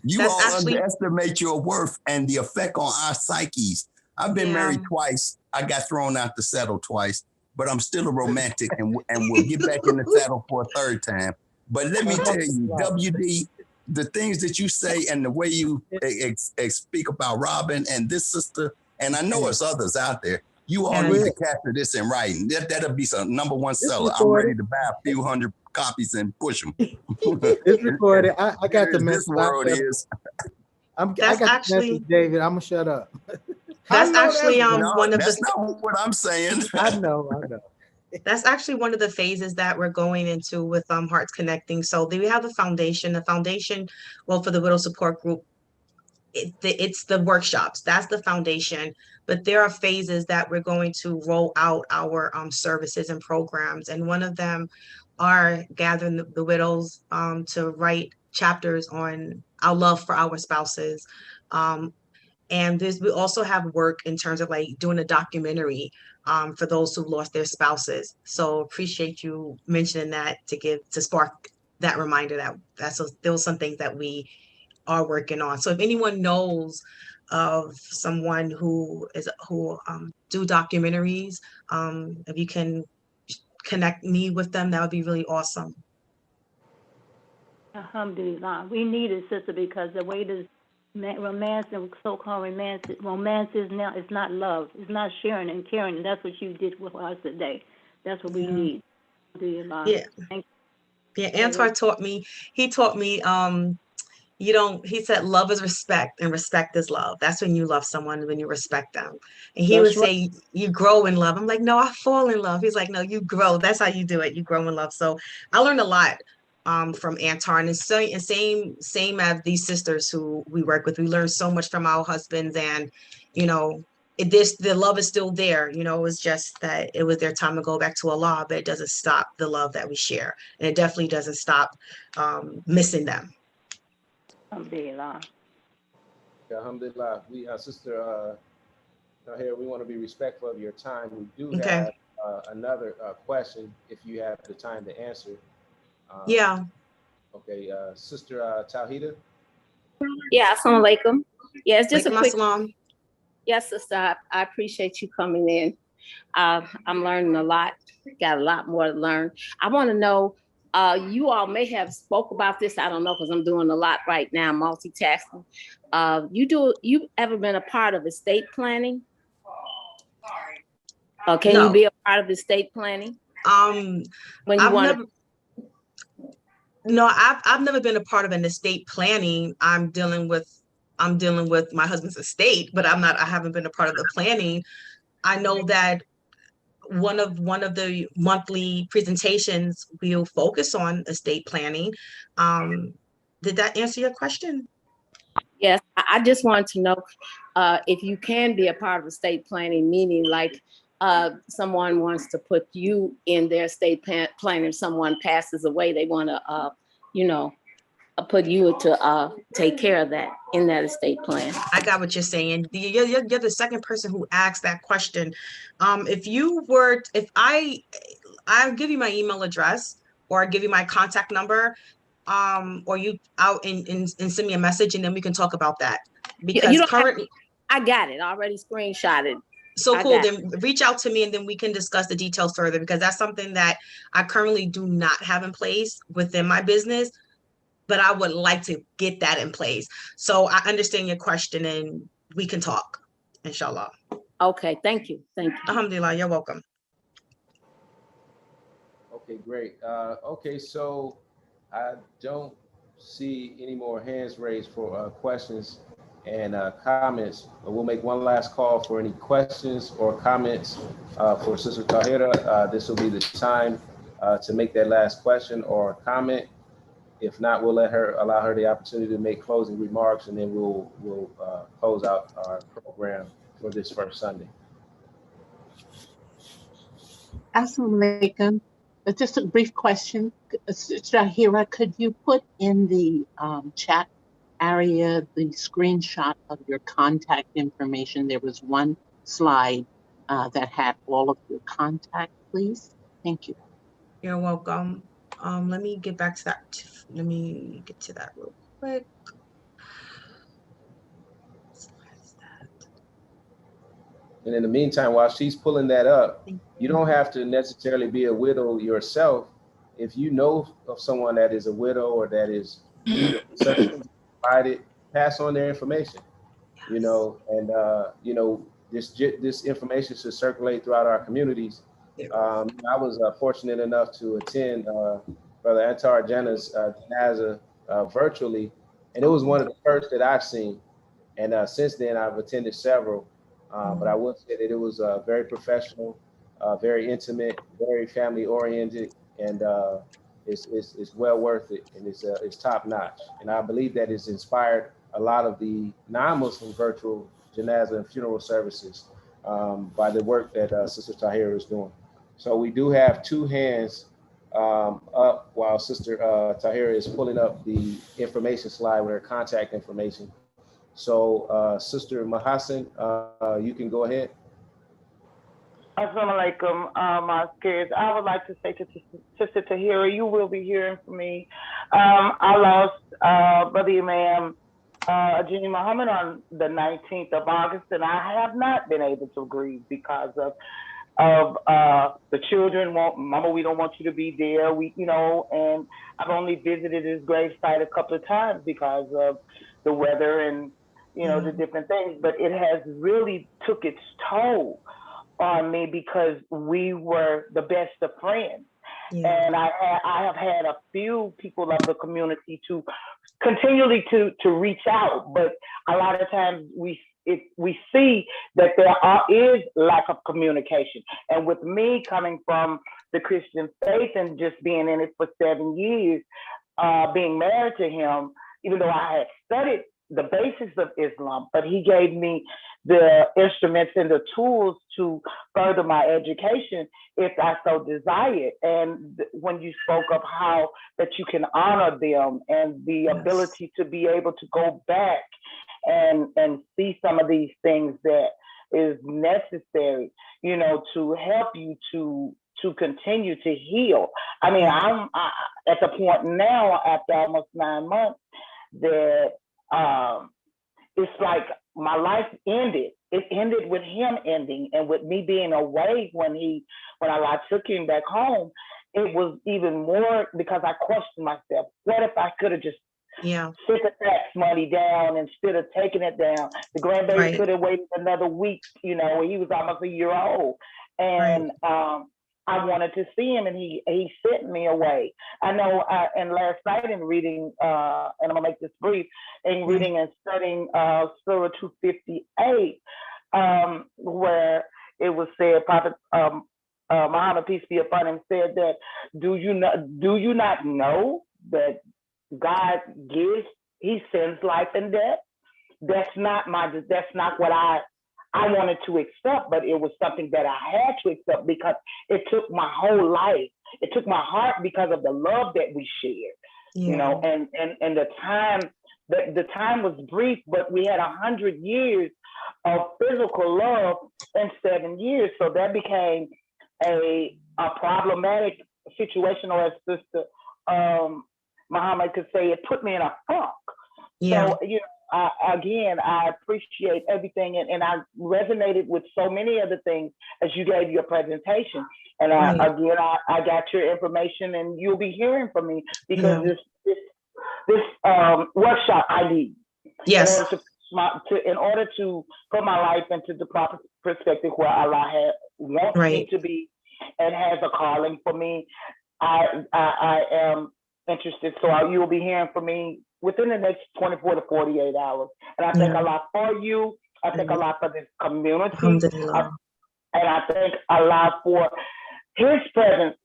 You all underestimate your worth and the effect on our psyches. I've been married twice. I got thrown out the saddle twice, but I'm still a romantic and we'll get back in the saddle for a third time. But let me tell you, WD, the things that you say and the way you speak about Robin and this sister, and I know it's others out there, you all need to capture this in writing. That'll be some #1 seller. I'm ready to buy a few hundred copies and push them. It's recorded. I got the message. This world is. I got the message, David. I'm gonna shut up. That's actually one of that's not what I'm saying. I know. That's actually one of the phases that we're going into with Hearts Connecting. So we have the foundation. The foundation, well, for the widow support group, it's the workshops. That's the foundation. But there are phases that we're going to roll out our services and programs, and one of them are gathering the widows to write chapters on our love for our spouses. And we also have work in terms of like doing a documentary for those who lost their spouses. So appreciate you mentioning that to spark that reminder that those some things that we are working on. So if anyone knows of someone who do documentaries, if you can connect me with them, that would be really awesome. Alhamdulillah. We need it, sister, because the way this romance and so-called romance is now, it's not love. It's not sharing and caring. And that's what you did with us today. That's what we need. Yeah. Antar taught me, he said love is respect and respect is love. That's when you love someone, when you respect them. And he would say, you grow in love. I'm like, no, I fall in love. He's like, no, you grow. That's how you do it. You grow in love. So I learned a lot from Antar, and same as these sisters who we work with. We learn so much from our husbands, and the love is still there. It was just that it was their time to go back to Allah, but it doesn't stop the love that we share, and it definitely doesn't stop missing them. Alhamdulillah. Alhamdulillah. Sister here, we want to be respectful of your time. We do have another question if you have the time to answer. Okay, Sister Tawhida. Yeah, assalamu alaikum. Yeah, it's just a quick. Salam. Yes, sister, I appreciate you coming in. I'm learning a lot. Got a lot more to learn. I want to know, you all may have spoke about this. I don't know, because I'm doing a lot right now, multitasking. You ever been a part of estate planning? Can you be a part of estate planning? When you want to. No, I've never been a part of an estate planning. I'm dealing with my husband's estate, but I haven't been a part of the planning. I know that one of the monthly presentations will focus on estate planning. Did that answer your question? Yes, I just wanted to know if you can be a part of estate planning, meaning like someone wants to put you in their estate plan. If someone passes away, they want to, put you to take care of that in that estate plan. I got what you're saying. You're the second person who asked that question. I'll give you my email address or I'll give you my contact number. or you out and send me a message, and then we can talk about that. You Because don't have- currently, I got it already screenshotted. so I cool. got Then reach out to me, and then we can discuss the details further, because that's something that I currently do not have in place within my business, but I would like to get that in place. So I understand your question, and we can talk, inshallah. Okay, thank you. Thank you. Alhamdulillah, you're welcome. Okay, great. Okay, so I don't see any more hands raised for questions and comments. But we'll make one last call for any questions or comments for Sister Tahira. This will be the time to make that last question or comment. If not, we'll allow her the opportunity to make closing remarks, and then we'll close out our program for this first Sunday. Assalamu alaikum. Just a brief question. Shahira, could you put in the chat area the screenshot of your contact information? There was one slide that had all of your contact, please. Thank you. You're welcome. Let me get back to that. Let me get to that real quick. And in the meantime, while she's pulling that up, you don't have to necessarily be a widow yourself. If you know of someone that is a widow or that is provided, pass on their information. You know, and this information should circulate throughout our communities. I was fortunate enough to attend Brother Antar Jannah's janaza virtually, and it was one of the first that I've seen. And since then, I've attended several. But I would say that it was very professional, very intimate, very family oriented, and it's well worth it, and it's top notch. And I believe that it's inspired a lot of the non-Muslim virtual janaza and funeral services by the work that Sister Tahira is doing. So we do have two hands up while Sister Tahira is pulling up the information slide with her contact information. So Sister Mahasin, you can go ahead. Assalamu alaikum, my kids. I would like to say to Sister Tahira, you will be hearing from me. I lost Brother Imam Ajini Muhammad on the 19th of August, and I have not been able to grieve because of the children Mama, we don't want you to be there. And I've only visited his gravesite a couple of times because of the weather and the different things. But it has really took its toll on me because we were the best of friends. And I have had a few people of the community to continually to reach out, but a lot of times we see that there is lack of communication. And with me coming from the Christian faith and just being in it for 7 years, being married to him, even though I had studied the basics of Islam, but he gave me the instruments and the tools to further my education if I so desired. And when you spoke of how that you can honor them and the ability to be able to go back and see some of these things that is necessary, to help you to continue to heal. I mean, I'm at the point now after almost 9 months that it's like my life ended. It ended with him ending, and with me being away when I took him back home, it was even more because I questioned myself. What if I could have just sit the tax money down instead of taking it down? The grandbaby could have waited another week, when he was almost a year old. And I wanted to see him, and he sent me away. I know, and last night in reading, and I'm gonna make this brief, in reading and studying Surah 258, where it was said, Prophet Muhammad, peace be upon him, said that, do you not know that God he sends life and death? That's not what I wanted to accept, but it was something that I had to accept because it took my whole life. It took my heart because of the love that we shared, and the time was brief, but we had 100 years of physical love in 7 years. So that became a problematic situation, or as Sister Muhammad could say, it put me in a funk. Yeah. So, you know, I appreciate everything, and I resonated with so many of the things as you gave your presentation. And I got your information, and you'll be hearing from me because this workshop I need. Yes. In order to put my life into the proper perspective where Allah wants me to be and has a calling for me, I am interested. So you will be hearing from me within the next 24 to 48 hours. And I thank Allah for you. I thank Allah for this community. And I thank Allah for His presence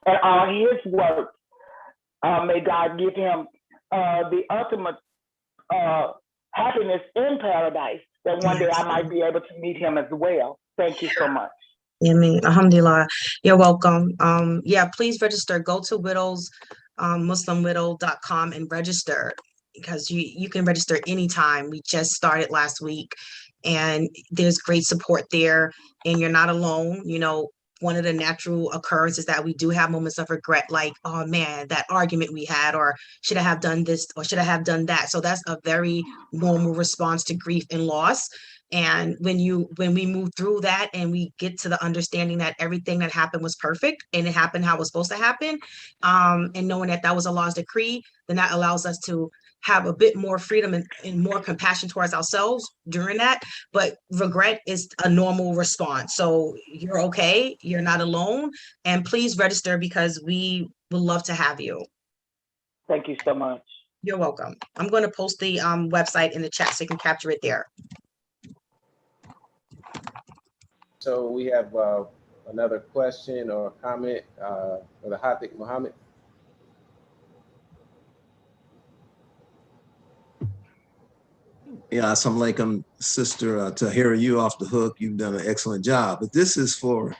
and all His work. May God give him the ultimate happiness in paradise, that one day I might be able to meet him as well. Thank you so much. I mean, alhamdulillah. You're welcome. Yeah, please register. Go to muslimwidow.com and register, because you can register anytime. We just started last week, and there's great support there, and you're not alone. You know, one of the natural occurrences that we do have moments of regret, like, oh man, that argument we had, or should I have done this, or should I have done that? So that's a very normal response to grief and loss. And when we move through that and we get to the understanding that everything that happened was perfect and it happened how it was supposed to happen, and knowing that that was Allah's decree, then that allows us to have a bit more freedom and more compassion towards ourselves during that. But regret is a normal response. So you're okay, you're not alone, and please register, because we would love to have you. Thank you so much. You're welcome. I'm going to post the website in the chat so you can capture it there. So we have another question or comment for the Hafiz Muhammad. Yeah, assalamu alaikum, Sister Tahira, you off the hook. You've done an excellent job. But this is for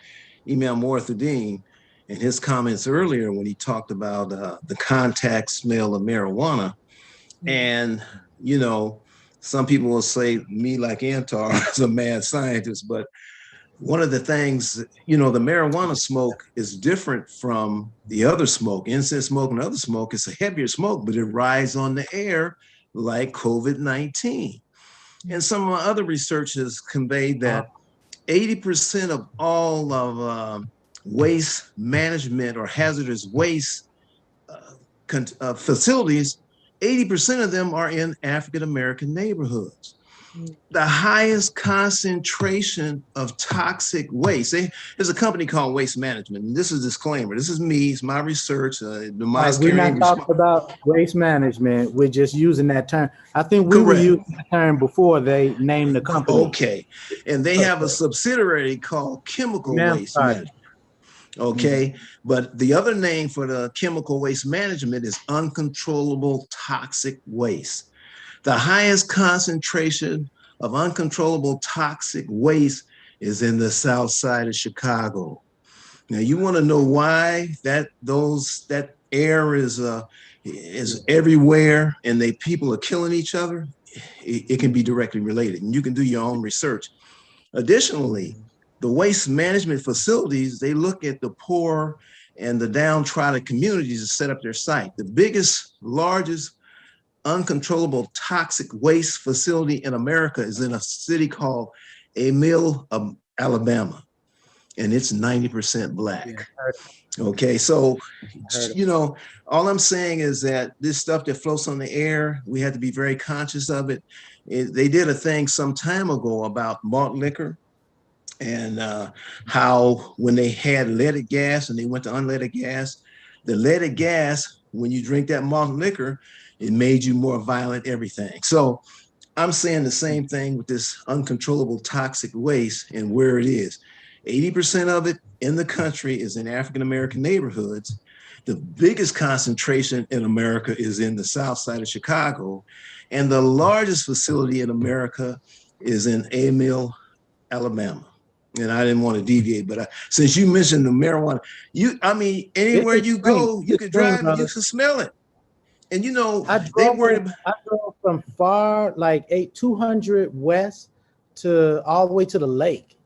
Imam Muwathiddin and his comments earlier when he talked about the contact smell of marijuana. And, you know, some people will say me, like Antar, is a mad scientist, but one of the things, you know, the marijuana smoke is different from the other smoke. Incense smoke and other smoke, it's a heavier smoke, but it rides on the air like COVID-19. And some of my other research has conveyed that 80% of all of waste management or hazardous waste facilities, 80% of them are in African-American neighborhoods. The highest concentration of toxic waste. There's a company called Waste Management, and this is a disclaimer. This is me, it's my research. We're not talking about waste management. We're just using that term. I think we were using the term before they named the company. Okay, and they have a subsidiary called Chemical Waste Management. Okay, but the other name for the chemical waste management is uncontrollable toxic waste. The highest concentration of uncontrollable toxic waste is in the south side of Chicago. Now, you want to know why that air is everywhere and people are killing each other? It can be directly related, and you can do your own research. Additionally, the waste management facilities, they look at the poor and the downtrodden communities to set up their site. The biggest, largest uncontrollable toxic waste facility in America is in a city called Emil, Alabama, and it's 90% Black. Okay, so, you know, all I'm saying is that this stuff that floats on the air, we have to be very conscious of it. They did a thing some time ago about malt liquor, and how when they had leaded gas and they went to unleaded gas, the leaded gas, when you drink that malt liquor, it made you more violent, everything. So I'm saying the same thing with this uncontrollable toxic waste and where it is. 80% of it in the country is in African-American neighborhoods. The biggest concentration in America is in the south side of Chicago. And the largest facility in America is in Emil, Alabama. And I didn't want to deviate, but since you mentioned the marijuana, anywhere you go, you can drive and you can smell it. And you know, I drove from far, like 200 west to all the way to the lake,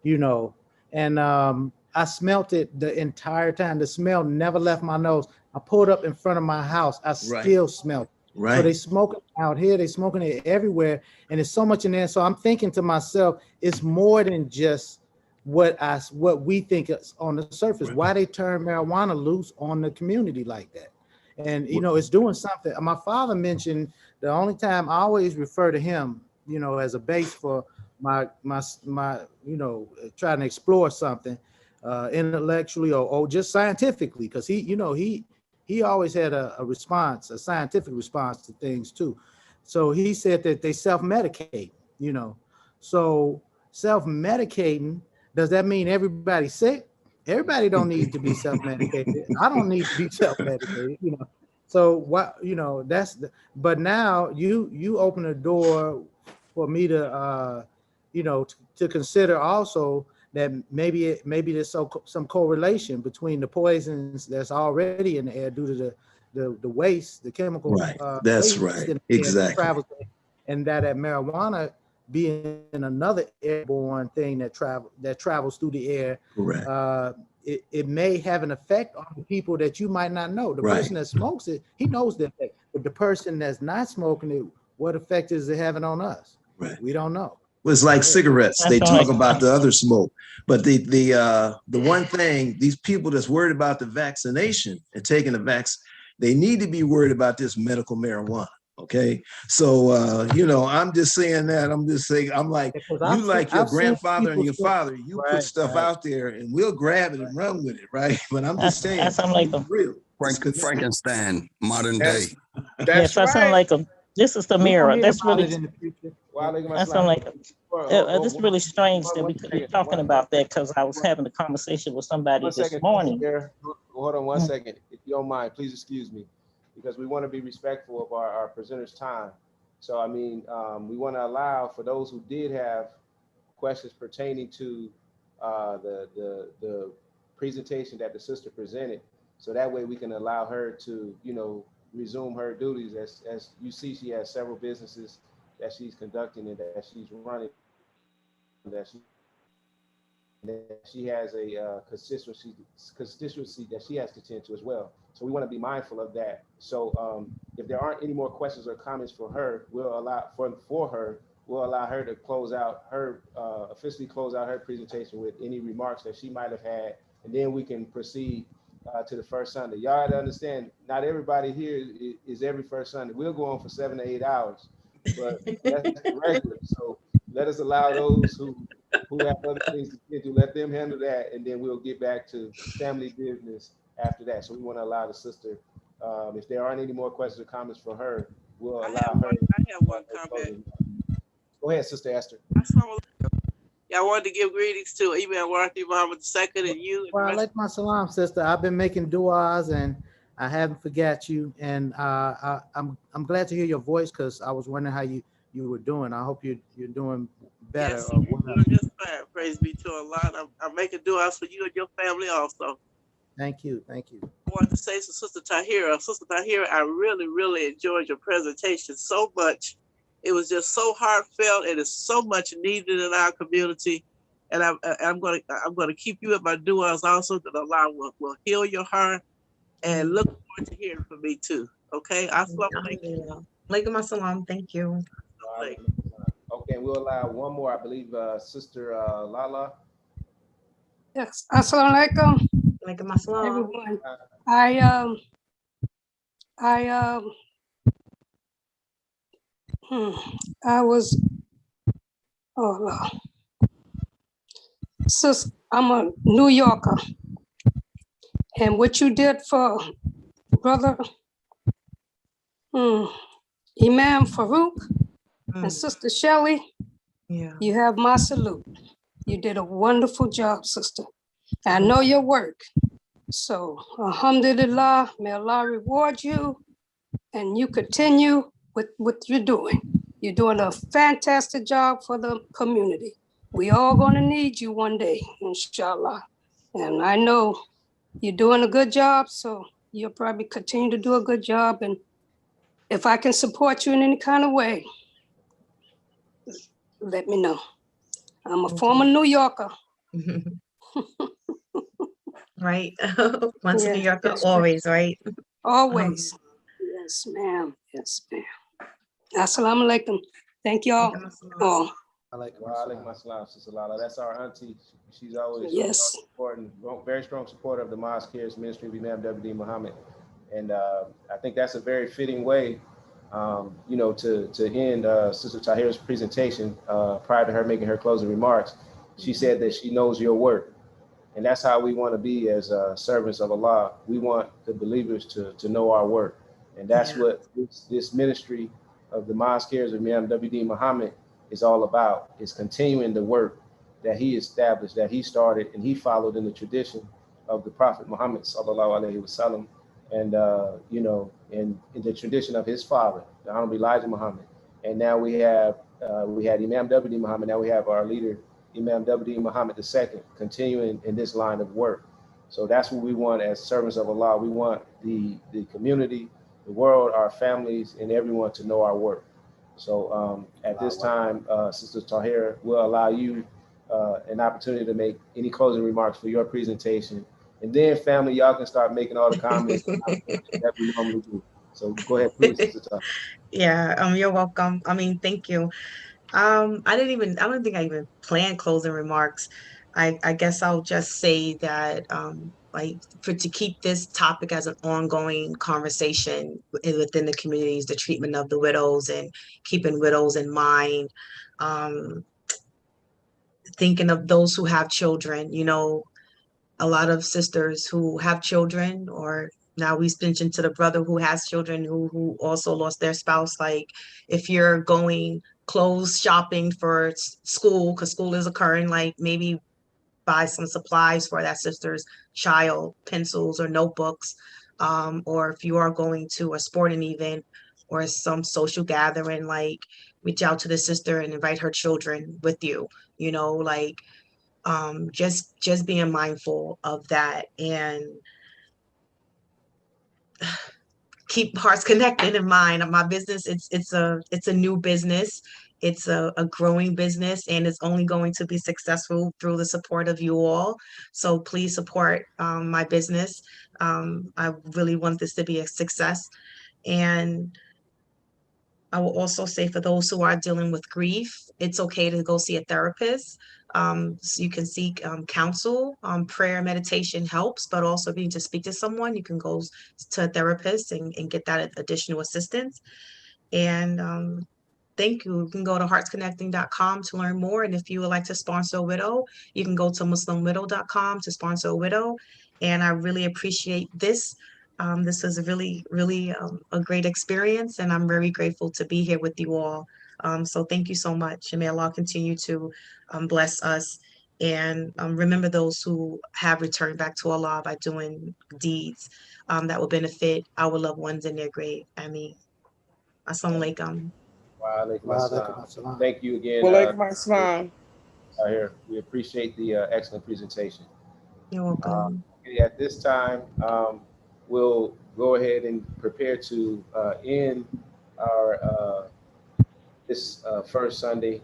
you know, and I smelt it the entire time. The smell never left my nose. I pulled up in front of my house. I still smell it. Right. So they smoking out here, they smoking it everywhere, and there's so much in there. So I'm thinking to myself, it's more than just what we think is on the surface. Right. Why they turn marijuana loose on the community like that? And you know, it's doing something. My father mentioned the only time I always refer to him, you know, as a base for my you know, trying to explore something intellectually or just scientifically, because he always had a response, a scientific response to things too. So he said that they self-medicate, you know. So self-medicating, does that mean everybody's sick? Everybody don't need to be self-medicated. I don't need to be self-medicated, you know. So what, you know, but now you open a door for me to you know, to consider also that maybe there's some correlation between the poisons that's already in the air due to the waste, the chemical Right. That's waste right. in the air that Exactly. travels, and that marijuana being another airborne thing that travels through the air. Correct. It may have an effect on the people that you might not know. The Right. person that smokes it, he knows the effect, but the person that's not smoking it, what effect is it having on us? Right. We don't know. Well, it's like cigarettes. They That's talk right. about the other smoke, but the one thing, these people that's worried about the vaccination and taking the vaccine, they need to be worried about this medical marijuana. Okay, so you know, I'm just saying that. I'm just saying, I'm like, you like your grandfather and your father, you put stuff out there and we'll grab it and run with it, right? But I'm just saying, it's real. Frankenstein, modern day. Yes, that sounds like this is the mirror. That's really, that sounds like this is really strange that we could be talking about that, because I was having a conversation with somebody this morning. Hold on one second, if you don't mind, please excuse me, because we want to be respectful of our presenters' time. So I mean, we want to allow for those who did have questions pertaining to the presentation that the sister presented, so that way we can allow her to, you know, resume her duties. As you see, she has several businesses that she's conducting and that she's running, that she has a constituency that she has to tend to as well. So we want to be mindful of that. So if there aren't any more questions or comments for her, we'll allow we'll allow her to close out her officially close out her presentation with any remarks that she might have had, and then we can proceed to the first Sunday. Y'all have to understand, not everybody here is every first Sunday. We'll go on for 7 to 8 hours, but that's regular. So let us allow those who have other things to do, let them handle that, and then we'll get back to family business after that. So we want to allow the sister, if there aren't any more questions or comments for her, we'll allow her. I have one comment. Go ahead, Sister Esther. Yeah, I wanted to give greetings to Imam Warthi Muhammad II and you. Well, I like my salam, sister. I've been making du'as and I haven't forgot you. And I'm glad to hear your voice, because I was wondering how you were doing. I hope you're doing better. Yes, you're doing just fine. Praise be to Allah. I'm making du'as for you and your family also. Thank you. Thank you. I wanted to say to Sister Tahira, I really, really enjoyed your presentation so much. It was just so heartfelt, and it's so much needed in our community. And I'm gonna keep you at my du'as also, that Allah will heal your heart, and look forward to hearing from me too. Okay, Alaikum assalam. Thank you. Okay, we'll allow one more, I believe, Sister Lala. Yes, assalamu alaikum. Alaikum assalam. Everyone, I was, oh Lord. Sis, I'm a New Yorker, and what you did for brother Imam Farouk and Sister Shelley, you have my salute. You did a wonderful job, sister. I know your work. So, alhamdulillah, may Allah reward you, and you continue with what you're doing. You're doing a fantastic job for the community. We all gonna need you one day, inshallah. And I know you're doing a good job, so you'll probably continue to do a good job. And if I can support you in any kind of way, let me know. I'm a former New Yorker. right? Once in New Yes, York, yes, ma'am. always, right? Always. Yes, ma'am. Yes, ma'am. Assalamu alaikum. Thank y'all. Oh, Alaikum assalam, Sister Lala. That's our auntie. She's always yes. supporting, very strong supporter of the Mosque Cares Ministry of Imam W.D. Muhammad. And I think that's a very fitting way, you know, to end Sister Tahira's presentation prior to her making her closing remarks. She said that she knows your work. And that's how we want to be as servants of Allah. We want the believers to know our work. And that's what this ministry of the Mosque Cares of Imam W.D. Muhammad is all about, is continuing the work that he established, that he started, and he followed in the tradition of the Prophet Muhammad sallallahu alaihi wasallam, and you know, in the tradition of his father, the Honorable Elijah Muhammad. And now we had Imam W.D. Muhammad. Now we have our leader, Imam W.D. Muhammad II, continuing in this line of work. So that's what we want as servants of Allah. We want the community, the world, our families, and everyone to know our work. So at this time, Sister Tahira, will allow you an opportunity to make any closing remarks for your presentation. And then family, y'all can start making all the comments that we normally do. So go ahead, please, Sister Tahira. Yeah, you're welcome. I mean, thank you. I don't think I even planned closing remarks. I guess I'll just say that like to keep this topic as an ongoing conversation within the communities, the treatment of the widows and keeping widows in mind, thinking of those who have children, you know, a lot of sisters who have children, or now we mentioned to the brother who has children who also lost their spouse. Like if you're going clothes shopping for school, because school is occurring, like maybe buy some supplies for that sister's child, pencils or notebooks. Or if you are going to a sporting event or some social gathering, like reach out to the sister and invite her children with you, you know, like just being mindful of that, and keep hearts connected in mind. My business, it's a new business. It's a growing business, and it's only going to be successful through the support of you all. So please support my business. I really want this to be a success. And I will also say, for those who are dealing with grief, it's okay to go see a therapist. So you can seek counsel. Prayer, meditation helps, but also if you need to speak to someone, you can go to a therapist and get that additional assistance. And thank you. You can go to heartsconnecting.com to learn more. And if you would like to sponsor a widow, you can go to muslimwidow.com to sponsor a widow. And I really appreciate this. This was really, really a great experience, and I'm very grateful to be here with you all. So thank you so much, and may Allah continue to bless us, and remember those who have returned back to Allah by doing deeds that will benefit our loved ones in their grave. I mean, assalamu alaikum. Wa alaikum assalam. Thank you again. Walaikum assalam. Here, we appreciate the excellent presentation. You're welcome. Okay, at this time, we'll go ahead and prepare to end our this First Sunday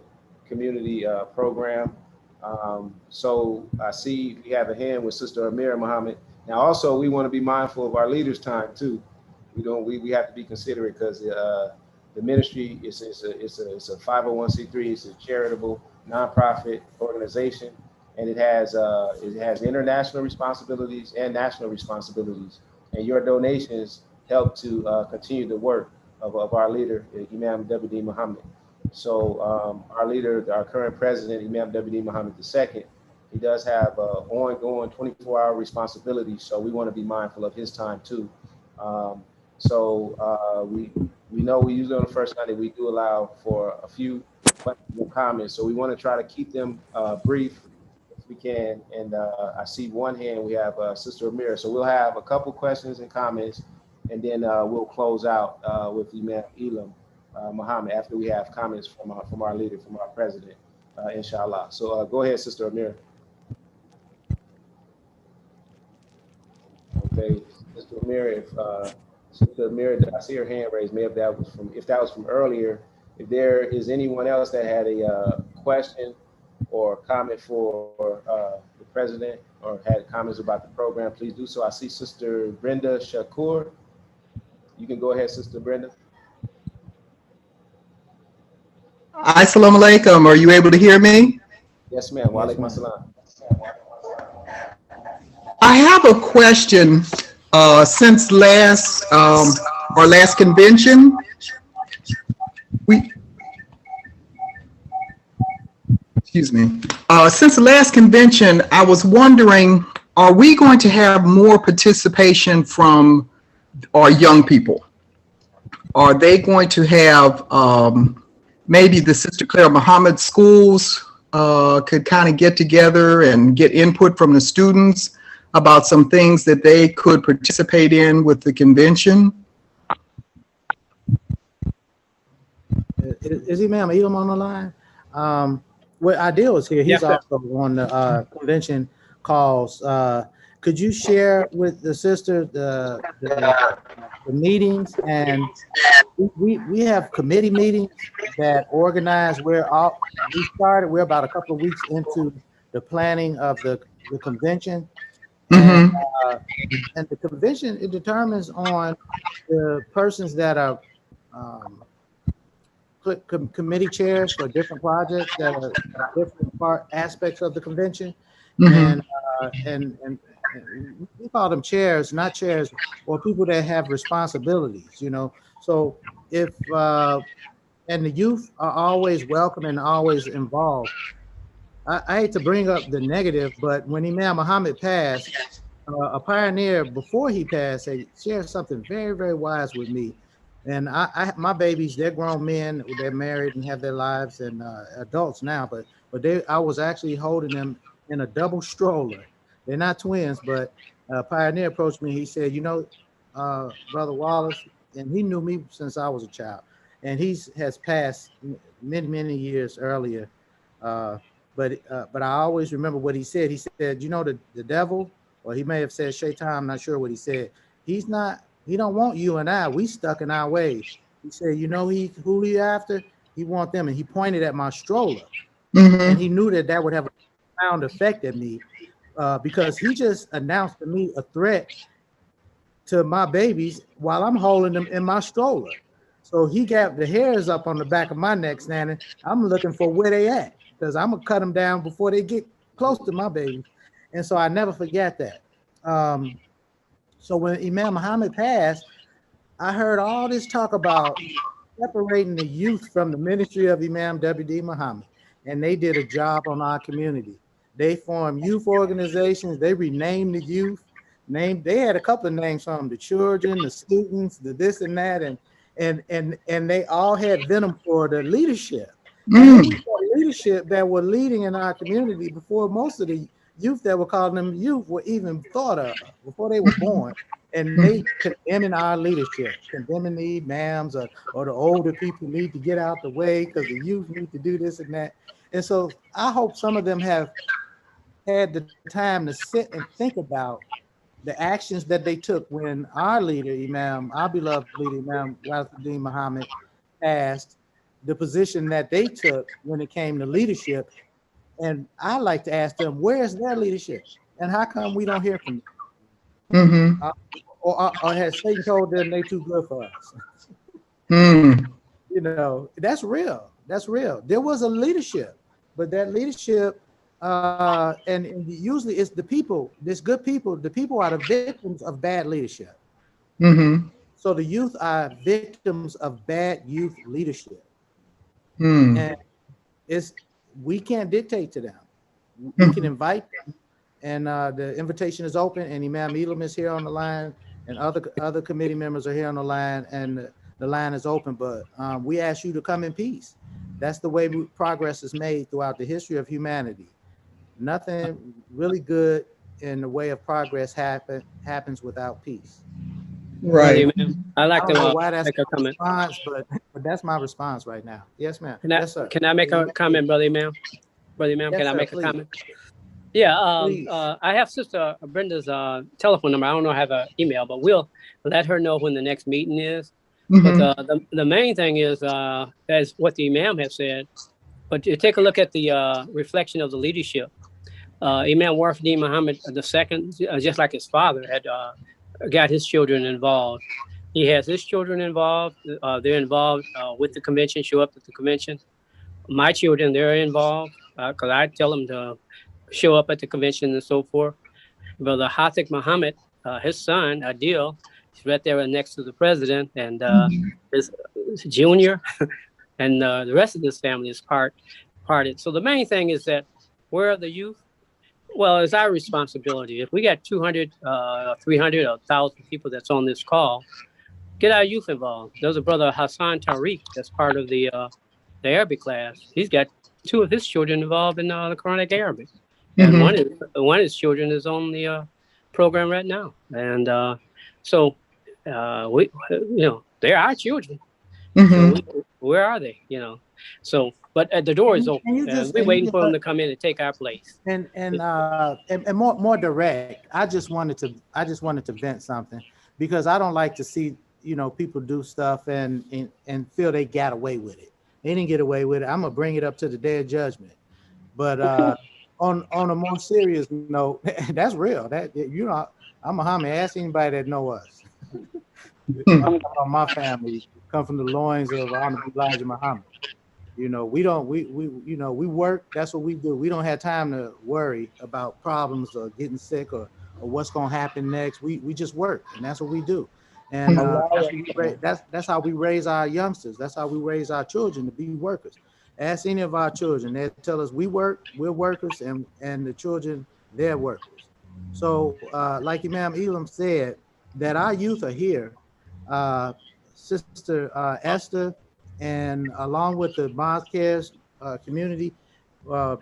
community program. So I see we have a hand with Sister Amira Muhammad. Now, also, we want to be mindful of our leaders' time too. We have to be considerate, because the ministry is a 501c3. It's a charitable nonprofit organization, and it has international responsibilities and national responsibilities. And your donations help to continue the work of our leader, Imam W.D. Muhammad. So our leader, our current president, Imam W.D. Muhammad II, he does have ongoing 24-hour responsibilities. So we want to be mindful of his time too. We know we usually on the first Sunday, we do allow for a few questions and comments. So we want to try to keep them brief if we can. And I see one hand, we have Sister Amira. So we'll have a couple questions and comments, and then we'll close out with Imam Elam Muhammad after we have comments from our leader, from our president, inshallah. So go ahead, Sister Amira. Okay, Sister Amira, Sister Amira, I see her hand raised. Maybe if that was from earlier. If there is anyone else that had a question or comment for the president or had comments about the program, please do so. I see Sister Brenda Shakur. You can go ahead, Sister Brenda. Assalamu alaikum. Are you able to hear me? Yes, ma'am. Wa alaikum assalam. I have a question. Since our last convention, since the last convention, I was wondering, are we going to have more participation from our young people? Are they going to have maybe the Sister Claire Muhammad schools could kind of get together and get input from the students about some things that they could participate in with the convention? Is Imam Elam on the line? Well, Ideal is here. He's Yes, also on the convention calls. Could you share with the sister the meetings? And we have committee meetings that organize. We're about a couple of weeks into the planning of the convention. And the convention, it determines on the persons that are committee chairs for different projects that are different aspects of the convention. And we call them chairs, not chairs, or people that have responsibilities, you know. So if and the youth are always welcome and always involved. I hate to bring up the negative, but when Imam Muhammad passed, a pioneer before he passed had shared something very, very wise with me. And my babies, they're grown men, they're married and have their lives and adults now, but I was actually holding them in a double stroller. They're not twins, but Pioneer approached me. He said, you know, Brother Wallace, and he knew me since I was a child, and has passed many, many years earlier. But I always remember what he said. He said, you know, the devil, or he may have said Shaitan, I'm not sure what he said. He don't want you and I. We stuck in our ways. He said, you know, who he after? He want them. And he pointed at my stroller. And he knew that would have a profound effect at me because he just announced to me a threat to my babies while I'm holding them in my stroller. So he got the hairs up on the back of my neck standing. I'm looking for where they at because I'm going to cut them down before they get close to my babies. And so I never forget that. So when Imam Muhammad passed, I heard all this talk about separating the youth from the ministry of Imam W.D. Muhammad. And they did a job on our community. They formed youth organizations. They renamed the youth. They had a couple of names for them, the children, the students, the this and that. And they all had venom for the leadership. And it was leadership that were leading in our community before most of the youth that were calling them youth were even thought of, before they were born. And they condemning our leadership, condemning the imams or the older people need to get out the way because the youth need to do this and that. And so I hope some of them have had the time to sit and think about the actions that they took when our leader, Imam, our beloved leader, Imam Wallace Muhammad, passed, the position that they took when it came to leadership. And I like to ask them, where's their leadership? And how come we don't hear from them? Or has Satan told them they too good for us? You know, that's real. That's real. There was a leadership, but that leadership, and usually it's the people, there's good people. The people are the victims of bad leadership. So the youth are victims of bad youth leadership. And we can't dictate to them. We can invite them, and the invitation is open. And Imam Elam is here on the line, and other committee members are here on the line, and the line is open. But we ask you to come in peace. That's the way progress is made throughout the history of humanity. Nothing really good in the way of progress happens without peace. Right. I like I don't to know why that's make a comment. response, but that's my response right now. Yes, ma'am. Yes, sir. Can I make a comment, Brother Imam? Brother Imam, Yes, can I sir, make please. a comment? Yeah, Please. I have Sister Brenda's telephone number. I don't know, I have an email, but we'll let her know when the next meeting is. But the main thing is, as what the Imam has said, But you take a look at the reflection of the leadership. Imam Warfadin Muhammad II, just like his father, had got his children involved. He has his children involved. They're involved with the convention, show up at the convention. My children, they're involved because I tell them to show up at the convention and so forth. Brother Hathik Muhammad, his son, Adil, he's right there next to the president, and his junior, and the rest of this family is parted. So the main thing is that where are the youth? Well, it's our responsibility. If we got 200, 300, or 1,000 people that's on this call, get our youth involved. There's a brother, Hassan Tariq, that's part of the Arabic class. He's got 2 of his children involved in the Quranic Arabic. And one of his children is on the program right now. And so we, they're our children. So where are they? So, but the door is open. We're waiting for them to come in and take our place. And more direct. I just wanted to vent something, because I don't like to see people do stuff and feel they got away with it. They didn't get away with it. I'm gonna bring it up to the day of judgment. But on a more serious note, that's real. That I'm Muhammad. Ask anybody that know us. My family come from the loins of Honorable Elijah Muhammad. We work. That's what we do. We don't have time to worry about problems or getting sick or what's gonna happen next. We just work, and that's what we do. And that's how we raise our youngsters. That's how we raise our children to be workers. Ask any of our children, they tell us we're workers, and the children, they're workers. So like Imam Elam said, that our youth are here. Sister Esther, and along with the Mosque Cares community, I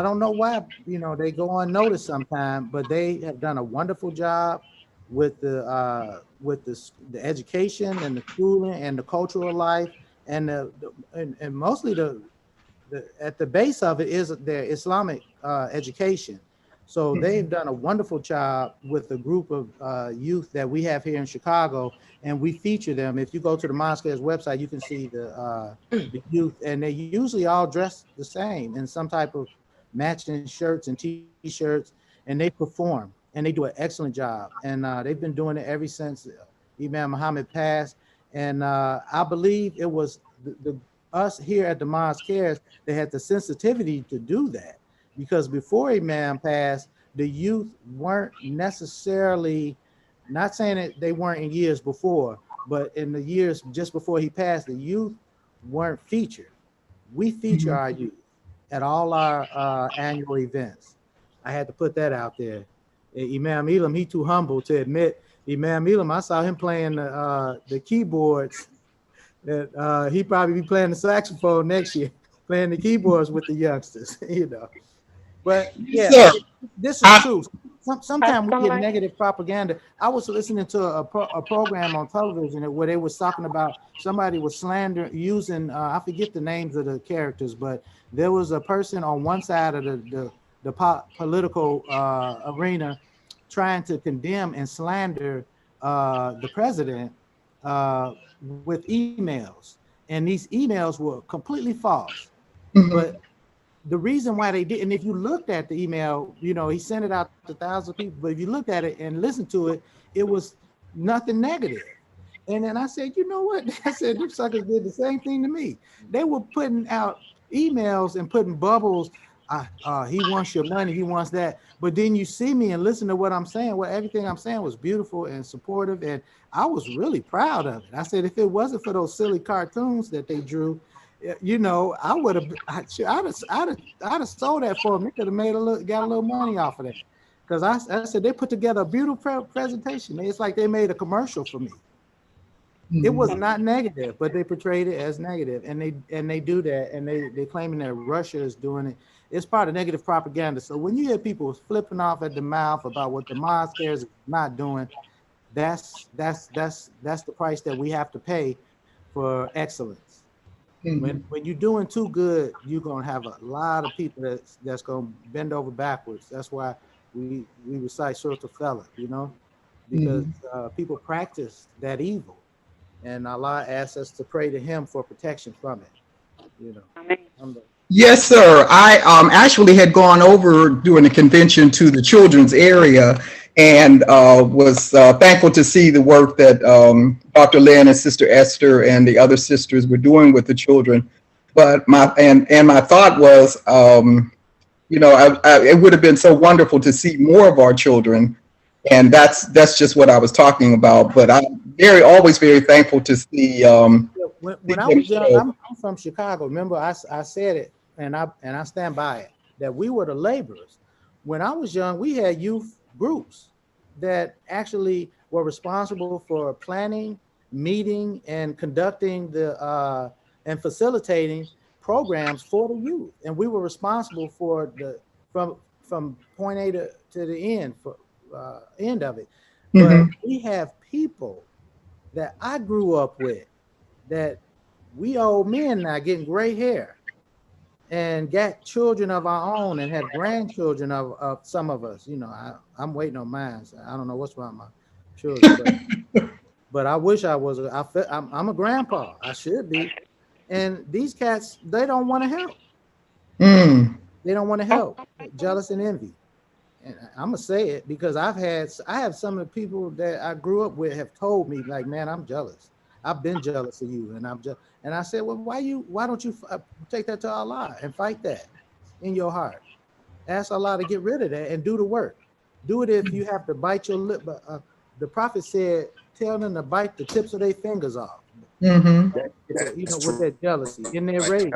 don't know why, they go unnoticed sometimes, but they have done a wonderful job with the education and the schooling and the cultural life, and mostly at the base of it is their Islamic education. So they've done a wonderful job with the group of youth that we have here in Chicago, and we feature them. If you go to the Mosque's website, you can see the youth, and they usually all dress the same in some type of matching shirts and T-shirts, and they perform, and they do an excellent job. And they've been doing it ever since Imam Muhammad passed. And I believe it was us here at the Mosque Cares that had the sensitivity to do that. Because before Imam passed, the youth weren't necessarily, not saying that they weren't in years before, but in the years just before he passed, the youth weren't featured. We feature our youth at all our annual events. I had to put that out there. Imam Elam, he too humble to admit. Imam Elam, I saw him playing the keyboards. That he probably be playing the saxophone next year, playing the keyboards with the youngsters, But yeah, this is true. Sometimes we get negative propaganda. I was listening to a program on television where they was talking about somebody was using, I forget the names of the characters, but there was a person on one side of the political arena trying to condemn and slander the president with emails. And these emails were completely false. But the reason why they did, and if you looked at the email, he sent it out to thousands of people, but if you looked at it and listened to it, it was nothing negative. And then I said, you know what? I said, these suckers did the same thing to me. They were putting out emails and putting bubbles. He wants your money, he wants that. But then you see me and listen to what I'm saying. Well, everything I'm saying was beautiful and supportive, and I was really proud of it. I said, if it wasn't for those silly cartoons that they drew, I would have, I'd have sold that for them. They could have got a little money off of that. Because I said they put together a beautiful presentation. It's like they made a commercial for me. It was not negative, but they portrayed it as negative, and they do that, and they claiming that Russia is doing it. It's part of negative propaganda. So when you hear people flipping off at the mouth about what the Mosque is not doing, that's the price that we have to pay for excellence. When you're doing too good, you're gonna have a lot of people that's gonna bend over backwards. That's why we recite Surah Al-Falaq, because people practice that evil. And Allah asks us to pray to him for protection from it. You know. Yes, sir. I actually had gone over during the convention to the children's area and was thankful to see the work that Dr. Lynn and Sister Esther and the other sisters were doing with the children. But my thought was, you know, it would have been so wonderful to see more of our children, and that's just what I was talking about. But I'm always very thankful to see. When I was young, I'm from Chicago. Remember, I said it, and I stand by it, that we were the laborers. When I was young, we had youth groups that actually were responsible for planning, meeting, and conducting the and facilitating programs for the youth, and we were responsible for the from point A to the end for end of it. But we have people that I grew up with that we old men now getting gray hair and got children of our own and have grandchildren of some of us. You know, I'm waiting on mine. So I don't know what's wrong with my children, but I wish I was. I'm a grandpa. I should be. And these cats, they don't want to help. They don't want to help. Jealous and envy. And I'm gonna say it because I have some of the people that I grew up with have told me, like, man, I'm jealous. I've been jealous of you, and I said, well, why don't you take that to Allah and fight that in your heart? Ask Allah to get rid of that and do the work. Do it if you have to bite your lip. But the Prophet said, tell them to bite the tips of their fingers off. You know, with that jealousy in their rage.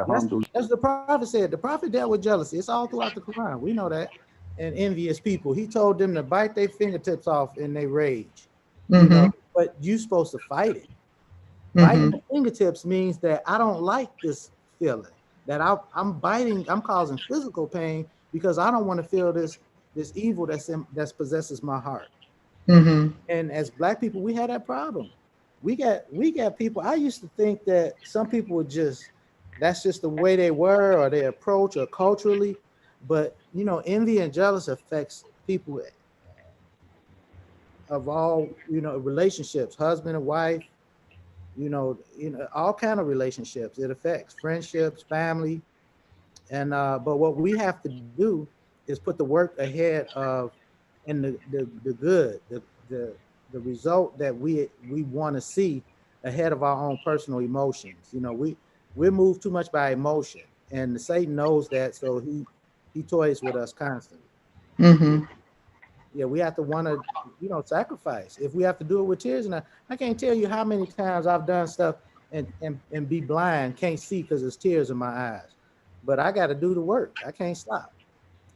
That's the Prophet said. The Prophet dealt with jealousy. It's all throughout the Quran. We know that. And envious people. He told them to bite their fingertips off in their rage. You know, but you're supposed to fight it. Biting the fingertips means that I don't like this feeling, that I'm biting, I'm causing physical pain because I don't want to feel this evil that possesses my heart. And as Black people, we had that problem. We got people. I used to think that some people would that's just the way they were or their approach or culturally, but you know, envy and jealousy affects people of all, you know, relationships, husband and wife, you know, all kind of relationships. It affects friendships, family, and but what we have to do is put the work ahead of and the good, the result that we want to see ahead of our own personal emotions. You know, we're moved too much by emotion, and Satan knows that, so he toys with us constantly. Yeah, we have to want to, you know, sacrifice. If we have to do it with tears, and I can't tell you how many times I've done stuff and be blind, can't see because there's tears in my eyes. But I got to do the work. I can't stop.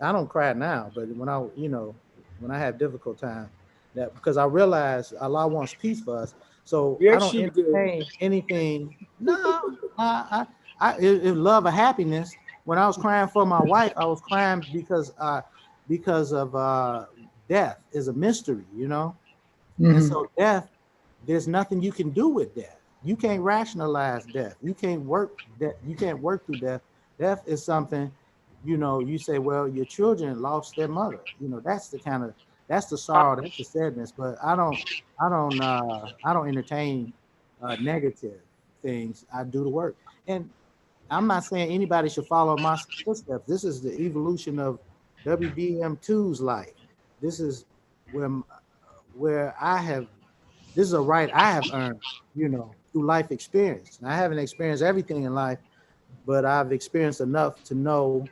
I don't cry now, but when I have difficult time, that because I realize Allah wants peace for us, so I don't entertain anything. No, it love or happiness. When I was crying for my wife, I was crying because of death is a mystery, you know. And so death, there's nothing you can do with death. You can't rationalize death. You can't work that. You can't work through death. Death is something, you know. You say, well, your children lost their mother. You know, that's the sorrow, that's the sadness. But I don't entertain negative things. I do the work, and I'm not saying anybody should follow my footsteps. This is the evolution of WBM2's life. This is where this is a right I have earned, you know, through life experience. And I haven't experienced everything in life, but I've experienced enough to know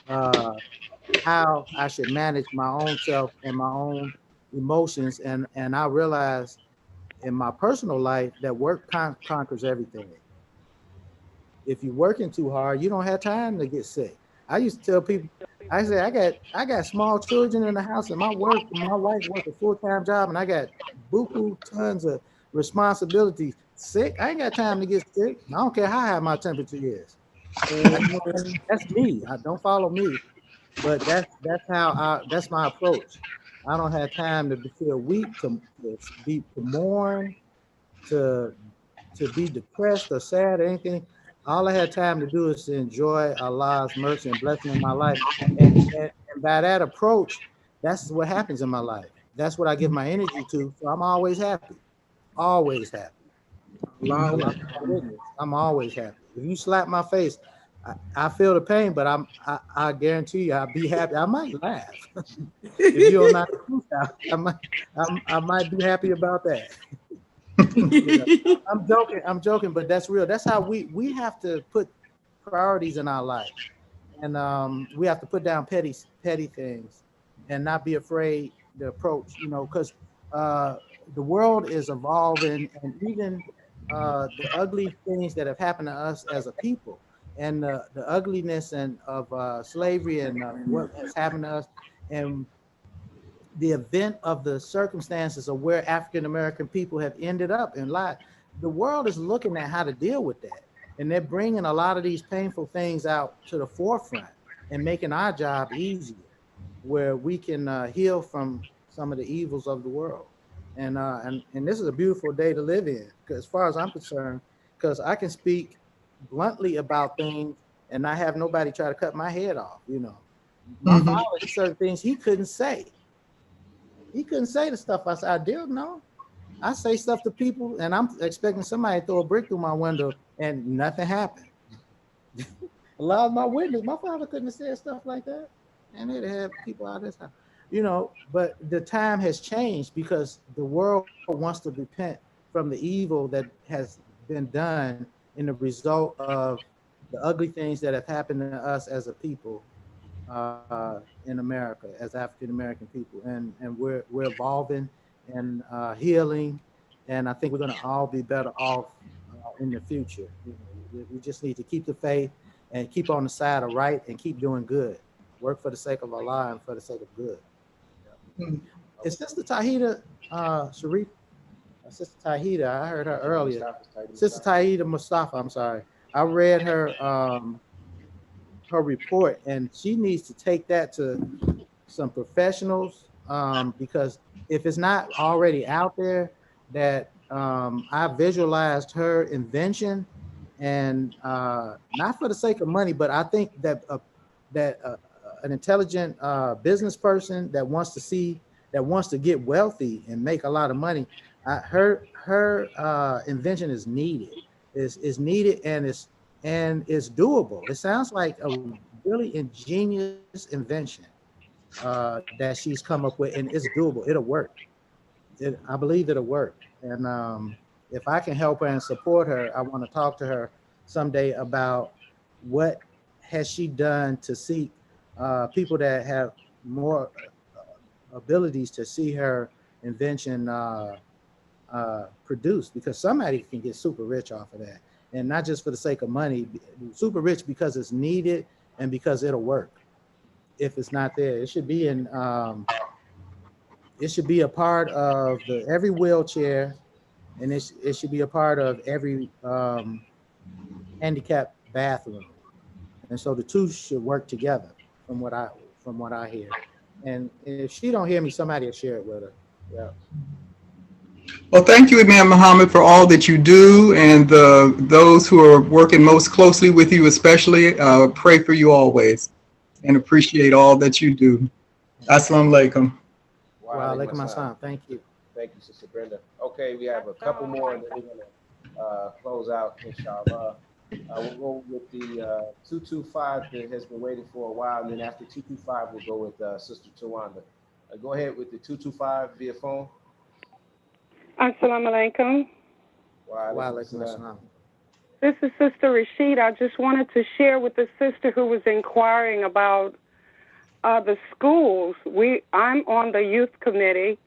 how I should manage my own self and my own emotions. And I realized in my personal life that work conquers everything. If you're working too hard, you don't have time to get sick. I used to tell people, I say, I got small children in the house, and my wife works a full-time job, and I got buku tons of responsibilities. Sick, I ain't got time to get sick. I don't care how high my temperature is. That's me. I don't follow me, but that's my approach. I don't have time to feel weak, to mourn, to be depressed or sad or anything. All I had time to do is to enjoy Allah's mercy and blessing in my life. And by that approach, that's what happens in my life. That's what I give my energy to. So I'm always happy. Always happy. I'm always happy. If you slap my face, I feel the pain, but I guarantee you I'll be happy. I might laugh. If you don't knock the truth out, I might be happy about that. You know, I'm joking, but that's real. That's how we have to put priorities in our life, and we have to put down petty things, and not be afraid to approach. You know, because the world is evolving, and even the ugly things that have happened to us as a people, and the ugliness and of slavery and what has happened to us, and the event of the circumstances of where African American people have ended up in life. The world is looking at how to deal with that, and they're bringing a lot of these painful things out to the forefront and making our job easier, where we can heal from some of the evils of the world. And this is a beautiful day to live in, as far as I'm concerned, because I can speak bluntly about things and not have nobody try to cut my head off. You know, my father, certain things he couldn't say. He couldn't say the stuff I said. I didn't know. I say stuff to people, and I'm expecting somebody to throw a brick through my window, and nothing happened. A lot of my witness, my father couldn't have said stuff like that, and they'd have people out of this house, you know. But the time has changed because the world wants to repent from the evil that has been done in the result of the ugly things that have happened to us as a people in America, as African American people, and we're evolving and healing, and I think we're going to all be better off in the future. You know, we just need to keep the faith and keep on the side of right and keep doing good. Work for the sake of Allah and for the sake of good. Yeah. Is Sister Tahida Sharif? Sister Tahida, I heard her earlier. Sister Tahida Mustafa, I'm sorry. I read her her report, and she needs to take that to some professionals, because if it's not already out there, that I visualized her invention, and not for the sake of money, but I think that an intelligent business person that wants to get wealthy and make a lot of money, her invention is needed. Is needed, and it's doable. It sounds like a really ingenious invention that she's come up with, and it's doable. It'll work. I believe it'll work. And if I can help her and support her, I want to talk to her someday about what has she done to seek people that have more abilities to see her invention produced, because somebody can get super rich off of that, and not just for the sake of money, super rich because it's needed and because it'll work. If it's not there, it should be in it should be a part of every wheelchair, and it should be a part of every handicapped bathroom. And so the two should work together, from what I hear. And if she don't hear me, somebody will share it with her. Yeah. Well, thank you, Imam Muhammad, for all that you do, and those who are working most closely with you especially. Pray for you always and appreciate all that you do. Assalamu alaikum. Wa alaikum assalam. Thank you. Thank you, Sister Brenda. Okay, we have a couple more, and then we're going to close out, inshallah. We'll go with the 225 that has been waiting for a while, and then after 225, we'll go with Sister Tawanda. Go ahead with the 225 via phone. Assalamu alaikum. Wa alaikum assalam. This is Sister Rashid. I just wanted to share with the sister who was inquiring about the schools. I'm on the youth committee,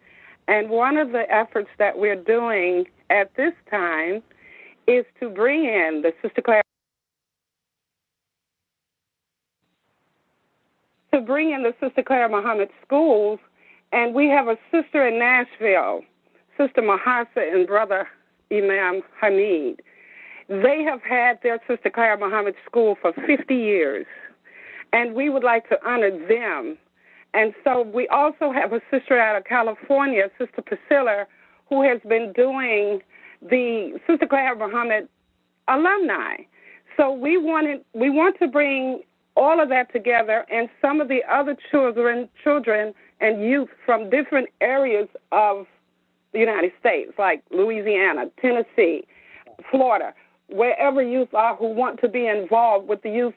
and one of the efforts that we're doing at this time is to bring in the Sister Claire Muhammad schools, and we have a sister in Nashville, Sister Mahasa and Brother Imam Hamid. They have had their Sister Claire Muhammad school for 50 years, and we would like to honor them. And so we also have a sister out of California, Sister Priscilla, who has been doing the Sister Claire Muhammad alumni. So we want to bring all of that together, and some of the other children and youth from different areas of the United States, like Louisiana, Tennessee, Florida, wherever youth are who want to be involved with the youth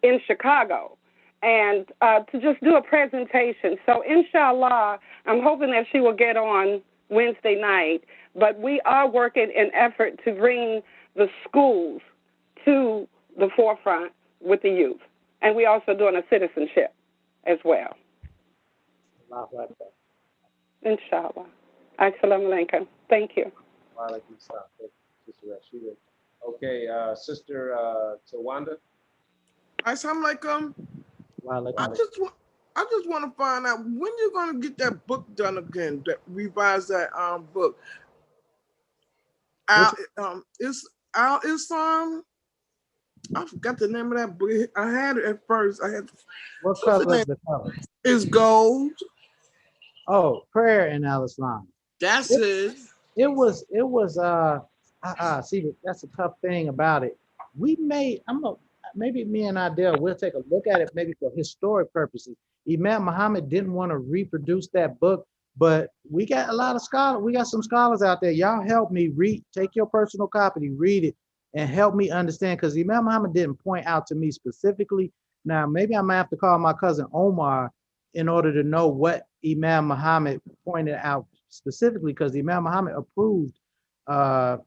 in Chicago, and to just do a presentation. So inshallah, I'm hoping that she will get on Wednesday night, but we are working in effort to bring the schools to the forefront with the youth. And we're also doing a citizenship as well. Inshallah. Assalamu alaikum. Thank you. Okay, Sister Tawanda. Assalamu alaikum. I just want to find out when you're gonna get that book done again, that revise that book. It's Al Islam. I forgot the name of that book. I had it at first. What color is the cover? It's gold. Oh, Prayer in Al Islam. That's it. It was see, that's a tough thing about it. Maybe me and Adele, we'll take a look at it maybe for historic purposes. Imam Muhammad didn't want to reproduce that book, but we got a lot of scholars. We got some scholars out there. Y'all help me take your personal copy, read it, and help me understand, because Imam Muhammad didn't point out to me specifically. Now, maybe I might have to call my cousin Omar in order to know what Imam Muhammad pointed out specifically, because Imam Muhammad approved a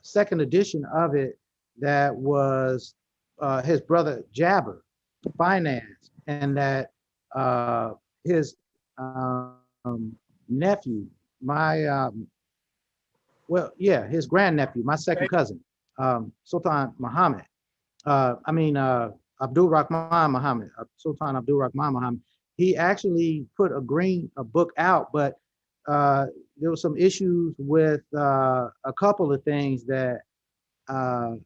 second edition of it that was his brother Jabir financed, and that his nephew, his grandnephew, my second cousin, Sultan Muhammad, Abdul Rahman Muhammad, Sultan Abdul Rahman Muhammad, he actually put a book out, but there were some issues with a couple of things that I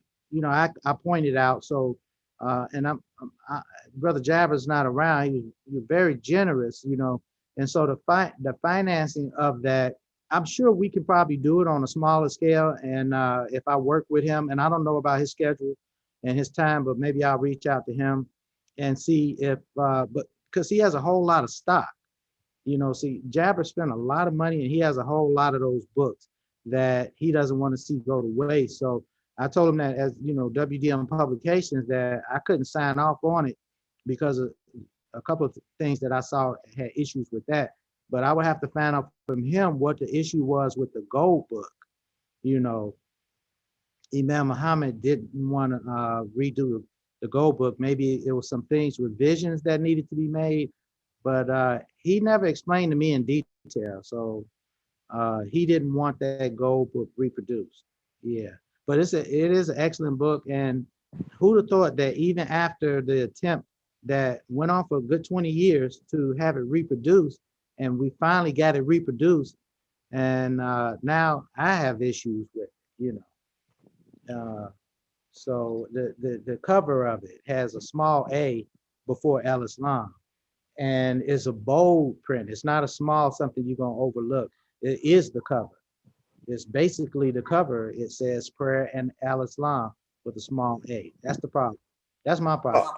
pointed out. So Brother Jabber's not around. He was very generous, and so the financing of that, I'm sure we could probably do it on a smaller scale. And if I work with him, and I don't know about his schedule and his time, but maybe I'll reach out to him and see if, but because he has a whole lot of stock, see, Jabber spent a lot of money and he has a whole lot of those books that he doesn't want to see go to waste. So I told him that, as WDM Publications, that I couldn't sign off on it because of a couple of things that I saw had issues with that. But I would have to find out from him what the issue was with the gold book. Imam Muhammad didn't want to redo the gold book. Maybe it was some things, revisions that needed to be made, but he never explained to me in detail. So he didn't want that gold book reproduced. Yeah, but it is an excellent book. And who'd have thought that even after the attempt that went on for a good 20 years to have it reproduced, and we finally got it reproduced, and now I have issues with it, so the cover of it has a small A before Al Islam, and it's a bold print. It's not a small something you're gonna overlook. It is the cover. It's basically the cover. It says Prayer and Al Islam with a small A. That's the problem. That's my problem.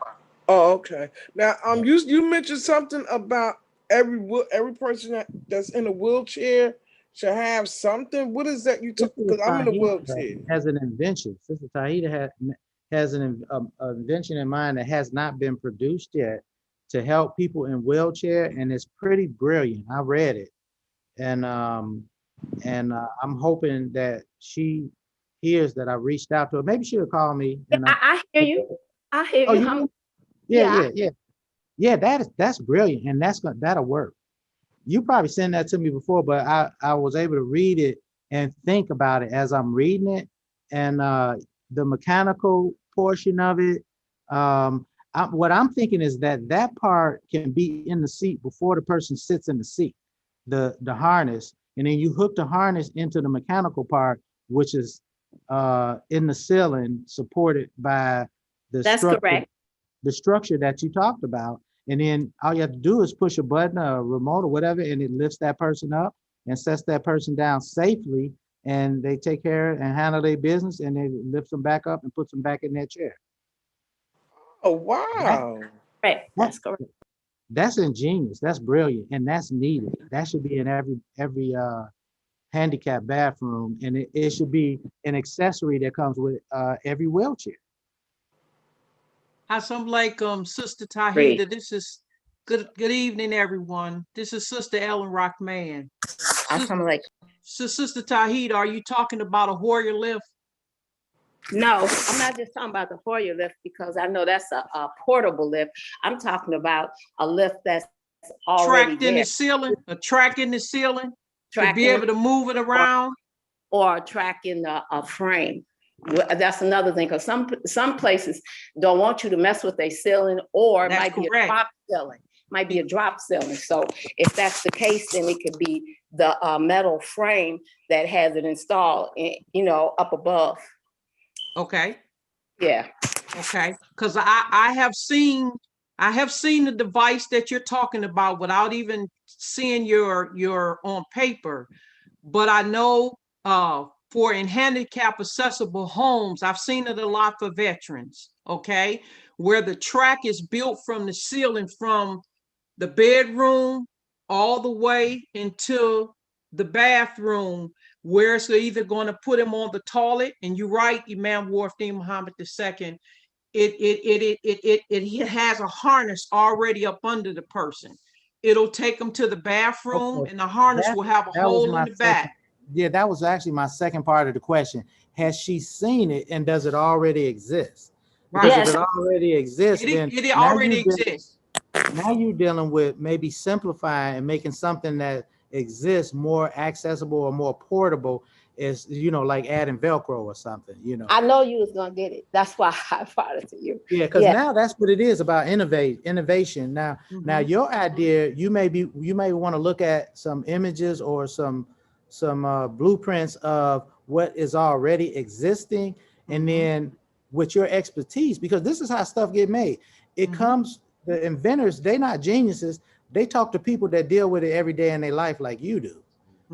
Oh, okay. Now, you mentioned something about every person that's in a wheelchair should have something. What is that you took? Because I'm in a wheelchair. Has an invention. Sister Tahida has an invention in mind that has not been produced yet to help people in wheelchair, and it's pretty brilliant. I read it, and I'm hoping that she hears that I reached out to her. Maybe she'll call me. And I hear you. I hear oh, you. Yeah. That's brilliant, and that'll work. You probably sent that to me before, but I was able to read it and think about it as I'm reading it, and the mechanical portion of it. What I'm thinking is that part can be in the seat before the person sits in the seat, the harness, and then you hook the harness into the mechanical part, which is in the ceiling, supported by the structure that you talked about. And then all you have to do is push a button or a remote or whatever, and it lifts that person up and sets that person down safely, and they take care and handle their business, and they lift them back up and puts them back in their chair. Oh, wow. Right, that's correct. That's ingenious. That's brilliant, and that's needed. That should be in every handicap bathroom, and it should be an accessory that comes with every wheelchair. Assalamualaikum, Sister Great. Tahida. This is good evening, everyone. This is Sister Ellen Rockman. Assalamualaikum. Sister Tahida, are you talking about a Hoyer lift? No, I'm not just talking about the Hoyer lift because I know that's a portable lift. I'm talking about a lift that's already Tracked in there. the ceiling, a track in the ceiling to be Tracking able to move it around? Or tracking a frame. That's another thing, because some places don't want you to mess with their ceiling, or it That's might be correct. a drop ceiling. Might be a drop ceiling. So if that's the case, then it could be the metal frame that has it installed, up above. Okay. Yeah. Okay. Because I have seen the device that you're talking about without even seeing your on paper. But I know for in handicap accessible homes, I've seen it a lot for veterans, okay, where the track is built from the ceiling from the bedroom all the way into the bathroom, where it's either going to put him on the toilet, and you're right, Imam Warfdeen Muhammad II, it has a harness already up under the person. It'll take them to the bathroom, Okay. and the harness will have a That was hole my in the back. Yeah, that was actually my second part of the question. Has she seen it, and does it already exist? Because if it already exists, then it already exists. Now you're dealing with maybe simplifying and making something that exists more accessible or more portable, is like adding Velcro or something, I know you was gonna get it. That's why I brought it to you. Yeah, because now that's what it is about innovation. Now your idea, you may want to look at some images or some blueprints of what is already existing, and then with your expertise, because this is how stuff get made. It comes, the inventors, they're not geniuses. They talk to people that deal with it every day in their life like you do.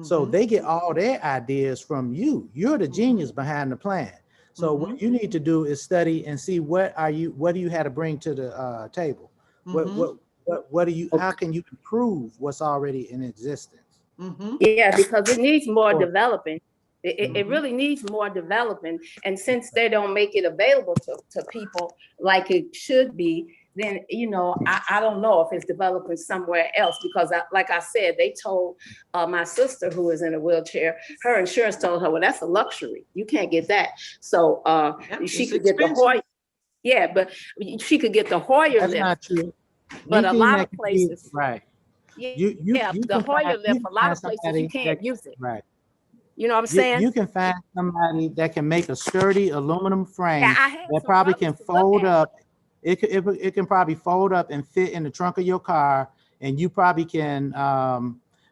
So they get all their ideas from you. You're the genius behind the plan. So what you need to do is study and see what do you have to bring to the table? What do you, how can you improve what's already in existence? Yeah, because it needs more developing. It really needs more developing. And since they don't make it available to people like it should be, then, I don't know if it's developing somewhere else, because like I said, they told my sister, who is in a wheelchair, her insurance told her, well, that's a luxury. You can't get that. So she could get the Hoyer. Yeah, but she could get the Hoyer That's lift. not true. But a Anything lot that of can be- places. right. You the can Hoyer find- lift, can a lot find of places somebody you can't use it. Right. You know what I'm saying? You can find somebody that can make a sturdy aluminum frame Yeah, I had that some probably brothers can to look fold at up. It can probably fold up and fit in the trunk of your car, and you probably can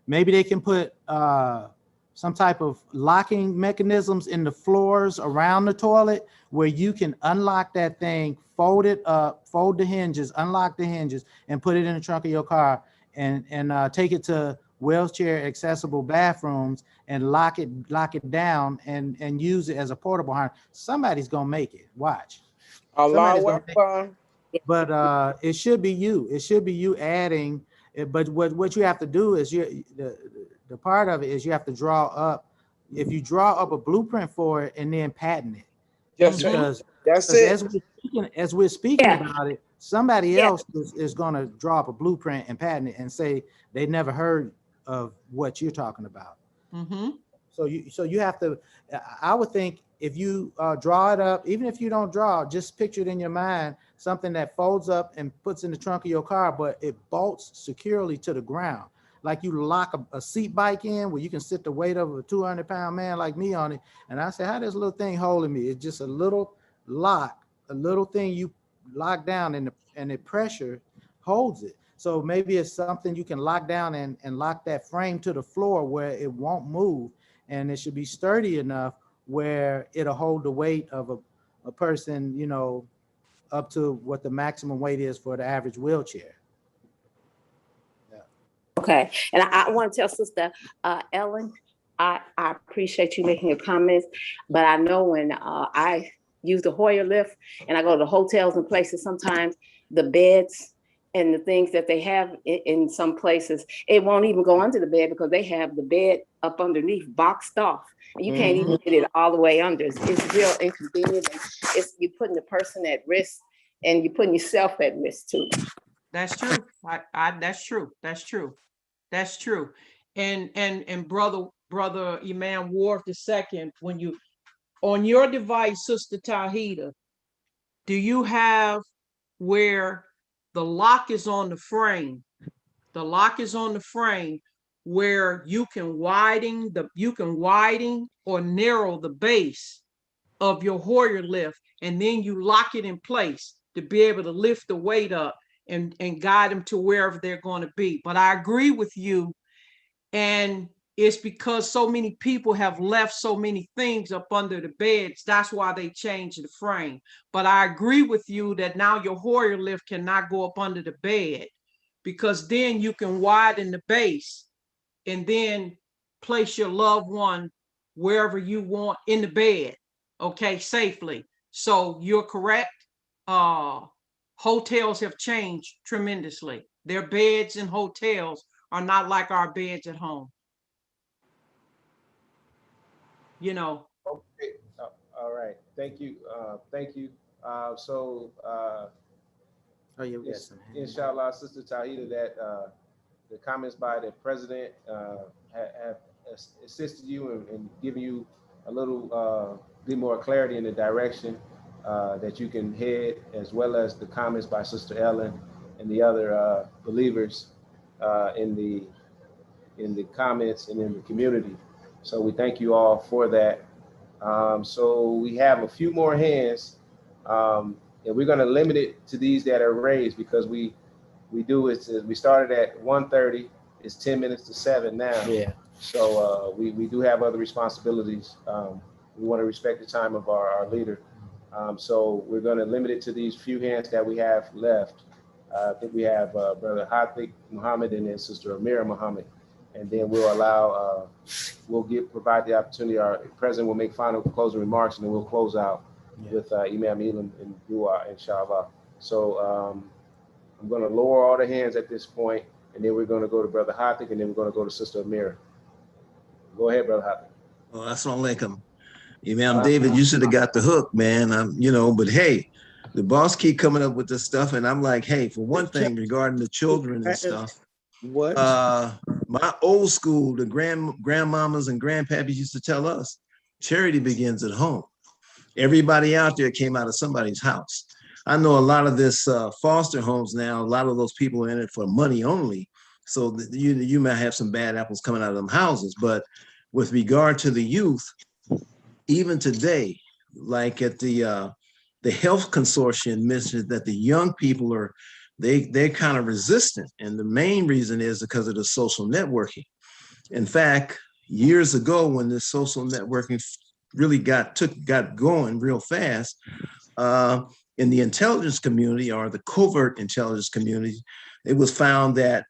maybe they can put some type of locking mechanisms in the floors around the toilet where you can unlock that thing, fold it up, fold the hinges, unlock the hinges, and put it in the trunk of your car, and take it to wheelchair accessible bathrooms and lock it down and use it as a portable harness. Somebody's gonna make it. Watch. Somebody's gonna make it. But it should be you. It should be you adding. But what you have to do is the part of it is you have to draw up. If you draw up a blueprint for it and then patent it, because as we're speaking about it, somebody else is going to draw up a blueprint and patent it and say they never heard of what you're talking about. So you have to. I would think if you draw it up, even if you don't draw, just picture it in your mind, something that folds up and puts in the trunk of your car, but it bolts securely to the ground. Like you lock a seat bike in where you can sit the weight of a 200-pound man like me on it. And I say, how this little thing holding me? It's just a little lock, a little thing you lock down, and the pressure holds it. So maybe it's something you can lock down and lock that frame to the floor where it won't move. And it should be sturdy enough where it'll hold the weight of a person, up to what the maximum weight is for the average wheelchair. Okay, and I want to tell Sister Ellen, I appreciate you making your comments, but I know when I use the Hoyer lift and I go to hotels and places, sometimes the beds and the things that they have in some places, it won't even go under the bed because they have the bed up underneath boxed off. And you can't even get it all the way under. It's real inconvenient. And you're putting the person at risk, and you're putting yourself at risk too. That's true. That's true. That's true. That's true. And brother Imam Ward II, when you on your device, Sister Tawhida, do you have where the lock is on the frame? The lock is on the frame where you can widen or narrow the base of your Hoyer lift, and then you lock it in place to be able to lift the weight up and guide them to wherever they're going to be. But I agree with you, and it's because so many people have left so many things up under the beds. That's why they changed the frame. But I agree with you that now your Hoyer lift cannot go up under the bed, because then you can widen the base and then place your loved one wherever you want in the bed, okay, safely. So you're correct. Hotels have changed tremendously. Their beds in hotels are not like our beds at home. You know. Okay. All right. Thank you. Thank you. Oh, yeah, we got some. Inshallah, Sister Tawhida, that the comments by the president have assisted you in giving you a little bit more clarity in the direction that you can head, as well as the comments by Sister Ellen and the other believers in the comments and in the community. So we thank you all for that. So we have a few more hands, and we're going to limit it to these that are raised, because we started at 1:30. It's 10 minutes to 7 now. Yeah. So we do have other responsibilities. We want to respect the time of our leader. So we're going to limit it to these few hands that we have left. I think we have Brother Hafiq Muhammad and then Sister Amira Muhammad. And then we'll allow, provide the opportunity. Our president will make final closing remarks, and then we'll close out with Imam Elam and Dua, inshallah. So I'm going to lower all the hands at this point, and then we're going to go to Brother Hafiq, and then we're going to go to Sister Amira. Go ahead, Brother Hafiq. Oh, assalamu alaikum. Imam David, you should have got the hook, man. But hey, the boss keep coming up with this stuff, and I'm like, hey, for one thing, regarding the children and stuff, what? My old school, the grandmamas and grandpappies used to tell us, charity begins at home. Everybody out there came out of somebody's house. I know a lot of this foster homes now, a lot of those people are in it for money only. So you might have some bad apples coming out of them houses. But with regard to the youth, even today, like at the health consortium mentioned that the young people are, they're kind of resistant. And the main reason is because of the social networking. In fact, years ago, when this social networking really got going real fast, in the intelligence community, or the covert intelligence community, it was found that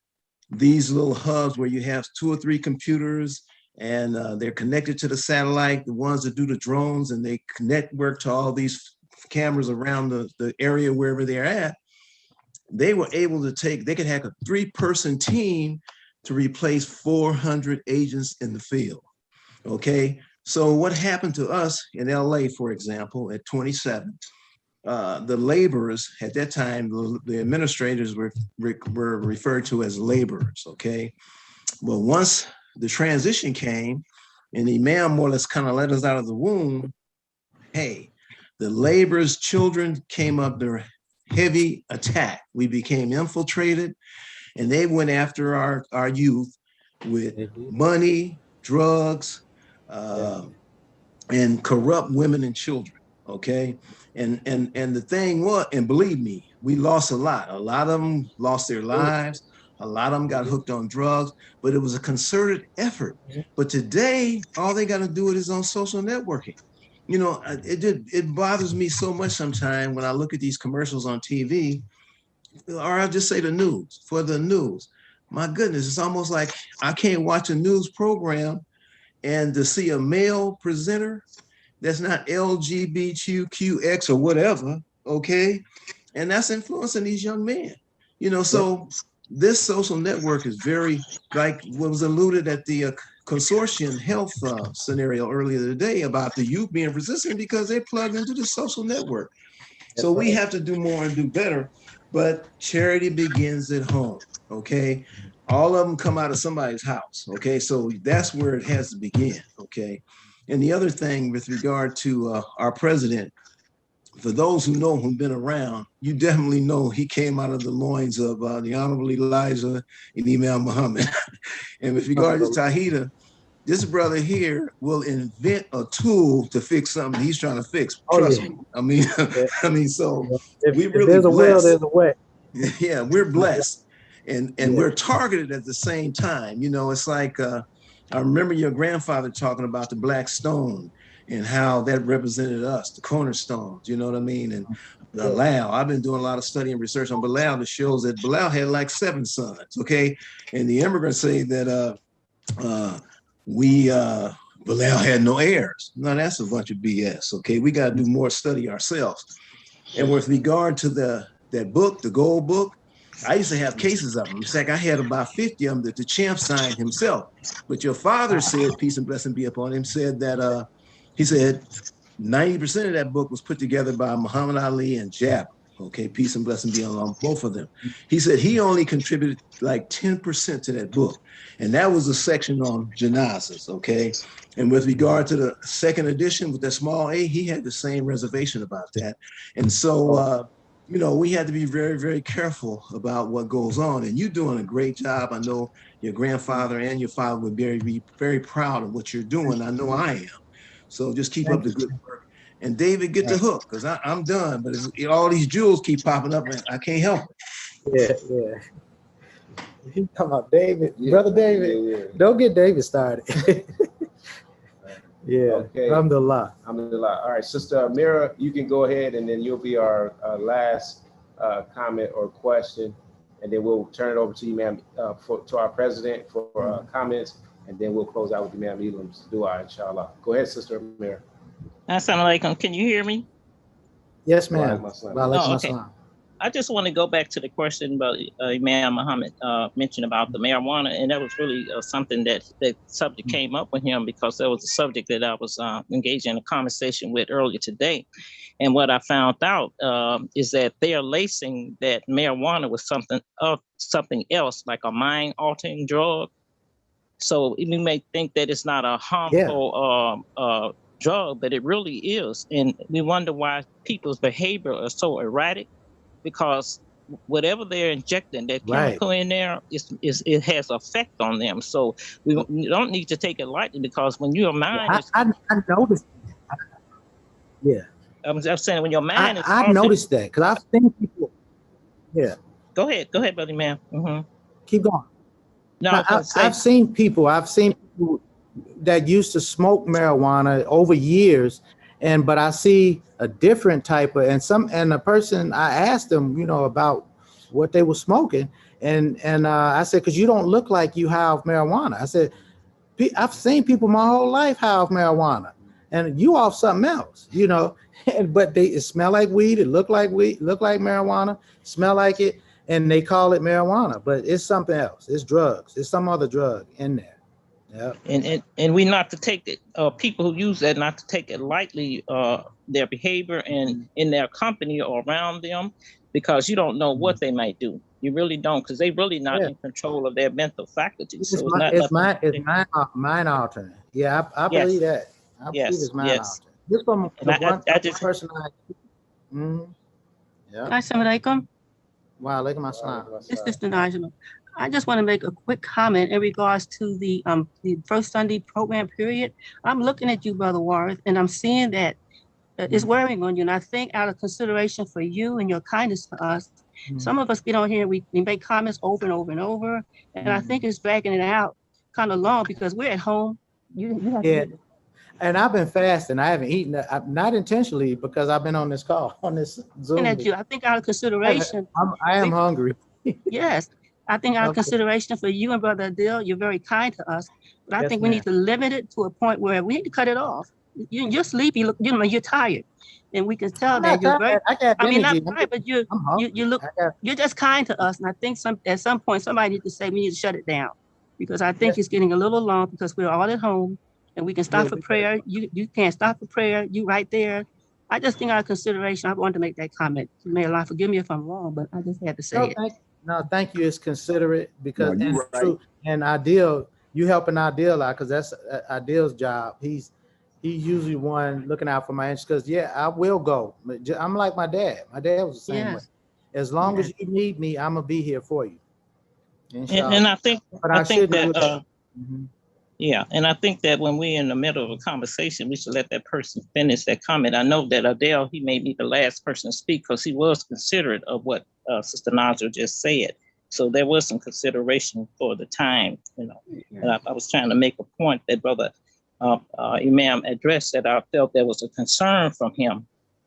these little hubs where you have 2 or 3 computers, and they're connected to the satellite, the ones that do the drones, and they network to all these cameras around the area wherever they're at. They were able to they could have a 3-person team to replace 400 agents in the field. Okay, so what happened to us in LA, for example, at 27, the laborers at that time, the administrators were referred to as laborers. Okay, well, once the transition came and the Imam more or less kind of let us out of the womb, hey, the laborers' children came up to heavy attack. We became infiltrated, and they went after our youth with money, drugs, and corrupt women and children. Okay, and the thing was, and believe me, we lost a lot. A lot of them lost their lives. A lot of them got hooked on drugs, but it was a concerted effort. But today, all they got to do is on social networking. You know, it bothers me so much sometimes when I look at these commercials on TV, or I'll just say the news, for the news. My goodness, it's almost like I can't watch a news program and to see a male presenter that's not LGBTQX or whatever, okay? And that's influencing these young men. You know, so this social network is very, like what was alluded at the consortium health scenario earlier today about the youth being resistant because they're plugged into the social network. So we have to do more and do better, but charity begins at home, okay? All of them come out of somebody's house, okay? So that's where it has to begin, okay? And the other thing with regard to our president, for those who know who've been around, you definitely know he came out of the loins of the Honorable Elijah and Imam Muhammad. And with regard to Tahita, this brother here will invent a tool to fix something he's trying to fix. Trust me. I mean, I mean, so we really there's a will, there's a way. Yeah, we're blessed, and we're targeted at the same time. You know, it's like I remember your grandfather talking about the black stone and how that represented us, the cornerstones. You know what I mean? And Bilal, I've been doing a lot of study and research on Bilal that shows that Bilal had like 7 sons. Okay, and the immigrants say that Bilal had no heirs. No, that's a bunch of BS. Okay, we got to do more study ourselves. And with regard to that book, the gold book, I used to have cases of them. In fact, I had about 50 of them that the champ signed himself. But your father said, peace and blessing be upon him, said that he said 90% of that book was put together by Muhammad Ali and Jabber. Okay, peace and blessing be on both of them. He said he only contributed like 10% to that book. And that was a section on janazas, okay? And with regard to the second edition with that small A, he had the same reservation about that. And so, you know, we had to be very, very careful about what goes on. And you're doing a great job. I know your grandfather and your father would be very proud of what you're doing. I know I am. So just keep up the good work. And David, get the hook, because I'm done. But all these jewels keep popping up, and I can't help it. Yeah. He talking about David, brother David. Don't get David started. Okay. Alhamdulillah. Alhamdulillah. All right, Sister Amira, you can go ahead, and then you'll be our last comment or question, and then we'll turn it over to you, ma'am, to our president for comments, and then we'll close out with Imam Elam's dua, inshallah. Go ahead, Sister Amira. Assalamu alaikum. Can you hear me? Yes, ma'am. Oh, okay. I just want to go back to the question about Imam Muhammad mentioned about the marijuana, and that was really something that subject came up with him because that was a subject that I was engaged in a conversation with earlier today. And what I found out is that they are lacing that marijuana with something else, like a mind-altering drug. So we may think that it's not a harmful drug, but it really is. And we wonder why people's behavior are so erratic, because whatever they're injecting, that chemical in there, it has effect on them. So we don't need to take it lightly, because when your mind is... I noticed. Yeah. I'm saying when your mind is... I noticed that, because I've seen people. Yeah. Go ahead, Brother Man. Keep going. No, I've seen people that used to smoke marijuana over years, but I see a different type of, and the person, I asked them, you know, about what they were smoking, and I said, because you don't look like you have marijuana. I said, I've seen people my whole life have marijuana, and you off something else, you know, but it smell like weed, it look like weed, look like marijuana, smell like it, and they call it marijuana, but it's something else. It's drugs. It's some other drug in there. Yeah. And we not to take it, people who use that, not to take it lightly, their behavior and in their company or around them, because you don't know what they might do. You really don't, because they really not in control of their mental faculties. So it's mind altering. Yeah, I believe that. I believe it's mind altering. This from the person Yeah. Assalamu alaikum. Wa alaikum assalam. This is Sister Najma. I just want to make a quick comment in regards to the First Sunday program period. I'm looking at you, Brother Warren, and I'm seeing that it's wearing on you. And I think out of consideration for you and your kindness to us, some of us get on here, we make comments over and over and over. And I think it's dragging it out kind of long because we're at home. You have to. And I've been fasting. I haven't eaten, not intentionally, because I've been on this call, on this Zoom. At you. I think out of consideration. I am hungry. Yes. I think out of consideration for you and Brother Adil, you're very kind to us. But I think we need to limit it to a point where we need to cut it off. you're sleepy. Look, you're tired, and we can tell I'm that not you're tired. very. I got I mean, not energy. tired, but you I'm hungry. you look. You're just kind to us, and I think at some point somebody needs to say we need to shut it down, because I think it's getting a little long because we're all at home, and we can stop for prayer. You can't stop for prayer. You right there. I just think out of consideration, I wanted to make that comment. May Allah forgive me if I'm wrong, but I just had to say it. Thank you. It's considerate because No, you're and true. And Ideal, you helping Ideal out because that's Ideal's job. He's usually one looking out for my interests. Because yeah, I will go. I'm like my dad. My dad was the same way. As long as you need me, I'm gonna be here for you. And I think but I think shouldn't that do that. yeah, and I think that when we're in the middle of a conversation, we should let that person finish that comment. I know that Adele, he may be the last person to speak because he was considerate of what Sister Naja just said. So there was some consideration for the time, you know. And I was trying to make a point that Brother Imam addressed that I felt there was a concern from him,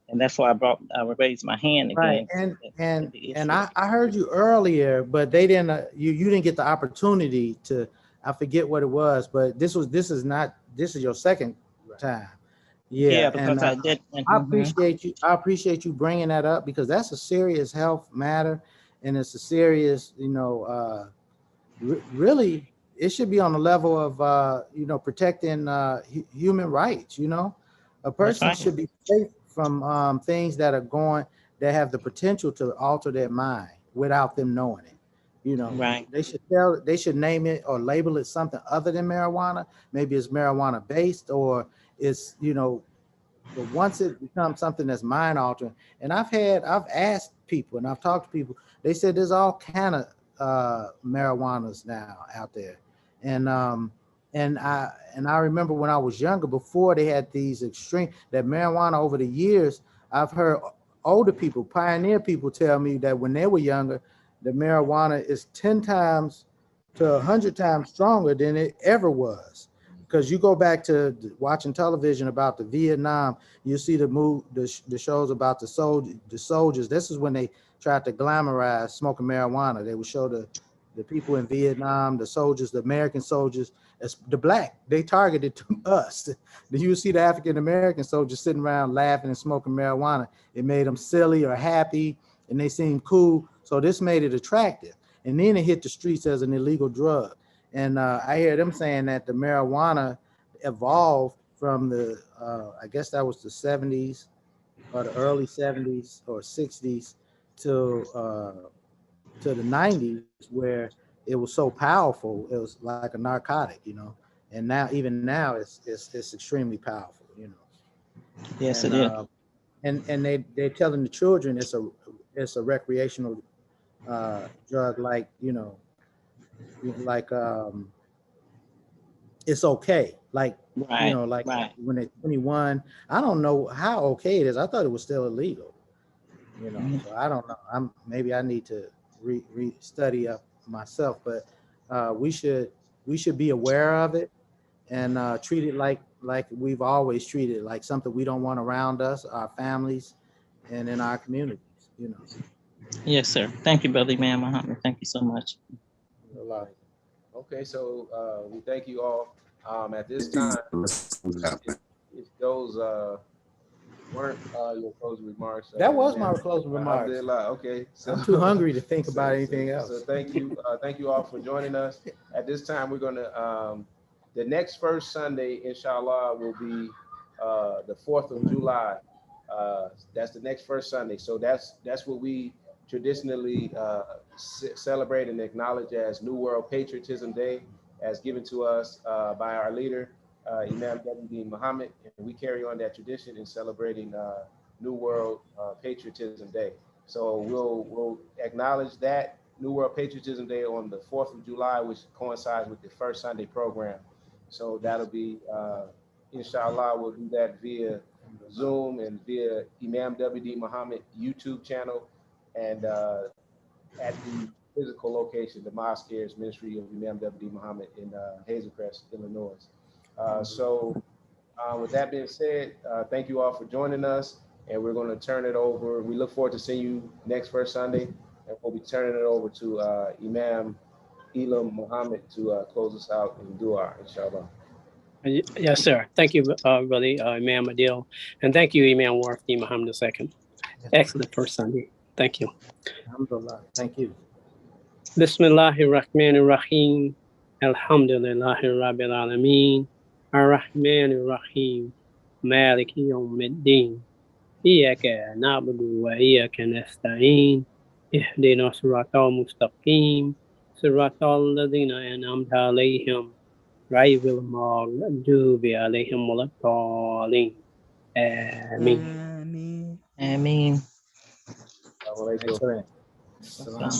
and that's why I raised my hand again. Right, and I heard you earlier, but they didn't. You didn't get the opportunity to. I forget what it was, but this is your second time. Yeah, because I did. I appreciate you. I appreciate you bringing that up because that's a serious health matter, and it's a serious, really, it should be on the level of, protecting human rights. A person should be safe from things that have the potential to alter their mind without them knowing it. They should name it or label it something other than marijuana. Maybe it's marijuana based or it's, but once it becomes something that's mind altering, and I've asked people and I've talked to people, they said there's all kind of marijuanas now out there. And I remember when I was younger, before they had these extreme, that marijuana over the years, I've heard older people, pioneer people tell me that when they were younger, the marijuana is 10 times to 100 times stronger than it ever was. Because you go back to watching television about the Vietnam, you see the shows about the soldiers. This is when they tried to glamorize smoking marijuana. They would show the people in Vietnam, the soldiers, the American soldiers, as the black. They targeted to us. You see the African American soldiers sitting around laughing and smoking marijuana. It made them silly or happy, and they seemed cool. So this made it attractive. And then it hit the streets as an illegal drug. And I hear them saying that the marijuana evolved from I guess that was the 70s or the early 70s or 60s to the 90s, where it was so powerful, it was like a narcotic, and now, even now, it's extremely powerful, Yes, and, it is. And they're telling the children it's a recreational drug, like, like it's okay, like when they're 21. I don't know how okay it is. I thought it was still illegal, so I don't know. Maybe I need to study up myself, but we should be aware of it and treat it like we've always treated it, like something we don't want around us, our families, and in our communities. Yes, sir. Thank you, Brother Imam Muhammad. Thank you so much. Okay, so we thank you all. At this time, if those weren't your closing remarks, That was my closing remarks. Okay, so I'm too hungry to think about anything else. So thank you all for joining us. At this time, we're gonna the next First Sunday, inshallah, will be the 4th of July. That's the next First Sunday. So that's what we traditionally celebrate and acknowledge as New World Patriotism Day, as given to us by our leader, Imam W.D. Muhammad, and we carry on that tradition in celebrating New World Patriotism Day. So we'll acknowledge that New World Patriotism Day on the 4th of July, which coincides with the First Sunday program. So that'll be, inshallah, we'll do that via Zoom and via Imam W.D. Muhammad YouTube channel, and at the physical location, the Mosque Cares Ministry of Imam W.D. Muhammad in Hazelcrest, Illinois. So with that being said, thank you all for joining us, and we're going to turn it over. We look forward to seeing you next First Sunday, and we'll be turning it over to Imam Elam Muhammad to close us out in dua, inshallah. Yes, sir. Thank you, Brother Imam Adil. And thank you, Imam Warfi Muhammad II. Excellent first Sunday. Thank you. Alhamdulillah. Thank you. Bismillahir Rahmanir Rahim. Alhamdulillahi Rabbil Alameen. Ar-Rahmanir Rahim. Maliki Yawmiddin. Iyyaka na'budu wa iyyaka nasta'in. Ihdina siratal mustaqim. Siratal ladzina an'amta alayhim. Ghayril maghdubi alayhim waladdallin. Ameen. Ameen. Excellent. Salam.